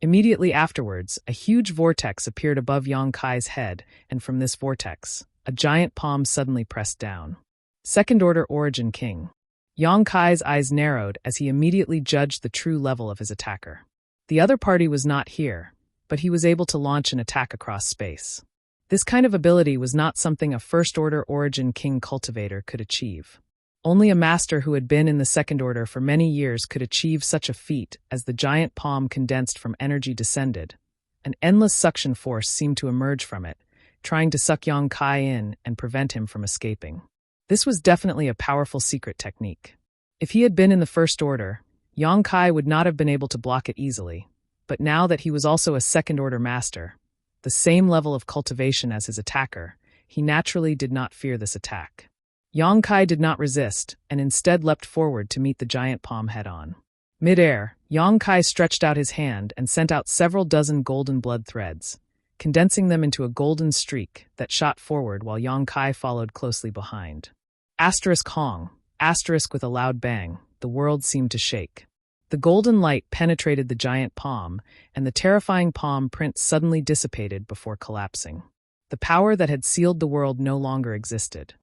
Immediately afterwards, a huge vortex appeared above Yang Kai's head, and from this vortex, a giant palm suddenly pressed down. Second-order Origin King. Yang Kai's eyes narrowed as he immediately judged the true level of his attacker. The other party was not here, but he was able to launch an attack across space. This kind of ability was not something a first-order Origin King cultivator could achieve. Only a master who had been in the second order for many years could achieve such a feat. As the giant palm condensed from energy descended, an endless suction force seemed to emerge from it, trying to suck Yang Kai in and prevent him from escaping. This was definitely a powerful secret technique. If he had been in the first order, Yang Kai would not have been able to block it easily, but now that he was also a second-order master, the same level of cultivation as his attacker, he naturally did not fear this attack. Yang Kai did not resist, and instead leapt forward to meet the giant palm head-on. Mid-air, Yang Kai stretched out his hand and sent out several dozen golden blood threads, condensing them into a golden streak that shot forward while Yang Kai followed closely behind. Asterisk Hong, asterisk with a loud bang, the world seemed to shake. The golden light penetrated the giant palm, and the terrifying palm print suddenly dissipated before collapsing. The power that had sealed the world no longer existed.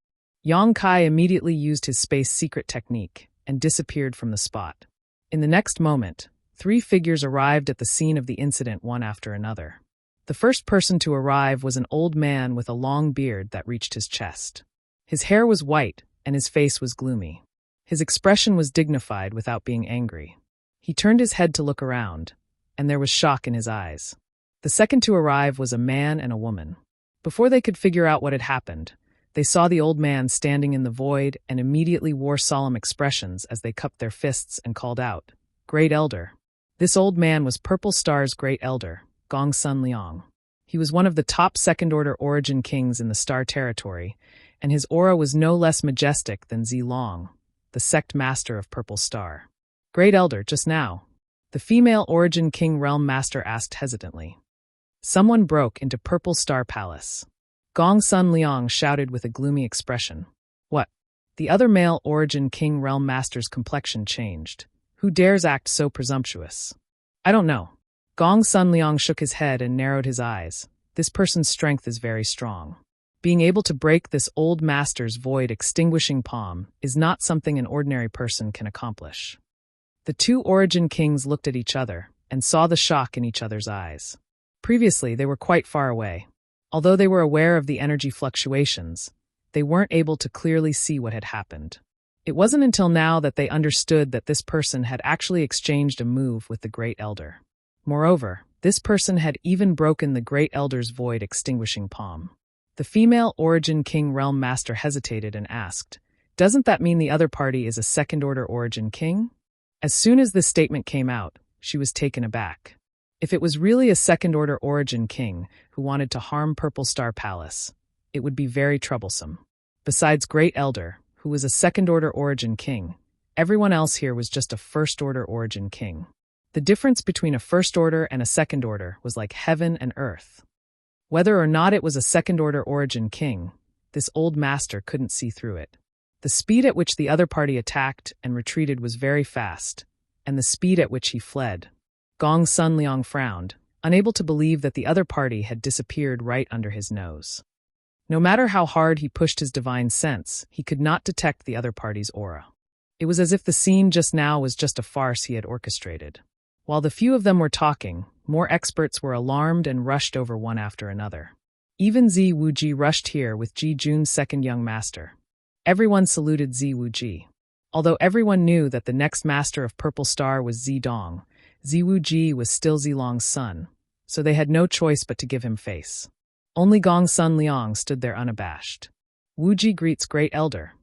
Yang Kai immediately used his space secret technique and disappeared from the spot. In the next moment, 3 figures arrived at the scene of the incident one after another. The first person to arrive was an old man with a long beard that reached his chest. His hair was white, and his face was gloomy. His expression was dignified without being angry. He turned his head to look around, and there was shock in his eyes. The second to arrive was a man and a woman. Before they could figure out what had happened, they saw the old man standing in the void and immediately wore solemn expressions as they cupped their fists and called out, "Great Elder." This old man was Purple Star's Great Elder, Gongsun Liang. He was one of the top second-order Origin Kings in the Star Territory, and his aura was no less majestic than Zilong, the sect master of Purple Star. "Great Elder, just now. The female Origin King Realm Master asked hesitantly. Someone broke into Purple Star Palace. Gong Sun Liang shouted with a gloomy expression. What? The other male Origin King Realm Master's complexion changed. Who dares act so presumptuous? I don't know. Gong Sun Liang shook his head and narrowed his eyes. This person's strength is very strong. Being able to break this old master's void extinguishing palm is not something an ordinary person can accomplish. The two Origin Kings looked at each other and saw the shock in each other's eyes. Previously, they were quite far away. Although they were aware of the energy fluctuations, they weren't able to clearly see what had happened. It wasn't until now that they understood that this person had actually exchanged a move with the Great Elder. Moreover, this person had even broken the Great Elder's void extinguishing palm. The female Origin King Realm Master hesitated and asked, "Doesn't that mean the other party is a second-order Origin King?" As soon as this statement came out, she was taken aback. If it was really a second-order Origin King who wanted to harm Purple Star Palace, it would be very troublesome. Besides Great Elder, who was a second-order Origin King, everyone else here was just a first-order Origin King. The difference between a first-order and a second-order was like heaven and earth. Whether or not it was a second-order Origin King, this old master couldn't see through it. The speed at which the other party attacked and retreated was very fast, and the speed at which he fled. Gong Sun Liang frowned, unable to believe that the other party had disappeared right under his nose. No matter how hard he pushed his divine sense, he could not detect the other party's aura. It was as if the scene just now was just a farce he had orchestrated. While the few of them were talking, more experts were alarmed and rushed over one after another. Even Zi Wuji rushed here with Ji Jun's second young master. Everyone saluted Zi Wuji. Although everyone knew that the next master of Purple Star was Zi Dong, Zi Wuji was still Zi Long's son, so they had no choice but to give him face. Only Gong Sun Liang stood there unabashed. Wuji greets Great Elder.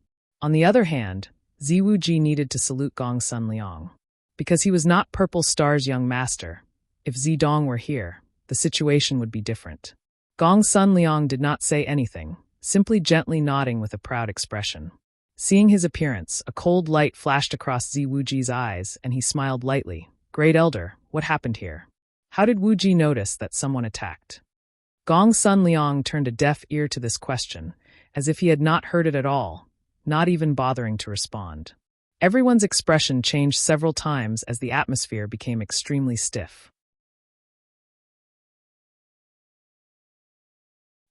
On the other hand, Zi Wuji needed to salute Gong Sun Liang. Because he was not Purple Star's young master, if Zi Dong were here, the situation would be different. Gong Sun Liang did not say anything, simply gently nodding with a proud expression. Seeing his appearance, a cold light flashed across Zi Wuji's eyes, and he smiled lightly. Great Elder, what happened here? How did Wuji notice that someone attacked? Gong Sun Liang turned a deaf ear to this question, as if he had not heard it at all, not even bothering to respond. Everyone's expression changed several times as the atmosphere became extremely stiff.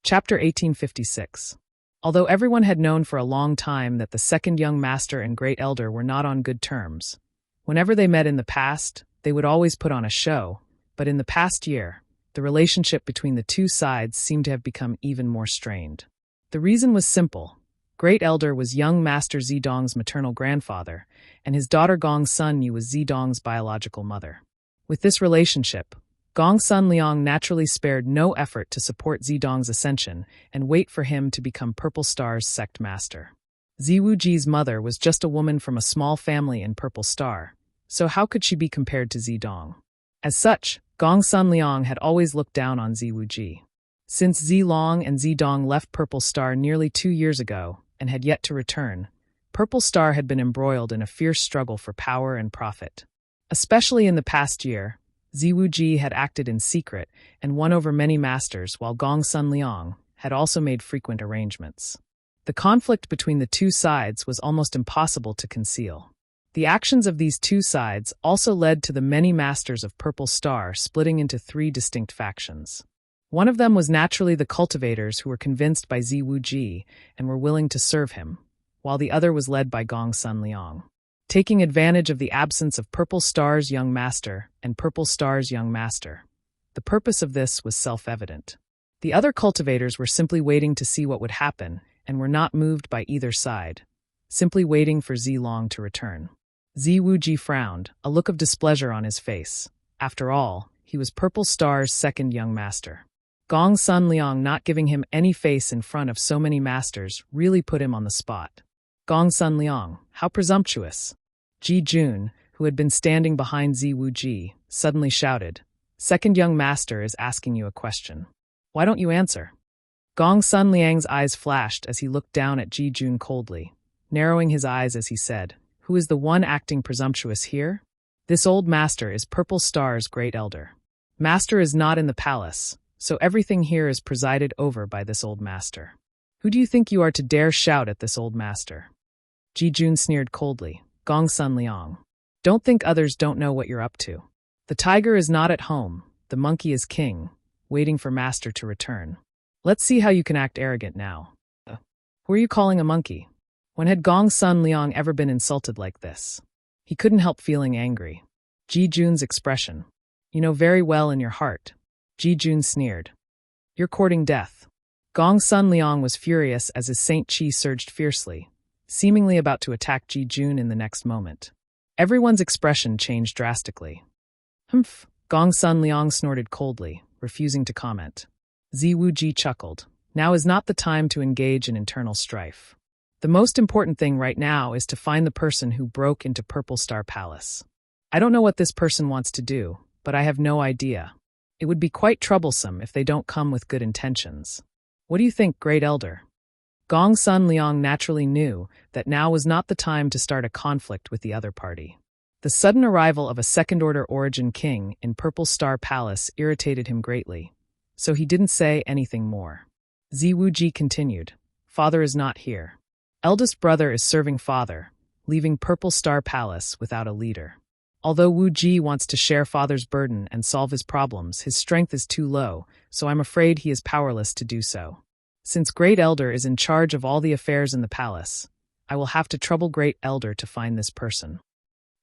Chapter 1856. Although everyone had known for a long time that the second young master and Great Elder were not on good terms, whenever they met in the past, they would always put on a show, but in the past year, the relationship between the two sides seemed to have become even more strained. The reason was simple. Great Elder was young Master Zidong's maternal grandfather, and his daughter Gong Sun Yu was Zidong's biological mother. With this relationship, Gong Sun Liang naturally spared no effort to support Zidong's ascension and wait for him to become Purple Star's sect master. Zi Wuji's mother was just a woman from a small family in Purple Star, so how could she be compared to Zidong? As such, Gong Sun Liang had always looked down on Zi Wuji. Since Zi Long and Zidong left Purple Star nearly 2 years ago and had yet to return, Purple Star had been embroiled in a fierce struggle for power and profit. Especially in the past year, Zi Wuji had acted in secret and won over many masters, while Gong Sun Liang had also made frequent arrangements. The conflict between the two sides was almost impossible to conceal. The actions of these two sides also led to the many masters of Purple Star splitting into 3 distinct factions. One of them was naturally the cultivators who were convinced by Zi Wuji and were willing to serve him, while the other was led by Gong Sun Liang. Taking advantage of the absence of Purple Star's young master and Purple Star's young master, the purpose of this was self-evident. The other cultivators were simply waiting to see what would happen and were not moved by either side, simply waiting for Zi Long to return. Zi Wuji frowned, a look of displeasure on his face. After all, he was Purple Star's second young master. Gong Sun Liang not giving him any face in front of so many masters really put him on the spot. Gong Sun Liang, how presumptuous! Ji Jun, who had been standing behind Zi Wuji, suddenly shouted, "Second young master is asking you a question. Why don't you answer?" Gong Sun Liang's eyes flashed as he looked down at Ji Jun coldly, narrowing his eyes as he said, "Who is the one acting presumptuous here?" This old master is Purple Star's great elder. Master is not in the palace, so everything here is presided over by this old master. Who do you think you are to dare shout at this old master? Ji Jun sneered coldly. Gong Sun Liang. Don't think others don't know what you're up to. The tiger is not at home, the monkey is king, waiting for master to return. Let's see how you can act arrogant now. Who are you calling a monkey? When had Gong Sun Liang ever been insulted like this? He couldn't help feeling angry. Ji Jun's expression. You know very well in your heart. Ji Jun sneered. You're courting death. Gong Sun Liang was furious as his Saint Chi surged fiercely, seemingly about to attack Ji Jun in the next moment. Everyone's expression changed drastically. Humph, Gong Sun Liang snorted coldly, refusing to comment. Ziwu Ji chuckled. Now is not the time to engage in internal strife. The most important thing right now is to find the person who broke into Purple Star Palace. I don't know what this person wants to do, but I have no idea. It would be quite troublesome if they don't come with good intentions. What do you think, Great Elder? Gong Sun Liang naturally knew that now was not the time to start a conflict with the other party. The sudden arrival of a second-order origin king in Purple Star Palace irritated him greatly, so he didn't say anything more. Ziwu Ji continued. Father is not here. Eldest brother is serving father, leaving Purple Star Palace without a leader. Although Wu Ji wants to share father's burden and solve his problems, his strength is too low, so I'm afraid he is powerless to do so. Since Great Elder is in charge of all the affairs in the palace, I will have to trouble Great Elder to find this person.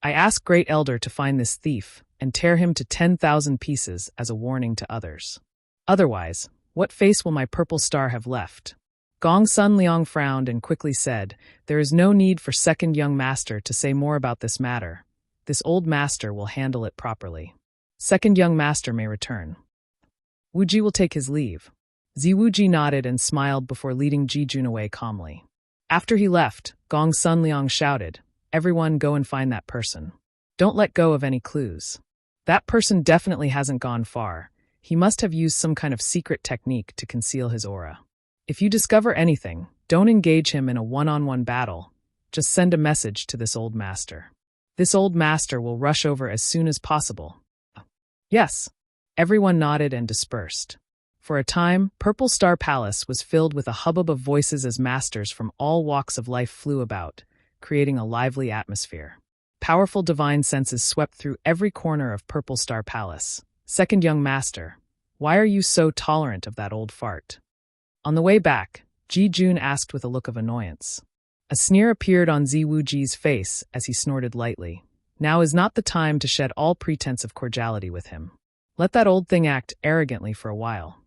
I ask Great Elder to find this thief and tear him to 10,000 pieces as a warning to others. Otherwise, what face will my Purple Star have left? Gong Sun Liang frowned and quickly said, There is no need for second young master to say more about this matter. This old master will handle it properly. Second young master may return. Wu Ji will take his leave. Ziwu Ji nodded and smiled before leading Ji Jun away calmly. After he left, Gong Sun Liang shouted, Everyone go and find that person. Don't let go of any clues. That person definitely hasn't gone far. He must have used some kind of secret technique to conceal his aura. If you discover anything, don't engage him in a one-on-one battle. Just send a message to this old master. This old master will rush over as soon as possible. Yes. Everyone nodded and dispersed. For a time, Purple Star Palace was filled with a hubbub of voices as masters from all walks of life flew about, creating a lively atmosphere. Powerful divine senses swept through every corner of Purple Star Palace. Second young master, why are you so tolerant of that old fart? On the way back, Ji Jun asked with a look of annoyance. A sneer appeared on Ziwu Ji's face as he snorted lightly. Now is not the time to shed all pretense of cordiality with him. Let that old thing act arrogantly for a while.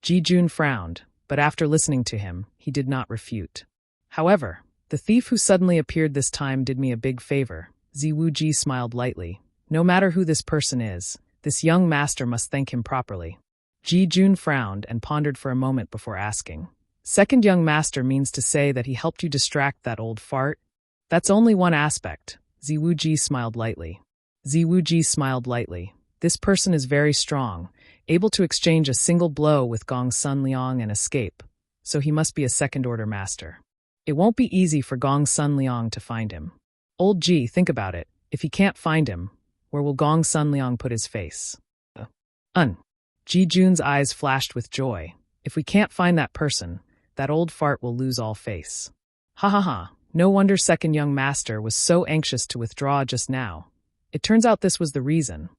Ji Jun frowned, but after listening to him, he did not refute. However, the thief who suddenly appeared this time did me a big favor. Ziwu Ji smiled lightly. No matter who this person is, this young master must thank him properly. Ji Jun frowned and pondered for a moment before asking. Second young master means to say that he helped you distract that old fart? That's only one aspect. Ziwu Ji smiled lightly. Ziwu Ji smiled lightly. This person is very strong, able to exchange a single blow with Gong Sun Liang and escape, so he must be a second-order master. It won't be easy for Gong Sun Liang to find him. Old Ji, think about it. If he can't find him, where will Gong Sun Liang put his face? Ji Jun's eyes flashed with joy. If we can't find that person, that old fart will lose all face. Ha ha ha, no wonder second young master was so anxious to withdraw just now. It turns out this was the reason.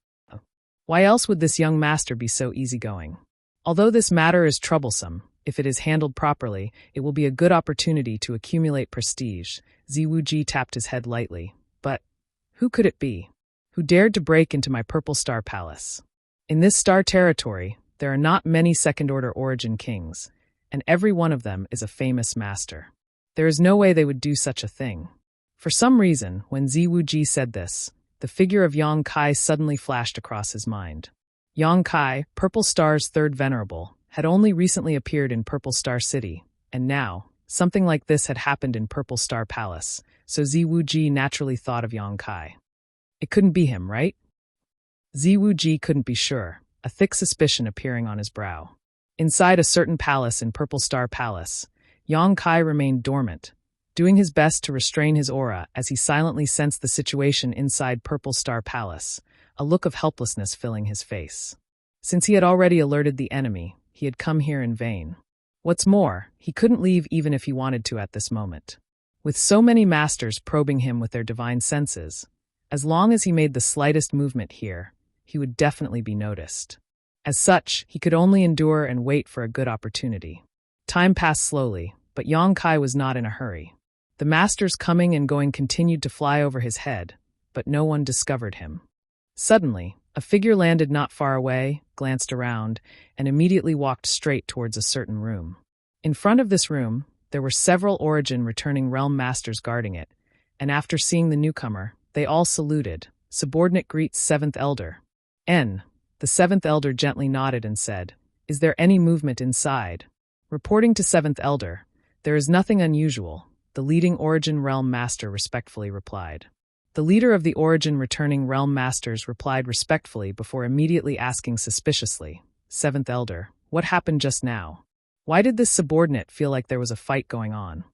Why else would this young master be so easygoing? Although this matter is troublesome, if it is handled properly, it will be a good opportunity to accumulate prestige. Ziwu Ji tapped his head lightly. But who could it be? Who dared to break into my Purple Star Palace? In this star territory, there are not many second-order origin kings, and every one of them is a famous master. There is no way they would do such a thing. For some reason, when Ziwu Ji said this, the figure of Yang Kai suddenly flashed across his mind. Yang Kai, Purple Star's third venerable, had only recently appeared in Purple Star City, and now, something like this had happened in Purple Star Palace, so Ziwu Ji naturally thought of Yang Kai. It couldn't be him, right? Ziwu Ji couldn't be sure, a thick suspicion appearing on his brow. Inside a certain palace in Purple Star Palace, Yang Kai remained dormant, doing his best to restrain his aura as he silently sensed the situation inside Purple Star Palace, a look of helplessness filling his face. Since he had already alerted the enemy, he had come here in vain. What's more, he couldn't leave even if he wanted to at this moment. With so many masters probing him with their divine senses, as long as he made the slightest movement here, he would definitely be noticed. As such, he could only endure and wait for a good opportunity. Time passed slowly, but Yang Kai was not in a hurry. The masters coming and going continued to fly over his head, but no one discovered him. Suddenly, a figure landed not far away, glanced around, and immediately walked straight towards a certain room. In front of this room, there were several Origin returning realm masters guarding it, and after seeing the newcomer, they all saluted. Subordinate greets Seventh Elder. The Seventh Elder gently nodded and said, "Is there any movement inside?" Reporting to Seventh Elder, "There is nothing unusual," the leading Origin realm master respectfully replied. The leader of the Origin returning realm masters replied respectfully before immediately asking suspiciously, "Seventh Elder, what happened just now? Why did this subordinate feel like there was a fight going on?"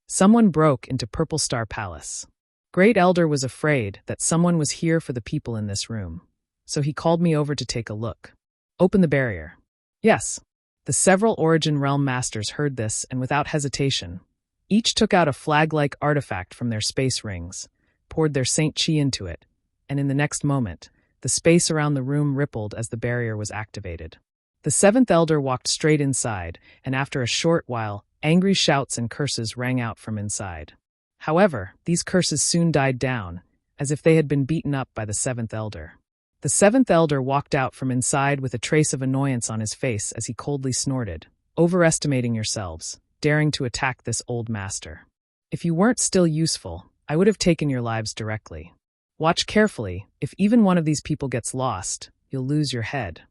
Someone broke into Purple Star Palace. Great Elder was afraid that someone was here for the people in this room, so he called me over to take a look. "Open the barrier." "Yes." The several Origin realm masters heard this and without hesitation, each took out a flag-like artifact from their space rings, poured their Saint Chi into it, and in the next moment, the space around the room rippled as the barrier was activated. The Seventh Elder walked straight inside, and after a short while, angry shouts and curses rang out from inside. However, these curses soon died down, as if they had been beaten up by the Seventh Elder. The Seventh Elder walked out from inside with a trace of annoyance on his face as he coldly snorted, "Overestimating yourselves, daring to attack this old master. If you weren't still useful, I would have taken your lives directly. Watch carefully, if even one of these people gets lost, you'll lose your head."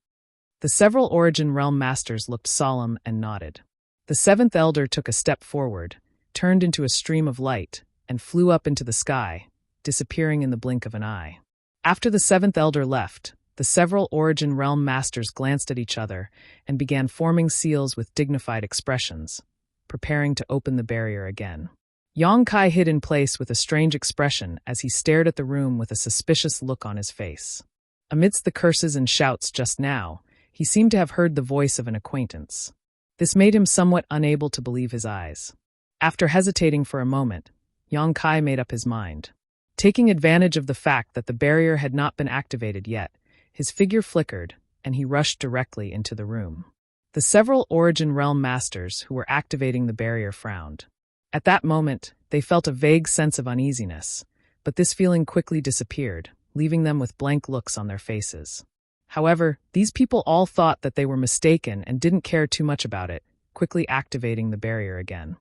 The several Origin realm masters looked solemn and nodded. The Seventh Elder took a step forward, turned into a stream of light, and flew up into the sky, disappearing in the blink of an eye. After the Seventh Elder left, the several Origin realm masters glanced at each other and began forming seals with dignified expressions, preparing to open the barrier again. Yang Kai hid in place with a strange expression as he stared at the room with a suspicious look on his face. Amidst the curses and shouts just now, he seemed to have heard the voice of an acquaintance. This made him somewhat unable to believe his eyes. After hesitating for a moment, Yang Kai made up his mind. Taking advantage of the fact that the barrier had not been activated yet, his figure flickered, and he rushed directly into the room. The several Origin realm masters who were activating the barrier frowned. At that moment, they felt a vague sense of uneasiness, but this feeling quickly disappeared, leaving them with blank looks on their faces. However, these people all thought that they were mistaken and didn't care too much about it, quickly activating the barrier again.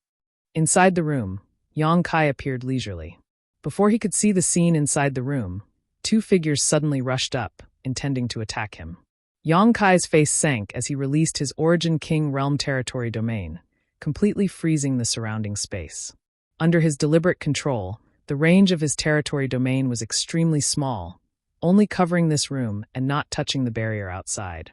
Inside the room, Yang Kai appeared leisurely. Before he could see the scene inside the room, two figures suddenly rushed up, intending to attack him. Yang Kai's face sank as he released his Origin King Realm Territory domain, completely freezing the surrounding space. Under his deliberate control, the range of his territory domain was extremely small, only covering this room and not touching the barrier outside.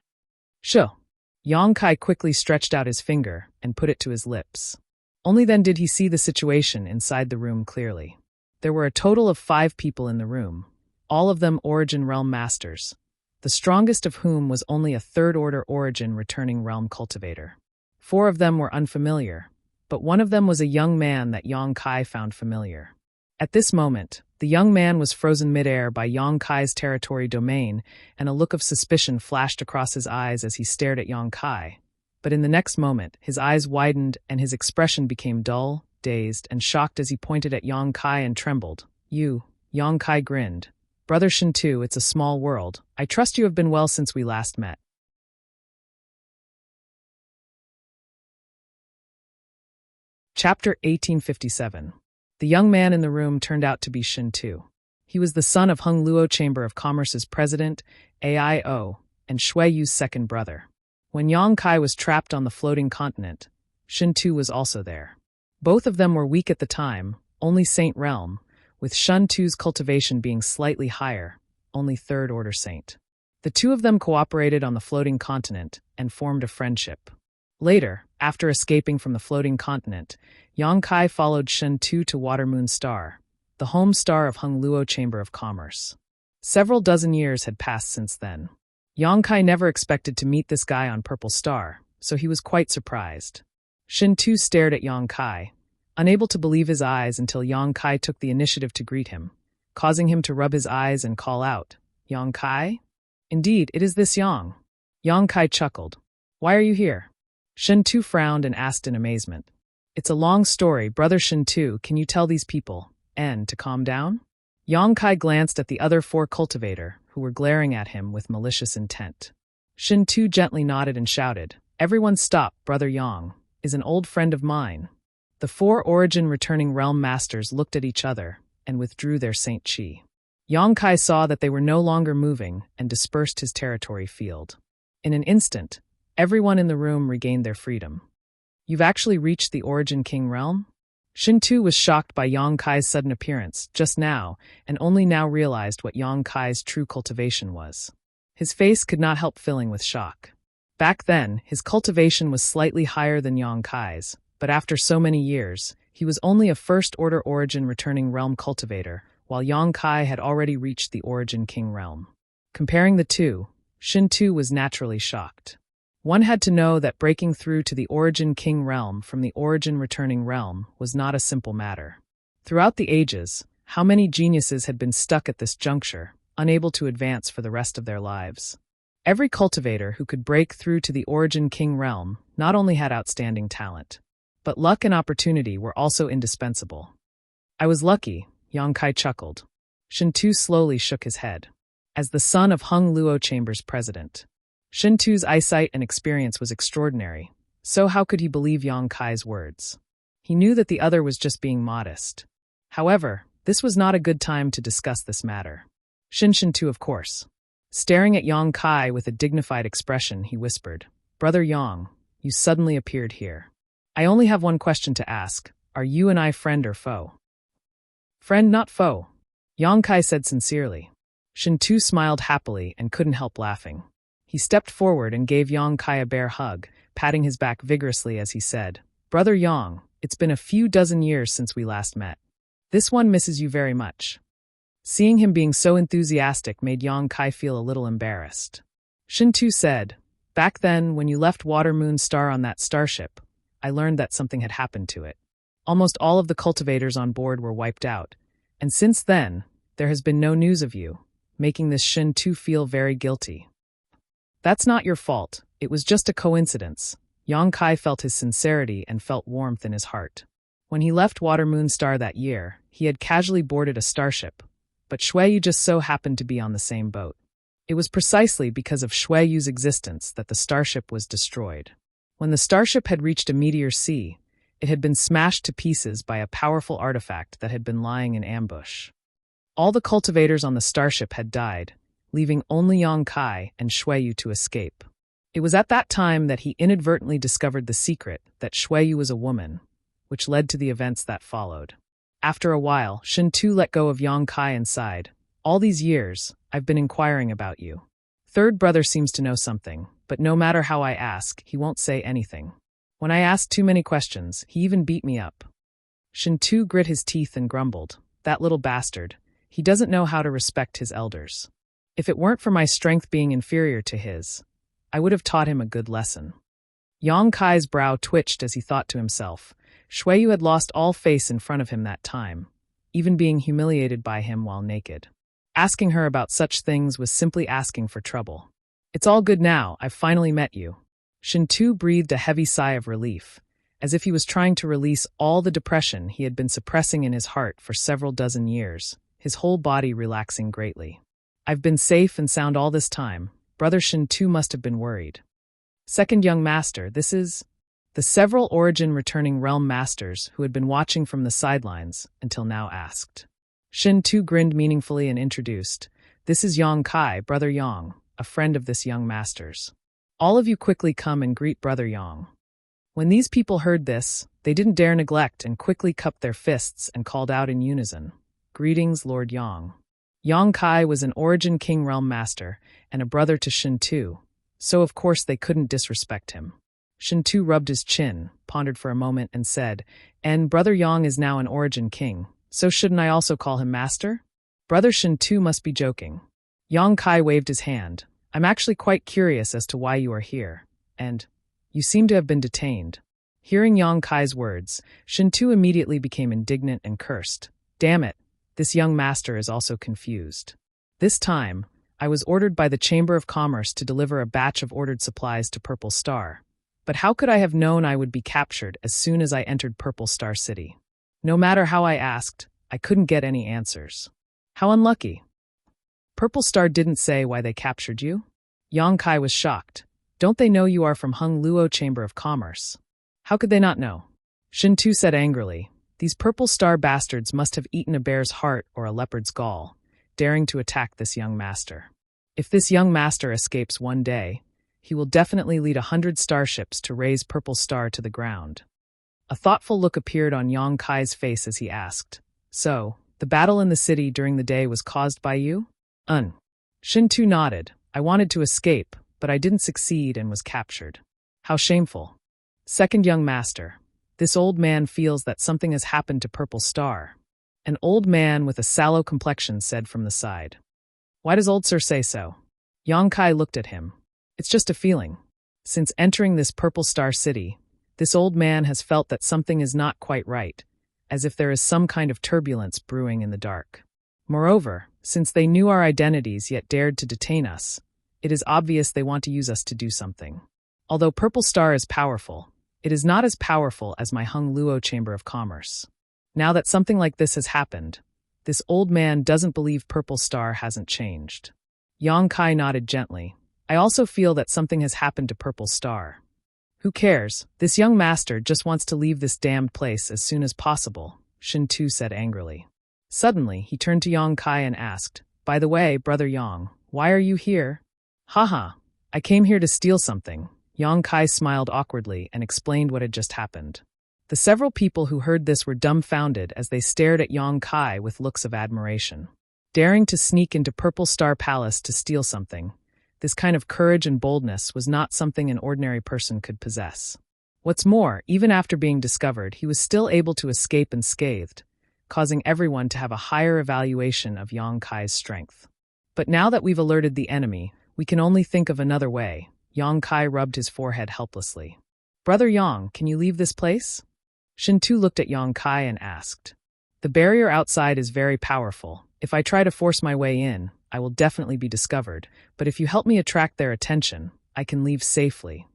"Sho!" Yang Kai quickly stretched out his finger and put it to his lips. Only then did he see the situation inside the room clearly. There were a total of 5 people in the room, all of them Origin realm masters, the strongest of whom was only a third-order Origin returning realm cultivator. 4 of them were unfamiliar, but one of them was a young man that Yang Kai found familiar. At this moment, the young man was frozen midair by Yang Kai's territory domain, and a look of suspicion flashed across his eyes as he stared at Yang Kai. But in the next moment, his eyes widened and his expression became dull, dazed, and shocked as he pointed at Yang Kai and trembled. "You," Yang Kai grinned. "Brother Shintu, it's a small world. I trust you have been well since we last met." Chapter 1857. The young man in the room turned out to be Shintu. He was the son of Hung Luo Chamber of Commerce's president, AIO, and Shui Yu's second brother. When Yang Kai was trapped on the floating continent, Shintu was also there. Both of them were weak at the time, only Saint Realm, with Shintu's cultivation being slightly higher, only third-order Saint. The two of them cooperated on the floating continent and formed a friendship. Later, after escaping from the floating continent, Yang Kai followed Shen Tu to Water Moon Star, the home star of Hung Luo Chamber of Commerce. Several dozen years had passed since then. Yang Kai never expected to meet this guy on Purple Star, so he was quite surprised. Shen Tu stared at Yang Kai, unable to believe his eyes until Yang Kai took the initiative to greet him, causing him to rub his eyes and call out, "Yang Kai? Indeed, it is this Yang." Yang Kai chuckled. "Why are you here?" Shen Tu frowned and asked in amazement. "It's a long story, Brother Shen Tu, can you tell these people, and to calm down?" Yang Kai glanced at the other 4 cultivator, who were glaring at him with malicious intent. Shen Tu gently nodded and shouted, "Everyone stop, Brother Yang is an old friend of mine." The 4 origin returning realm masters looked at each other and withdrew their Saint Chi. Yang Kai saw that they were no longer moving and dispersed his territory field. In an instant, everyone in the room regained their freedom. "You've actually reached the Origin King realm?" Shen Tu was shocked by Yang Kai's sudden appearance just now and only now realized what Yang Kai's true cultivation was. His face could not help filling with shock. Back then, his cultivation was slightly higher than Yang Kai's, but after so many years, he was only a first-order Origin returning realm cultivator, while Yang Kai had already reached the Origin King realm. Comparing the two, Shen Tu was naturally shocked. One had to know that breaking through to the Origin King realm from the Origin returning realm was not a simple matter. Throughout the ages, how many geniuses had been stuck at this juncture, unable to advance for the rest of their lives? Every cultivator who could break through to the Origin King realm not only had outstanding talent, but luck and opportunity were also indispensable. "I was lucky," Yang Kai chuckled. Shen Tu slowly shook his head. As the son of Hung Luo Chamber's president, Shen Tu's eyesight and experience was extraordinary, so how could he believe Yang Kai's words? He knew that the other was just being modest. However, this was not a good time to discuss this matter. Shen Tu, of course. Staring at Yang Kai with a dignified expression, he whispered, "Brother Yang, you suddenly appeared here. I only have one question to ask. Are you and I friend or foe?" "Friend, not foe," Yang Kai said sincerely. Shen Tu smiled happily and couldn't help laughing. He stepped forward and gave Yang Kai a bear hug, patting his back vigorously as he said, "Brother Yang, it's been a few dozen years since we last met. This one misses you very much." Seeing him being so enthusiastic made Yang Kai feel a little embarrassed. Shen Tu said, "Back then, when you left Water Moon Star on that starship, I learned that something had happened to it. Almost all of the cultivators on board were wiped out, and since then, there has been no news of you, making this Shen Tu feel very guilty." "That's not your fault, it was just a coincidence." Yang Kai felt his sincerity and felt warmth in his heart. When he left Water Moon Star that year, he had casually boarded a starship, but Shuiyu just so happened to be on the same boat. It was precisely because of Shuiyu's existence that the starship was destroyed. When the starship had reached a meteor sea, it had been smashed to pieces by a powerful artifact that had been lying in ambush. All the cultivators on the starship had died, leaving only Yang Kai and Shuiyu to escape. It was at that time that he inadvertently discovered the secret that Shuiyu was a woman, which led to the events that followed. After a while, Shen Tu let go of Yang Kai and sighed, "All these years, I've been inquiring about you. Third brother seems to know something, but no matter how I ask, he won't say anything. When I asked too many questions, he even beat me up." Shen Tu grit his teeth and grumbled, "That little bastard, he doesn't know how to respect his elders. If it weren't for my strength being inferior to his, I would have taught him a good lesson." Yang Kai's brow twitched as he thought to himself, Shuiyu had lost all face in front of him that time, even being humiliated by him while naked. Asking her about such things was simply asking for trouble. "It's all good now, I've finally met you." Shen Tu breathed a heavy sigh of relief, as if he was trying to release all the depression he had been suppressing in his heart for several dozen years, his whole body relaxing greatly. "I've been safe and sound all this time. Brother Shen Tu must have been worried." "Second young master, this is..." The several Origin returning realm masters who had been watching from the sidelines until now asked. Shen Tu grinned meaningfully and introduced, "This is Yang Kai, Brother Yang, a friend of this young master's. All of you quickly come and greet Brother Yang." When these people heard this, they didn't dare neglect and quickly cupped their fists and called out in unison, "Greetings, Lord Yang." Yang Kai was an Origin King realm master and a brother to Shen Tu, so of course they couldn't disrespect him. Shintu rubbed his chin, pondered for a moment, and said, "And Brother Yang is now an origin king, so shouldn't I also call him master?" Brother Shintu must be joking. Yang Kai waved his hand. "I'm actually quite curious as to why you are here, and you seem to have been detained." Hearing Yang Kai's words, Shintu immediately became indignant and cursed. "Damn it, this young master is also confused. This time, I was ordered by the Chamber of Commerce to deliver a batch of ordered supplies to Purple Star. But how could I have known I would be captured as soon as I entered Purple Star City? No matter how I asked, I couldn't get any answers. How unlucky. Purple Star didn't say why they captured you?" Yang Kai was shocked. "Don't they know you are from Hung Luo Chamber of Commerce? How could they not know?" Shintu said angrily, "These Purple Star bastards must have eaten a bear's heart or a leopard's gall, daring to attack this young master. If this young master escapes one day, he will definitely lead 100 starships to raise Purple Star to the ground." A thoughtful look appeared on Yang Kai's face as he asked, "So, the battle in the city during the day was caused by you?" Shintu nodded. "I wanted to escape, but I didn't succeed and was captured." "How shameful." "Second young master, this old man feels that something has happened to Purple Star." An old man with a sallow complexion said from the side. "Why does old sir say so?" Yang Kai looked at him. "It's just a feeling. Since entering this Purple Star City, this old man has felt that something is not quite right, as if there is some kind of turbulence brewing in the dark. Moreover, since they knew our identities yet dared to detain us, it is obvious they want to use us to do something. Although Purple Star is powerful, it is not as powerful as my Hung Luo Chamber of Commerce. Now that something like this has happened, this old man doesn't believe Purple Star hasn't changed." Yang Kai nodded gently. "I also feel that something has happened to Purple Star. Who cares? This young master just wants to leave this damned place as soon as possible," Shintu said angrily. Suddenly, he turned to Yang Kai and asked, "By the way, Brother Yang, why are you here?" "Haha, I came here to steal something." Yang Kai smiled awkwardly and explained what had just happened. The several people who heard this were dumbfounded as they stared at Yang Kai with looks of admiration. Daring to sneak into Purple Star Palace to steal something, this kind of courage and boldness was not something an ordinary person could possess. What's more, even after being discovered, he was still able to escape unscathed, causing everyone to have a higher evaluation of Yang Kai's strength. But now that we've alerted the enemy, we can only think of another way. Yang Kai rubbed his forehead helplessly. "Brother Yang, can you leave this place?" Shintu looked at Yang Kai and asked. "The barrier outside is very powerful. If I try to force my way in, I will definitely be discovered, but if you help me attract their attention, I can leave safely."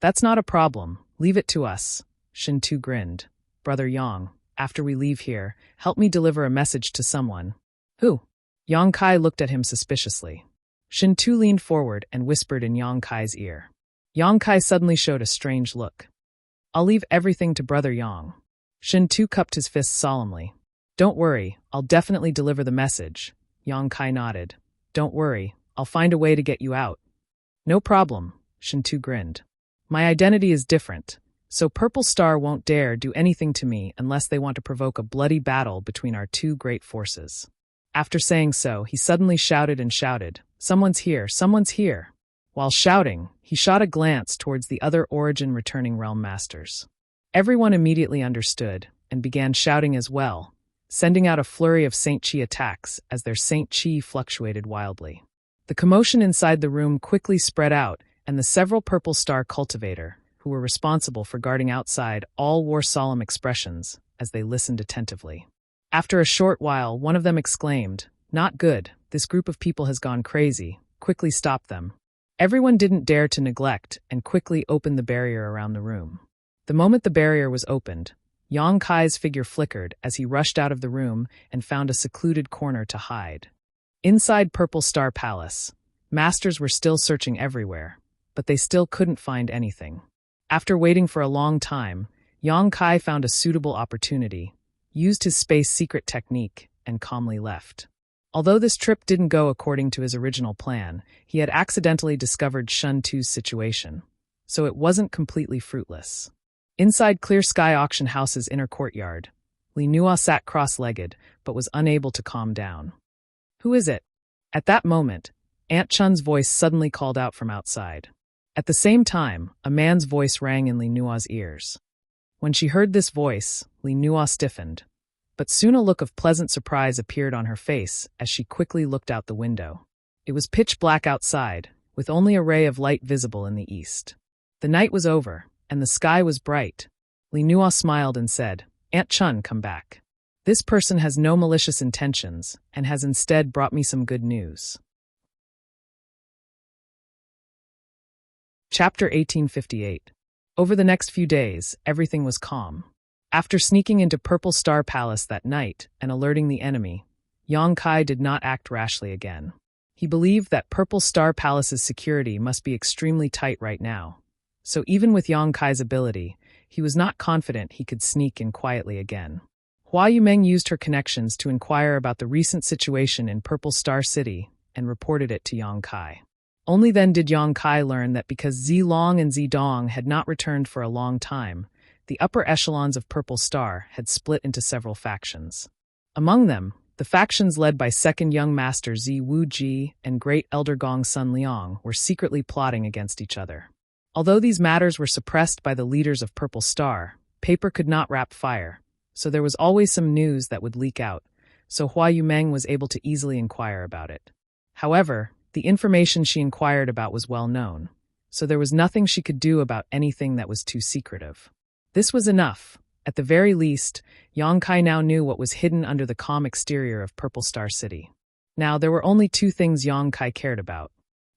"That's not a problem. Leave it to us." Shintu grinned. "Brother Yang, after we leave here, help me deliver a message to someone." "Who?" Yang Kai looked at him suspiciously. Shintu leaned forward and whispered in Yang Kai's ear. Yang Kai suddenly showed a strange look. "I'll leave everything to Brother Yang." Shintu cupped his fists solemnly. "Don't worry, I'll definitely deliver the message." Yang Kai nodded. "Don't worry, I'll find a way to get you out." "No problem," Shintu grinned. "My identity is different, so Purple Star won't dare do anything to me unless they want to provoke a bloody battle between our two great forces." After saying so, he suddenly shouted and shouted, "Someone's here, someone's here." While shouting, he shot a glance towards the other Origin returning realm masters. Everyone immediately understood and began shouting as well, sending out a flurry of Saint Chi attacks as their Saint Chi fluctuated wildly. The commotion inside the room quickly spread out, and the several Purple Star cultivator, who were responsible for guarding outside, all wore solemn expressions as they listened attentively. After a short while, one of them exclaimed, "Not good, this group of people has gone crazy, quickly stop them." Everyone didn't dare to neglect and quickly opened the barrier around the room. The moment the barrier was opened, Yang Kai's figure flickered as he rushed out of the room and found a secluded corner to hide. Inside Purple Star Palace, masters were still searching everywhere, but they still couldn't find anything. After waiting for a long time, Yang Kai found a suitable opportunity, used his space secret technique, and calmly left. Although this trip didn't go according to his original plan, he had accidentally discovered Shun Tu's situation, so it wasn't completely fruitless. Inside Clear Sky Auction House's inner courtyard, Li Nua sat cross-legged, but was unable to calm down. "Who is it?" At that moment, Aunt Chun's voice suddenly called out from outside. At the same time, a man's voice rang in Li Nua's ears. When she heard this voice, Li Nua stiffened, but soon a look of pleasant surprise appeared on her face as she quickly looked out the window. It was pitch black outside, with only a ray of light visible in the east. The night was over, and the sky was bright. Li Nua smiled and said, "Aunt Chun, come back. This person has no malicious intentions, and has instead brought me some good news." Chapter 1858. Over the next few days, everything was calm. After sneaking into Purple Star Palace that night and alerting the enemy, Yang Kai did not act rashly again. He believed that Purple Star Palace's security must be extremely tight right now. So even with Yang Kai's ability, he was not confident he could sneak in quietly again. Hua Yumeng used her connections to inquire about the recent situation in Purple Star City and reported it to Yang Kai. Only then did Yang Kai learn that because Zi Long and Zi Dong had not returned for a long time, the upper echelons of Purple Star had split into several factions. Among them, the factions led by Second Young Master Zi Wuji and Great Elder Gong Sun Liang were secretly plotting against each other. Although these matters were suppressed by the leaders of Purple Star, paper could not wrap fire, so there was always some news that would leak out, so Hua Yumeng was able to easily inquire about it. However, the information she inquired about was well known, so there was nothing she could do about anything that was too secretive. This was enough. At the very least, Yang Kai now knew what was hidden under the calm exterior of Purple Star City. Now, there were only two things Yang Kai cared about.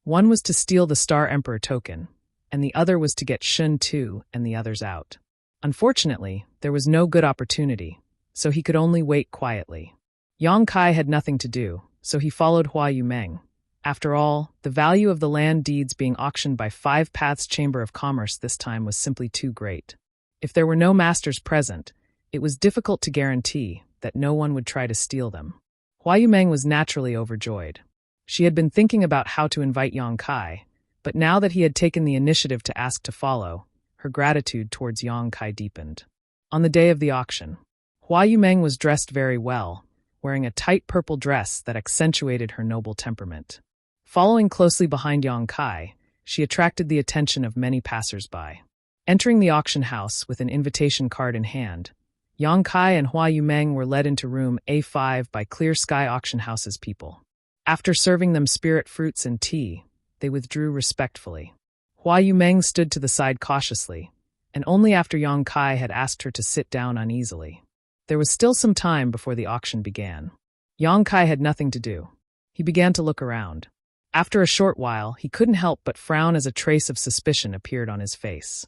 One was to steal the Star Emperor token, and the other was to get Shun Tu and the others out. Unfortunately, there was no good opportunity, so he could only wait quietly. Yang Kai had nothing to do, so he followed Hua Yumeng. After all, the value of the land deeds being auctioned by Five Paths Chamber of Commerce this time was simply too great. If there were no masters present, it was difficult to guarantee that no one would try to steal them. Hua Yumeng was naturally overjoyed. She had been thinking about how to invite Yang Kai, but now that he had taken the initiative to ask to follow, her gratitude towards Yang Kai deepened. On the day of the auction, Hua Yumeng was dressed very well, wearing a tight purple dress that accentuated her noble temperament. Following closely behind Yang Kai, she attracted the attention of many passers-by. Entering the auction house with an invitation card in hand, Yang Kai and Hua Yumeng were led into room A5 by Clear Sky Auction House's people. After serving them spirit fruits and tea, they withdrew respectfully. Hua Yumeng stood to the side cautiously, and only after Yang Kai had asked her to sit down uneasily. There was still some time before the auction began. Yang Kai had nothing to do. He began to look around. After a short while, he couldn't help but frown as a trace of suspicion appeared on his face.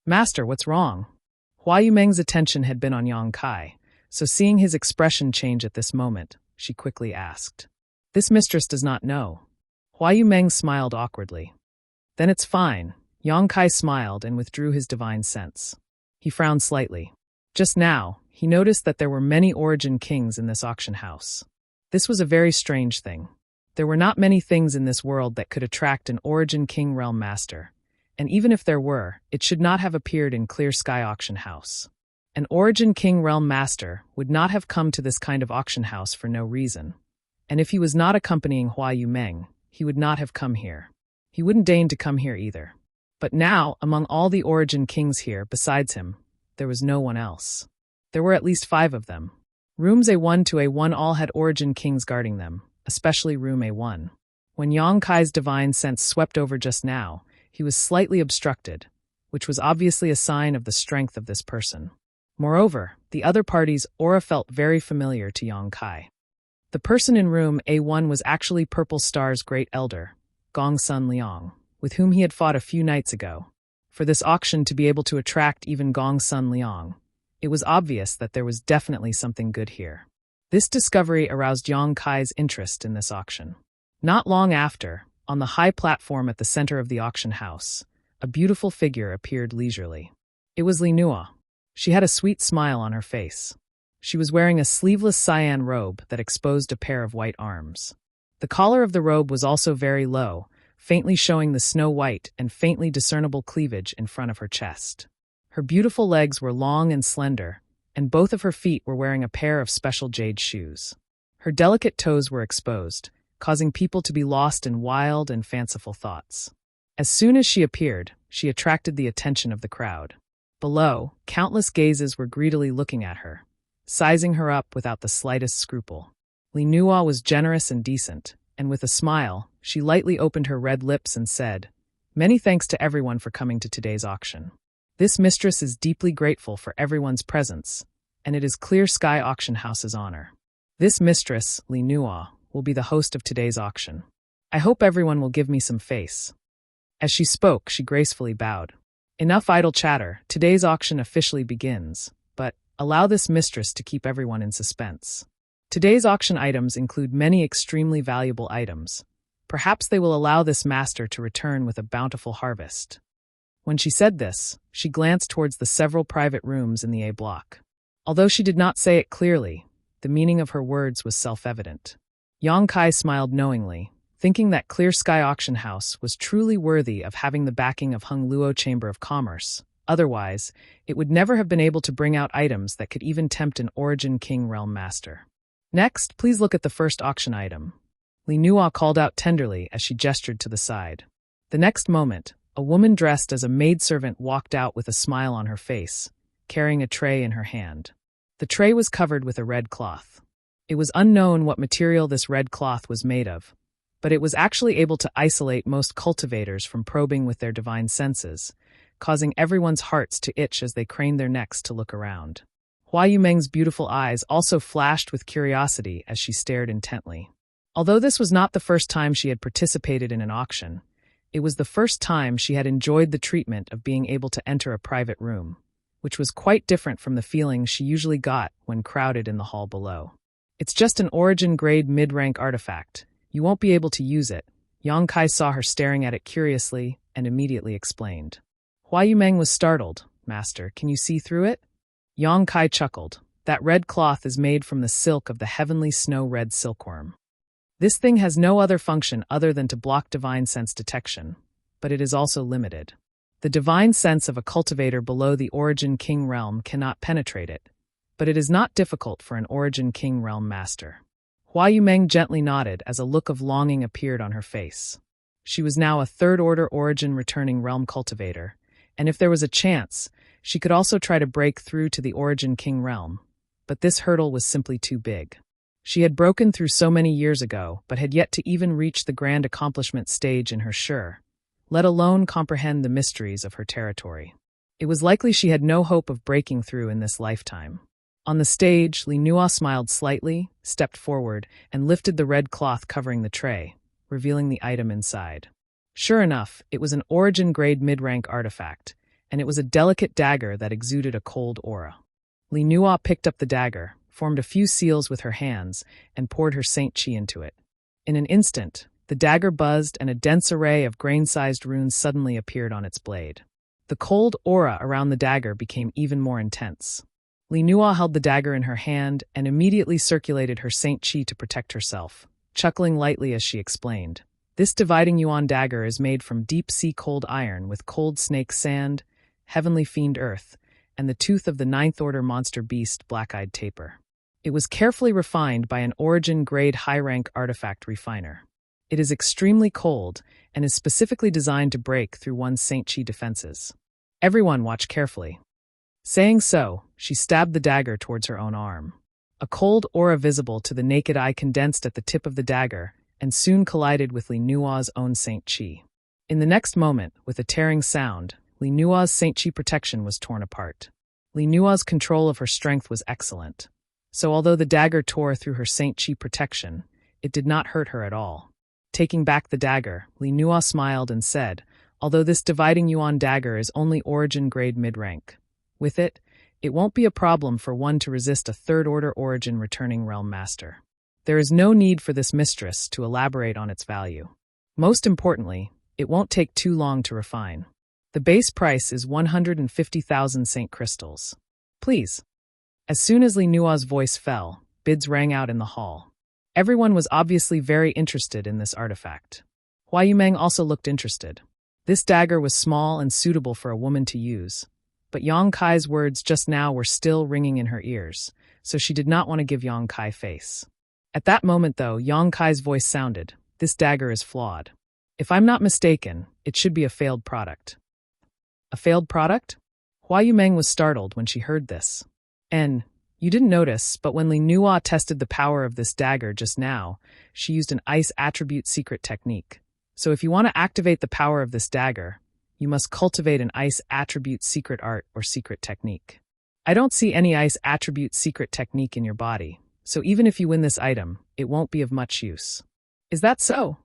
"Master, what's wrong?" Hua Yumeng's attention had been on Yang Kai, so seeing his expression change at this moment, she quickly asked. "This mistress does not know." Hua Yumeng smiled awkwardly. "Then it's fine." Yang Kai smiled and withdrew his divine sense. He frowned slightly. Just now, he noticed that there were many origin kings in this auction house. This was a very strange thing. There were not many things in this world that could attract an origin king realm master, and even if there were, it should not have appeared in Clear Sky Auction House. An origin king realm master would not have come to this kind of auction house for no reason, and if he was not accompanying Hua Yumeng, he would not have come here. He wouldn't deign to come here either. But now, among all the origin kings here besides him, there was no one else. There were at least 5 of them. Rooms A1 to A1 all had origin kings guarding them, especially room A1. When Yang Kai's divine sense swept over just now, he was slightly obstructed, which was obviously a sign of the strength of this person. Moreover, the other party's aura felt very familiar to Yang Kai. The person in room A1 was actually Purple Star's great elder, Gong Sun Liang, with whom he had fought a few nights ago. For this auction to be able to attract even Gong Sun Liang, it was obvious that there was definitely something good here. This discovery aroused Yang Kai's interest in this auction. Not long after, on the high platform at the center of the auction house, a beautiful figure appeared leisurely. It was Li Nua. She had a sweet smile on her face. She was wearing a sleeveless cyan robe that exposed a pair of white arms. The collar of the robe was also very low, faintly showing the snow-white and faintly discernible cleavage in front of her chest. Her beautiful legs were long and slender, and both of her feet were wearing a pair of special jade shoes. Her delicate toes were exposed, causing people to be lost in wild and fanciful thoughts. As soon as she appeared, she attracted the attention of the crowd. Below, countless gazes were greedily looking at her, sizing her up without the slightest scruple. Li Nua was generous and decent, and with a smile, she lightly opened her red lips and said, "Many thanks to everyone for coming to today's auction. This mistress is deeply grateful for everyone's presence, and it is Clear Sky Auction House's honor. This mistress, Li Nua, will be the host of today's auction. I hope everyone will give me some face." As she spoke, she gracefully bowed. "Enough idle chatter, today's auction officially begins, but allow this mistress to keep everyone in suspense. Today's auction items include many extremely valuable items. Perhaps they will allow this master to return with a bountiful harvest." When she said this, she glanced towards the several private rooms in the A block. Although she did not say it clearly, the meaning of her words was self-evident. Yang Kai smiled knowingly, thinking that Clear Sky Auction House was truly worthy of having the backing of Hung Luo Chamber of Commerce. Otherwise, it would never have been able to bring out items that could even tempt an Origin King Realm Master. "Next, please look at the first auction item." Li Nua called out tenderly as she gestured to the side. The next moment, a woman dressed as a maidservant walked out with a smile on her face, carrying a tray in her hand. The tray was covered with a red cloth. It was unknown what material this red cloth was made of, but it was actually able to isolate most cultivators from probing with their divine senses, causing everyone's hearts to itch as they craned their necks to look around. Hua Yumeng's beautiful eyes also flashed with curiosity as she stared intently. Although this was not the first time she had participated in an auction, it was the first time she had enjoyed the treatment of being able to enter a private room, which was quite different from the feeling she usually got when crowded in the hall below. "It's just an Origin-grade mid-rank artifact. You won't be able to use it." Yang Kai saw her staring at it curiously and immediately explained. Hua Yumeng was startled. "Master, can you see through it?" Yang Kai chuckled. "That red cloth is made from the silk of the heavenly snow-red silkworm. This thing has no other function other than to block divine sense detection, but it is also limited. The divine sense of a cultivator below the Origin King realm cannot penetrate it, but it is not difficult for an Origin King realm master." Hua Yumeng gently nodded as a look of longing appeared on her face. She was now a third-order Origin returning realm cultivator, and if there was a chance, she could also try to break through to the Origin King realm, but this hurdle was simply too big. She had broken through so many years ago, but had yet to even reach the grand accomplishment stage in her Sure, let alone comprehend the mysteries of her territory. It was likely she had no hope of breaking through in this lifetime. On the stage, Li Nua smiled slightly, stepped forward, and lifted the red cloth covering the tray, revealing the item inside. Sure enough, it was an Origin-grade mid-rank artifact, and it was a delicate dagger that exuded a cold aura. Li Nua picked up the dagger, formed a few seals with her hands, and poured her Saint Chi into it. In an instant, the dagger buzzed and a dense array of grain-sized runes suddenly appeared on its blade. The cold aura around the dagger became even more intense. Li Nua held the dagger in her hand and immediately circulated her Saint Chi to protect herself, chuckling lightly as she explained. "This dividing yuan dagger is made from deep-sea cold iron with cold snake sand, heavenly fiend earth, and the tooth of the ninth-order monster beast black-eyed tapir. It was carefully refined by an Origin-grade high-rank artifact refiner. It is extremely cold and is specifically designed to break through one's Saint Chi defenses. Everyone watch carefully." Saying so, she stabbed the dagger towards her own arm. A cold aura visible to the naked eye condensed at the tip of the dagger and soon collided with Li Nua's own Saint Chi. In the next moment, with a tearing sound, Li Nua's Saint Chi protection was torn apart. Li Nua's control of her strength was excellent. So although the dagger tore through her Saint Chi protection, it did not hurt her at all. Taking back the dagger, Li Nua smiled and said, "Although this dividing yuan dagger is only Origin-grade mid-rank, with it, it won't be a problem for one to resist a third-order Origin returning realm master. There is no need for this mistress to elaborate on its value. Most importantly, it won't take too long to refine. The base price is 150,000 Saint Crystals. Please." As soon as Li Nua's voice fell, bids rang out in the hall. Everyone was obviously very interested in this artifact. Hua Yumeng also looked interested. This dagger was small and suitable for a woman to use, but Yang Kai's words just now were still ringing in her ears, so she did not want to give Yang Kai face. At that moment, though, Yang Kai's voice sounded, "This dagger is flawed. If I'm not mistaken, it should be a failed product. A failed product? Hua Yumeng was startled when she heard this. And, you didn't notice, but when Li Nua tested the power of this dagger just now, she used an ice attribute secret technique. So if you want to activate the power of this dagger, you must cultivate an ice attribute secret art or secret technique. I don't see any ice attribute secret technique in your body, so even if you win this item, it won't be of much use. Is that so?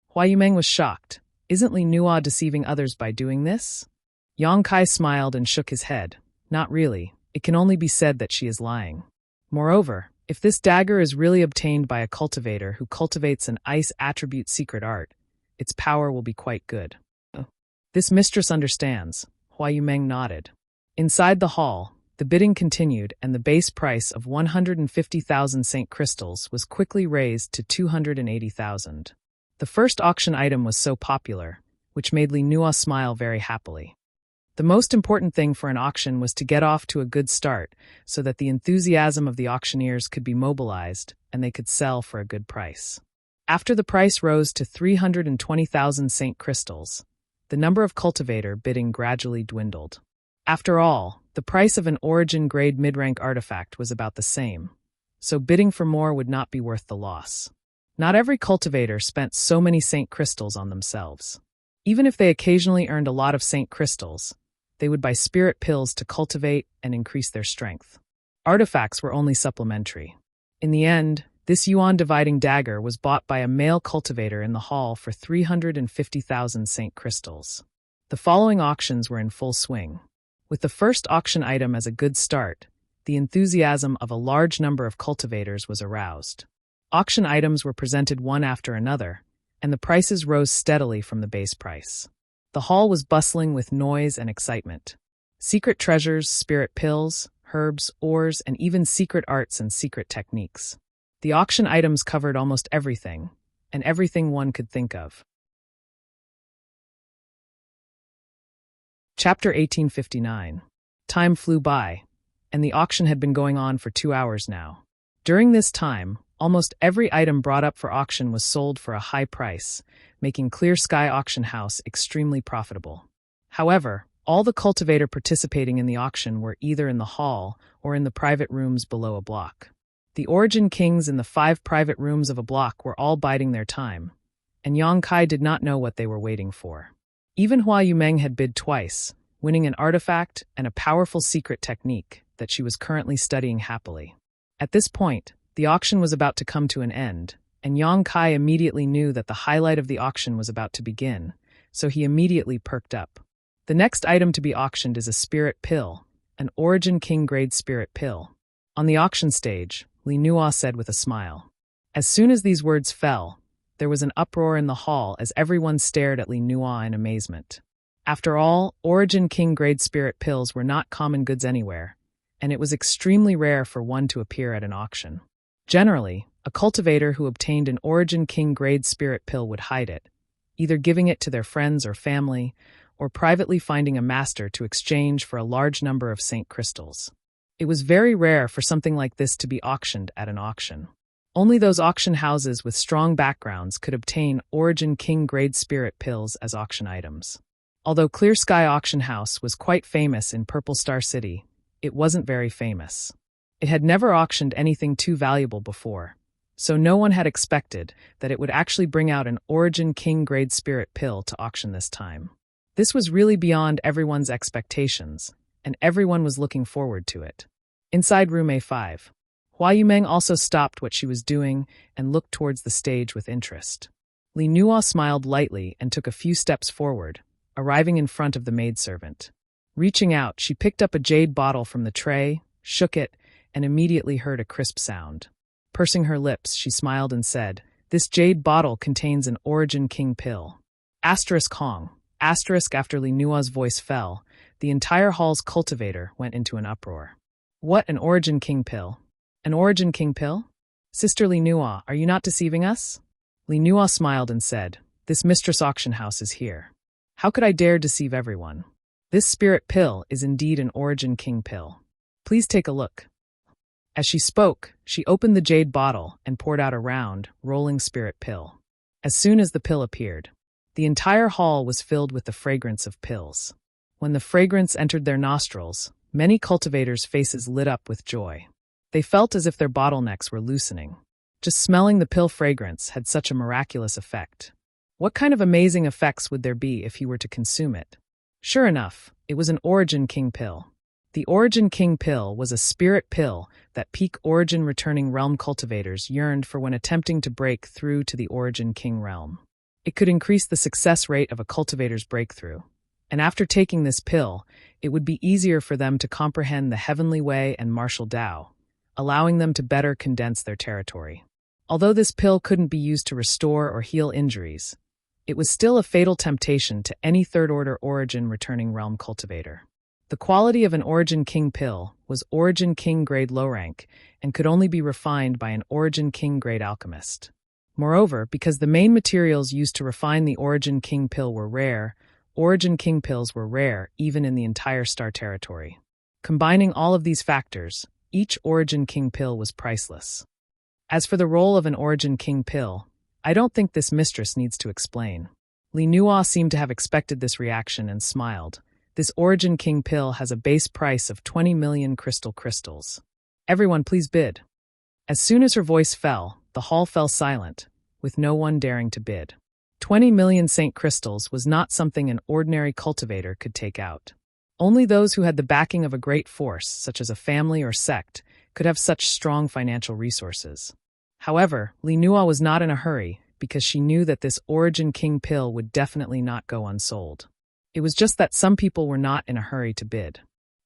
Hua Yumeng was shocked. Isn't Li Nua deceiving others by doing this? Yang Kai smiled and shook his head. Not really. It can only be said that she is lying. Moreover, if this dagger is really obtained by a cultivator who cultivates an ice attribute secret art, its power will be quite good. This mistress understands. Hua Yumeng nodded. Inside the hall, the bidding continued and the base price of 150,000 Saint crystals was quickly raised to 280,000. The first auction item was so popular, which made Li Nua smile very happily. The most important thing for an auction was to get off to a good start so that the enthusiasm of the auctioneers could be mobilized and they could sell for a good price. After the price rose to 320,000 Saint crystals, the number of cultivator bidding gradually dwindled. After all, the price of an origin-grade mid-rank artifact was about the same, so bidding for more would not be worth the loss. Not every cultivator spent so many Saint crystals on themselves. Even if they occasionally earned a lot of Saint crystals, they would buy spirit pills to cultivate and increase their strength. Artifacts were only supplementary. In the end, this yuan-dividing dagger was bought by a male cultivator in the hall for 350,000 Saint crystals. The following auctions were in full swing. With the first auction item as a good start, the enthusiasm of a large number of cultivators was aroused. Auction items were presented one after another, and the prices rose steadily from the base price. The hall was bustling with noise and excitement. Secret treasures, spirit pills, herbs, ores, and even secret arts and secret techniques. The auction items covered almost everything, and everything one could think of. Chapter 1859. Time flew by, and the auction had been going on for 2 hours now. During this time, almost every item brought up for auction was sold for a high price, making Clear Sky Auction House extremely profitable. However, all the cultivator participating in the auction were either in the hall or in the private rooms below a block. The Origin Kings in the 5 private rooms of a block were all biding their time, and Yang Kai did not know what they were waiting for. Even Hua Yumeng had bid twice, winning an artifact and a powerful secret technique that she was currently studying happily. At this point, the auction was about to come to an end, and Yang Kai immediately knew that the highlight of the auction was about to begin, so he immediately perked up. The next item to be auctioned is a spirit pill, an Origin King grade spirit pill. On the auction stage, Li Nua said with a smile. As soon as these words fell, there was an uproar in the hall as everyone stared at Li Nua in amazement. After all, Origin King grade spirit pills were not common goods anywhere, and it was extremely rare for one to appear at an auction. Generally, a cultivator who obtained an Origin King grade spirit pill would hide it, either giving it to their friends or family, or privately finding a master to exchange for a large number of Saint crystals. It was very rare for something like this to be auctioned at an auction. Only those auction houses with strong backgrounds could obtain Origin King grade spirit pills as auction items. Although Clear Sky Auction House was quite famous in Purple Star City, it wasn't very famous. It had never auctioned anything too valuable before, so no one had expected that it would actually bring out an Origin King grade spirit pill to auction this time. This was really beyond everyone's expectations, and everyone was looking forward to it. Inside room A5, Hua Yumeng also stopped what she was doing and looked towards the stage with interest. Li Nua smiled lightly and took a few steps forward, arriving in front of the maidservant. Reaching out, she picked up a jade bottle from the tray, shook it, and immediately heard a crisp sound. Pursing her lips, she smiled and said, "This jade bottle contains an Origin King pill." Asterisk Hong. Asterisk after Li Nua's voice fell, the entire hall's cultivator went into an uproar. What, an Origin King pill? An Origin King pill? Sister Li Nua, are you not deceiving us? Li Nua smiled and said, "This Mistress Auction House is here. How could I dare deceive everyone? This spirit pill is indeed an Origin King pill. Please take a look." As she spoke, she opened the jade bottle and poured out a round, rolling spirit pill. As soon as the pill appeared, The entire hall was filled with the fragrance of pills. When the fragrance entered their nostrils, many cultivators' faces lit up with joy. They felt as if their bottlenecks were loosening. Just smelling the pill fragrance had such a miraculous effect. What kind of amazing effects would there be if he were to consume it? Sure enough, it was an Origin King pill. The Origin King pill was a spirit pill that peak Origin returning realm cultivators yearned for when attempting to break through to the Origin King realm. It could increase the success rate of a cultivator's breakthrough. And after taking this pill, it would be easier for them to comprehend the heavenly way and martial Tao, allowing them to better condense their territory. Although this pill couldn't be used to restore or heal injuries, it was still a fatal temptation to any third-order Origin returning realm cultivator. The quality of an Origin King pill was Origin King grade low rank and could only be refined by an Origin King grade alchemist. Moreover, because the main materials used to refine the Origin King pill were rare, Origin King pills were rare even in the entire star territory. Combining all of these factors, each Origin King pill was priceless. As for the role of an Origin King pill, I don't think this mistress needs to explain. Li Nua seemed to have expected this reaction and smiled. This Origin King pill has a base price of 20 million crystals. Everyone please bid. As soon as her voice fell, the hall fell silent, with no one daring to bid. 20 million Saint crystals was not something an ordinary cultivator could take out. Only those who had the backing of a great force, such as a family or sect, could have such strong financial resources. However, Li Nua was not in a hurry because she knew that this Origin King pill would definitely not go unsold. It was just that some people were not in a hurry to bid.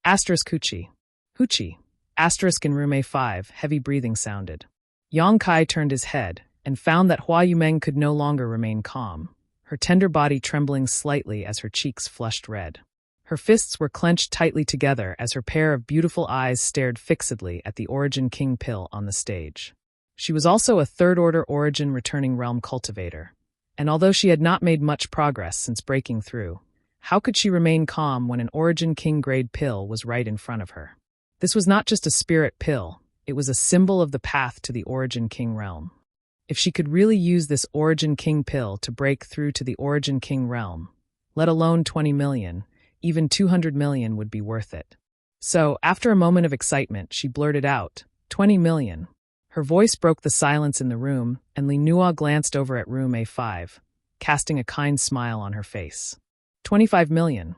Asterisk Huchi. Huchi. Asterisk in room A5, heavy breathing sounded. Yang Kai turned his head and found that Hua Yumeng could no longer remain calm, her tender body trembling slightly as her cheeks flushed red. Her fists were clenched tightly together as her pair of beautiful eyes stared fixedly at the Origin King pill on the stage. She was also a third-order Origin returning realm cultivator, and although she had not made much progress since breaking through, how could she remain calm when an Origin King grade pill was right in front of her? This was not just a spirit pill, it was a symbol of the path to the Origin King realm. If she could really use this Origin King pill to break through to the Origin King realm, let alone 20 million, even 200 million would be worth it. So, after a moment of excitement, she blurted out, 20 million. Her voice broke the silence in the room, and Li Nua glanced over at room A5, casting a kind smile on her face. 25 million.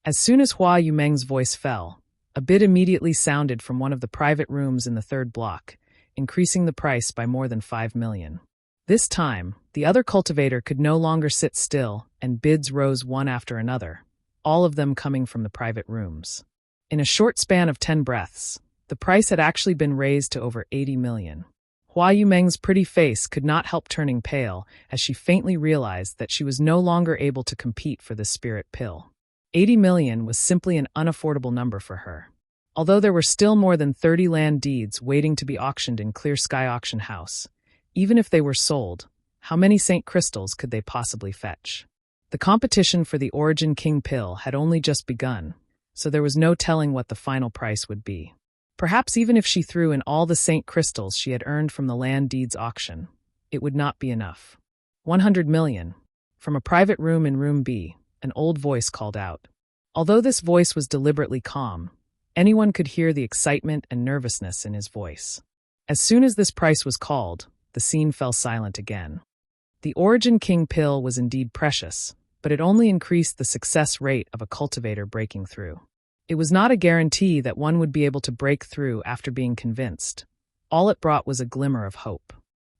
As soon as Hua Yumeng's voice fell, a bid immediately sounded from one of the private rooms in the third block, increasing the price by more than 5 million. This time, the other cultivator could no longer sit still, and bids rose one after another, all of them coming from the private rooms. In a short span of 10 breaths, the price had actually been raised to over 80 million. Hua Yumeng's pretty face could not help turning pale as she faintly realized that she was no longer able to compete for the spirit pill. 80 million was simply an unaffordable number for her. Although there were still more than 30 land deeds waiting to be auctioned in Clear Sky Auction House, even if they were sold, how many Saint crystals could they possibly fetch? The competition for the Origin King pill had only just begun, so there was no telling what the final price would be. Perhaps even if she threw in all the Saint crystals she had earned from the land deeds auction, it would not be enough. 100 million. From a private room in room B, an old voice called out. Although this voice was deliberately calm, anyone could hear the excitement and nervousness in his voice. As soon as this price was called, the scene fell silent again. The Origin King pill was indeed precious, but it only increased the success rate of a cultivator breaking through. It was not a guarantee that one would be able to break through after being convinced. All it brought was a glimmer of hope.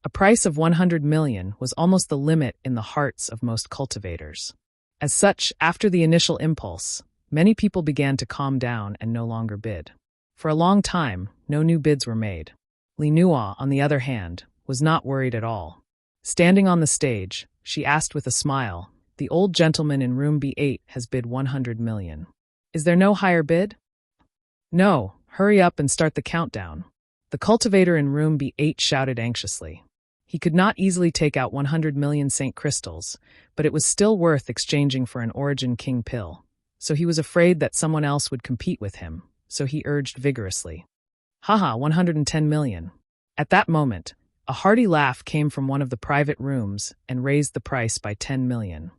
A price of 100 million was almost the limit in the hearts of most cultivators. As such, after the initial impulse, many people began to calm down and no longer bid. For a long time, no new bids were made. Li Nua, on the other hand, was not worried at all. Standing on the stage, she asked with a smile, "The old gentleman in room B8 has bid 100 million. Is there no higher bid?" "No, hurry up and start the countdown." The cultivator in room B8 shouted anxiously. He could not easily take out 100 million Saint crystals, but it was still worth exchanging for an Origin King pill. So he was afraid that someone else would compete with him, so he urged vigorously. "Haha, 110 million. At that moment, a hearty laugh came from one of the private rooms and raised the price by 10 million.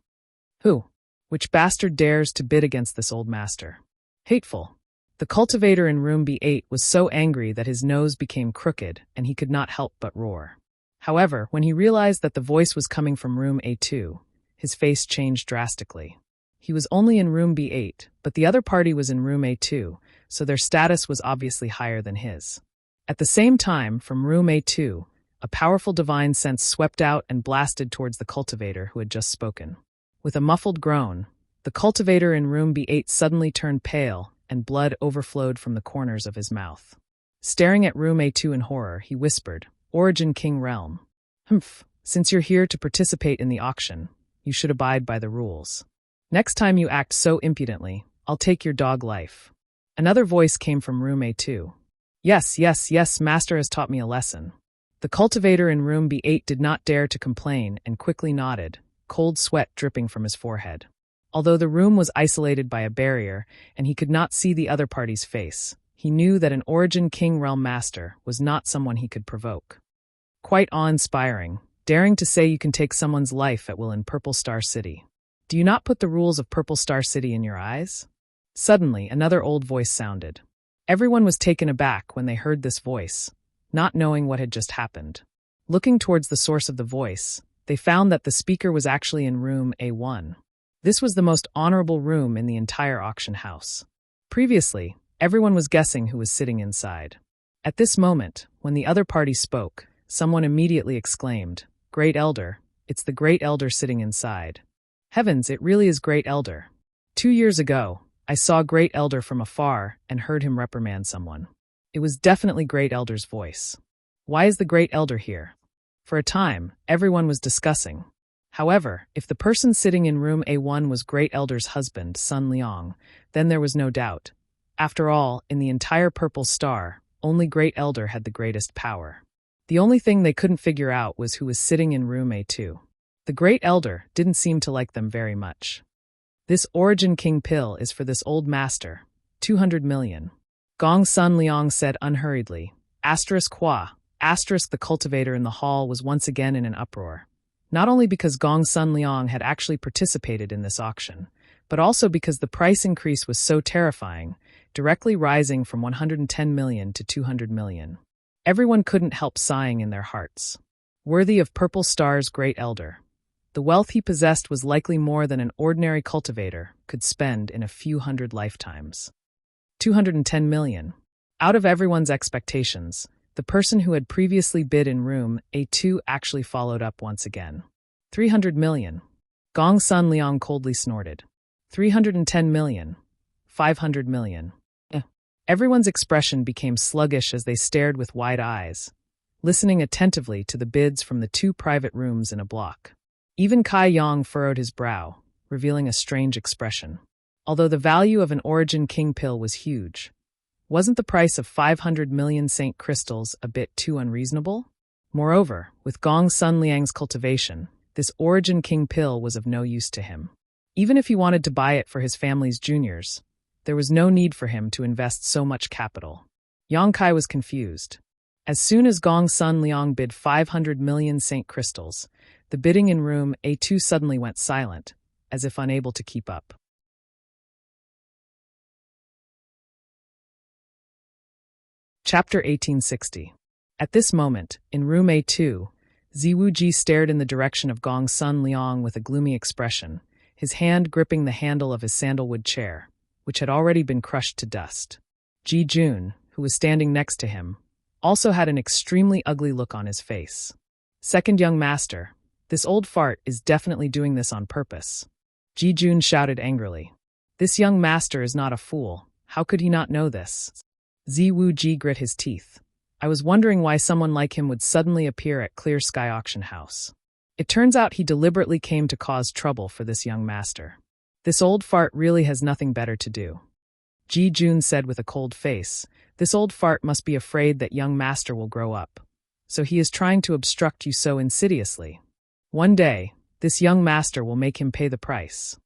Who? Which bastard dares to bid against this old master? Hateful. The cultivator in room B8 was so angry that his nose became crooked and he could not help but roar. However, when he realized that the voice was coming from room A2, his face changed drastically. He was only in room B8, but the other party was in room A2, so their status was obviously higher than his. At the same time, from room A2, a powerful divine sense swept out and blasted towards the cultivator who had just spoken. With a muffled groan, the cultivator in room B8 suddenly turned pale and blood overflowed from the corners of his mouth. Staring at room A2 in horror, he whispered, "Origin King Realm. Humph, since you're here to participate in the auction, you should abide by the rules. Next time you act so impudently, I'll take your dog life." Another voice came from room A2. Yes, master has taught me a lesson." The cultivator in room B8 did not dare to complain and quickly nodded, cold sweat dripping from his forehead. Although the room was isolated by a barrier and he could not see the other party's face, he knew that an Origin King Realm master was not someone he could provoke. Quite awe-inspiring, daring to say you can take someone's life at will in Purple Star City. Do you not put the rules of Purple Star City in your eyes? Suddenly, another old voice sounded. Everyone was taken aback when they heard this voice, not knowing what had just happened. Looking towards the source of the voice, they found that the speaker was actually in room A1. This was the most honorable room in the entire auction house. Previously, everyone was guessing who was sitting inside. At this moment, when the other party spoke, someone immediately exclaimed, "Great Elder, it's the Great Elder sitting inside." Heavens, it really is Great Elder. 2 years ago, I saw Great Elder from afar and heard him reprimand someone. It was definitely Great Elder's voice. Why is the Great Elder here? For a time, everyone was discussing. However, if the person sitting in room A1 was Great Elder's husband, Sun Liang, then there was no doubt. After all, in the entire Purple Star, only Great Elder had the greatest power. The only thing they couldn't figure out was who was sitting in room A2. The Great Elder didn't seem to like them very much. "This Origin King pill is for this old master. 200 million. Gong Sun Liang said unhurriedly. The cultivator in the hall was once again in an uproar. Not only because Gong Sun Liang had actually participated in this auction, but also because the price increase was so terrifying, directly rising from 110 million to 200 million. Everyone couldn't help sighing in their hearts. Worthy of Purple Star's Great Elder. The wealth he possessed was likely more than an ordinary cultivator could spend in a few hundred lifetimes. 210 million. Out of everyone's expectations, the person who had previously bid in room A2 actually followed up once again. 300 million. Gong Sun Liang coldly snorted. 310 million. 500 million. Everyone's expression became sluggish as they stared with wide eyes, listening attentively to the bids from the 2 private rooms in a block. Even Kai Yang furrowed his brow, revealing a strange expression. Although the value of an Origin King pill was huge, wasn't the price of 500 million Saint crystals a bit too unreasonable? Moreover, with Gong Sun Liang's cultivation, this Origin King pill was of no use to him. Even if he wanted to buy it for his family's juniors, there was no need for him to invest so much capital. Yang Kai was confused. As soon as Gong Sun Liang bid 500 million Saint crystals, the bidding in room A2 suddenly went silent, as if unable to keep up. Chapter 1860. At this moment, in room A2, Ziwuji stared in the direction of Gong Sun Liang with a gloomy expression, his hand gripping the handle of his sandalwood chair, which had already been crushed to dust. Ji Jun, who was standing next to him, also had an extremely ugly look on his face. "Second young master, this old fart is definitely doing this on purpose." Ji Jun shouted angrily. "This young master is not a fool. How could he not know this?" Ziwuji grit his teeth. "I was wondering why someone like him would suddenly appear at Clear Sky Auction House. It turns out he deliberately came to cause trouble for this young master. This old fart really has nothing better to do." Ji Jun said with a cold face, "This old fart must be afraid that young master will grow up. So he is trying to obstruct you so insidiously. One day, this young master will make him pay the price."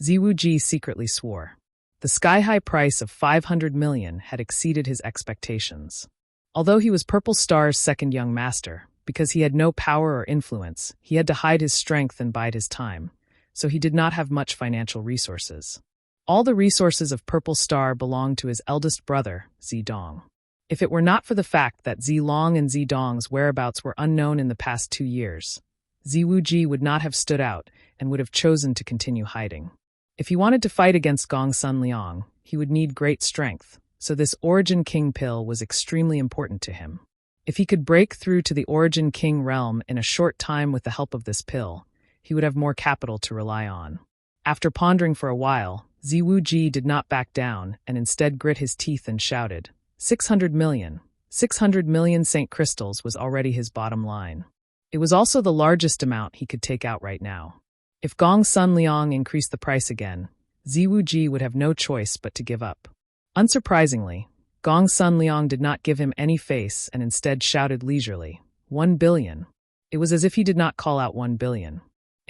Ziwuji secretly swore. The sky-high price of 500 million had exceeded his expectations. Although he was Purple Star's second young master, because he had no power or influence, he had to hide his strength and bide his time. so he did not have much financial resources. All the resources of Purple Star belonged to his eldest brother, Zidong. If it were not for the fact that Zilong and Zidong's whereabouts were unknown in the past 2 years, Ziwuji would not have stood out and would have chosen to continue hiding. If he wanted to fight against Gong Sun Liang, he would need great strength, so this Origin King pill was extremely important to him. If he could break through to the Origin King realm in a short time with the help of this pill, he would have more capital to rely on. After pondering for a while, Ziwuji did not back down and instead grit his teeth and shouted, 600 million. 600 million Saint Crystals was already his bottom line. It was also the largest amount he could take out right now. If Gong Sun Liang increased the price again, Ziwuji would have no choice but to give up. Unsurprisingly, Gong Sun Liang did not give him any face and instead shouted leisurely, 1 billion. It was as if he did not call out 1 billion.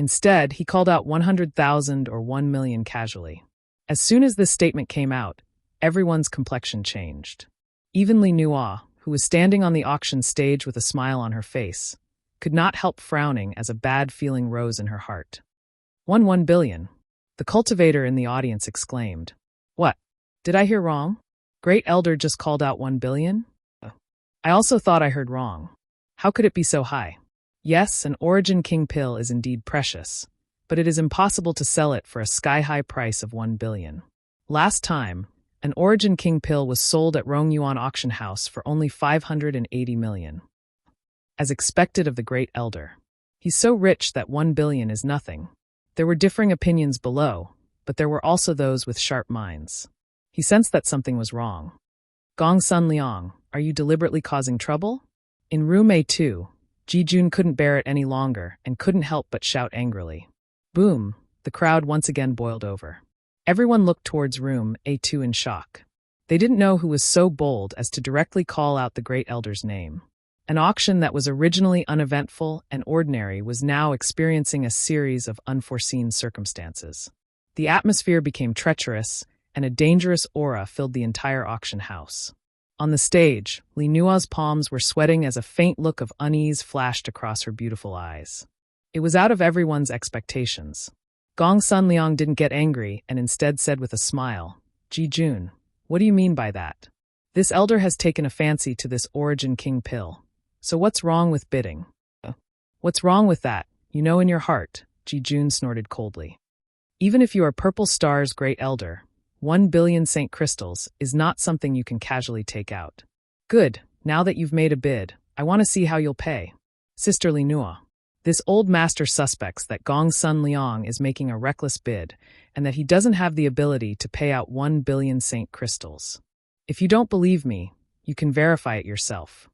Instead, he called out 100,000 or 1 million casually. As soon as this statement came out, everyone's complexion changed. Even Li Nua, who was standing on the auction stage with a smile on her face, could not help frowning as a bad feeling rose in her heart. 1 billion. The cultivator in the audience exclaimed. What? Did I hear wrong? Great Elder just called out 1 billion? I also thought I heard wrong. How could it be so high? Yes, an Origin King pill is indeed precious, but it is impossible to sell it for a sky-high price of 1 billion. Last time, an Origin King pill was sold at Rongyuan Auction House for only 580 million. As expected of the Great Elder. He's so rich that 1 billion is nothing. There were differing opinions below, but there were also those with sharp minds. He sensed that something was wrong. Gong Sun Liang, are you deliberately causing trouble? In room A2, Jijun couldn't bear it any longer and couldn't help but shout angrily. Boom! The crowd once again boiled over. Everyone looked towards room A2 in shock. They didn't know who was so bold as to directly call out the Great Elder's name. An auction that was originally uneventful and ordinary was now experiencing a series of unforeseen circumstances. The atmosphere became treacherous, and a dangerous aura filled the entire auction house. On the stage, Li Nua's palms were sweating as a faint look of unease flashed across her beautiful eyes. It was out of everyone's expectations. Gong Sun Liang didn't get angry and instead said with a smile, Jijun, what do you mean by that? This elder has taken a fancy to this Origin King pill. So what's wrong with bidding? What's wrong with that? You know in your heart, Jijun snorted coldly. Even if you are Purple Star's Great Elder, 1 billion Saint Crystals is not something you can casually take out. Good, now that you've made a bid, I want to see how you'll pay. Sister Li Nua. This old master suspects that Gong Sun Liang is making a reckless bid and that he doesn't have the ability to pay out 1 billion Saint Crystals. If you don't believe me, you can verify it yourself.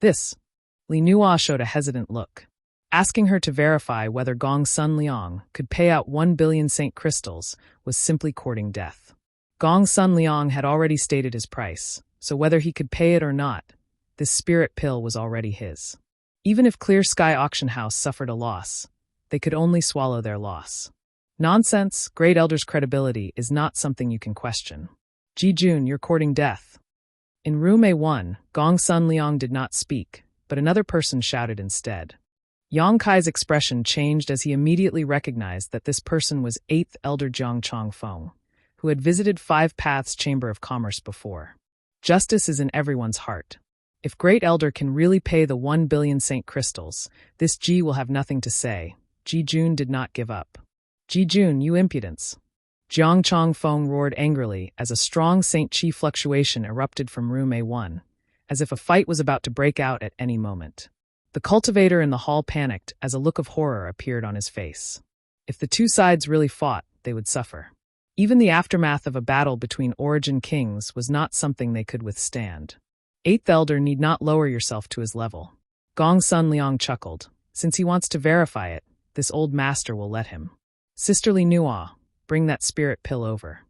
This. Li Nua showed a hesitant look. Asking her to verify whether Gong Sun Liang could pay out 1 billion Saint Crystals was simply courting death. Gong Sun Liang had already stated his price, so whether he could pay it or not, this spirit pill was already his. Even if Clear Sky Auction House suffered a loss, they could only swallow their loss. Nonsense, Great Elder's credibility is not something you can question. Jijun, you're courting death. In room A1, Gong Sun Liang did not speak, but another person shouted instead. Yang Kai's expression changed as he immediately recognized that this person was 8th Elder Jiang Chongfeng, who had visited Five Paths Chamber of Commerce before. Justice is in everyone's heart. If Great Elder can really pay the 1 billion Saint Crystals, this Ji will have nothing to say. Jijun did not give up. Jijun, you impudence! Jiang Chongfeng roared angrily as a strong Saint Chi fluctuation erupted from room A1, as if a fight was about to break out at any moment. The cultivator in the hall panicked as a look of horror appeared on his face. If the two sides really fought, they would suffer. Even the aftermath of a battle between Origin Kings was not something they could withstand. 8th Elder need not lower yourself to his level. Gong Sun Liang chuckled. Since he wants to verify it, this old master will let him. Sister Li Nua, bring that spirit pill over.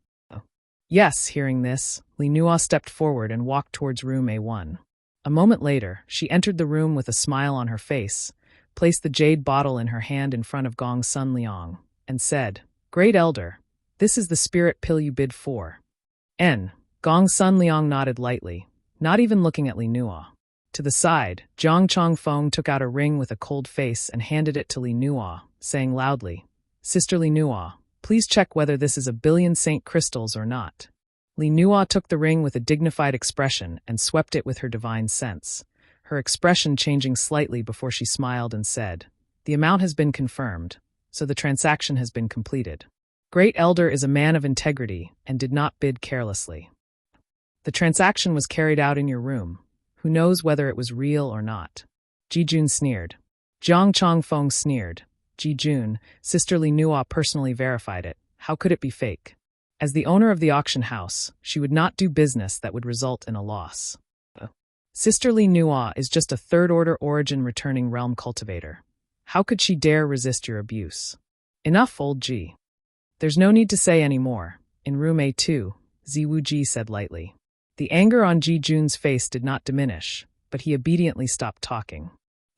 Yes, hearing this, Li Nua stepped forward and walked towards room A1. A moment later, she entered the room with a smile on her face, placed the jade bottle in her hand in front of Gong Sun Liang, and said, Great Elder, this is the spirit pill you bid for. Gong Sun Liang nodded lightly, not even looking at Li Nua. To the side, Jiang Chongfeng took out a ring with a cold face and handed it to Li Nua, saying loudly, Sister Li Nua, please check whether this is a billion saint crystals or not. Li Nua took the ring with a dignified expression and swept it with her divine sense, her expression changing slightly before she smiled and said, "The amount has been confirmed, so the transaction has been completed. Great Elder is a man of integrity and did not bid carelessly. The transaction was carried out in your room. Who knows whether it was real or not?" Ji Jun sneered. Jiang Chongfeng sneered. Ji Jun, Sister Li Nua personally verified it. How could it be fake? As the owner of the auction house, she would not do business that would result in a loss. Sister Li Nua is just a third-order origin returning realm cultivator. How could she dare resist your abuse? Enough, old Ji. There's no need to say any more. In room A2, Ziwu Ji said lightly. The anger on Ji Jun's face did not diminish, but he obediently stopped talking.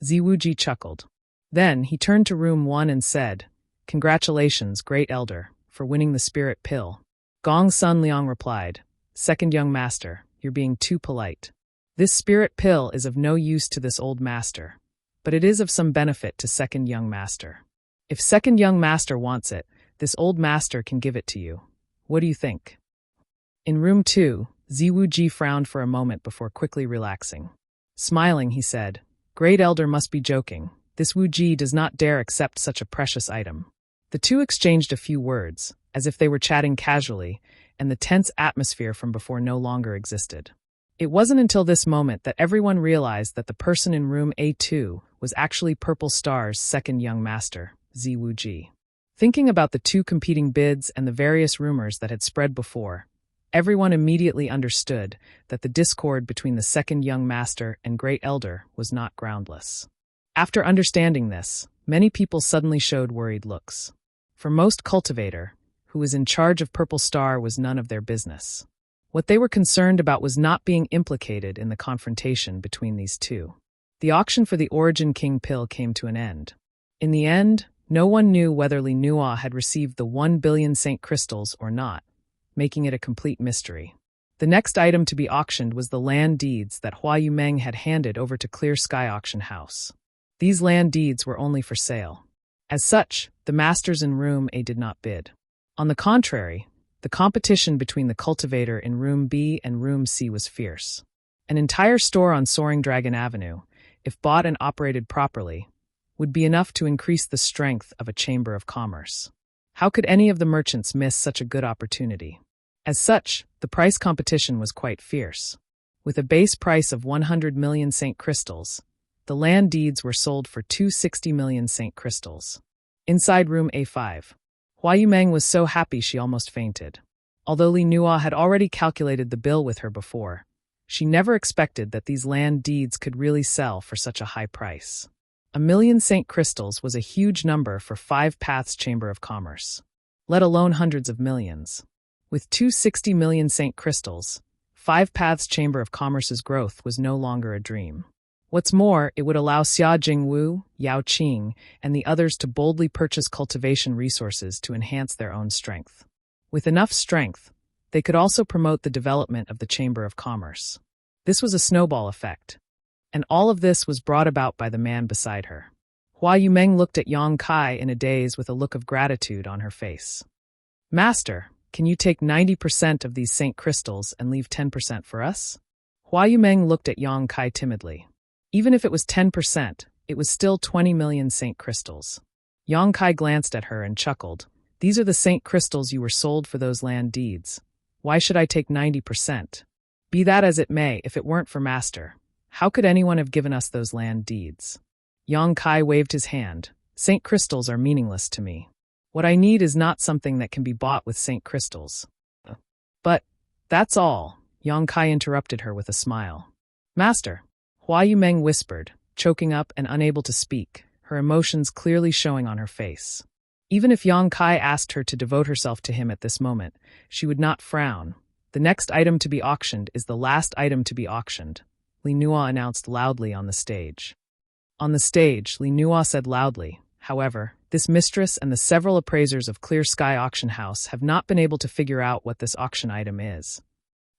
Ziwu Ji chuckled. Then he turned to room 1 and said, "Congratulations, Great Elder, for winning the spirit pill." Gong Sun Liang replied, "Second young master, you're being too polite. This spirit pill is of no use to this old master, but it is of some benefit to second young master. If second young master wants it, this old master can give it to you. What do you think?" In room 2, Ziwu Ji frowned for a moment before quickly relaxing. Smiling, he said, "Great Elder must be joking. This Wu Ji does not dare accept such a precious item." The two exchanged a few words, as if they were chatting casually, and the tense atmosphere from before no longer existed. It wasn't until this moment that everyone realized that the person in room A2 was actually Purple Star's second young master, Ziwu Ji. Thinking about the two competing bids and the various rumors that had spread before, everyone immediately understood that the discord between the second young master and Great Elder was not groundless. After understanding this, many people suddenly showed worried looks. For most cultivator, who was in charge of Purple Star was none of their business. What they were concerned about was not being implicated in the confrontation between these two. The auction for the Origin King pill came to an end. In the end, no one knew whether Li Nua had received the 1 billion Saint Crystals or not, making it a complete mystery. The next item to be auctioned was the land deeds that Hua Yumeng had handed over to Clear Sky Auction House. These land deeds were only for sale. As such, the masters in room A did not bid. On the contrary, the competition between the cultivator in room B and room C was fierce. An entire store on Soaring Dragon Avenue, if bought and operated properly, would be enough to increase the strength of a chamber of commerce. How could any of the merchants miss such a good opportunity? As such, the price competition was quite fierce. With a base price of 100 million Saint Crystals, the land deeds were sold for 260 million Saint Crystals. Inside room A5, Hua Yumeng was so happy she almost fainted. Although Li Nua had already calculated the bill with her before, she never expected that these land deeds could really sell for such a high price. 1 million Saint Crystals was a huge number for 5 Paths Chamber of Commerce, let alone hundreds of millions. With 260 million Saint Crystals, 5 Paths Chamber of Commerce's growth was no longer a dream. What's more, it would allow Xia Jingwu, Yao Qing, and the others to boldly purchase cultivation resources to enhance their own strength. With enough strength, they could also promote the development of the Chamber of Commerce. This was a snowball effect, and all of this was brought about by the man beside her. Hua Yumeng looked at Yang Kai in a daze with a look of gratitude on her face. "Master, can you take 90% of these Saint Crystals and leave 10% for us?" Hua Yumeng looked at Yang Kai timidly. Even if it was 10%, it was still 20 million Saint Crystals. Yang Kai glanced at her and chuckled. "These are the Saint Crystals you were sold for those land deeds. Why should I take 90%? Be that as it may, if it weren't for Master, how could anyone have given us those land deeds?" Yang Kai waved his hand. "Saint Crystals are meaningless to me. What I need is not something that can be bought with Saint Crystals." "But that's all," Yang Kai interrupted her with a smile. "Master," Hua Yumeng whispered, choking up and unable to speak, her emotions clearly showing on her face. Even if Yang Kai asked her to devote herself to him at this moment, she would not frown. "The next item to be auctioned is the last item to be auctioned," Li Nua announced loudly on the stage. On the stage, Li Nua said loudly, "However, this mistress and the several appraisers of Clear Sky Auction House have not been able to figure out what this auction item is."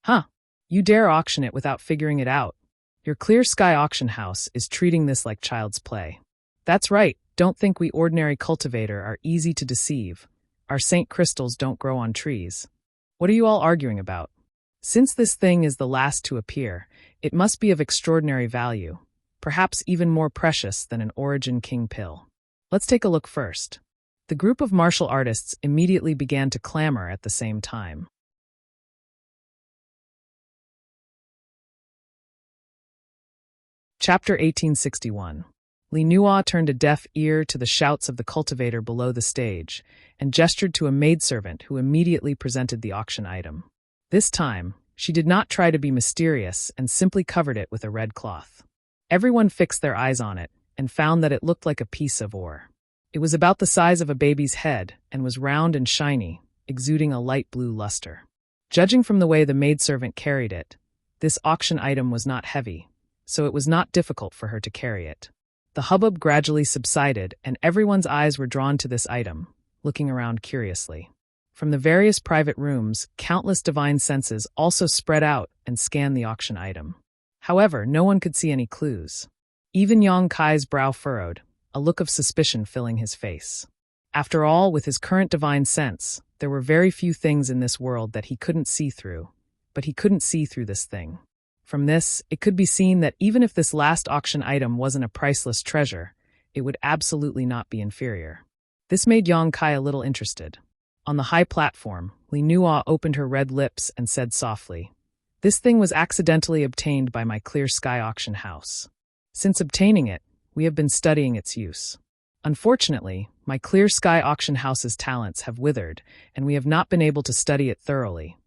"Huh? You dare auction it without figuring it out? Your Clear Sky Auction House is treating this like child's play." "That's right, Don't think we ordinary cultivator are easy to deceive. Our saint crystals don't grow on trees. What are you all arguing about? Since this thing is the last to appear, it must be of extraordinary value, perhaps even more precious than an Origin King pill. Let's take a look first. The group of martial artists immediately began to clamor at the same time. Chapter 1861. Li Nua turned a deaf ear to the shouts of the cultivator below the stage and gestured to a maidservant who immediately presented the auction item. This time, she did not try to be mysterious and simply covered it with a red cloth. Everyone fixed their eyes on it and found that it looked like a piece of ore. It was about the size of a baby's head and was round and shiny, exuding a light blue luster. Judging from the way the maidservant carried it, this auction item was not heavy, so it was not difficult for her to carry it. The hubbub gradually subsided, and everyone's eyes were drawn to this item, looking around curiously. From the various private rooms, countless divine senses also spread out and scanned the auction item. However, no one could see any clues. Even Yang Kai's brow furrowed, a look of suspicion filling his face. After all, with his current divine sense, there were very few things in this world that he couldn't see through, but he couldn't see through this thing. From this, it could be seen that even if this last auction item wasn't a priceless treasure, it would absolutely not be inferior. This made Yang Kai a little interested. On the high platform, Li Nua opened her red lips and said softly, "This thing was accidentally obtained by my Clear Sky auction house. Since obtaining it, we have been studying its use. Unfortunately, my Clear Sky auction house's talents have withered, and we have not been able to study it thoroughly,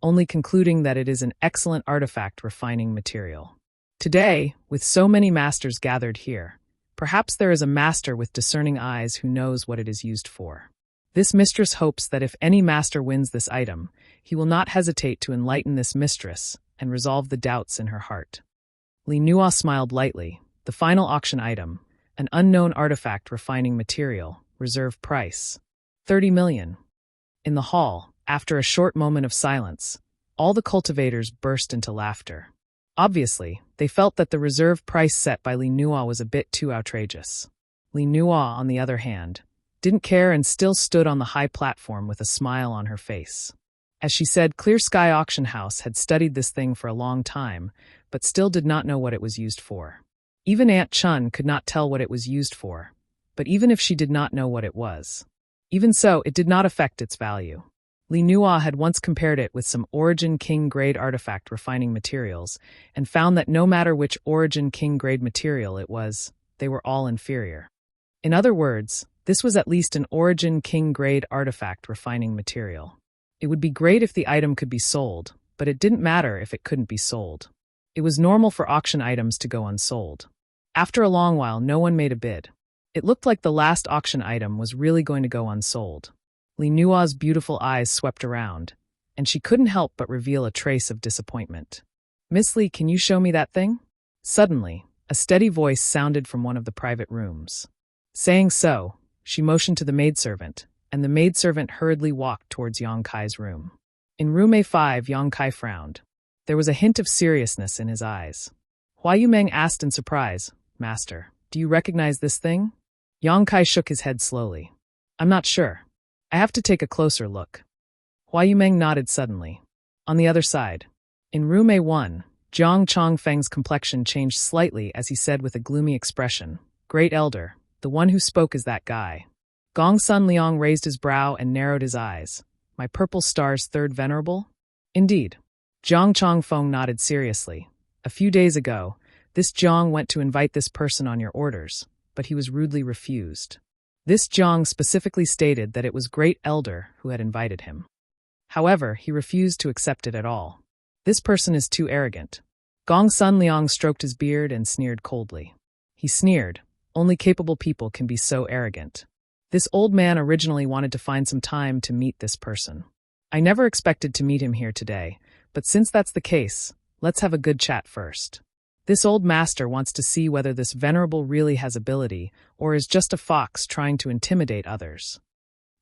only concluding that it is an excellent artifact refining material. Today, with so many masters gathered here, perhaps there is a master with discerning eyes who knows what it is used for. This mistress hopes that if any master wins this item, he will not hesitate to enlighten this mistress and resolve the doubts in her heart." Li Nua smiled lightly. The final auction item, an unknown artifact refining material, reserve price, 30 million. In the hall, after a short moment of silence, all the cultivators burst into laughter. Obviously, they felt that the reserve price set by Li Nua was a bit too outrageous. Li Nua, on the other hand, didn't care and still stood on the high platform with a smile on her face. As she said, Clear Sky Auction House had studied this thing for a long time, but still did not know what it was used for. Even Aunt Chun could not tell what it was used for, but even if she did not know what it was, even so, it did not affect its value. Li Nua had once compared it with some Origin King grade artifact refining materials and found that no matter which Origin King grade material it was, they were all inferior. In other words, this was at least an Origin King grade artifact refining material. It would be great if the item could be sold, but it didn't matter if it couldn't be sold. It was normal for auction items to go unsold. After a long while, no one made a bid. It looked like the last auction item was really going to go unsold. Li Nua's beautiful eyes swept around, and she couldn't help but reveal a trace of disappointment. "Miss Li, can you show me that thing?" Suddenly, a steady voice sounded from one of the private rooms. Saying so, she motioned to the maidservant, and the maidservant hurriedly walked towards Yang Kai's room. In room A5, Yang Kai frowned. There was a hint of seriousness in his eyes. Hua Yumeng asked in surprise, "Master, do you recognize this thing?" Yang Kai shook his head slowly. "I'm not sure. I have to take a closer look." Hua Yumeng nodded suddenly. On the other side, in room A1, Jiang Chongfeng's complexion changed slightly as he said with a gloomy expression, "Great Elder, the one who spoke is that guy." Gong Sun Liang raised his brow and narrowed his eyes. "My purple star's third venerable?" "Indeed." Jiang Chongfeng nodded seriously. "A few days ago, this Jiang went to invite this person on your orders, but he was rudely refused. This Jiang specifically stated that it was Great Elder who had invited him. However, he refused to accept it at all. This person is too arrogant." Gong Sun Liang stroked his beard and sneered coldly. He sneered, "Only capable people can be so arrogant." This old man originally wanted to find some time to meet this person. "I never expected to meet him here today, but since that's the case, let's have a good chat first. This old master wants to see whether this venerable really has ability or is just a fox trying to intimidate others."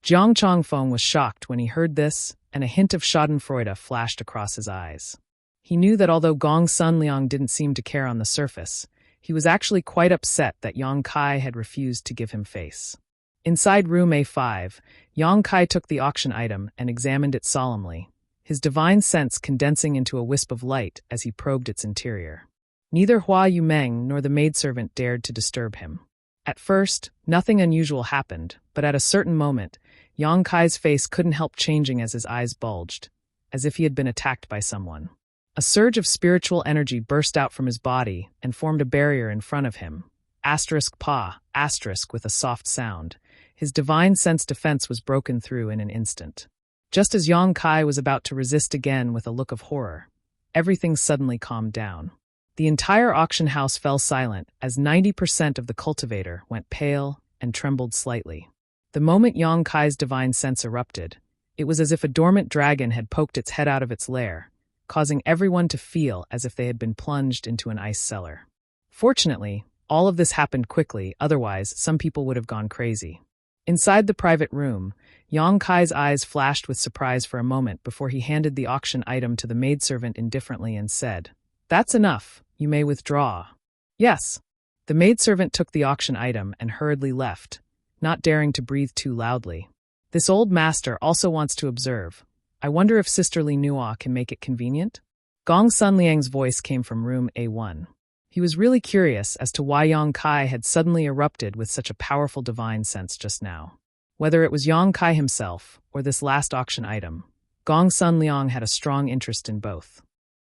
Jiang Chongfeng was shocked when he heard this, and a hint of schadenfreude flashed across his eyes. He knew that although Gong Sun Liang didn't seem to care on the surface, He was actually quite upset that Yang Kai had refused to give him face. Inside room A5, Yang Kai took the auction item and examined it solemnly, his divine sense condensing into a wisp of light as he probed its interior. Neither Hua Yumeng nor the maidservant dared to disturb him. At first, nothing unusual happened, but at a certain moment, Yang Kai's face couldn't help changing as his eyes bulged, as if he had been attacked by someone. A surge of spiritual energy burst out from his body and formed a barrier in front of him. With a soft sound. His divine sense defense was broken through in an instant. Just as Yang Kai was about to resist again with a look of horror, everything suddenly calmed down. The entire auction house fell silent as 90% of the cultivator went pale and trembled slightly. The moment Yang Kai's divine sense erupted, it was as if a dormant dragon had poked its head out of its lair, causing everyone to feel as if they had been plunged into an ice cellar. Fortunately, all of this happened quickly, otherwise some people would have gone crazy. Inside the private room, Yang Kai's eyes flashed with surprise for a moment before he handed the auction item to the maidservant indifferently and said, "That's enough, you may withdraw." "Yes." The maidservant took the auction item and hurriedly left, not daring to breathe too loudly. "This old master also wants to observe. I wonder if Sister Li Nua can make it convenient?" Gong Sun Liang's voice came from room A1. He was really curious as to why Yang Kai had suddenly erupted with such a powerful divine sense just now. Whether it was Yang Kai himself or this last auction item, Gong Sun Liang had a strong interest in both.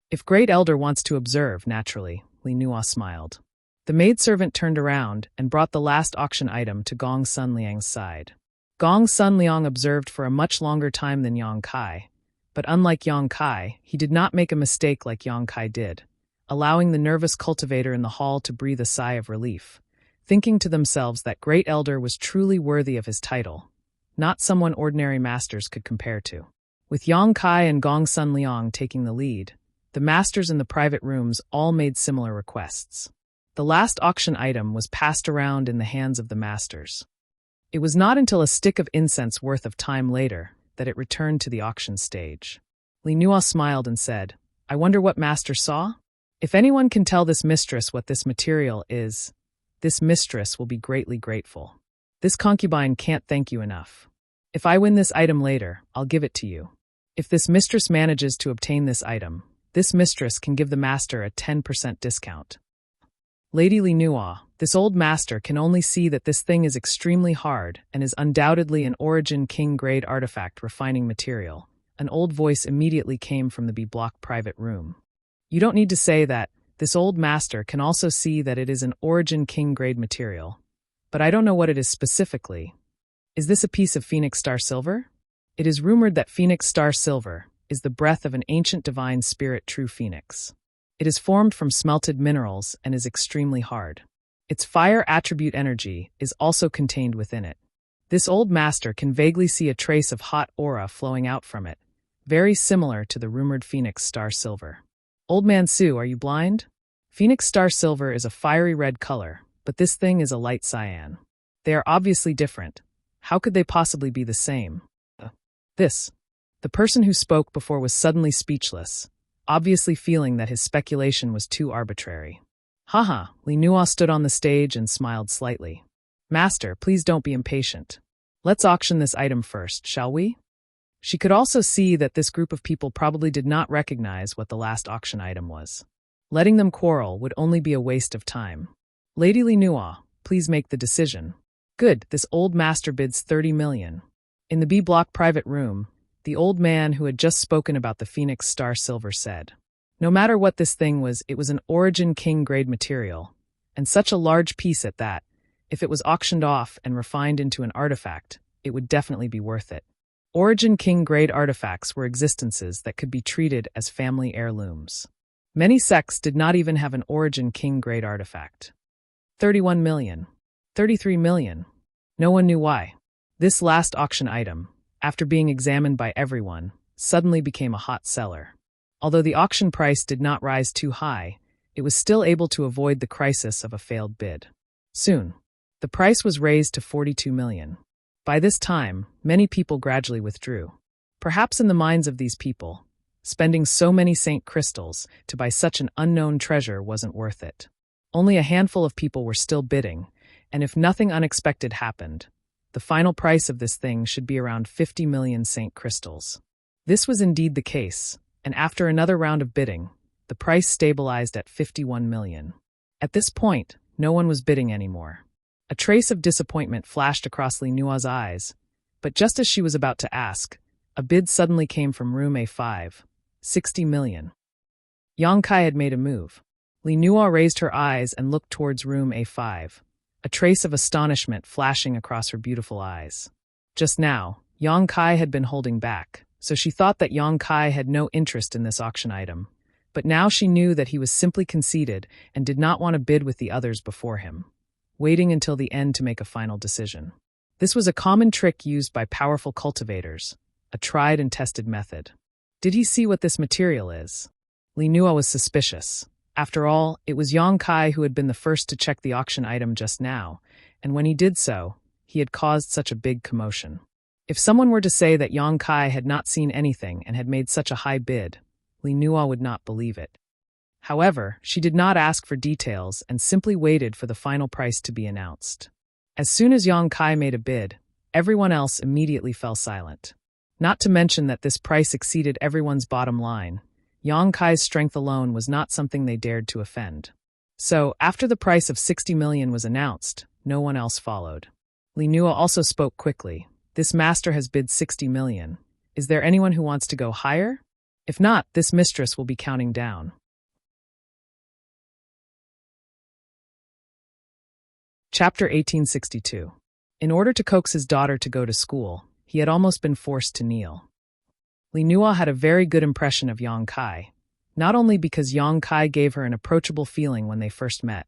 "If Great Elder wants to observe, naturally," Li Nua smiled. The maidservant turned around and brought the last auction item to Gong Sun Liang's side. Gong Sun Liang observed for a much longer time than Yang Kai, but unlike Yang Kai, he did not make a mistake like Yang Kai did, allowing the nervous cultivator in the hall to breathe a sigh of relief, thinking to themselves that Great Elder was truly worthy of his title, not someone ordinary masters could compare to. With Yang Kai and Gong Sun Liang taking the lead, the masters in the private rooms all made similar requests. The last auction item was passed around in the hands of the masters. It was not until a stick of incense worth of time later that it returned to the auction stage. Li Nua smiled and said, "I wonder what master saw? If anyone can tell this mistress what this material is, this mistress will be greatly grateful. This concubine can't thank you enough. If I win this item later, I'll give it to you. If this mistress manages to obtain this item, this mistress can give the master a 10% discount." Lady Li Nua, this old master can only see that this thing is extremely hard and is undoubtedly an Origin King-grade artifact refining material. An old voice immediately came from the B-block private room. "You don't need to say that. This old master can also see that it is an Origin King-grade material. But I don't know what it is specifically. Is this a piece of Phoenix Star Silver? It is rumored that Phoenix Star Silver is the breath of an ancient divine spirit true phoenix. It is formed from smelted minerals and is extremely hard. Its fire attribute energy is also contained within it. This old master can vaguely see a trace of hot aura flowing out from it, very similar to the rumored Phoenix Star Silver." "Old man Su, are you blind? Phoenix Star Silver is a fiery red color, but this thing is a light cyan. They are obviously different. How could they possibly be the same?" The person who spoke before was suddenly speechless, obviously feeling that his speculation was too arbitrary. "Haha," Li Nua stood on the stage and smiled slightly. "Master, please don't be impatient. Let's auction this item first, shall we?" She could also see that this group of people probably did not recognize what the last auction item was. Letting them quarrel would only be a waste of time. "Lady Li Nua, please make the decision." "Good, this old master bids 30 million. In the B-block private room, the old man who had just spoken about the Phoenix Star Silver said, "No matter what this thing was, it was an Origin King-grade material, and such a large piece at that. If it was auctioned off and refined into an artifact, it would definitely be worth it." Origin King-grade artifacts were existences that could be treated as family heirlooms. Many sects did not even have an Origin King-grade artifact. 31 million. 33 million. No one knew why. This last auction item, after being examined by everyone, suddenly became a hot seller. Although the auction price did not rise too high, it was still able to avoid the crisis of a failed bid. Soon, the price was raised to 42 million. By this time, many people gradually withdrew. Perhaps in the minds of these people, spending so many Saint crystals to buy such an unknown treasure wasn't worth it. Only a handful of people were still bidding, and if nothing unexpected happened, the final price of this thing should be around 50 million Saint crystals. This was indeed the case, and after another round of bidding, the price stabilized at 51 million. At this point, no one was bidding anymore. A trace of disappointment flashed across Li Nua's eyes, but just as she was about to ask, a bid suddenly came from room A5, 60 million. Yang Kai had made a move. Li Nua raised her eyes and looked towards room A5, a trace of astonishment flashing across her beautiful eyes. Just now, Yang Kai had been holding back, so she thought that Yang Kai had no interest in this auction item. But now she knew that he was simply conceited and did not want to bid with the others before him, waiting until the end to make a final decision. This was a common trick used by powerful cultivators, a tried and tested method. Did he see what this material is? Li Nua was suspicious. After all, it was Yang Kai who had been the first to check the auction item just now, and when he did so, he had caused such a big commotion. If someone were to say that Yang Kai had not seen anything and had made such a high bid, Li Nua would not believe it. However, she did not ask for details and simply waited for the final price to be announced. As soon as Yang Kai made a bid, everyone else immediately fell silent. Not to mention that this price exceeded everyone's bottom line. Yang Kai's strength alone was not something they dared to offend. So, after the price of 60 million was announced, no one else followed. Li Nua also spoke quickly. This master has bid 60 million. Is there anyone who wants to go higher? If not, this mistress will be counting down. Chapter 1862. In order to coax his daughter to go to school, he had almost been forced to kneel. Li Nua had a very good impression of Yang Kai, not only because Yang Kai gave her an approachable feeling when they first met,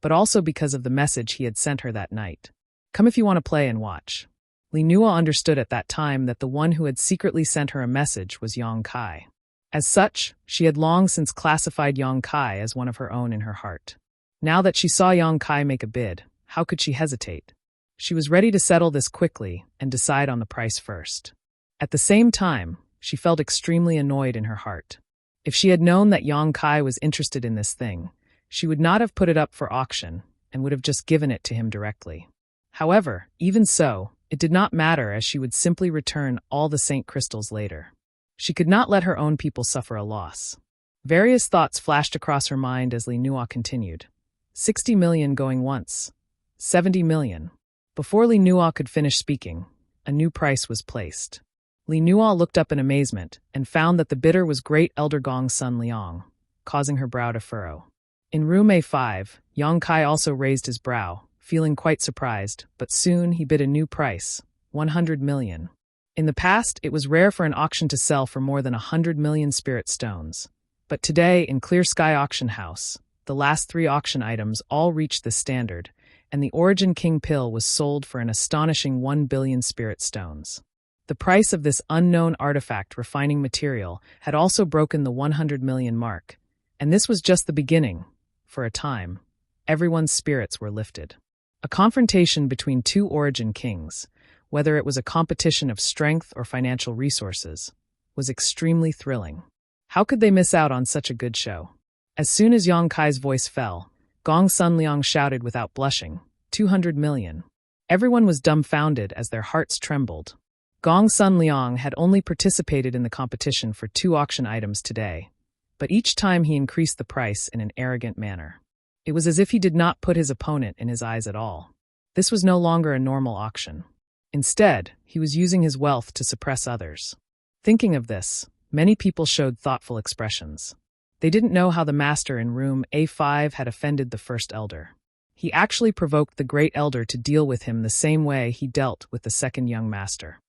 but also because of the message he had sent her that night. Come if you want to play and watch. Li Nua understood at that time that the one who had secretly sent her a message was Yang Kai. As such, she had long since classified Yang Kai as one of her own in her heart. Now that she saw Yang Kai make a bid, how could she hesitate? She was ready to settle this quickly and decide on the price first. At the same time, she felt extremely annoyed in her heart. If she had known that Yang Kai was interested in this thing, she would not have put it up for auction and would have just given it to him directly. However, even so, it did not matter as she would simply return all the Saint crystals later. She could not let her own people suffer a loss. Various thoughts flashed across her mind as Li Nua continued. 60 million going once. 70 million. Before Li Nua could finish speaking, a new price was placed. Li Nua looked up in amazement and found that the bidder was Great Elder Gong's son Liang, causing her brow to furrow. In room A5, Yang Kai also raised his brow, feeling quite surprised, but soon he bid a new price, 100 million. In the past, it was rare for an auction to sell for more than 100 million spirit stones. But today, in Clear Sky Auction House, the last 3 auction items all reached this standard, and the Origin King Pill was sold for an astonishing 1 billion spirit stones. The price of this unknown artifact refining material had also broken the 100 million mark, and this was just the beginning. For a time, everyone's spirits were lifted. A confrontation between 2 Origin Kings, whether it was a competition of strength or financial resources, was extremely thrilling. How could they miss out on such a good show? As soon as Yang Kai's voice fell, Gong's son Liang shouted without blushing, 200 million. Everyone was dumbfounded as their hearts trembled. Gong's son Liang had only participated in the competition for 2 auction items today, but each time he increased the price in an arrogant manner. It was as if he did not put his opponent in his eyes at all. This was no longer a normal auction. Instead, he was using his wealth to suppress others. Thinking of this, many people showed thoughtful expressions. They didn't know how the master in room A5 had offended the first elder. He actually provoked the great elder to deal with him the same way he dealt with the second young master.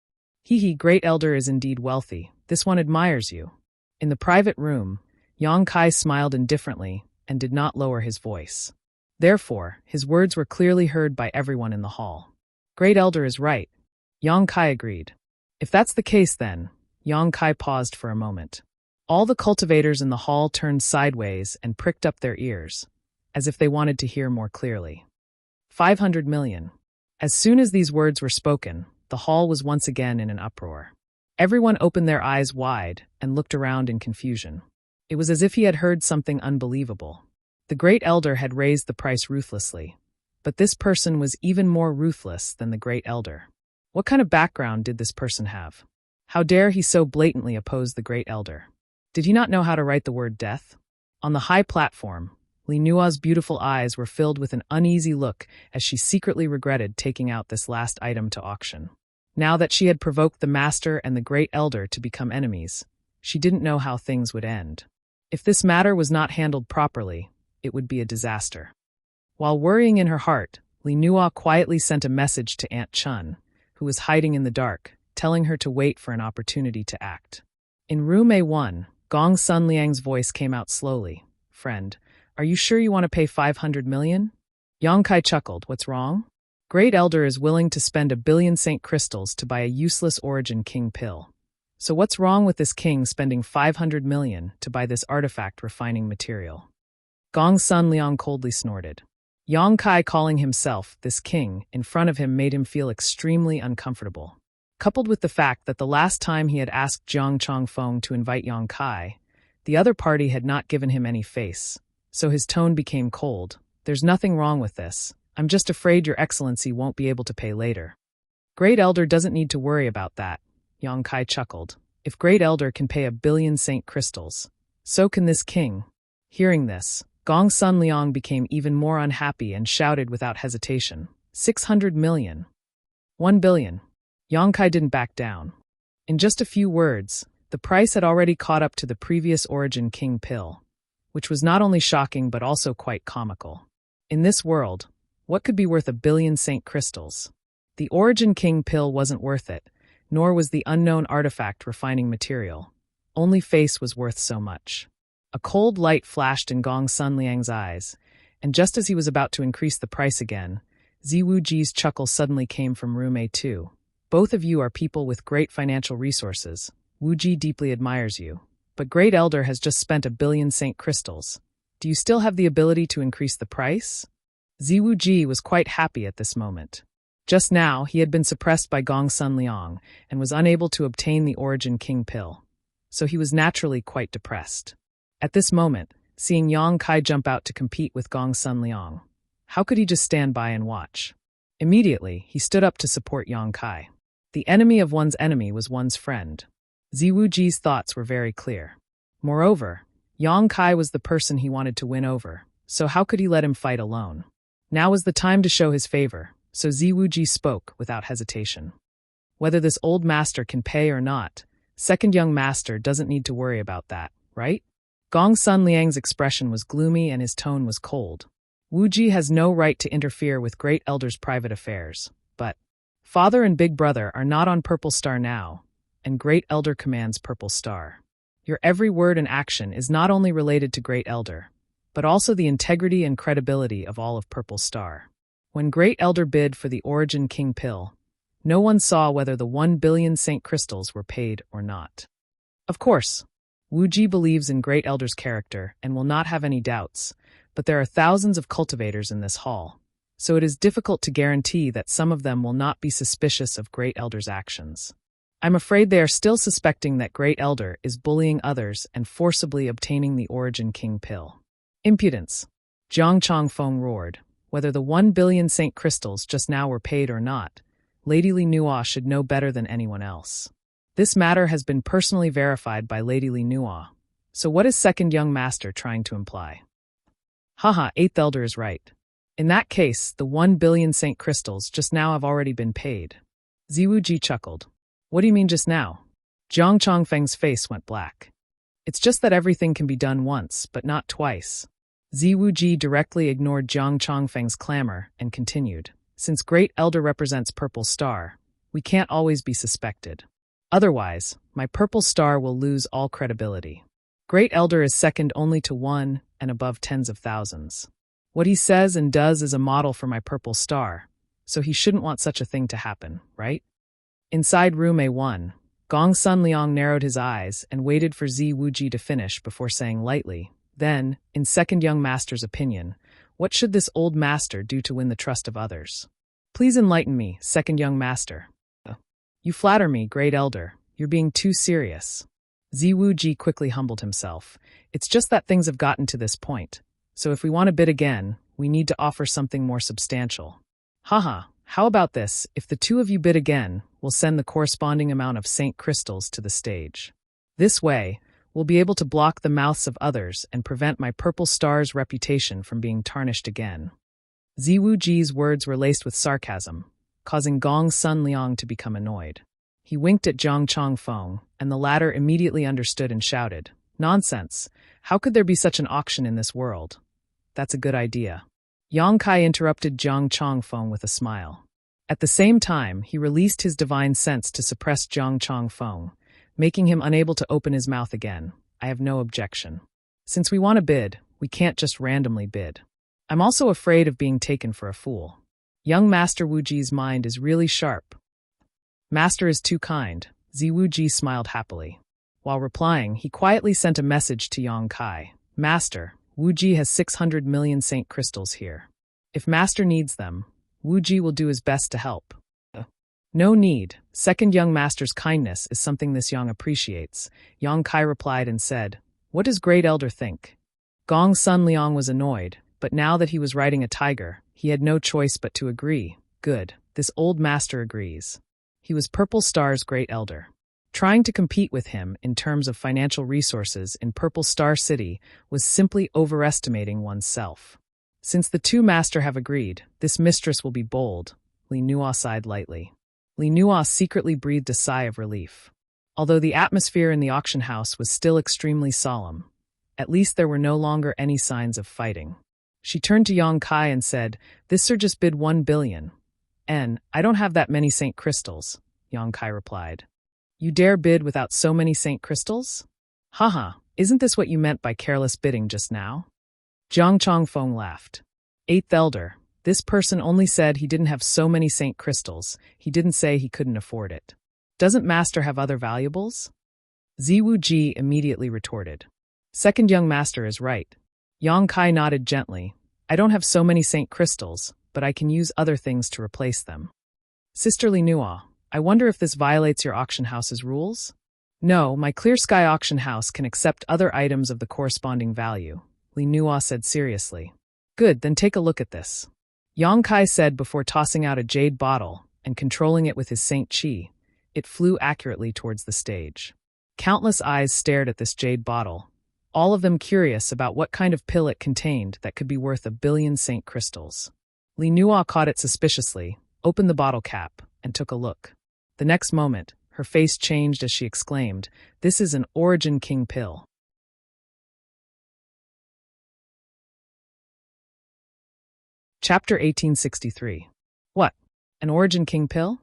Great elder is indeed wealthy. This one admires you. In the private room, Yang Kai smiled indifferently and did not lower his voice. Therefore, his words were clearly heard by everyone in the hall. Great elder is right. Yang Kai agreed. If that's the case then, Yang Kai paused for a moment. All the cultivators in the hall turned sideways and pricked up their ears, as if they wanted to hear more clearly. 500 million. As soon as these words were spoken, the hall was once again in an uproar. Everyone opened their eyes wide and looked around in confusion. It was as if he had heard something unbelievable. The great elder had raised the price ruthlessly, but this person was even more ruthless than the great elder. What kind of background did this person have? How dare he so blatantly oppose the great elder? Did he not know how to write the word death? On the high platform, Li Nua's beautiful eyes were filled with an uneasy look as she secretly regretted taking out this last item to auction. Now that she had provoked the master and the great elder to become enemies, she didn't know how things would end. If this matter was not handled properly, it would be a disaster. While worrying in her heart, Li Nua quietly sent a message to Aunt Chun, who was hiding in the dark, telling her to wait for an opportunity to act. In room A1, Gong Sun Liang's voice came out slowly. "Friend, are you sure you want to pay 500 million? Yang Kai chuckled. What's wrong? Great Elder is willing to spend 1 billion Saint Crystals to buy a useless Origin King pill. So what's wrong with this king spending 500 million to buy this artifact refining material?" Gong Sun Liang coldly snorted. Yang Kai calling himself this king in front of him made him feel extremely uncomfortable. Coupled with the fact that the last time he had asked Jiang Chongfeng to invite Yang Kai, the other party had not given him any face, so his tone became cold. "There's nothing wrong with this. I'm just afraid your excellency won't be able to pay later." "Great Elder doesn't need to worry about that," Yang Kai chuckled. "If Great Elder can pay 1 billion Saint Crystals, so can this king." Hearing this, Gong Sun Liang became even more unhappy and shouted without hesitation, 600 million. 1 billion. Yang Kai didn't back down. In just a few words, the price had already caught up to the previous Origin King pill, which was not only shocking but also quite comical. In this world, what could be worth 1 billion Saint Crystals? The Origin King pill wasn't worth it, nor was the unknown artifact refining material. Only face was worth so much. A cold light flashed in Gong Sun Liang's eyes, and just as he was about to increase the price again, Ziwuji's chuckle suddenly came from room A2. "Both of you are people with great financial resources. Wuji deeply admires you. But Great Elder has just spent 1 billion Saint Crystals. Do you still have the ability to increase the price?" Ziwuji was quite happy at this moment. Just now, he had been suppressed by Gong Sun Liang and was unable to obtain the Origin King pill, so he was naturally quite depressed. At this moment, seeing Yang Kai jump out to compete with Gong Sun Liang, how could he just stand by and watch? Immediately, he stood up to support Yang Kai. The enemy of one's enemy was one's friend. Ziwuji's thoughts were very clear. Moreover, Yang Kai was the person he wanted to win over, so how could he let him fight alone? Now was the time to show his favor, so Ziwuji spoke without hesitation. "Whether this old master can pay or not, second young master doesn't need to worry about that, right?" Gong Sun Liang's expression was gloomy and his tone was cold. Wuji has no right to interfere with Great Elder's private affairs, but Father and Big Brother are not on Purple Star now, and Great Elder commands Purple Star. Your every word and action is not only related to Great Elder, but also the integrity and credibility of all of Purple Star. When Great Elder bid for the Origin King pill, no one saw whether the 1 billion Saint Crystals were paid or not. Of course, Wuji believes in Great Elder's character and will not have any doubts, but there are thousands of cultivators in this hall, so it is difficult to guarantee that some of them will not be suspicious of Great Elder's actions. I'm afraid they are still suspecting that Great Elder is bullying others and forcibly obtaining the Origin King pill. Impudence! Jiang Chongfeng roared. Whether the 1 billion Saint Crystals just now were paid or not, Lady Li Nua should know better than anyone else. This matter has been personally verified by Lady Li Nua. So what is second young master trying to imply? Haha, 8th Elder is right. In that case, the 1 billion Saint Crystals just now have already been paid. Ziwuji chuckled. What do you mean just now? Jiang Chongfeng's face went black. It's just that everything can be done once, but not twice. Ziwuji directly ignored Jiang Chongfeng's clamor and continued. Since Great Elder represents Purple Star, we can't always be suspected. Otherwise, my Purple Star will lose all credibility. Great Elder is second only to 1 and above tens of thousands. What he says and does is a model for my Purple Star, so he shouldn't want such a thing to happen, right? Inside room A1, Gong Sun Liang narrowed his eyes and waited for Ziwuji to finish before saying lightly, then, in second young master's opinion, what should this old master do to win the trust of others? Please enlighten me, second young master. You flatter me, Great Elder. You're being too serious. Ziwuji quickly humbled himself. It's just that things have gotten to this point. So if we want to bid again, we need to offer something more substantial. Haha, how about this? If the two of you bid again, we'll send the corresponding amount of Saint crystals to the stage. This way, we'll be able to block the mouths of others and prevent my purple star's reputation from being tarnished again. Ziwuji's words were laced with sarcasm, causing Gong Sun Liang to become annoyed. He winked at Zhang Chongfeng, and the latter immediately understood and shouted, "Nonsense! How could there be such an auction in this world? That's a good idea." Yang Kai interrupted Zhang Chongfeng with a smile. At the same time, he released his divine sense to suppress Zhang Chongfeng, making him unable to open his mouth again. I have no objection. Since we want to bid, we can't just randomly bid. I'm also afraid of being taken for a fool. Young Master Wuji's mind is really sharp. Master is too kind, Ziwuji smiled happily. While replying, he quietly sent a message to Yang Kai. Master, Wuji has 600 million Saint crystals here. If Master needs them, Wuji will do his best to help. No need. Second young Master's kindness is something this Yang appreciates. Yang Kai replied and said, "What does Great Elder think?" Gong Sun Liang was annoyed, but now that he was riding a tiger, he had no choice but to agree. Good, this old master agrees. He was Purple Star's Great Elder. Trying to compete with him in terms of financial resources in Purple Star City was simply overestimating oneself. Since the two master have agreed, this mistress will be bold. Li Nua sighed lightly. Li Nua secretly breathed a sigh of relief. Although the atmosphere in the auction house was still extremely solemn, at least there were no longer any signs of fighting. She turned to Yang Kai and said, "This sir just bid 1 billion. I don't have that many Saint crystals," Yang Kai replied. "You dare bid without so many Saint crystals? Haha, isn't this what you meant by careless bidding just now?" Zhang Chongfeng laughed. Eighth Elder, this person only said he didn't have so many Saint crystals, he didn't say he couldn't afford it. Doesn't Master have other valuables? Ziwuji immediately retorted. Second young Master is right. Yang Kai nodded gently. I don't have so many Saint crystals, but I can use other things to replace them. Sister Li Nua, I wonder if this violates your auction house's rules? No, my Clear Sky auction house can accept other items of the corresponding value, Li Nua said seriously. Good, then take a look at this. Yang Kai said before tossing out a jade bottle and controlling it with his Saint Chi. It flew accurately towards the stage. Countless eyes stared at this jade bottle, all of them curious about what kind of pill it contained that could be worth 1 billion Saint crystals. Li Nua caught it suspiciously, opened the bottle cap, and took a look. The next moment, her face changed as she exclaimed, "This is an Origin King pill." Chapter 1863. What? An Origin King pill?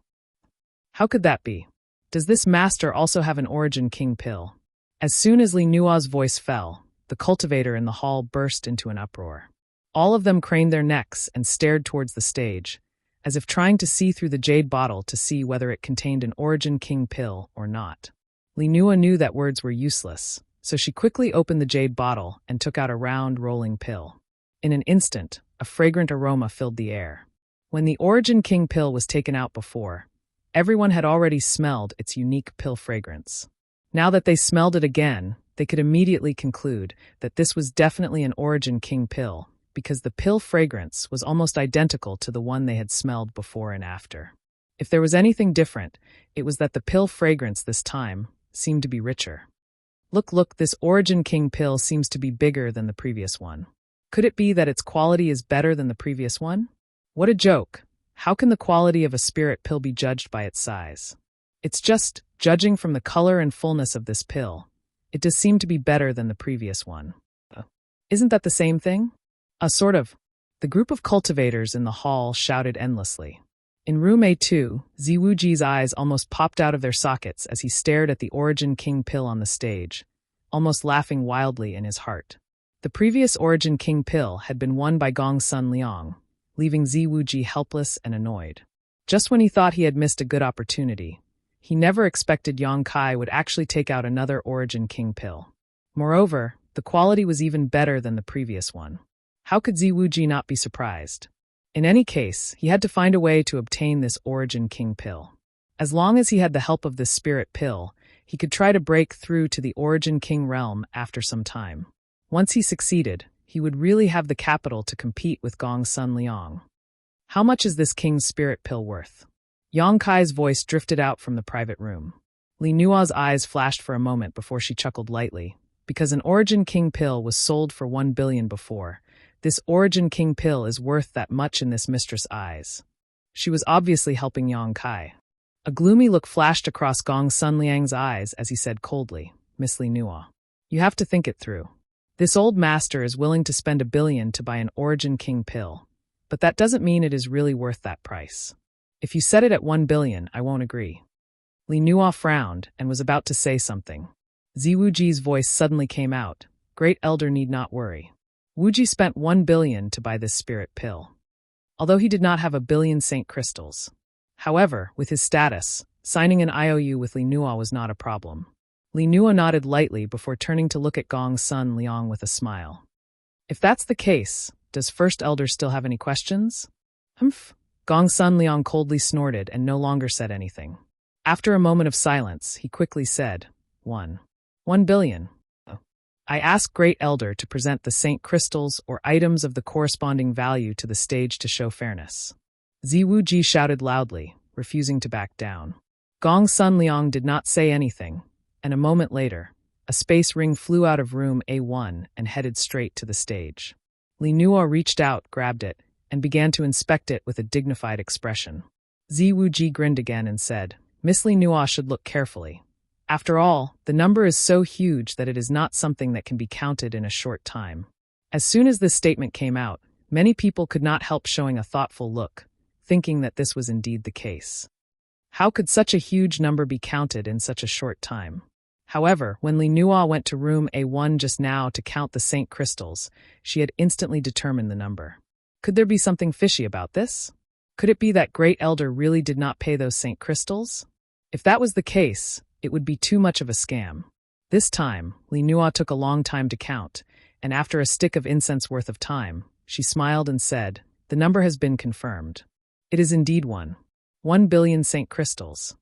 How could that be? Does this master also have an Origin King pill? As soon as Li Nua's voice fell, the cultivator in the hall burst into an uproar. All of them craned their necks and stared towards the stage, as if trying to see through the jade bottle to see whether it contained an Origin King pill or not. Li Nua knew that words were useless, so she quickly opened the jade bottle and took out a round, rolling pill. In an instant, a fragrant aroma filled the air. When the Origin King pill was taken out before, everyone had already smelled its unique pill fragrance. Now that they smelled it again, they could immediately conclude that this was definitely an Origin King pill, because the pill fragrance was almost identical to the one they had smelled before and after. If there was anything different, it was that the pill fragrance this time seemed to be richer. Look, this Origin King pill seems to be bigger than the previous one. Could it be that its quality is better than the previous one? What a joke! How can the quality of a spirit pill be judged by its size? It's just, judging from the color and fullness of this pill, it does seem to be better than the previous one. Isn't that the same thing? Sort of. The group of cultivators in the hall shouted endlessly. In room A2, Ziwuji's eyes almost popped out of their sockets as he stared at the Origin King pill on the stage, almost laughing wildly in his heart. The previous Origin King pill had been won by Gong Sun Liang, leaving Ziwuji helpless and annoyed. Just when he thought he had missed a good opportunity, he never expected Yang Kai would actually take out another Origin King pill. Moreover, the quality was even better than the previous one. How could Ziwuji not be surprised? In any case, he had to find a way to obtain this Origin King pill. As long as he had the help of this spirit pill, he could try to break through to the Origin King realm after some time. Once he succeeded, he would really have the capital to compete with Gong's son Liang. How much is this king's spirit pill worth? Yang Kai's voice drifted out from the private room. Li Nua's eyes flashed for a moment before she chuckled lightly. Because an Origin King pill was sold for 1 billion before, this Origin King pill is worth that much in this mistress' eyes. She was obviously helping Yang Kai. A gloomy look flashed across Gong's son Liang's eyes as he said coldly, Miss Li Nua, you have to think it through. This old master is willing to spend 1 billion to buy an Origin King pill, but that doesn't mean it is really worth that price. If you set it at 1 billion, I won't agree. Li Nua frowned and was about to say something. Ziwuji's voice suddenly came out. Great Elder need not worry. Wuji spent 1 billion to buy this spirit pill, although he did not have 1 billion Saint crystals. However, with his status, signing an IOU with Li Nua was not a problem. Li Nua nodded lightly before turning to look at Gong's son Liang with a smile. If that's the case, does First Elder still have any questions? Humph. Gong's son Liang coldly snorted and no longer said anything. After a moment of silence, he quickly said, 1 billion. I ask Great Elder to present the Saint crystals or items of the corresponding value to the stage to show fairness. Ziwuji shouted loudly, refusing to back down. Gong's son Liang did not say anything, and a moment later, a space ring flew out of room A1 and headed straight to the stage. Li Nua reached out, grabbed it, and began to inspect it with a dignified expression. Ziwuji grinned again and said, Miss Li Nua should look carefully. After all, the number is so huge that it is not something that can be counted in a short time. As soon as this statement came out, many people could not help showing a thoughtful look, thinking that this was indeed the case. How could such a huge number be counted in such a short time? However, when Li Nua went to room A1 just now to count the Saint crystals, she had instantly determined the number. Could there be something fishy about this? Could it be that Great Elder really did not pay those Saint crystals? If that was the case, it would be too much of a scam. This time, Li Nua took a long time to count, and after a stick of incense worth of time, she smiled and said, the number has been confirmed. It is indeed 1 billion Saint crystals.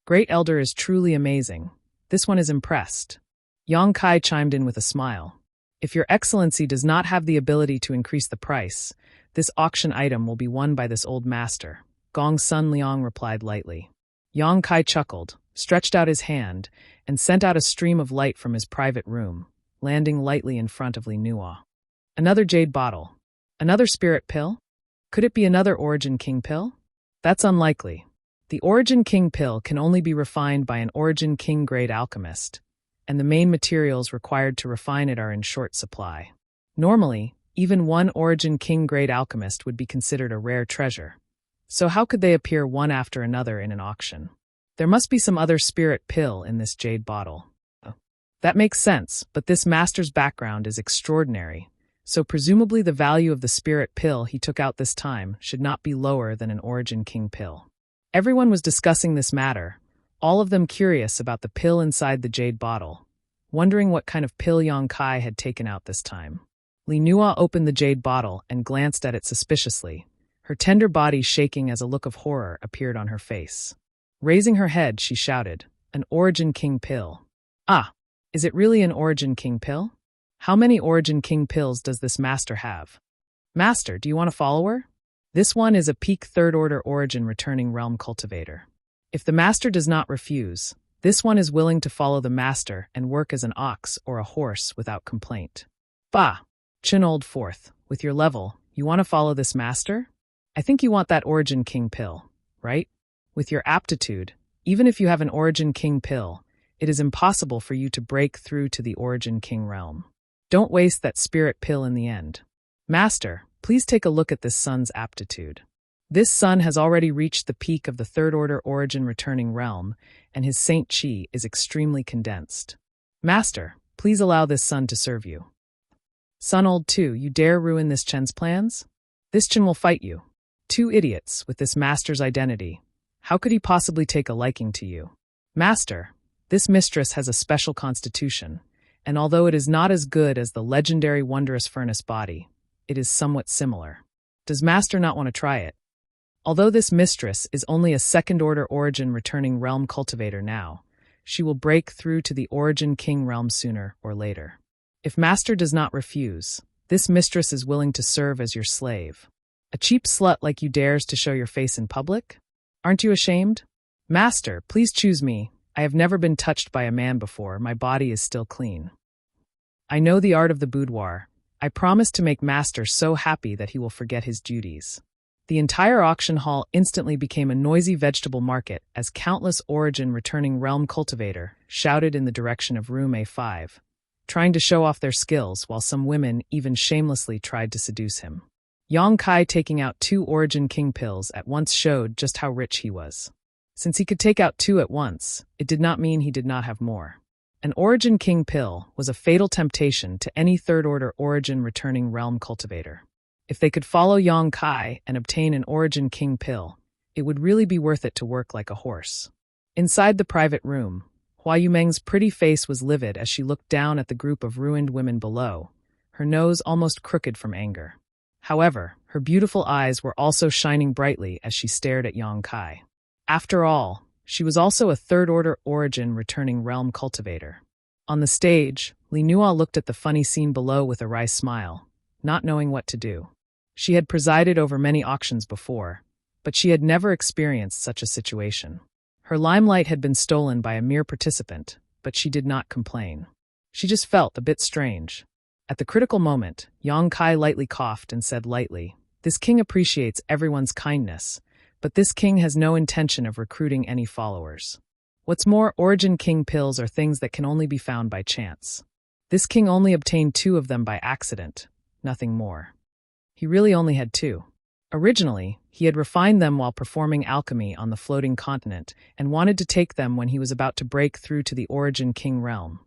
Great Elder is truly amazing. This one is impressed. Yang Kai chimed in with a smile. If your excellency does not have the ability to increase the price, this auction item will be won by this old master. Gong's son Liang replied lightly. Yang Kai chuckled, stretched out his hand, and sent out a stream of light from his private room, landing lightly in front of Li Nua. Another jade bottle. Another spirit pill? Could it be another Origin King pill? That's unlikely. The Origin King pill can only be refined by an Origin King grade alchemist, and the main materials required to refine it are in short supply. Normally, even one Origin King grade alchemist would be considered a rare treasure. So how could they appear one after another in an auction? There must be some other spirit pill in this jade bottle. That makes sense, but this master's background is extraordinary, so presumably the value of the spirit pill he took out this time should not be lower than an Origin King pill. Everyone was discussing this matter, all of them curious about the pill inside the jade bottle, wondering what kind of pill Yang Kai had taken out this time. Li Nua opened the jade bottle and glanced at it suspiciously, her tender body shaking as a look of horror appeared on her face. Raising her head, she shouted, an Origin King pill. Ah, is it really an Origin King pill? How many Origin King pills does this master have? Master, do you want a follower? This one is a peak third-order Origin returning realm cultivator. If the master does not refuse, this one is willing to follow the master and work as an ox or a horse without complaint. Bah! Chin old fourth, with your level, you want to follow this master? I think you want that Origin King pill, right? With your aptitude, even if you have an Origin King pill, it is impossible for you to break through to the Origin King realm. Don't waste that spirit pill in the end. Master, please take a look at this son's aptitude. This son has already reached the peak of the third-order Origin returning realm, and his Saint Chi is extremely condensed. Master, please allow this son to serve you. Son old 2, you dare ruin this Chen's plans? This Chen will fight you. 2 idiots with this master's identity. How could he possibly take a liking to you? Master, this mistress has a special constitution, and although it is not as good as the legendary wondrous furnace body, it is somewhat similar. Does Master not want to try it? Although this mistress is only a second-order Origin returning realm cultivator now, she will break through to the Origin King realm sooner or later. If Master does not refuse, This mistress is willing to serve as your slave. A cheap slut like you dares to show your face in public? Aren't you ashamed? Master, please choose me. I have never been touched by a man before. My body is still clean. I know the art of the boudoir. I promise to make Master so happy that he will forget his duties. The entire auction hall instantly became a noisy vegetable market as countless Origin returning realm cultivator shouted in the direction of room A5, trying to show off their skills while some women even shamelessly tried to seduce him. Yang Kai taking out 2 Origin King pills at once showed just how rich he was. Since he could take out 2 at once, it did not mean he did not have more. An Origin King pill was a fatal temptation to any third-order Origin returning realm cultivator. If they could follow Yang Kai and obtain an Origin King pill, it would really be worth it to work like a horse. Inside the private room, Hua Yumeng's pretty face was livid as she looked down at the group of ruined women below, her nose almost crooked from anger. However, her beautiful eyes were also shining brightly as she stared at Yang Kai. After all, she was also a third-order Origin returning realm cultivator. On the stage, Li Nua looked at the funny scene below with a wry smile, not knowing what to do. She had presided over many auctions before, but she had never experienced such a situation. Her limelight had been stolen by a mere participant, but she did not complain. She just felt a bit strange. At the critical moment, Yang Kai lightly coughed and said lightly, "This king appreciates everyone's kindness, but this king has no intention of recruiting any followers. What's more, Origin King pills are things that can only be found by chance. This king only obtained 2 of them by accident, nothing more. He really only had 2. Originally, he had refined them while performing alchemy on the floating continent and wanted to take them when he was about to break through to the Origin King realm.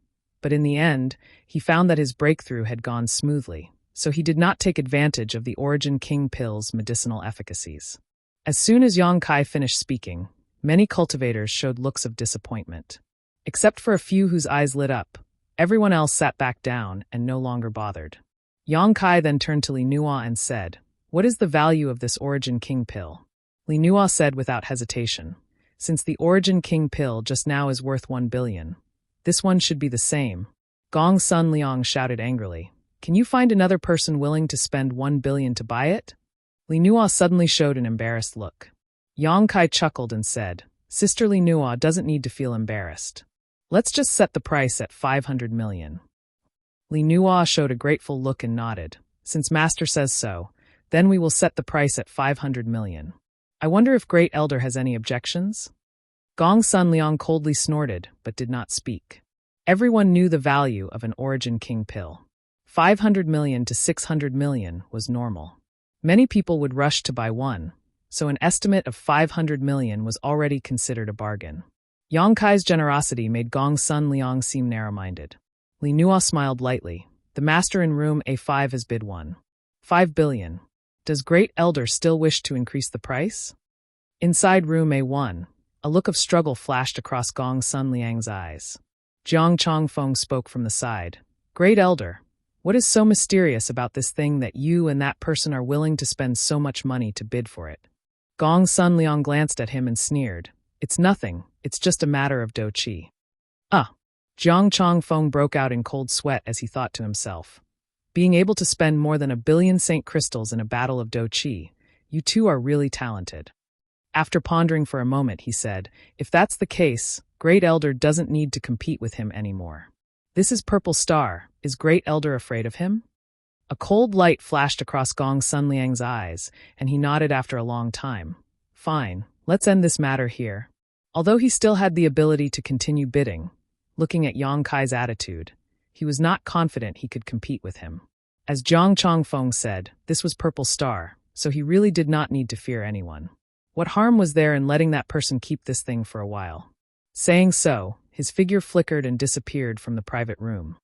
But in the end, he found that his breakthrough had gone smoothly, so he did not take advantage of the Origin King pill's medicinal efficacies." As soon as Yang Kai finished speaking, many cultivators showed looks of disappointment. Except for a few whose eyes lit up, everyone else sat back down and no longer bothered. Yang Kai then turned to Li Nua and said, "What is the value of this Origin King pill?" Li Nua said without hesitation, "Since the Origin King pill just now is worth 1 billion, this one should be the same." Gong Sun Liang shouted angrily, "Can you find another person willing to spend 1 billion to buy it?" Li Nua suddenly showed an embarrassed look. Yang Kai chuckled and said, "Sister Li Nua doesn't need to feel embarrassed. Let's just set the price at 500 million. Li Nua showed a grateful look and nodded. "Since Master says so, then we will set the price at 500 million. I wonder if Great Elder has any objections?" Gong Sun Liang coldly snorted, but did not speak. Everyone knew the value of an Origin King pill. 500 million to 600 million was normal. Many people would rush to buy one, so an estimate of 500 million was already considered a bargain. Yang Kai's generosity made Gong Sun Liang seem narrow-minded. Li Nua smiled lightly. "The master in room A5 has bid 5 billion. Does Great Elder still wish to increase the price?" Inside room A1, a look of struggle flashed across Gong Sun Liang's eyes. Jiang Chongfeng spoke from the side. "Great Elder, what is so mysterious about this thing that you and that person are willing to spend so much money to bid for it?" Gong Sun Liang glanced at him and sneered. "It's nothing, it's just a matter of do qi." Jiang Chongfeng broke out in cold sweat as he thought to himself. Being able to spend more than 1 billion Saint crystals in a battle of do qi, you two are really talented. After pondering for a moment, he said, "If that's the case, Great Elder doesn't need to compete with him anymore. This is Purple Star. Is Great Elder afraid of him?" A cold light flashed across Gong Sun Liang's eyes, and he nodded after a long time. "Fine, let's end this matter here." Although he still had the ability to continue bidding, looking at Yang Kai's attitude, he was not confident he could compete with him. As Jiang Chongfeng said, this was Purple Star, so he really did not need to fear anyone. What harm was there in letting that person keep this thing for a while? Saying so, his figure flickered and disappeared from the private room.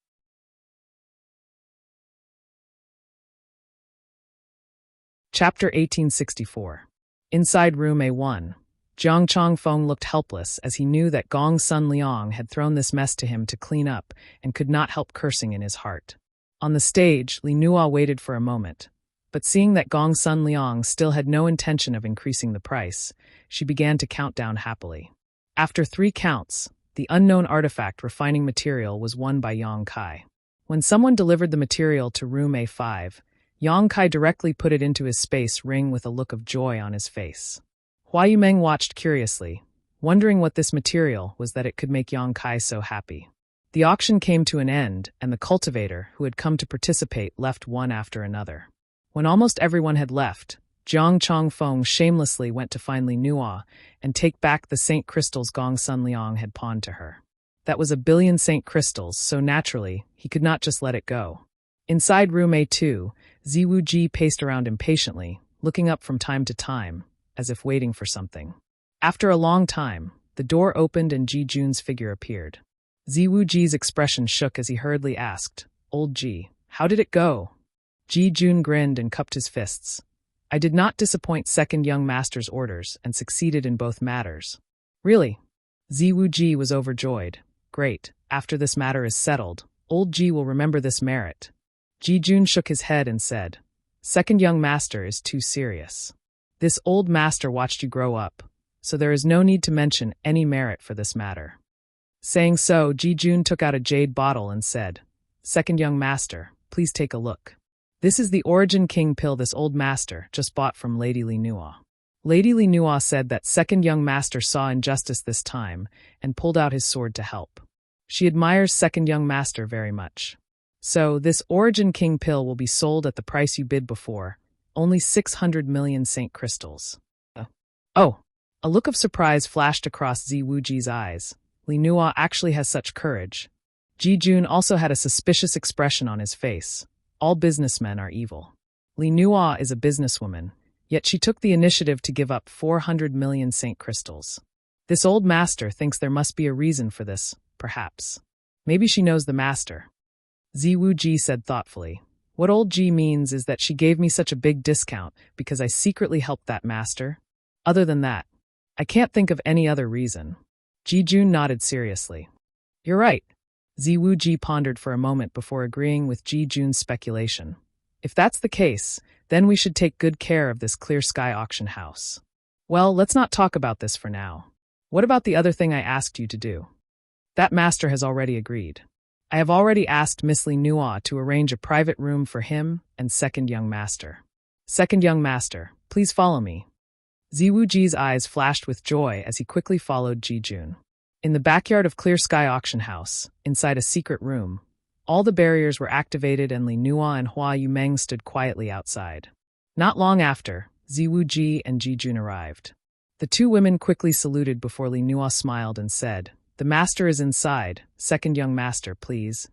Chapter 1864. Inside room A1, Jiang Chongfeng looked helpless as he knew that Gong Sun Liang had thrown this mess to him to clean up and could not help cursing in his heart. On the stage, Li Nua waited for a moment, but seeing that Gong Sun Liang still had no intention of increasing the price, she began to count down happily. After 3 counts, the unknown artifact refining material was won by Yang Kai. When someone delivered the material to room A5, Yang Kai directly put it into his space ring with a look of joy on his face. Hua Yumeng watched curiously, wondering what this material was that it could make Yang Kai so happy. The auction came to an end, and the cultivator, who had come to participate, left one after another. When almost everyone had left, Jiang Chongfeng shamelessly went to find Li Nuo and take back the Saint crystals Gong Sun Liang had pawned to her. That was 1 billion Saint crystals, so naturally, he could not just let it go. Inside room A2, Ziwu Ji paced around impatiently, looking up from time to time, as if waiting for something. After a long time, the door opened and Ji Jun's figure appeared. Ziwu Ji's expression shook as he hurriedly asked, "Old Ji, how did it go?" Ji Jun grinned and cupped his fists. "I did not disappoint second young master's orders and succeeded in both matters." "Really?" Ziwu Ji was overjoyed. "Great, after this matter is settled, old Ji will remember this merit." Ji Jun shook his head and said, "Second young master is too serious. This old master watched you grow up, so there is no need to mention any merit for this matter." Saying so, Ji Jun took out a jade bottle and said, "Second young master, please take a look. This is the Origin King pill this old master just bought from Lady Li Nuo." Lady Li Nuo said that second young master saw injustice this time and pulled out his sword to help. She admires second young master very much. "So, this Origin King pill will be sold at the price you bid before, only 600 million Saint crystals." Oh! A look of surprise flashed across Ziwu Ji's eyes. Li Nuo actually has such courage. Ji Jun also had a suspicious expression on his face. All businessmen are evil. Li Nuo is a businesswoman, yet she took the initiative to give up 400 million Saint crystals. This old master thinks there must be a reason for this, perhaps. Maybe she knows the master. Ziwu Ji said thoughtfully. "What old Ji means is that she gave me such a big discount because I secretly helped that master. Other than that, I can't think of any other reason." Ji Jun nodded seriously. "You're right." Ziwu Ji pondered for a moment before agreeing with Ji Jun's speculation. "If that's the case, then we should take good care of this Clear Sky auction house. Well, let's not talk about this for now. What about the other thing I asked you to do?" "That master has already agreed. I have already asked Miss Li Nuo to arrange a private room for him and second young master. Second young master, please follow me." Ziwu Ji's eyes flashed with joy as he quickly followed Ji Jun. In the backyard of Clear Sky Auction House, inside a secret room, all the barriers were activated and Li Nuo and Hua Yumeng stood quietly outside. Not long after, Ziwu Ji and Ji Jun arrived. The two women quickly saluted before Li Nuo smiled and said, "The master is inside. Second young master, please."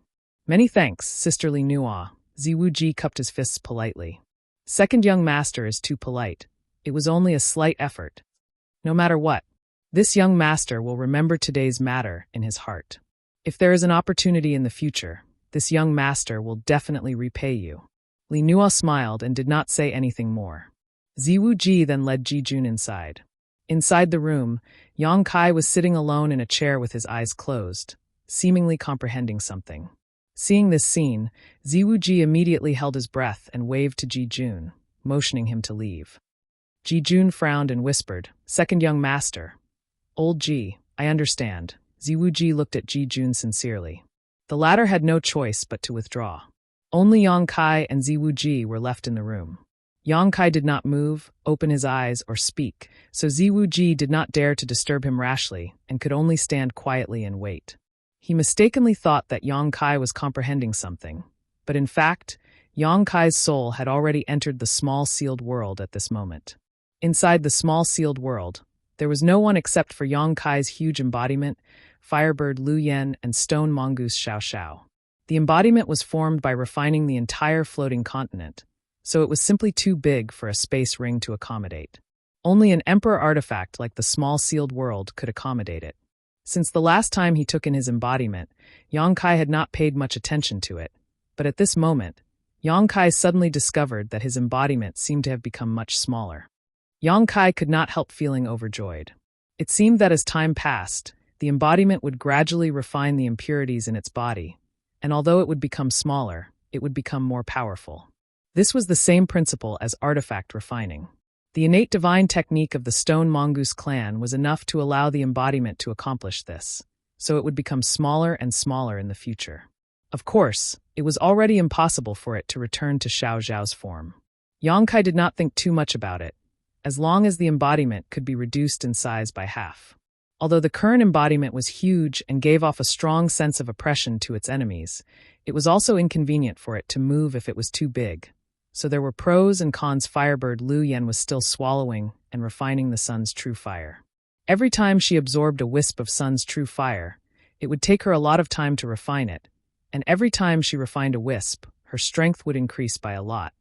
"Many thanks, Sister Li Nuo." Ziwu Ji cupped his fists politely. "Second young master is too polite. It was only a slight effort. No matter what, this young master will remember today's matter in his heart. If there is an opportunity in the future, this young master will definitely repay you." Li Nuo smiled and did not say anything more. Ziwu Ji then led Ji Jun inside. Inside the room, Yang Kai was sitting alone in a chair with his eyes closed, seemingly comprehending something. Seeing this scene, Ziwu Ji immediately held his breath and waved to Ji Jun, motioning him to leave. Ji Jun frowned and whispered, "Second young master." "Old Ji, I understand." Ziwu Ji looked at Ji Jun sincerely. The latter had no choice but to withdraw. Only Yang Kai and Ziwu Ji were left in the room. Yang Kai did not move, open his eyes, or speak, so Ziwu Ji did not dare to disturb him rashly and could only stand quietly and wait. He mistakenly thought that Yang Kai was comprehending something, but in fact, Yang Kai's soul had already entered the small sealed world at this moment. Inside the small sealed world, there was no one except for Yang Kai's huge embodiment, Firebird Lu Yen and Stone Mongoose Xiao Xiao. The embodiment was formed by refining the entire floating continent, so it was simply too big for a space ring to accommodate. Only an emperor artifact like the small sealed world could accommodate it. Since the last time he took in his embodiment, Yang Kai had not paid much attention to it, but at this moment, Yang Kai suddenly discovered that his embodiment seemed to have become much smaller. Yang Kai could not help feeling overjoyed. It seemed that as time passed, the embodiment would gradually refine the impurities in its body, and although it would become smaller, it would become more powerful. This was the same principle as artifact refining. The innate divine technique of the Stone Mongoose clan was enough to allow the embodiment to accomplish this, so it would become smaller and smaller in the future. Of course, It was already impossible for it to return to Xiao Zhao's form. Yang Kai did not think too much about it, as long as the embodiment could be reduced in size by half. Although the current embodiment was huge and gave off a strong sense of oppression to its enemies, it was also inconvenient for it to move if it was too big. So there were pros and cons. Firebird Lu Yan was still swallowing and refining the sun's true fire. Every time she absorbed a wisp of sun's true fire, it would take her a lot of time to refine it, and every time she refined a wisp, her strength would increase by a lot.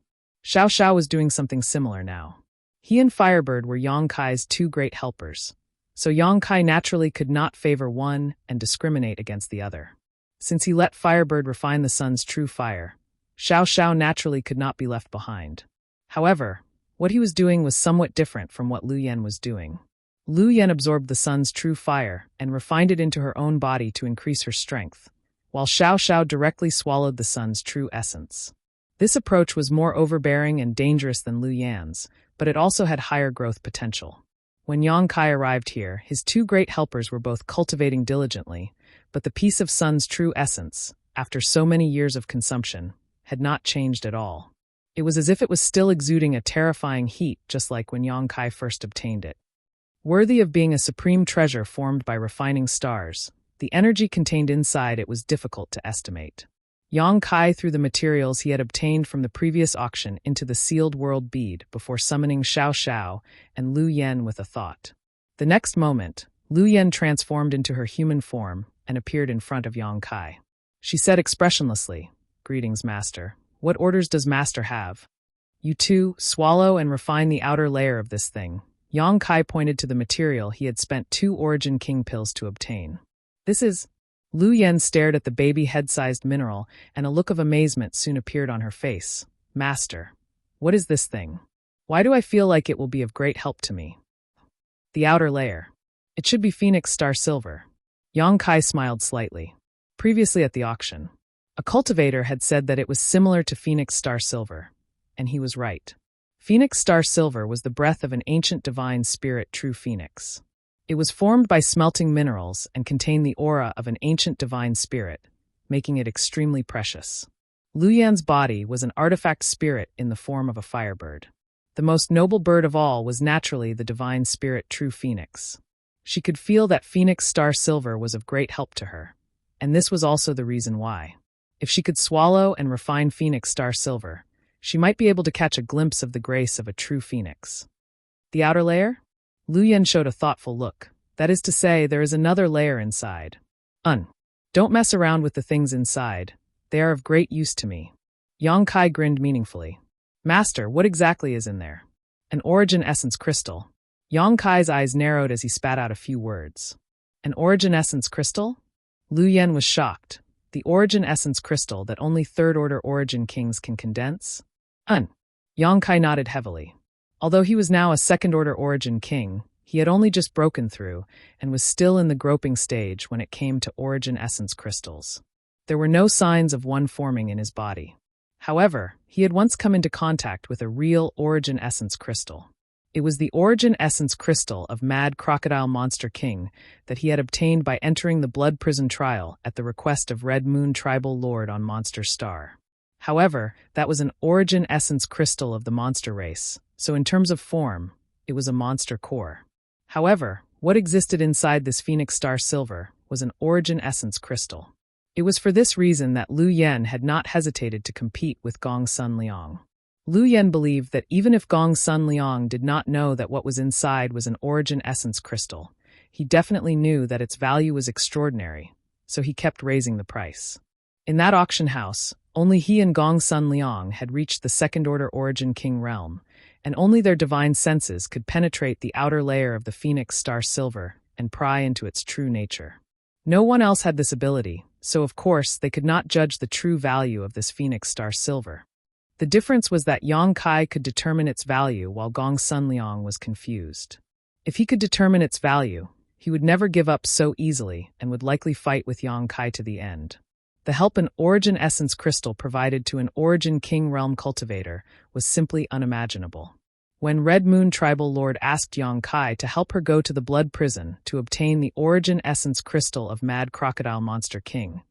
Xiao Xiao was doing something similar now. He and Firebird were Yang Kai's two great helpers, so Yang Kai naturally could not favor one and discriminate against the other. Since he let Firebird refine the sun's true fire, Xiao Xiao naturally could not be left behind. However, what he was doing was somewhat different from what Lu Yan was doing. Lu Yan absorbed the sun's true fire and refined it into her own body to increase her strength, while Xiao Xiao directly swallowed the sun's true essence. This approach was more overbearing and dangerous than Lu Yan's, but it also had higher growth potential. When Yang Kai arrived here, his two great helpers were both cultivating diligently, but the piece of sun's true essence, after so many years of consumption, had not changed at all. It was as if it was still exuding a terrifying heat, just like when Yang Kai first obtained it. Worthy of being a supreme treasure formed by refining stars, the energy contained inside it was difficult to estimate. Yang Kai threw the materials he had obtained from the previous auction into the sealed world bead before summoning Xiao Xiao and Lu Yan with a thought. The next moment, Lu Yan transformed into her human form and appeared in front of Yang Kai. She said expressionlessly, "Greetings, Master. What orders does Master have?" "You two, swallow and refine the outer layer of this thing." Yang Kai pointed to the material he had spent 2 Origin King pills to obtain. "This is..." Lu Yan stared at the baby head-sized mineral, and a look of amazement soon appeared on her face. "Master, what is this thing? Why do I feel like it will be of great help to me?" "The outer layer. It should be Phoenix Star Silver." Yang Kai smiled slightly. Previously at the auction, a cultivator had said that it was similar to Phoenix Star Silver, and he was right. Phoenix Star Silver was the breath of an ancient divine spirit, true phoenix. It was formed by smelting minerals and contained the aura of an ancient divine spirit, making it extremely precious. Lu Yan's body was an artifact spirit in the form of a firebird. The most noble bird of all was naturally the divine spirit, true phoenix. She could feel that Phoenix Star Silver was of great help to her, and this was also the reason why. If she could swallow and refine Phoenix Star Silver, she might be able to catch a glimpse of the grace of a true phoenix. The outer layer? Lu Yan showed a thoughtful look. That is to say, there is another layer inside. Don't mess around with the things inside. They are of great use to me. Yang Kai grinned meaningfully. "Master, what exactly is in there?" "An Origin Essence Crystal." Yang Kai's eyes narrowed as he spat out a few words. "An Origin Essence Crystal?" Lu Yan was shocked. "The Origin Essence Crystal that only third-order Origin Kings can condense?" Yang Kai nodded heavily. Although he was now a second-order Origin King, he had only just broken through and was still in the groping stage when it came to Origin Essence Crystals. There were no signs of one forming in his body. However, he had once come into contact with a real Origin Essence Crystal. It was the Origin Essence Crystal of Mad Crocodile Monster King that he had obtained by entering the Blood Prison trial at the request of Red Moon Tribal Lord on Monster Star. However, that was an Origin Essence Crystal of the monster race, so in terms of form, it was a monster core. However, what existed inside this Phoenix Star Silver was an Origin Essence Crystal. It was for this reason that Lu Yan had not hesitated to compete with Gong Sun Liang. Lu Yan believed that even if Gong Sun Liang did not know that what was inside was an Origin Essence Crystal, he definitely knew that its value was extraordinary, so he kept raising the price. In that auction house, only he and Gong Sun Liang had reached the second-order Origin King realm, and only their divine senses could penetrate the outer layer of the Phoenix Star Silver and pry into its true nature. No one else had this ability, so of course they could not judge the true value of this Phoenix Star Silver. The difference was that Yang Kai could determine its value while Gong Sun Liang was confused. If he could determine its value, he would never give up so easily and would likely fight with Yang Kai to the end. The help an Origin Essence Crystal provided to an Origin King Realm cultivator was simply unimaginable. When Red Moon Tribal Lord asked Yang Kai to help her go to the Blood Prison to obtain the Origin Essence Crystal of Mad Crocodile Monster King,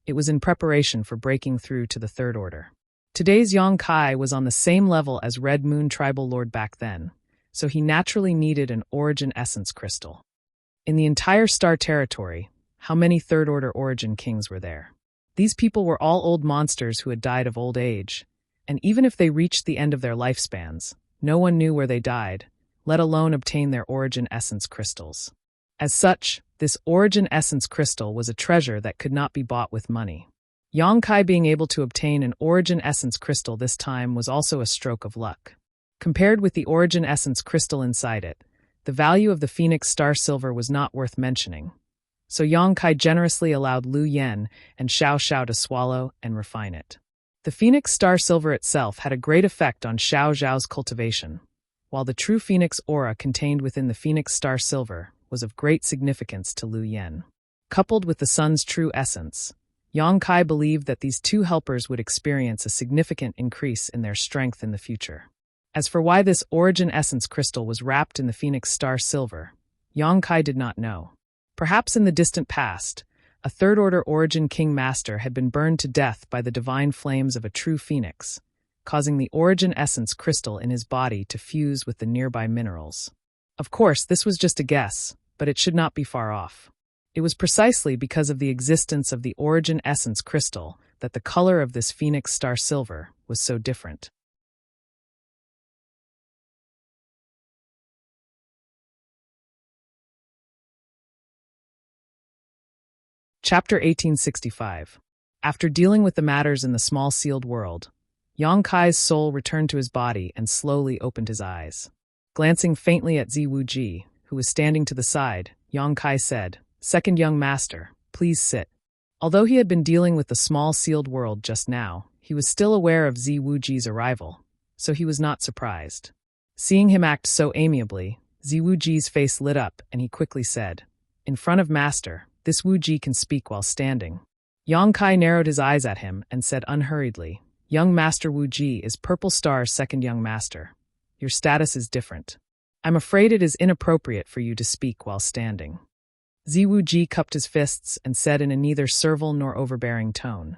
It was in preparation for breaking through to the Third Order. Today's Yang Kai was on the same level as Red Moon Tribal Lord back then, so he naturally needed an Origin Essence crystal. In the entire Star Territory, how many Third Order Origin Kings were there? These people were all old monsters who had died of old age, and even if they reached the end of their lifespans, no one knew where they died, let alone obtain their Origin Essence crystals. As such, this Origin Essence crystal was a treasure that could not be bought with money. Yang Kai being able to obtain an Origin Essence crystal this time was also a stroke of luck. Compared with the Origin Essence crystal inside it, the value of the Phoenix Star Silver was not worth mentioning. So Yang Kai generously allowed Lu Yen and Xiao Xiao to swallow and refine it. The Phoenix Star Silver itself had a great effect on Xiao Xiao's cultivation, while the true Phoenix aura contained within the Phoenix Star Silver was of great significance to Lu Yen. Coupled with the sun's true essence, Yang Kai believed that these two helpers would experience a significant increase in their strength in the future. As for why this Origin Essence crystal was wrapped in the Phoenix Star Silver, Yang Kai did not know. Perhaps in the distant past, a Third Order Origin King Master had been burned to death by the divine flames of a true phoenix, causing the Origin Essence crystal in his body to fuse with the nearby minerals. Of course, this was just a guess, but it should not be far off. It was precisely because of the existence of the Origin Essence crystal that the color of this Phoenix Star Silver was so different. Chapter 1865. After dealing with the matters in the small sealed world, Yang Kai's soul returned to his body and slowly opened his eyes. Glancing faintly at Zi Wuji, who was standing to the side, Yang Kai said, "Second young master, please sit." Although he had been dealing with the small sealed world just now, he was still aware of Zi Wuji's arrival, so he was not surprised. Seeing him act so amiably, Zi Wuji's face lit up and he quickly said, "In front of master, this Wuji can speak while standing." Yang Kai narrowed his eyes at him and said unhurriedly, "Young Master Wuji is Purple Star's second young master. Your status is different. I'm afraid it is inappropriate for you to speak while standing." Zi Wuji cupped his fists and said in a neither servile nor overbearing tone,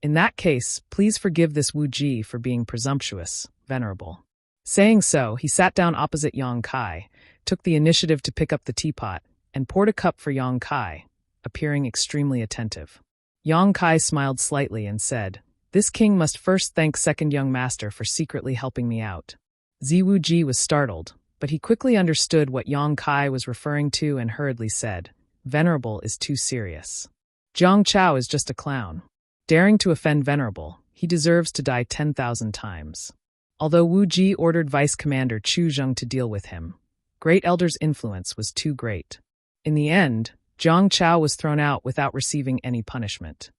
"In that case, please forgive this Wuji for being presumptuous, venerable." Saying so, he sat down opposite Yang Kai, took the initiative to pick up the teapot, and poured a cup for Yang Kai, appearing extremely attentive. Yang Kai smiled slightly and said, "This king must first thank second young master for secretly helping me out." Zi Wuji was startled, but he quickly understood what Yang Kai was referring to and hurriedly said, "Venerable is too serious. Jiang Chao is just a clown. Daring to offend Venerable, he deserves to die 10,000 times." Although Wu Ji ordered Vice Commander Chu Zheng to deal with him, Great Elder's influence was too great. In the end, Jiang Chao was thrown out without receiving any punishment.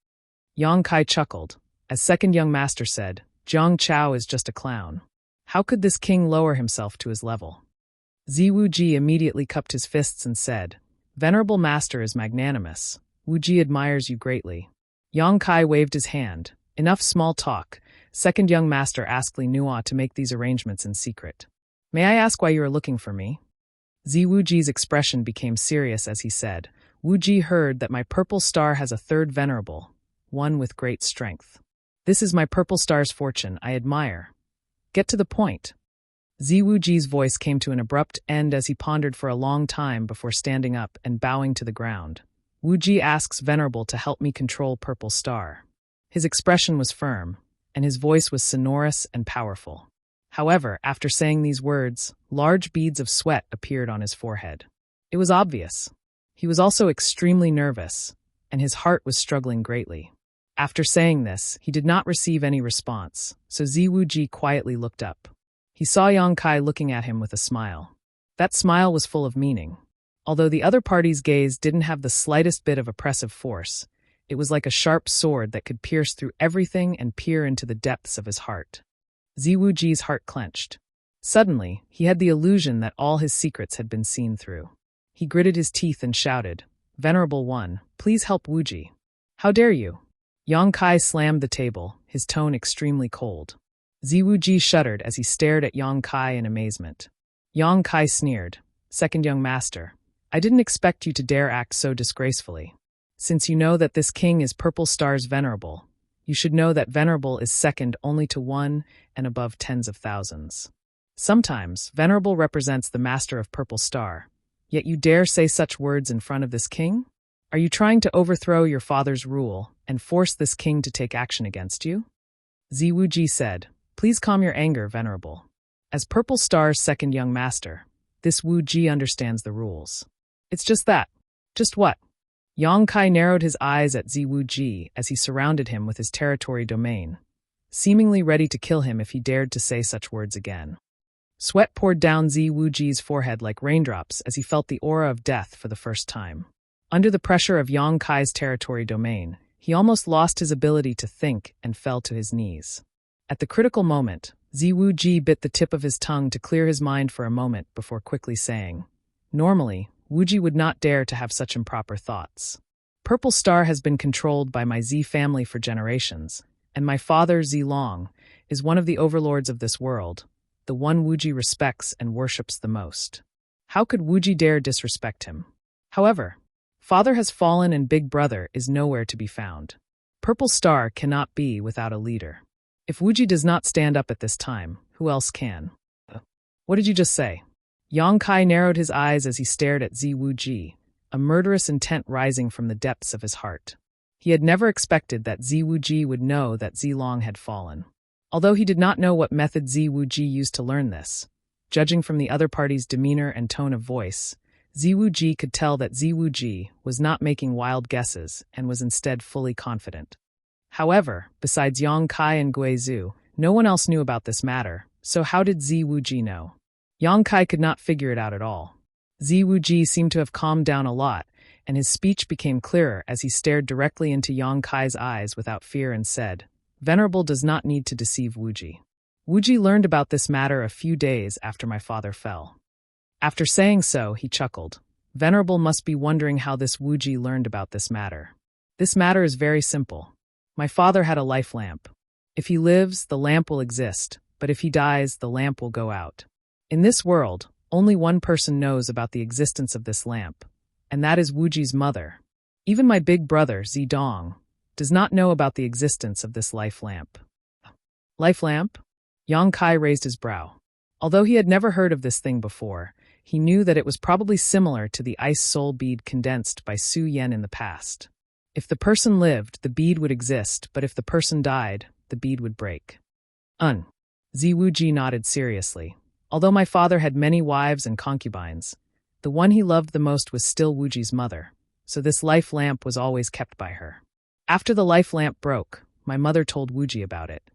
Yang Kai chuckled, as second young master said, "Jiang Chao is just a clown. How could this king lower himself to his level?" Zi Wuji immediately cupped his fists and said, "Venerable master is magnanimous. Wuji admires you greatly." Yang Kai waved his hand. "Enough small talk." Second young master asked Li Nua to make these arrangements in secret. "May I ask why you are looking for me?" Zi Wuji's expression became serious as he said, "Wuji heard that my purple star has a third venerable, one with great strength. This is my purple star's fortune, I admire. Get to the point." Zi Wuji's voice came to an abrupt end as he pondered for a long time before standing up and bowing to the ground. "Wuji asks Venerable to help me control Purple Star." His expression was firm, and his voice was sonorous and powerful. However, after saying these words, large beads of sweat appeared on his forehead. It was obvious. He was also extremely nervous, and his heart was struggling greatly. After saying this, he did not receive any response, so Zi Wuji quietly looked up. He saw Yang Kai looking at him with a smile. That smile was full of meaning. Although the other party's gaze didn't have the slightest bit of oppressive force, it was like a sharp sword that could pierce through everything and peer into the depths of his heart. Zi Wuji's heart clenched. Suddenly, he had the illusion that all his secrets had been seen through. He gritted his teeth and shouted, "Venerable One, please help Wuji." "How dare you?" Yang Kai slammed the table, his tone extremely cold. Zi Wuji shuddered as he stared at Yang Kai in amazement. Yang Kai sneered, "Second young master, I didn't expect you to dare act so disgracefully." Since you know that this king is Purple Star's venerable, you should know that venerable is second only to one and above tens of thousands. Sometimes, venerable represents the master of Purple Star, yet you dare say such words in front of this king? Are you trying to overthrow your father's rule and force this king to take action against you? Ziwuji said, "Please calm your anger, venerable. As Purple Star's second young master, this Wu Ji understands the rules." "It's just that." "Just what?" Yang Kai narrowed his eyes at Ziwuji as he surrounded him with his territory domain, seemingly ready to kill him if he dared to say such words again. Sweat poured down Ziwuji's forehead like raindrops as he felt the aura of death for the first time. Under the pressure of Yang Kai's territory domain, he almost lost his ability to think and fell to his knees. At the critical moment, Ziwuji bit the tip of his tongue to clear his mind for a moment before quickly saying, "Normally, Wuji would not dare to have such improper thoughts. Purple Star has been controlled by my Z family for generations, and my father, Zilong, is one of the overlords of this world, the one Wuji respects and worships the most. How could Wuji dare disrespect him? However, father has fallen and big brother is nowhere to be found. Purple Star cannot be without a leader. If Wuji does not stand up at this time, who else can?" "What did you just say?" Yang Kai narrowed his eyes as he stared at Ziwuji, a murderous intent rising from the depths of his heart. He had never expected that Ziwuji would know that Zilong had fallen. Although he did not know what method Ziwuji used to learn this, judging from the other party's demeanor and tone of voice, Ziwuji could tell that Ziwuji was not making wild guesses and was instead fully confident. However, besides Yang Kai and Guizhu, no one else knew about this matter, so how did Ziwuji know? Yang Kai could not figure it out at all. Ziwuji seemed to have calmed down a lot, and his speech became clearer as he stared directly into Yang Kai's eyes without fear and said, "Venerable does not need to deceive Wuji. Wuji learned about this matter a few days after my father fell." After saying so, he chuckled. "Venerable must be wondering how this Wuji learned about this matter. This matter is very simple. My father had a life lamp. If he lives, the lamp will exist, but if he dies, the lamp will go out. In this world, only one person knows about the existence of this lamp, and that is Wuji's mother. Even my big brother, Zidong, does not know about the existence of this life lamp." "Life lamp?" Yang Kai raised his brow. Although he had never heard of this thing before, he knew that it was probably similar to the ice soul bead condensed by Su Yen in the past. If the person lived, the bead would exist, but if the person died, the bead would break. Ziwuji nodded seriously. Although my father had many wives and concubines, the one he loved the most was still Wuji's mother, so this life lamp was always kept by her. After the life lamp broke, my mother told Wuji about it.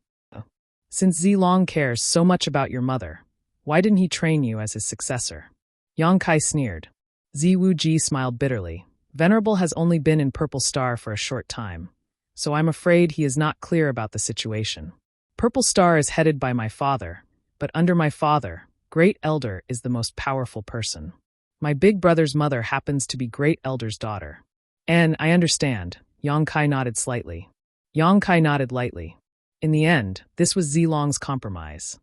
"Since Zilong cares so much about your mother, why didn't he train you as his successor?" Yang Kai sneered. Ziwuji smiled bitterly. "Venerable has only been in Purple Star for a short time, so I'm afraid he is not clear about the situation. Purple Star is headed by my father, but under my father, Great Elder is the most powerful person. My big brother's mother happens to be Great Elder's daughter." "And I understand." Yang Kai nodded slightly. Yang Kai nodded lightly. In the end, this was Zilong's compromise.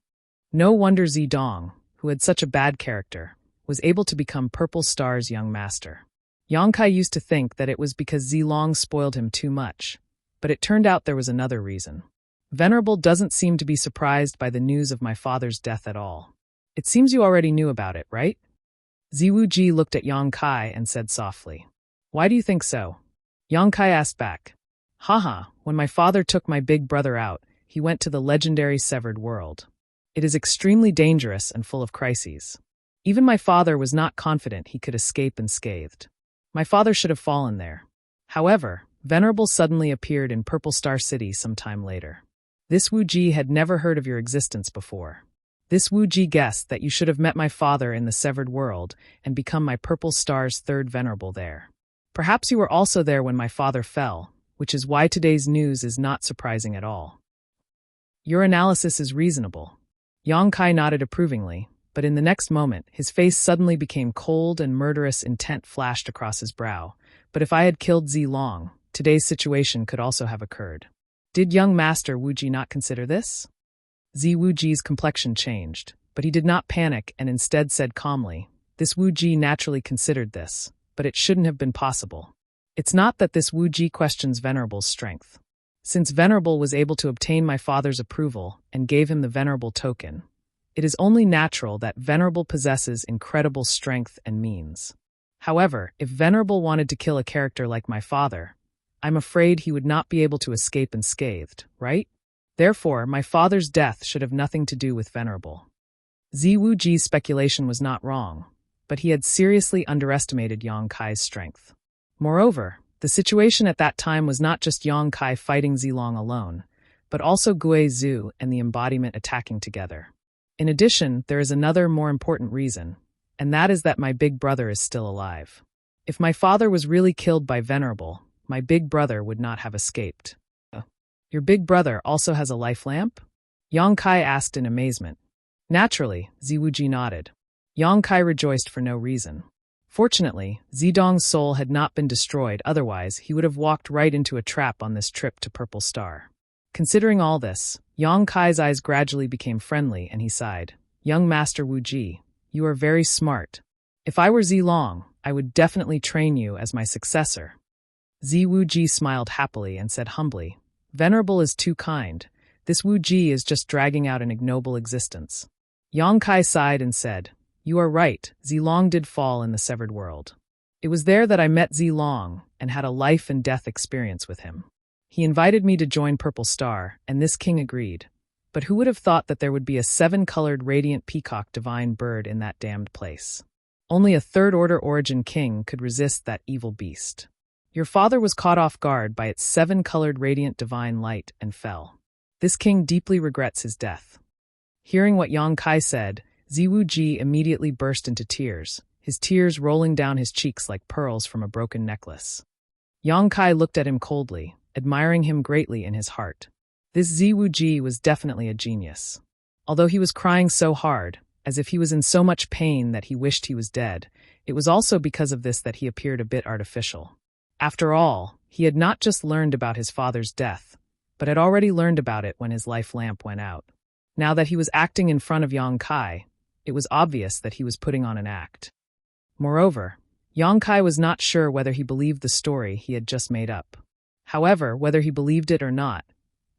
No wonder Zidong, who had such a bad character, was able to become Purple Star's young master. Yang Kai used to think that it was because Zilong spoiled him too much, but it turned out there was another reason. "Venerable doesn't seem to be surprised by the news of my father's death at all. It seems you already knew about it, right?" Ziwuji looked at Yang Kai and said softly, "Why do you think so?" Yang Kai asked back, "Haha, when my father took my big brother out, he went to the legendary Severed World. It is extremely dangerous and full of crises. Even my father was not confident he could escape unscathed. My father should have fallen there. However, Venerable suddenly appeared in Purple Star City some time later. This Wuji had never heard of your existence before. This Wuji guessed that you should have met my father in the Severed World and become my Purple Star's third Venerable there. Perhaps you were also there when my father fell, which is why today's news is not surprising at all." "Your analysis is reasonable." Yang Kai nodded approvingly, but in the next moment, his face suddenly became cold and murderous intent flashed across his brow. "But if I had killed Zilong, today's situation could also have occurred. Did young master Wuji not consider this?" Ziwuji's complexion changed, but he did not panic and instead said calmly, "This Wuji naturally considered this, but it shouldn't have been possible. It's not that this Wu Ji questions Venerable's strength. Since Venerable was able to obtain my father's approval and gave him the Venerable token, it is only natural that Venerable possesses incredible strength and means. However, if Venerable wanted to kill a character like my father, I'm afraid he would not be able to escape unscathed, right? Therefore, my father's death should have nothing to do with Venerable. Ziwu Ji's speculation was not wrong, but he had seriously underestimated Yang Kai's strength. Moreover, the situation at that time was not just Yang Kai fighting Zilong alone, but also Gui Zhu and the embodiment attacking together. In addition, there is another more important reason, and that is that my big brother is still alive. If my father was really killed by Venerable, my big brother would not have escaped. Your big brother also has a life lamp? Yang Kai asked in amazement. Naturally, Ziwu Ji nodded. Yang Kai rejoiced for no reason. Fortunately, Zidong's soul had not been destroyed, otherwise he would have walked right into a trap on this trip to Purple Star. Considering all this, Yang Kai's eyes gradually became friendly and he sighed. Young Master Wu Ji, you are very smart. If I were Zilong, I would definitely train you as my successor. Ziwu Ji smiled happily and said humbly, Venerable is too kind. This Wu Ji is just dragging out an ignoble existence. Yang Kai sighed and said, You are right, Zilong did fall in the severed world. It was there that I met Zilong and had a life and death experience with him. He invited me to join Purple Star, and this king agreed. But who would have thought that there would be a 7-colored radiant peacock divine bird in that damned place? Only a third-order origin king could resist that evil beast. Your father was caught off guard by its 7-colored radiant divine light and fell. This king deeply regrets his death. Hearing what Yang Kai said, Ziwu Ji immediately burst into tears, his tears rolling down his cheeks like pearls from a broken necklace. Yang Kai looked at him coldly, admiring him greatly in his heart. This Ziwu Ji was definitely a genius. Although he was crying so hard, as if he was in so much pain that he wished he was dead, it was also because of this that he appeared a bit artificial. After all, he had not just learned about his father's death, but had already learned about it when his life lamp went out. Now that he was acting in front of Yang Kai, it was obvious that he was putting on an act. Moreover, Yang Kai was not sure whether he believed the story he had just made up. However, whether he believed it or not,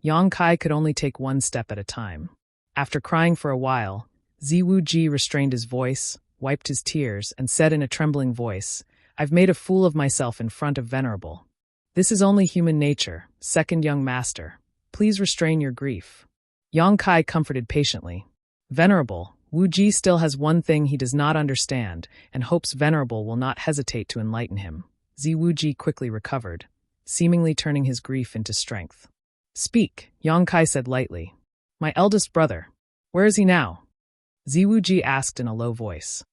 Yang Kai could only take one step at a time. After crying for a while, Ziwu Ji restrained his voice, wiped his tears, and said in a trembling voice, I've made a fool of myself in front of Venerable. This is only human nature, second young master. Please restrain your grief. Yang Kai comforted patiently. Venerable, Wu Ji still has one thing he does not understand, and hopes Venerable will not hesitate to enlighten him. Ziwu Ji quickly recovered, seemingly turning his grief into strength. Speak, Yang Kai said lightly. My eldest brother. Where is he now? Ziwu Ji asked in a low voice.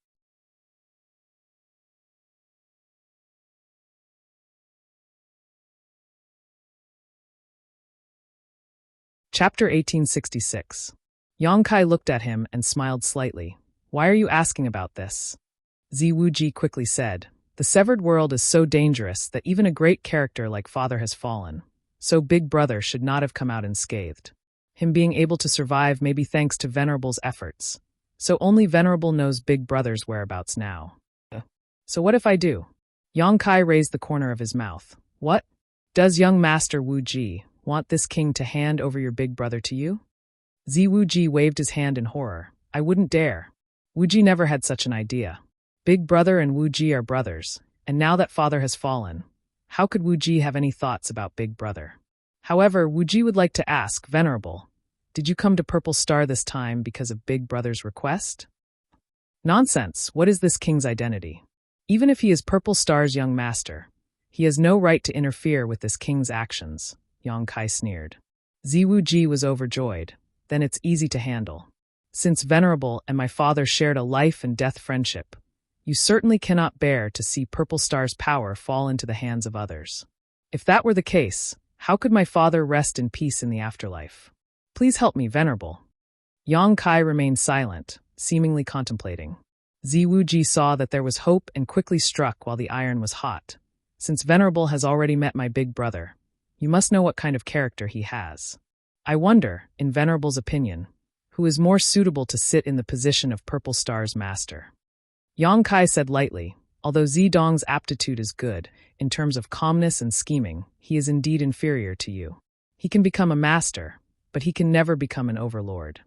Chapter 1866. Yang Kai looked at him and smiled slightly. Why are you asking about this? Ziwu Ji quickly said, The severed world is so dangerous that even a great character like father has fallen. So Big Brother should not have come out unscathed. Him being able to survive may be thanks to Venerable's efforts. So only Venerable knows Big Brother's whereabouts now. So what if I do? Yang Kai raised the corner of his mouth. What? Does young Master Wu Ji want this king to hand over your big brother to you? Ziwu Ji waved his hand in horror. I wouldn't dare. Wu Ji never had such an idea. Big Brother and Wu Ji are brothers, and now that father has fallen, how could Wu Ji have any thoughts about Big Brother? However, Wu Ji would like to ask, Venerable, did you come to Purple Star this time because of Big Brother's request? Nonsense, what is this king's identity? Even if he is Purple Star's young master, he has no right to interfere with this king's actions, Yang Kai sneered. Ziwu Ji was overjoyed. Then it's easy to handle. Since Venerable and my father shared a life and death friendship, you certainly cannot bear to see Purple Star's power fall into the hands of others. If that were the case, how could my father rest in peace in the afterlife? Please help me, Venerable. Yang Kai remained silent, seemingly contemplating. Ziwu Ji saw that there was hope and quickly struck while the iron was hot. Since Venerable has already met my big brother, you must know what kind of character he has. I wonder, in Venerable's opinion, who is more suitable to sit in the position of Purple Star's master. Yang Kai said lightly, Although Zedong's aptitude is good, in terms of calmness and scheming, he is indeed inferior to you. He can become a master, but he can never become an overlord.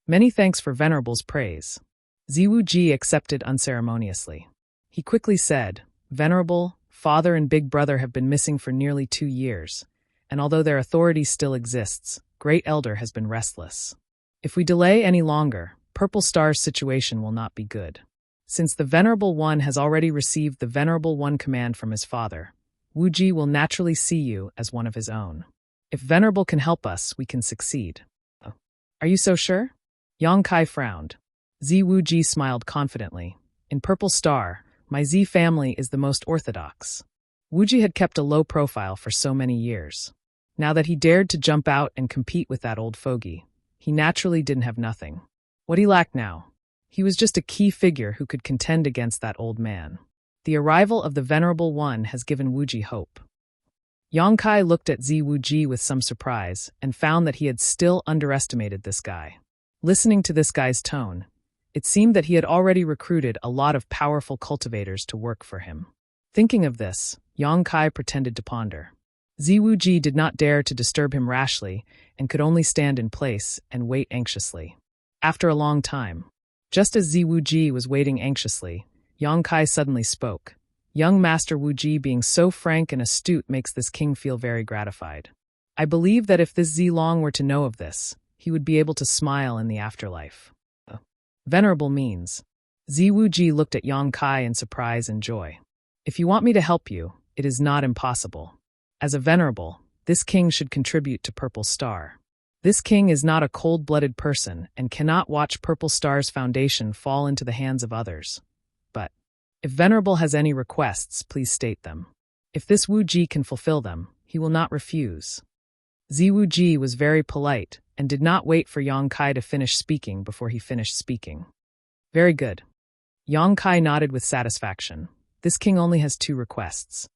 Many thanks for Venerable's praise. Ziwuji accepted unceremoniously. He quickly said, Venerable, father and big brother have been missing for nearly 2 years, and although their authority still exists, Great Elder has been restless. If we delay any longer, Purple Star's situation will not be good. Since the Venerable One has already received the Venerable One command from his father, Wuji will naturally see you as one of his own. If Venerable can help us, we can succeed. Are you so sure? Yang Kai frowned. Ziwuji smiled confidently. In Purple Star, my Z family is the most orthodox. Wuji had kept a low profile for so many years. Now that he dared to jump out and compete with that old fogey, he naturally didn't have nothing. What he lacked now? He was just a key figure who could contend against that old man. The arrival of the Venerable One has given Wuji hope. Yang Kai looked at Ziwuji with some surprise and found that he had still underestimated this guy. Listening to this guy's tone, it seemed that he had already recruited a lot of powerful cultivators to work for him. Thinking of this, Yang Kai pretended to ponder. Ziwuji did not dare to disturb him rashly and could only stand in place and wait anxiously. After a long time, just as Ziwuji was waiting anxiously, Yang Kai suddenly spoke. Young Master Wuji being so frank and astute makes this king feel very gratified. I believe that if this Zilong were to know of this, he would be able to smile in the afterlife. Venerable means. Ziwuji looked at Yang Kai in surprise and joy. If you want me to help you, it is not impossible. As a venerable, this king should contribute to Purple Star. This king is not a cold-blooded person and cannot watch Purple Star's foundation fall into the hands of others. But, if Venerable has any requests, please state them. If this Wuji can fulfill them, he will not refuse. Ziwuji was very polite and did not wait for Yang Kai to finish speaking before he finished speaking. Very good. Yang Kai nodded with satisfaction. This king only has 2 requests.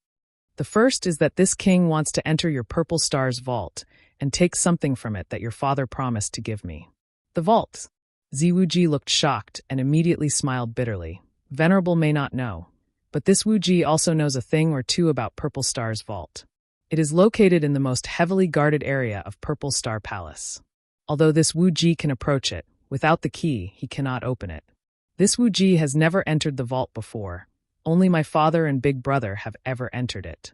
The first is that this king wants to enter your Purple Star's vault and take something from it that your father promised to give me. The vault. Ziwuji looked shocked and immediately smiled bitterly. Venerable may not know, but this Wuji also knows a thing or two about Purple Star's vault. It is located in the most heavily guarded area of Purple Star Palace. Although this Wuji can approach it, without the key, he cannot open it. This Wuji has never entered the vault before. Only my father and big brother have ever entered it.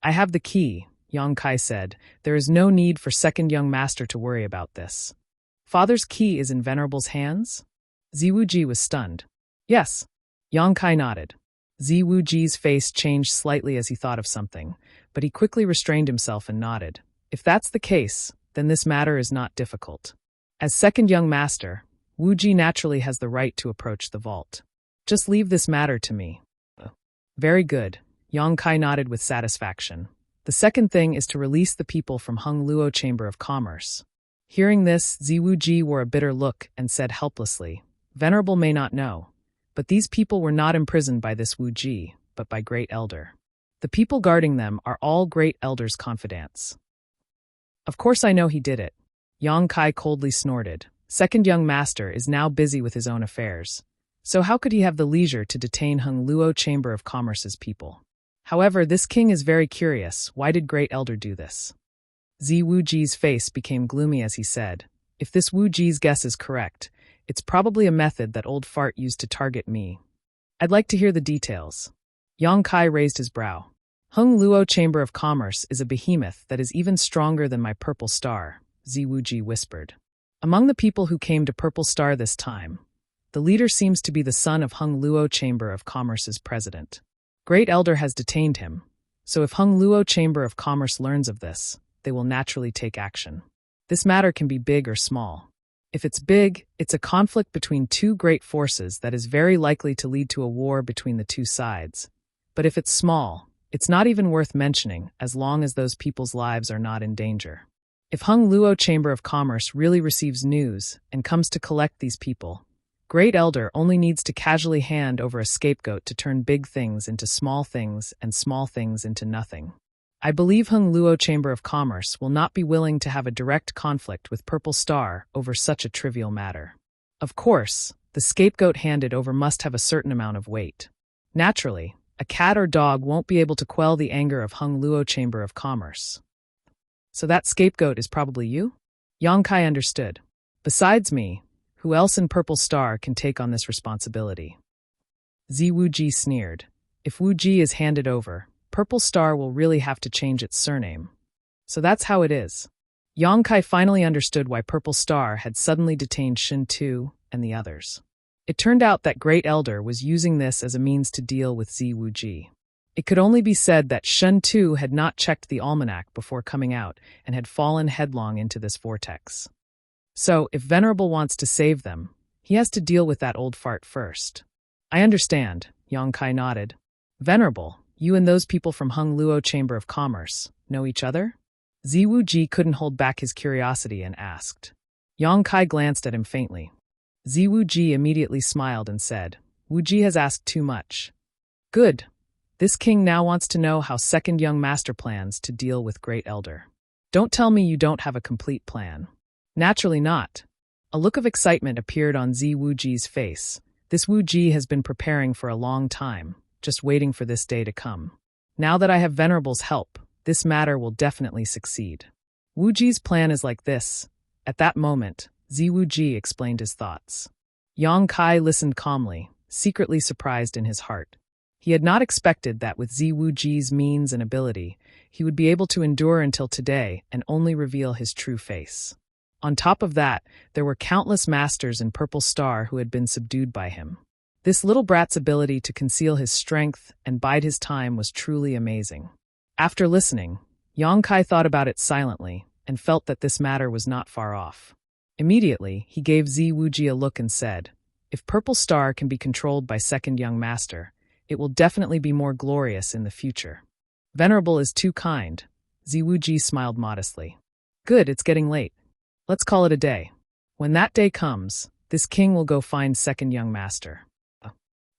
I have the key, Yang Kai said. There is no need for second young master to worry about this. Father's key is in Venerable's hands? Ziwuji was stunned. Yes. Yang Kai nodded. Ziwuji's face changed slightly as he thought of something, but he quickly restrained himself and nodded. If that's the case, then this matter is not difficult. As second young master, Wuji naturally has the right to approach the vault. Just leave this matter to me. Very good. Yang Kai nodded with satisfaction. The second thing is to release the people from Hung Luo Chamber of Commerce. Hearing this, Ziwuji wore a bitter look and said helplessly, Venerable may not know, but these people were not imprisoned by this Wuji, but by Great Elder. The people guarding them are all Great Elder's confidants. Of course I know he did it. Yang Kai coldly snorted. Second young master is now busy with his own affairs. So how could he have the leisure to detain Hung Luo Chamber of Commerce's people? However, this king is very curious. Why did Great Elder do this? Ziwuji's face became gloomy as he said, If this Wuji's guess is correct, it's probably a method that old fart used to target me. I'd like to hear the details. Yang Kai raised his brow. Hung Luo Chamber of Commerce is a behemoth that is even stronger than my Purple Star, Ziwuji whispered. Among the people who came to Purple Star this time, the leader seems to be the son of Hung Luo Chamber of Commerce's president. Great Elder has detained him, so if Hung Luo Chamber of Commerce learns of this, they will naturally take action. This matter can be big or small. If it's big, it's a conflict between 2 great forces that is very likely to lead to a war between the 2 sides. But if it's small, it's not even worth mentioning as long as those people's lives are not in danger. If Hung Luo Chamber of Commerce really receives news and comes to collect these people, Great Elder only needs to casually hand over a scapegoat to turn big things into small things and small things into nothing. I believe Hung Luo Chamber of Commerce will not be willing to have a direct conflict with Purple Star over such a trivial matter. Of course, the scapegoat handed over must have a certain amount of weight. Naturally, a cat or dog won't be able to quell the anger of Hung Luo Chamber of Commerce. So that scapegoat is probably you? Yang Kai understood. Besides me, who else in Purple Star can take on this responsibility? Zi Wuji sneered. If Wuji is handed over, Purple Star will really have to change its surname. So that's how it is. Yang Kai finally understood why Purple Star had suddenly detained Shen Tu and the others. It turned out that Great Elder was using this as a means to deal with Zi Wuji. It could only be said that Shen Tu had not checked the almanac before coming out and had fallen headlong into this vortex. So, if Venerable wants to save them, he has to deal with that old fart first. I understand, Yang Kai nodded. Venerable, you and those people from Hung Luo Chamber of Commerce know each other? Zi Wuji couldn't hold back his curiosity and asked. Yang Kai glanced at him faintly. Zi Wuji immediately smiled and said, Wuji has asked too much. Good. This king now wants to know how second young master plans to deal with Great Elder. Don't tell me you don't have a complete plan. Naturally not. A look of excitement appeared on Zi Wuji's face. This Wuji has been preparing for a long time, just waiting for this day to come. Now that I have Venerable's help, this matter will definitely succeed. Wuji's plan is like this. At that moment, Zi Wuji explained his thoughts. Yang Kai listened calmly, secretly surprised in his heart. He had not expected that with Zi Wuji's means and ability, he would be able to endure until today and only reveal his true face. On top of that, there were countless masters in Purple Star who had been subdued by him. This little brat's ability to conceal his strength and bide his time was truly amazing. After listening, Yang Kai thought about it silently and felt that this matter was not far off. Immediately, he gave Zi Wuji a look and said, If Purple Star can be controlled by second young master, it will definitely be more glorious in the future. Venerable is too kind. Zi Wuji smiled modestly. Good, it's getting late. Let's call it a day. When that day comes, this king will go find second young master.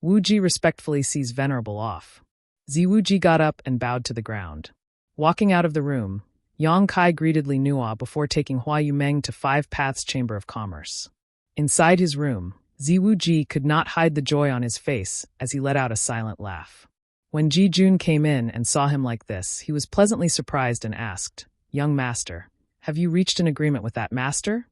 Wuji respectfully sees Venerable off. Zi Wuji got up and bowed to the ground. Walking out of the room, Yang Kai greeted Li Nuo before taking Hua Yumeng to Five Paths Chamber of Commerce. Inside his room, Zi Wuji could not hide the joy on his face as he let out a silent laugh. When Ji Jun came in and saw him like this, he was pleasantly surprised and asked, Young master, have you reached an agreement with that master?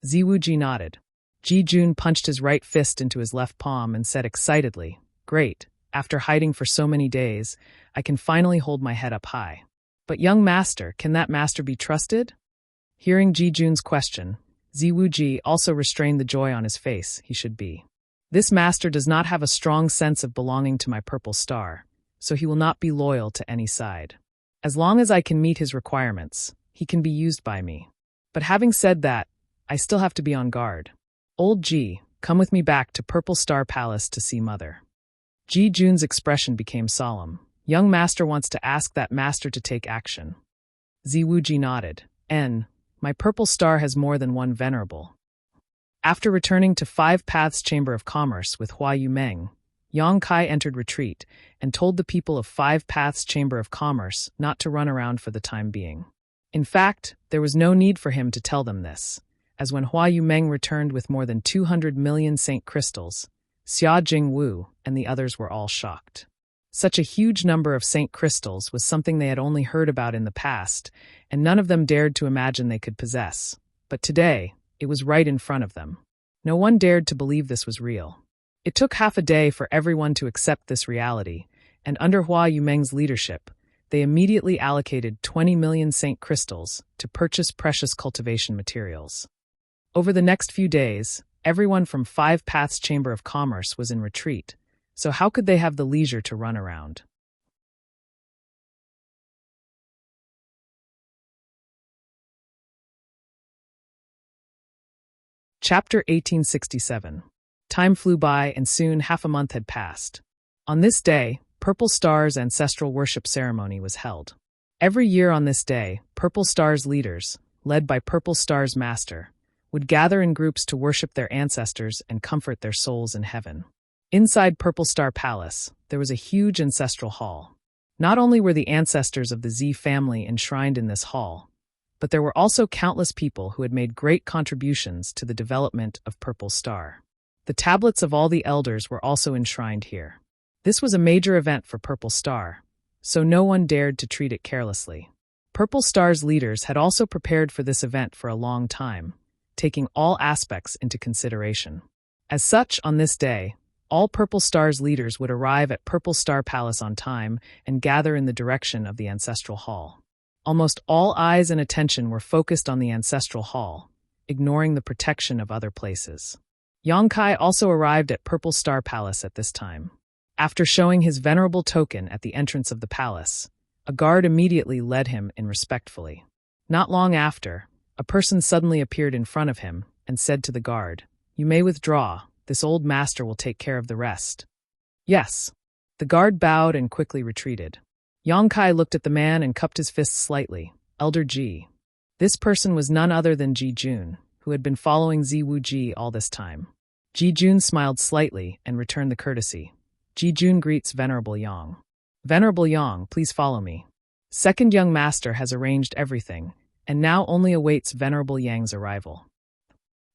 Zi Wuji nodded. Ji Jun punched his right fist into his left palm and said excitedly, Great, after hiding for so many days, I can finally hold my head up high. But young master, can that master be trusted? Hearing Ji Jun's question, Zi Wuji also restrained the joy on his face. He should be. This master does not have a strong sense of belonging to my Purple Star, so he will not be loyal to any side. As long as I can meet his requirements, he can be used by me. But having said that, I still have to be on guard. Old Ji, come with me back to Purple Star Palace to see Mother. Ji Jun's expression became solemn. Young master wants to ask that master to take action. Zi Wuji nodded. My Purple Star has more than one venerable. After returning to Five Paths Chamber of Commerce with Hua Yumeng, Yang Kai entered retreat and told the people of Five Paths Chamber of Commerce not to run around for the time being. In fact, there was no need for him to tell them this, as when Hua Yumeng returned with more than 200 million Saint Crystals, Xia Jingwu and the others were all shocked. Such a huge number of Saint Crystals was something they had only heard about in the past, and none of them dared to imagine they could possess. But today, it was right in front of them. No one dared to believe this was real. It took half a day for everyone to accept this reality, and under Hua Yumeng's leadership, they immediately allocated 20 million Saint Crystals to purchase precious cultivation materials. Over the next few days, everyone from Five Paths Chamber of Commerce was in retreat, so how could they have the leisure to run around? Chapter 1867. Time flew by and soon half a month had passed. On this day, Purple Star's ancestral worship ceremony was held. Every year on this day, Purple Star's leaders, led by Purple Star's master, would gather in groups to worship their ancestors and comfort their souls in heaven. Inside Purple Star Palace, there was a huge ancestral hall. Not only were the ancestors of the Z family enshrined in this hall, but there were also countless people who had made great contributions to the development of Purple Star. The tablets of all the elders were also enshrined here. This was a major event for Purple Star, so no one dared to treat it carelessly. Purple Star's leaders had also prepared for this event for a long time, taking all aspects into consideration. As such, on this day, all Purple Star's leaders would arrive at Purple Star Palace on time and gather in the direction of the Ancestral Hall. Almost all eyes and attention were focused on the Ancestral Hall, ignoring the protection of other places. Yongkai also arrived at Purple Star Palace at this time. After showing his venerable token at the entrance of the palace, a guard immediately led him in respectfully. Not long after, a person suddenly appeared in front of him and said to the guard, "You may withdraw. This old master will take care of the rest." "Yes." The guard bowed and quickly retreated. Yongkai looked at the man and cupped his fists slightly. Elder Ji. This person was none other than Ji Jun, who had been following Ziwu Ji all this time. Ji Jun smiled slightly and returned the courtesy. Ji Jun greets Venerable Yang. "Venerable Yang, please follow me. Second young master has arranged everything, and now only awaits Venerable Yang's arrival."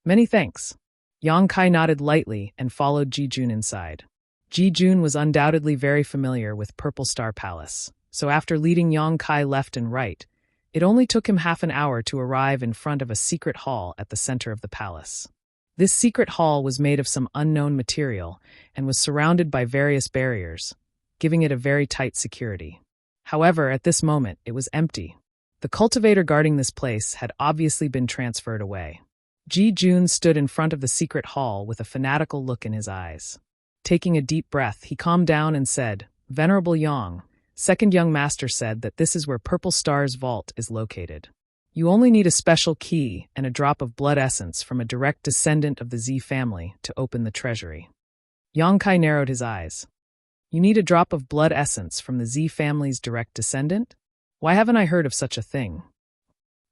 "Many thanks." Yongkai nodded lightly and followed Ji Jun inside. Ji Jun was undoubtedly very familiar with Purple Star Palace, so after leading Yongkai left and right, it only took him half an hour to arrive in front of a secret hall at the center of the palace. This secret hall was made of some unknown material and was surrounded by various barriers, giving it a very tight security. However, at this moment, it was empty. The cultivator guarding this place had obviously been transferred away. Ji Jun stood in front of the secret hall with a fanatical look in his eyes. Taking a deep breath, he calmed down and said, "Venerable Yang, second young master said that this is where Purple Star's vault is located. You only need a special key and a drop of blood essence from a direct descendant of the Z family to open the treasury." Yongkai narrowed his eyes. "You need a drop of blood essence from the Z family's direct descendant? Why haven't I heard of such a thing?"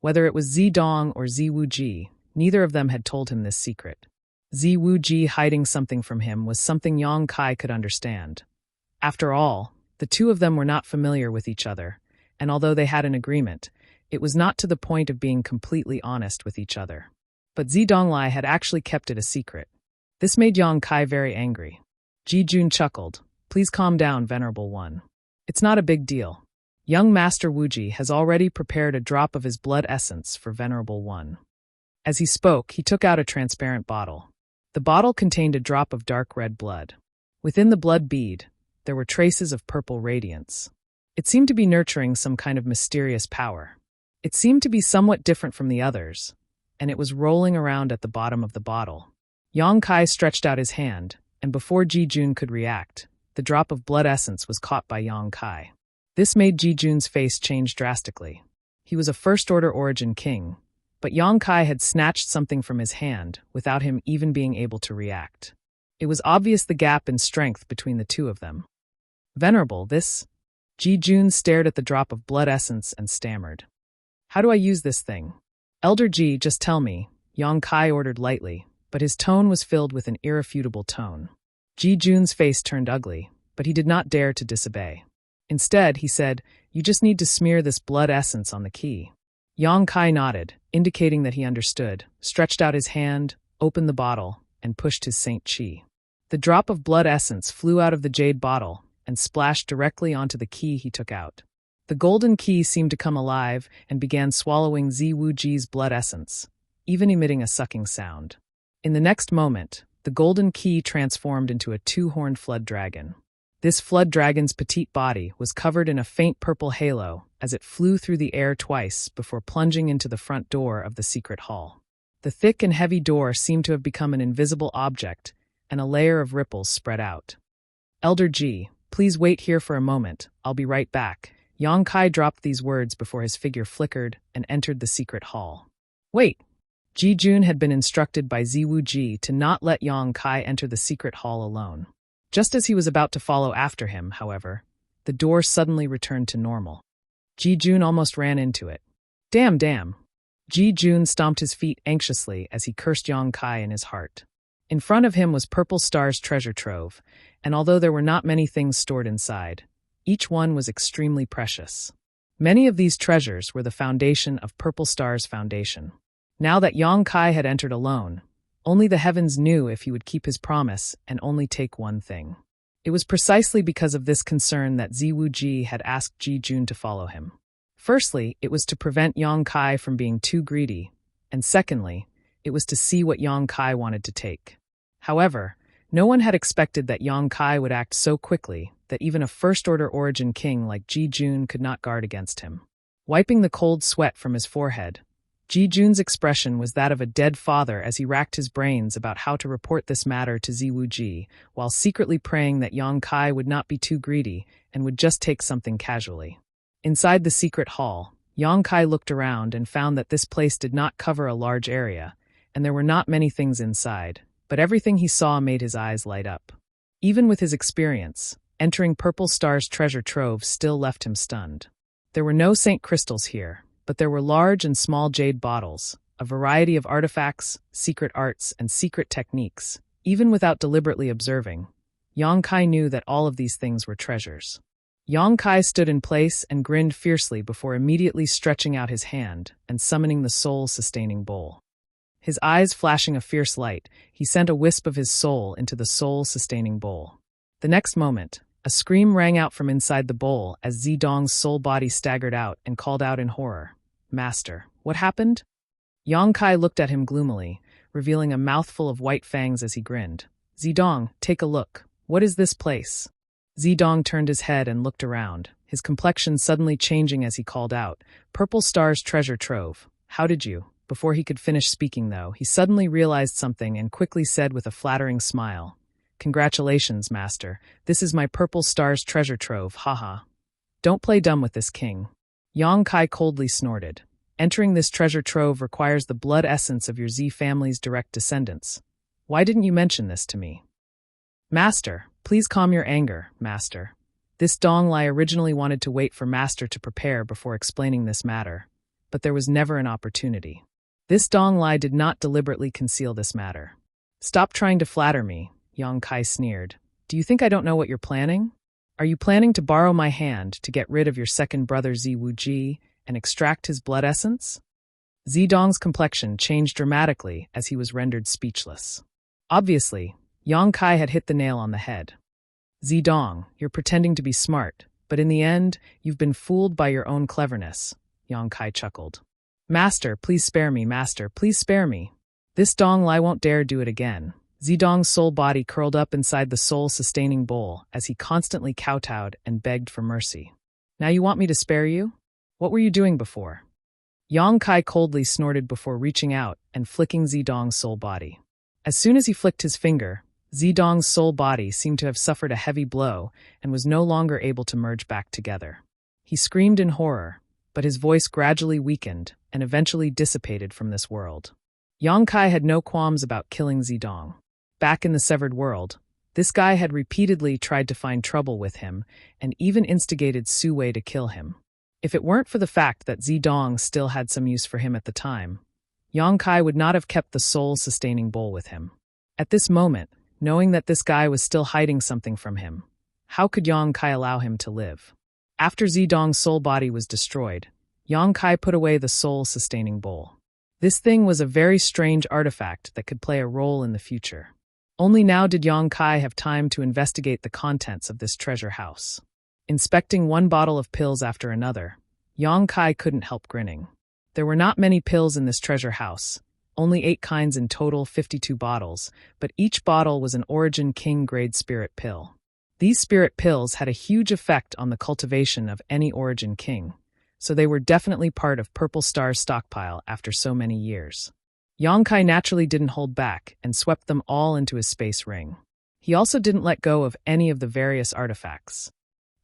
Whether it was Zi Dong or Zi Wuji, neither of them had told him this secret. Zi Wuji hiding something from him was something Yongkai could understand. After all, the two of them were not familiar with each other, and although they had an agreement, it was not to the point of being completely honest with each other. But Zi Donglai had actually kept it a secret. This made Yongkai very angry. Ji Jun chuckled. "Please calm down, Venerable One. It's not a big deal. Young Master Wuji has already prepared a drop of his blood essence for Venerable One." As he spoke, he took out a transparent bottle. The bottle contained a drop of dark red blood. Within the blood bead, there were traces of purple radiance. It seemed to be nurturing some kind of mysterious power. It seemed to be somewhat different from the others, and it was rolling around at the bottom of the bottle. Yongkai stretched out his hand, and before Ji Jun could react, the drop of blood essence was caught by Yongkai. This made Ji Jun's face change drastically. He was a first-order origin king, but Yongkai had snatched something from his hand without him even being able to react. It was obvious the gap in strength between the two of them. "Venerable, this..." Ji Jun stared at the drop of blood essence and stammered. "How do I use this thing?" "Elder Ji, just tell me," Yongkai ordered lightly, but his tone was filled with an irrefutable tone. Ji Jun's face turned ugly, but he did not dare to disobey. Instead, he said, "You just need to smear this blood essence on the key." Yongkai nodded, indicating that he understood, stretched out his hand, opened the bottle, and pushed his Saint Chi. The drop of blood essence flew out of the jade bottle and splashed directly onto the key he took out. The golden key seemed to come alive and began swallowing Zi Wuji's blood essence, even emitting a sucking sound. In the next moment, the golden key transformed into a two-horned flood dragon. This flood dragon's petite body was covered in a faint purple halo as it flew through the air twice before plunging into the front door of the secret hall. The thick and heavy door seemed to have become an invisible object, and a layer of ripples spread out. "Elder Ji, please wait here for a moment. I'll be right back." Yongkai dropped these words before his figure flickered and entered the secret hall. "Wait!" Ji Jun had been instructed by Ziwu Ji to not let Yongkai enter the secret hall alone. Just as he was about to follow after him, however, the door suddenly returned to normal. Ji Jun almost ran into it. Damn. Ji Jun stomped his feet anxiously as he cursed Yongkai in his heart. In front of him was Purple Star's treasure trove, and although there were not many things stored inside, each one was extremely precious. Many of these treasures were the foundation of Purple Star's foundation. Now that Yongkai had entered alone, only the heavens knew if he would keep his promise and only take one thing. It was precisely because of this concern that Ziwu had asked Ji Jun to follow him. Firstly, it was to prevent Yang Kai from being too greedy, and secondly, it was to see what Yang Kai wanted to take. However, no one had expected that Yang Kai would act so quickly that even a first-order origin king like Ji Jun could not guard against him. Wiping the cold sweat from his forehead, Ji Jun's expression was that of a dead father as he racked his brains about how to report this matter to Ziwu, while secretly praying that Yang Kai would not be too greedy and would just take something casually. Inside the secret hall, Yang Kai looked around and found that this place did not cover a large area, and there were not many things inside, but everything he saw made his eyes light up. Even with his experience, entering Purple Star's treasure trove still left him stunned. There were no Saint crystals here, but there were large and small jade bottles, a variety of artifacts, secret arts, and secret techniques. Even without deliberately observing, Yang Kai knew that all of these things were treasures. Yang Kai stood in place and grinned fiercely before immediately stretching out his hand and summoning the soul-sustaining bowl. His eyes flashing a fierce light, he sent a wisp of his soul into the soul-sustaining bowl. The next moment, a scream rang out from inside the bowl as Zidong's soul body staggered out and called out in horror, "Master, what happened?" Yang Kai looked at him gloomily, revealing a mouthful of white fangs as he grinned. "Zidong, take a look. What is this place?" Zidong turned his head and looked around, his complexion suddenly changing as he called out, "Purple Star's treasure trove. How did you?" Before he could finish speaking, though, he suddenly realized something and quickly said with a flattering smile, "Congratulations, Master. This is my Purple Star's treasure trove, haha. Don't play dumb with this king." Yang Kai coldly snorted. "Entering this treasure trove requires the blood essence of your Z family's direct descendants. Why didn't you mention this to me?" "Master, please calm your anger, Master. This Dong Lai originally wanted to wait for Master to prepare before explaining this matter, but there was never an opportunity. This Dong Lai did not deliberately conceal this matter." "Stop trying to flatter me," Yang Kai sneered. "Do you think I don't know what you're planning? Are you planning to borrow my hand to get rid of your second brother Ziwu and extract his blood essence?" Zidong's complexion changed dramatically as he was rendered speechless. Obviously, Yang Kai had hit the nail on the head. "Zidong, you're pretending to be smart, but in the end, you've been fooled by your own cleverness," Yang Kai chuckled. "Master, please spare me, Master, please spare me. This Dong Lai won't dare do it again." Zidong's soul body curled up inside the soul-sustaining bowl as he constantly kowtowed and begged for mercy. "Now you want me to spare you? What were you doing before?" Yang Kai coldly snorted before reaching out and flicking Zidong's soul body. As soon as he flicked his finger, Zidong's soul body seemed to have suffered a heavy blow and was no longer able to merge back together. He screamed in horror, but his voice gradually weakened and eventually dissipated from this world. Yang Kai had no qualms about killing Zidong. Back in the severed world, this guy had repeatedly tried to find trouble with him and even instigated Su Wei to kill him. If it weren't for the fact that Zidong still had some use for him at the time, Yang Kai would not have kept the soul-sustaining bowl with him. At this moment, knowing that this guy was still hiding something from him, how could Yang Kai allow him to live? After Zidong's soul body was destroyed, Yang Kai put away the soul-sustaining bowl. This thing was a very strange artifact that could play a role in the future. Only now did Yang Kai have time to investigate the contents of this treasure house. Inspecting one bottle of pills after another, Yang Kai couldn't help grinning. There were not many pills in this treasure house, only 8 kinds in total, 52 bottles, but each bottle was an Origin King grade spirit pill. These spirit pills had a huge effect on the cultivation of any Origin King, so they were definitely part of Purple Star's stockpile after so many years. Yang Kai naturally didn't hold back and swept them all into his space ring. He also didn't let go of any of the various artifacts.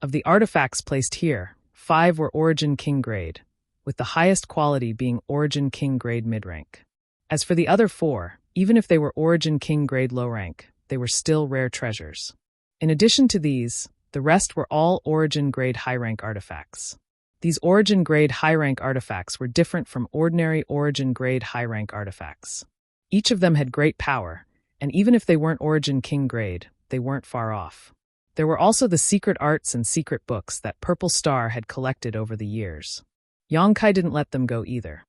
Of the artifacts placed here, 5 were Origin King grade, with the highest quality being Origin King grade mid-rank. As for the other 4, even if they were Origin King grade low rank, they were still rare treasures. In addition to these, the rest were all Origin grade high-rank artifacts. These Origin grade high-rank artifacts were different from ordinary Origin grade high-rank artifacts. Each of them had great power, and even if they weren't Origin King grade, they weren't far off. There were also the secret arts and secret books that Purple Star had collected over the years. Yang Kai didn't let them go either.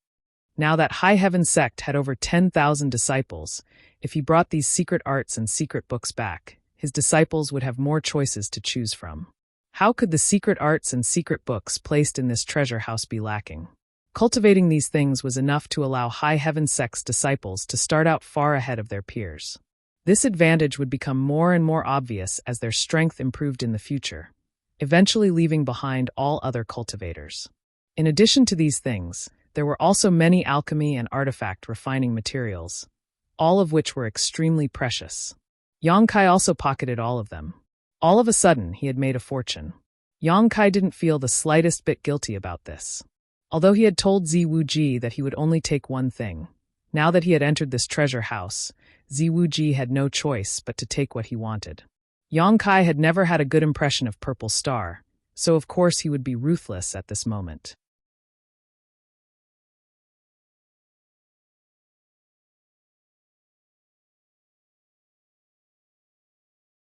Now that High Heaven sect had over 10,000 disciples, if he brought these secret arts and secret books back, his disciples would have more choices to choose from. How could the secret arts and secret books placed in this treasure house be lacking? Cultivating these things was enough to allow High Heaven Sect's disciples to start out far ahead of their peers. This advantage would become more and more obvious as their strength improved in the future, eventually leaving behind all other cultivators. In addition to these things, there were also many alchemy and artifact refining materials, all of which were extremely precious. Yang Kai also pocketed all of them. All of a sudden, he had made a fortune. Yang Kai didn't feel the slightest bit guilty about this. Although he had told Zi Wuji that he would only take one thing, now that he had entered this treasure house, Zi Wuji had no choice but to take what he wanted. Yang Kai had never had a good impression of Purple Star, so of course he would be ruthless at this moment.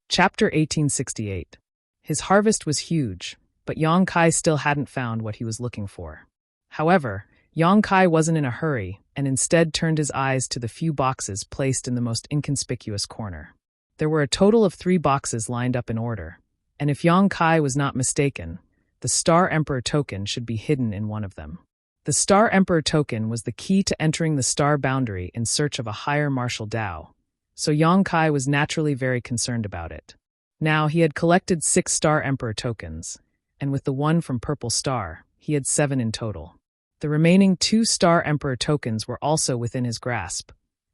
Chapter 1868. His harvest was huge, but Yang Kai still hadn't found what he was looking for. However, Yang Kai wasn't in a hurry and instead turned his eyes to the few boxes placed in the most inconspicuous corner. There were a total of 3 boxes lined up in order, and if Yang Kai was not mistaken, the Star Emperor token should be hidden in one of them. The Star Emperor token was the key to entering the star boundary in search of a higher martial Dao, so Yang Kai was naturally very concerned about it. Now he had collected 6 Star Emperor tokens, and with the one from Purple Star, he had 7 in total. The remaining 2 Star Emperor tokens were also within his grasp,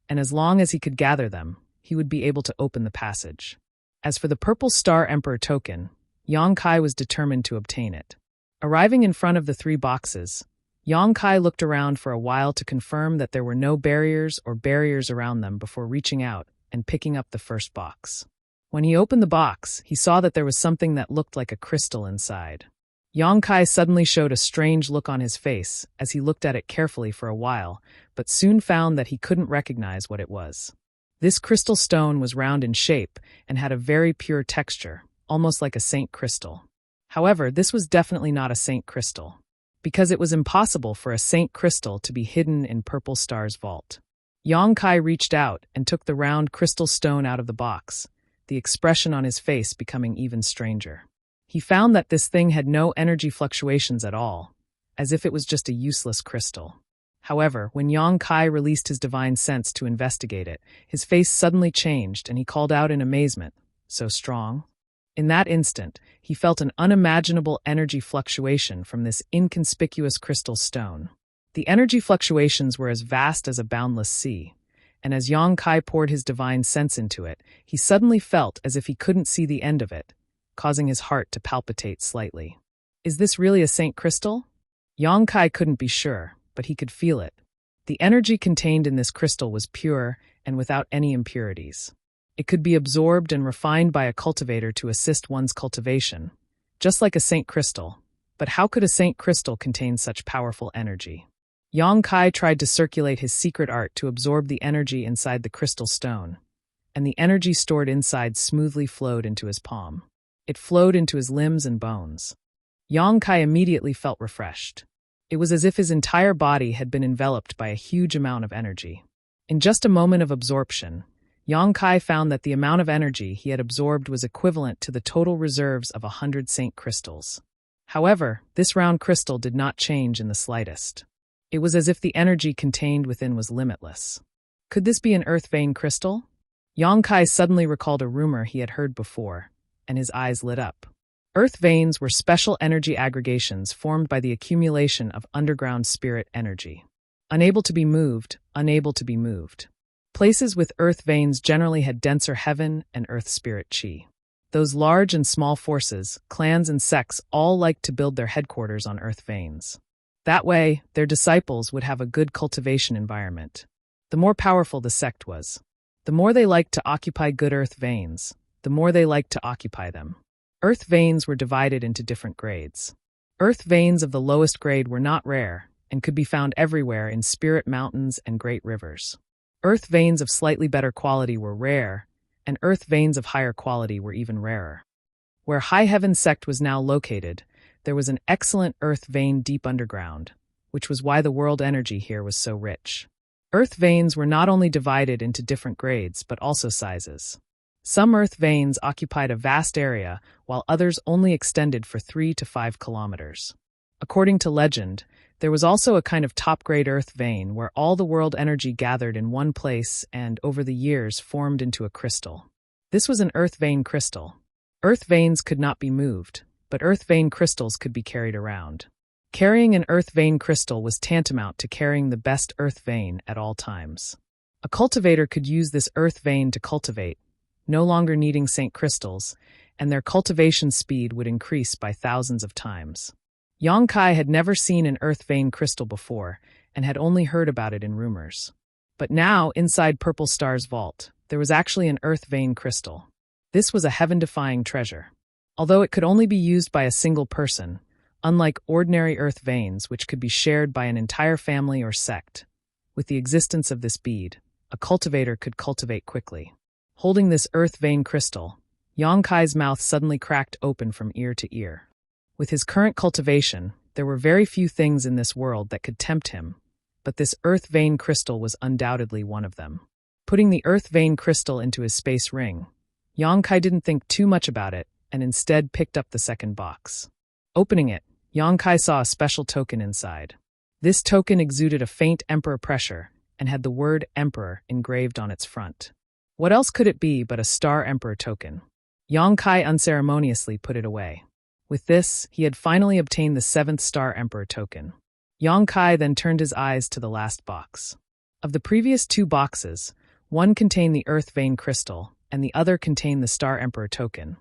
and as long as he could gather them, he would be able to open the passage. As for the Purple Star Emperor token, Yang Kai was determined to obtain it. Arriving in front of the 3 boxes, Yang Kai looked around for a while to confirm that there were no barriers around them before reaching out and picking up the first box. When he opened the box, he saw that there was something that looked like a crystal inside. Yang Kai suddenly showed a strange look on his face as he looked at it carefully for a while, but soon found that he couldn't recognize what it was. This crystal stone was round in shape and had a very pure texture, almost like a saint crystal. However, this was definitely not a saint crystal, because it was impossible for a saint crystal to be hidden in Purple Star's vault. Yang Kai reached out and took the round crystal stone out of the box, the expression on his face becoming even stranger. He found that this thing had no energy fluctuations at all, as if it was just a useless crystal. However, when Yang Kai released his divine sense to investigate it, his face suddenly changed and he called out in amazement, "So strong?" In that instant, he felt an unimaginable energy fluctuation from this inconspicuous crystal stone. The energy fluctuations were as vast as a boundless sea, and as Yang Kai poured his divine sense into it, he suddenly felt as if he couldn't see the end of it, causing his heart to palpitate slightly. Is this really a saint crystal? Yang Kai couldn't be sure, but he could feel it. The energy contained in this crystal was pure and without any impurities. It could be absorbed and refined by a cultivator to assist one's cultivation, just like a saint crystal. But how could a saint crystal contain such powerful energy? Yang Kai tried to circulate his secret art to absorb the energy inside the crystal stone, and the energy stored inside smoothly flowed into his palm. It flowed into his limbs and bones. Yang Kai immediately felt refreshed. It was as if his entire body had been enveloped by a huge amount of energy. In just a moment of absorption, Yang Kai found that the amount of energy he had absorbed was equivalent to the total reserves of 100 saint crystals. However, this round crystal did not change in the slightest. It was as if the energy contained within was limitless. Could this be an earth vein crystal? Yang Kai suddenly recalled a rumor he had heard before, and his eyes lit up. Earth veins were special energy aggregations formed by the accumulation of underground spirit energy. Unable to be moved. Places with earth veins generally had denser heaven and earth spirit chi. Those large and small forces, clans and sects all liked to build their headquarters on earth veins. That way, their disciples would have a good cultivation environment. The more powerful the sect was, the more they liked to occupy good earth veins, the more they liked to occupy them. Earth veins were divided into different grades. Earth veins of the lowest grade were not rare and could be found everywhere in spirit mountains and great rivers. Earth veins of slightly better quality were rare, and earth veins of higher quality were even rarer. Where High Heaven Sect was now located, there was an excellent earth vein deep underground, which was why the world energy here was so rich. Earth veins were not only divided into different grades but also sizes. Some earth veins occupied a vast area, while others only extended for 3 to 5 kilometers. According to legend, there was also a kind of top-grade earth vein where all the world energy gathered in one place and, over the years, formed into a crystal. This was an earth vein crystal. Earth veins could not be moved, but earth vein crystals could be carried around. Carrying an earth vein crystal was tantamount to carrying the best earth vein at all times. A cultivator could use this earth vein to cultivate, no longer needing St. crystals, and their cultivation speed would increase by thousands of times. Yang Kai had never seen an earth vein crystal before and had only heard about it in rumors. But now, inside Purple Star's vault, there was actually an earth vein crystal. This was a heaven-defying treasure. Although it could only be used by a single person, unlike ordinary earth veins which could be shared by an entire family or sect, with the existence of this bead, a cultivator could cultivate quickly. Holding this earth vein crystal, Yang Kai's mouth suddenly cracked open from ear to ear. With his current cultivation, there were very few things in this world that could tempt him, but this earth vein crystal was undoubtedly one of them. Putting the earth vein crystal into his space ring, Yang Kai didn't think too much about it and instead picked up the second box. Opening it, Yang Kai saw a special token inside. This token exuded a faint emperor pressure and had the word Emperor engraved on its front. What else could it be but a Star Emperor token? Yang Kai unceremoniously put it away. With this, he had finally obtained the 7th Star Emperor token. Yang Kai then turned his eyes to the last box. Of the previous 2 boxes, one contained the earth vein crystal and the other contained the Star Emperor token,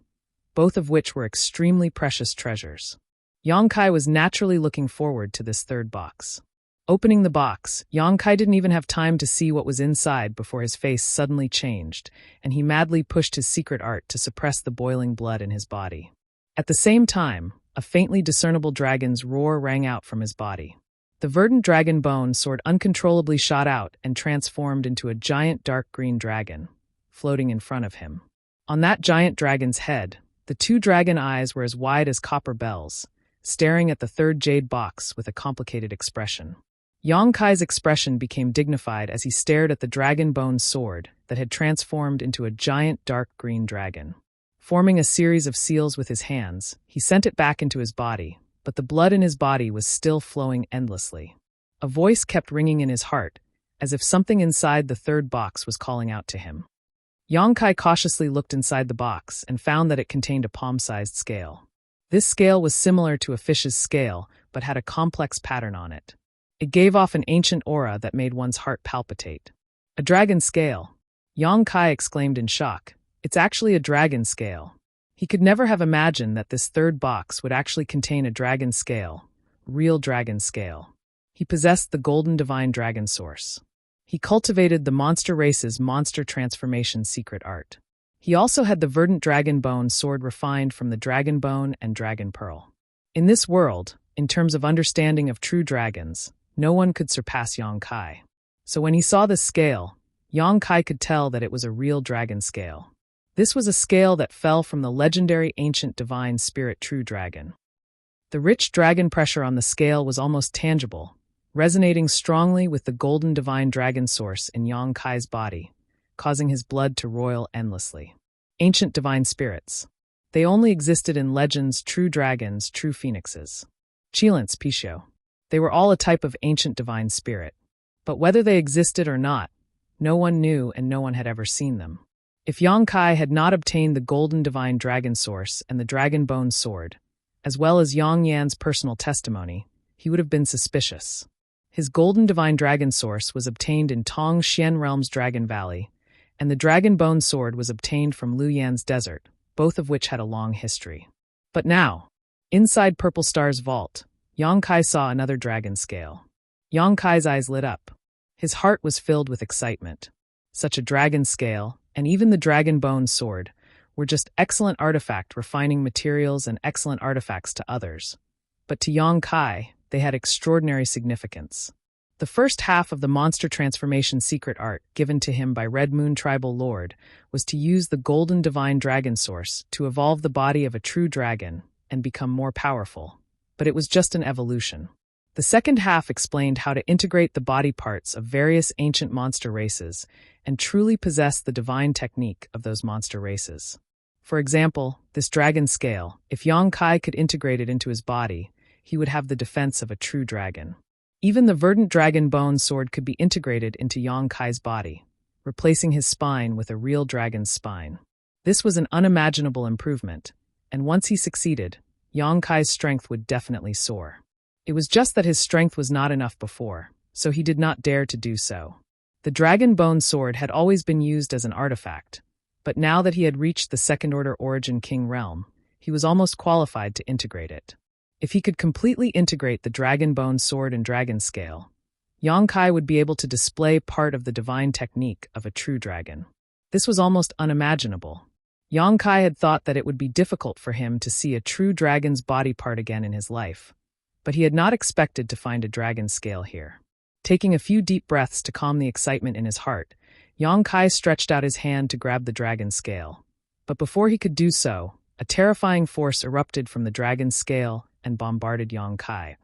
both of which were extremely precious treasures. Yang Kai was naturally looking forward to this 3rd box. Opening the box, Yang Kai didn't even have time to see what was inside before his face suddenly changed, and he madly pushed his secret art to suppress the boiling blood in his body. At the same time, a faintly discernible dragon's roar rang out from his body. The verdant dragon bone sword uncontrollably shot out and transformed into a giant dark green dragon, floating in front of him. On that giant dragon's head, the 2 dragon eyes were as wide as copper bells, staring at the 3rd jade box with a complicated expression. Yang Kai's expression became dignified as he stared at the dragon bone sword that had transformed into a giant dark green dragon. Forming a series of seals with his hands, he sent it back into his body, but the blood in his body was still flowing endlessly. A voice kept ringing in his heart, as if something inside the 3rd box was calling out to him. Yang Kai cautiously looked inside the box and found that it contained a palm-sized scale. This scale was similar to a fish's scale, but had a complex pattern on it. It gave off an ancient aura that made one's heart palpitate. A dragon scale! Yang Kai exclaimed in shock. It's actually a dragon scale. He could never have imagined that this 3rd box would actually contain a dragon scale, real dragon scale. He possessed the golden divine dragon source. He cultivated the monster race's monster transformation secret art. He also had the verdant dragon bone sword refined from the dragon bone and dragon pearl. In this world, in terms of understanding of true dragons, no one could surpass Yang Kai. So when he saw this scale, Yang Kai could tell that it was a real dragon scale. This was a scale that fell from the legendary ancient divine spirit true dragon. The rich dragon pressure on the scale was almost tangible, resonating strongly with the golden divine dragon source in Yang Kai's body, causing his blood to roil endlessly. Ancient divine spirits. They only existed in legends, true dragons, true phoenixes. Chilants Pisho. They were all a type of ancient divine spirit. But whether they existed or not, no one knew and no one had ever seen them. If Yang Kai had not obtained the golden divine dragon source and the dragon bone sword, as well as Yang Yan's personal testimony, he would have been suspicious. His golden divine dragon source was obtained in Tong Xian Realm's Dragon Valley, and the dragon bone sword was obtained from Lu Yan's desert, both of which had a long history. But now, inside Purple Star's vault, Yang Kai saw another dragon scale. Yang Kai's eyes lit up. His heart was filled with excitement. Such a dragon scale, and even the dragon bone sword, were just excellent artifact refining materials and excellent artifacts to others. But to Yang Kai, they had extraordinary significance. The first half of the monster transformation secret art given to him by Red Moon Tribal Lord was to use the golden divine dragon source to evolve the body of a true dragon and become more powerful. But it was just an evolution. The second half explained how to integrate the body parts of various ancient monster races and truly possess the divine technique of those monster races. For example, this dragon scale, if Yang Kai could integrate it into his body, he would have the defense of a true dragon. Even the verdant dragon bone sword could be integrated into Yang Kai's body, replacing his spine with a real dragon's spine. This was an unimaginable improvement, and once he succeeded, Yang Kai's strength would definitely soar. It was just that his strength was not enough before, so he did not dare to do so. The dragon bone sword had always been used as an artifact, but now that he had reached the second-order origin king realm, he was almost qualified to integrate it. If he could completely integrate the dragon bone sword and dragon scale, Yang Kai would be able to display part of the divine technique of a true dragon. This was almost unimaginable. Yang Kai had thought that it would be difficult for him to see a true dragon's body part again in his life, but he had not expected to find a dragon scale here. Taking a few deep breaths to calm the excitement in his heart, Yang Kai stretched out his hand to grab the dragon scale. But before he could do so, a terrifying force erupted from the dragon's scale and bombarded Yang Kai.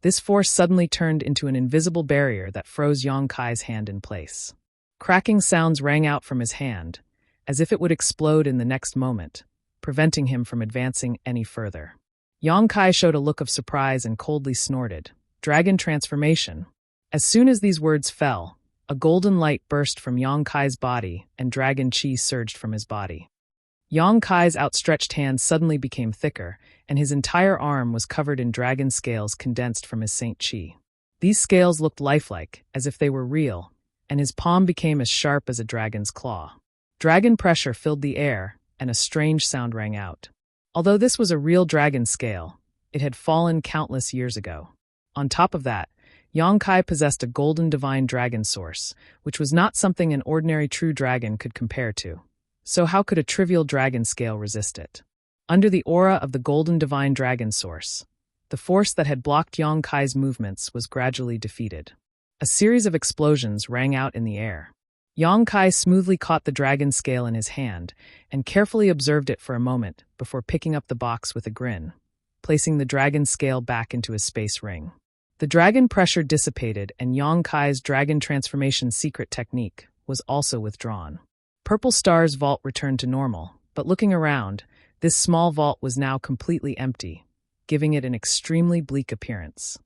This force suddenly turned into an invisible barrier that froze Yang Kai's hand in place. Cracking sounds rang out from his hand, as if it would explode in the next moment, preventing him from advancing any further. Yang Kai showed a look of surprise and coldly snorted, "Dragon transformation." As soon as these words fell, a golden light burst from Yang Kai's body and dragon chi surged from his body. Yang Kai's outstretched hand suddenly became thicker, and his entire arm was covered in dragon scales condensed from his saint chi. These scales looked lifelike, as if they were real, and his palm became as sharp as a dragon's claw. Dragon pressure filled the air, and a strange sound rang out. Although this was a real dragon scale, it had fallen countless years ago. On top of that, Yang Kai possessed a golden divine dragon source, which was not something an ordinary true dragon could compare to. So how could a trivial dragon scale resist it? Under the aura of the golden divine dragon source, the force that had blocked Yang Kai's movements was gradually defeated. A series of explosions rang out in the air. Yang Kai smoothly caught the dragon scale in his hand and carefully observed it for a moment before picking up the box with a grin, placing the dragon scale back into his space ring. The dragon pressure dissipated and Yang Kai's dragon transformation secret technique was also withdrawn. Purple Star's vault returned to normal, but looking around, this small vault was now completely empty, giving it an extremely bleak appearance.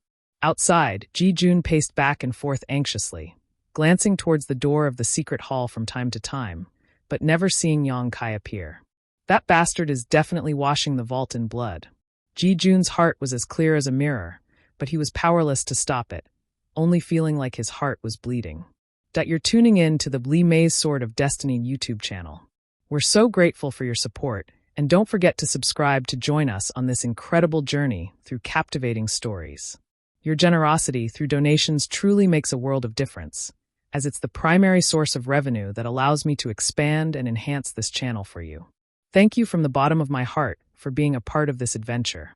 Outside, Ji-jun paced back and forth anxiously, glancing towards the door of the secret hall from time to time, but never seeing Yang Kai appear. That bastard is definitely washing the vault in blood. Ji-jun's heart was as clear as a mirror, but he was powerless to stop it, only feeling like his heart was bleeding. You're tuning in to the Lee May's Sword of Destiny YouTube channel. We're so grateful for your support, and don't forget to subscribe to join us on this incredible journey through captivating stories. Your generosity through donations truly makes a world of difference, as it's the primary source of revenue that allows me to expand and enhance this channel for you. Thank you from the bottom of my heart for being a part of this adventure.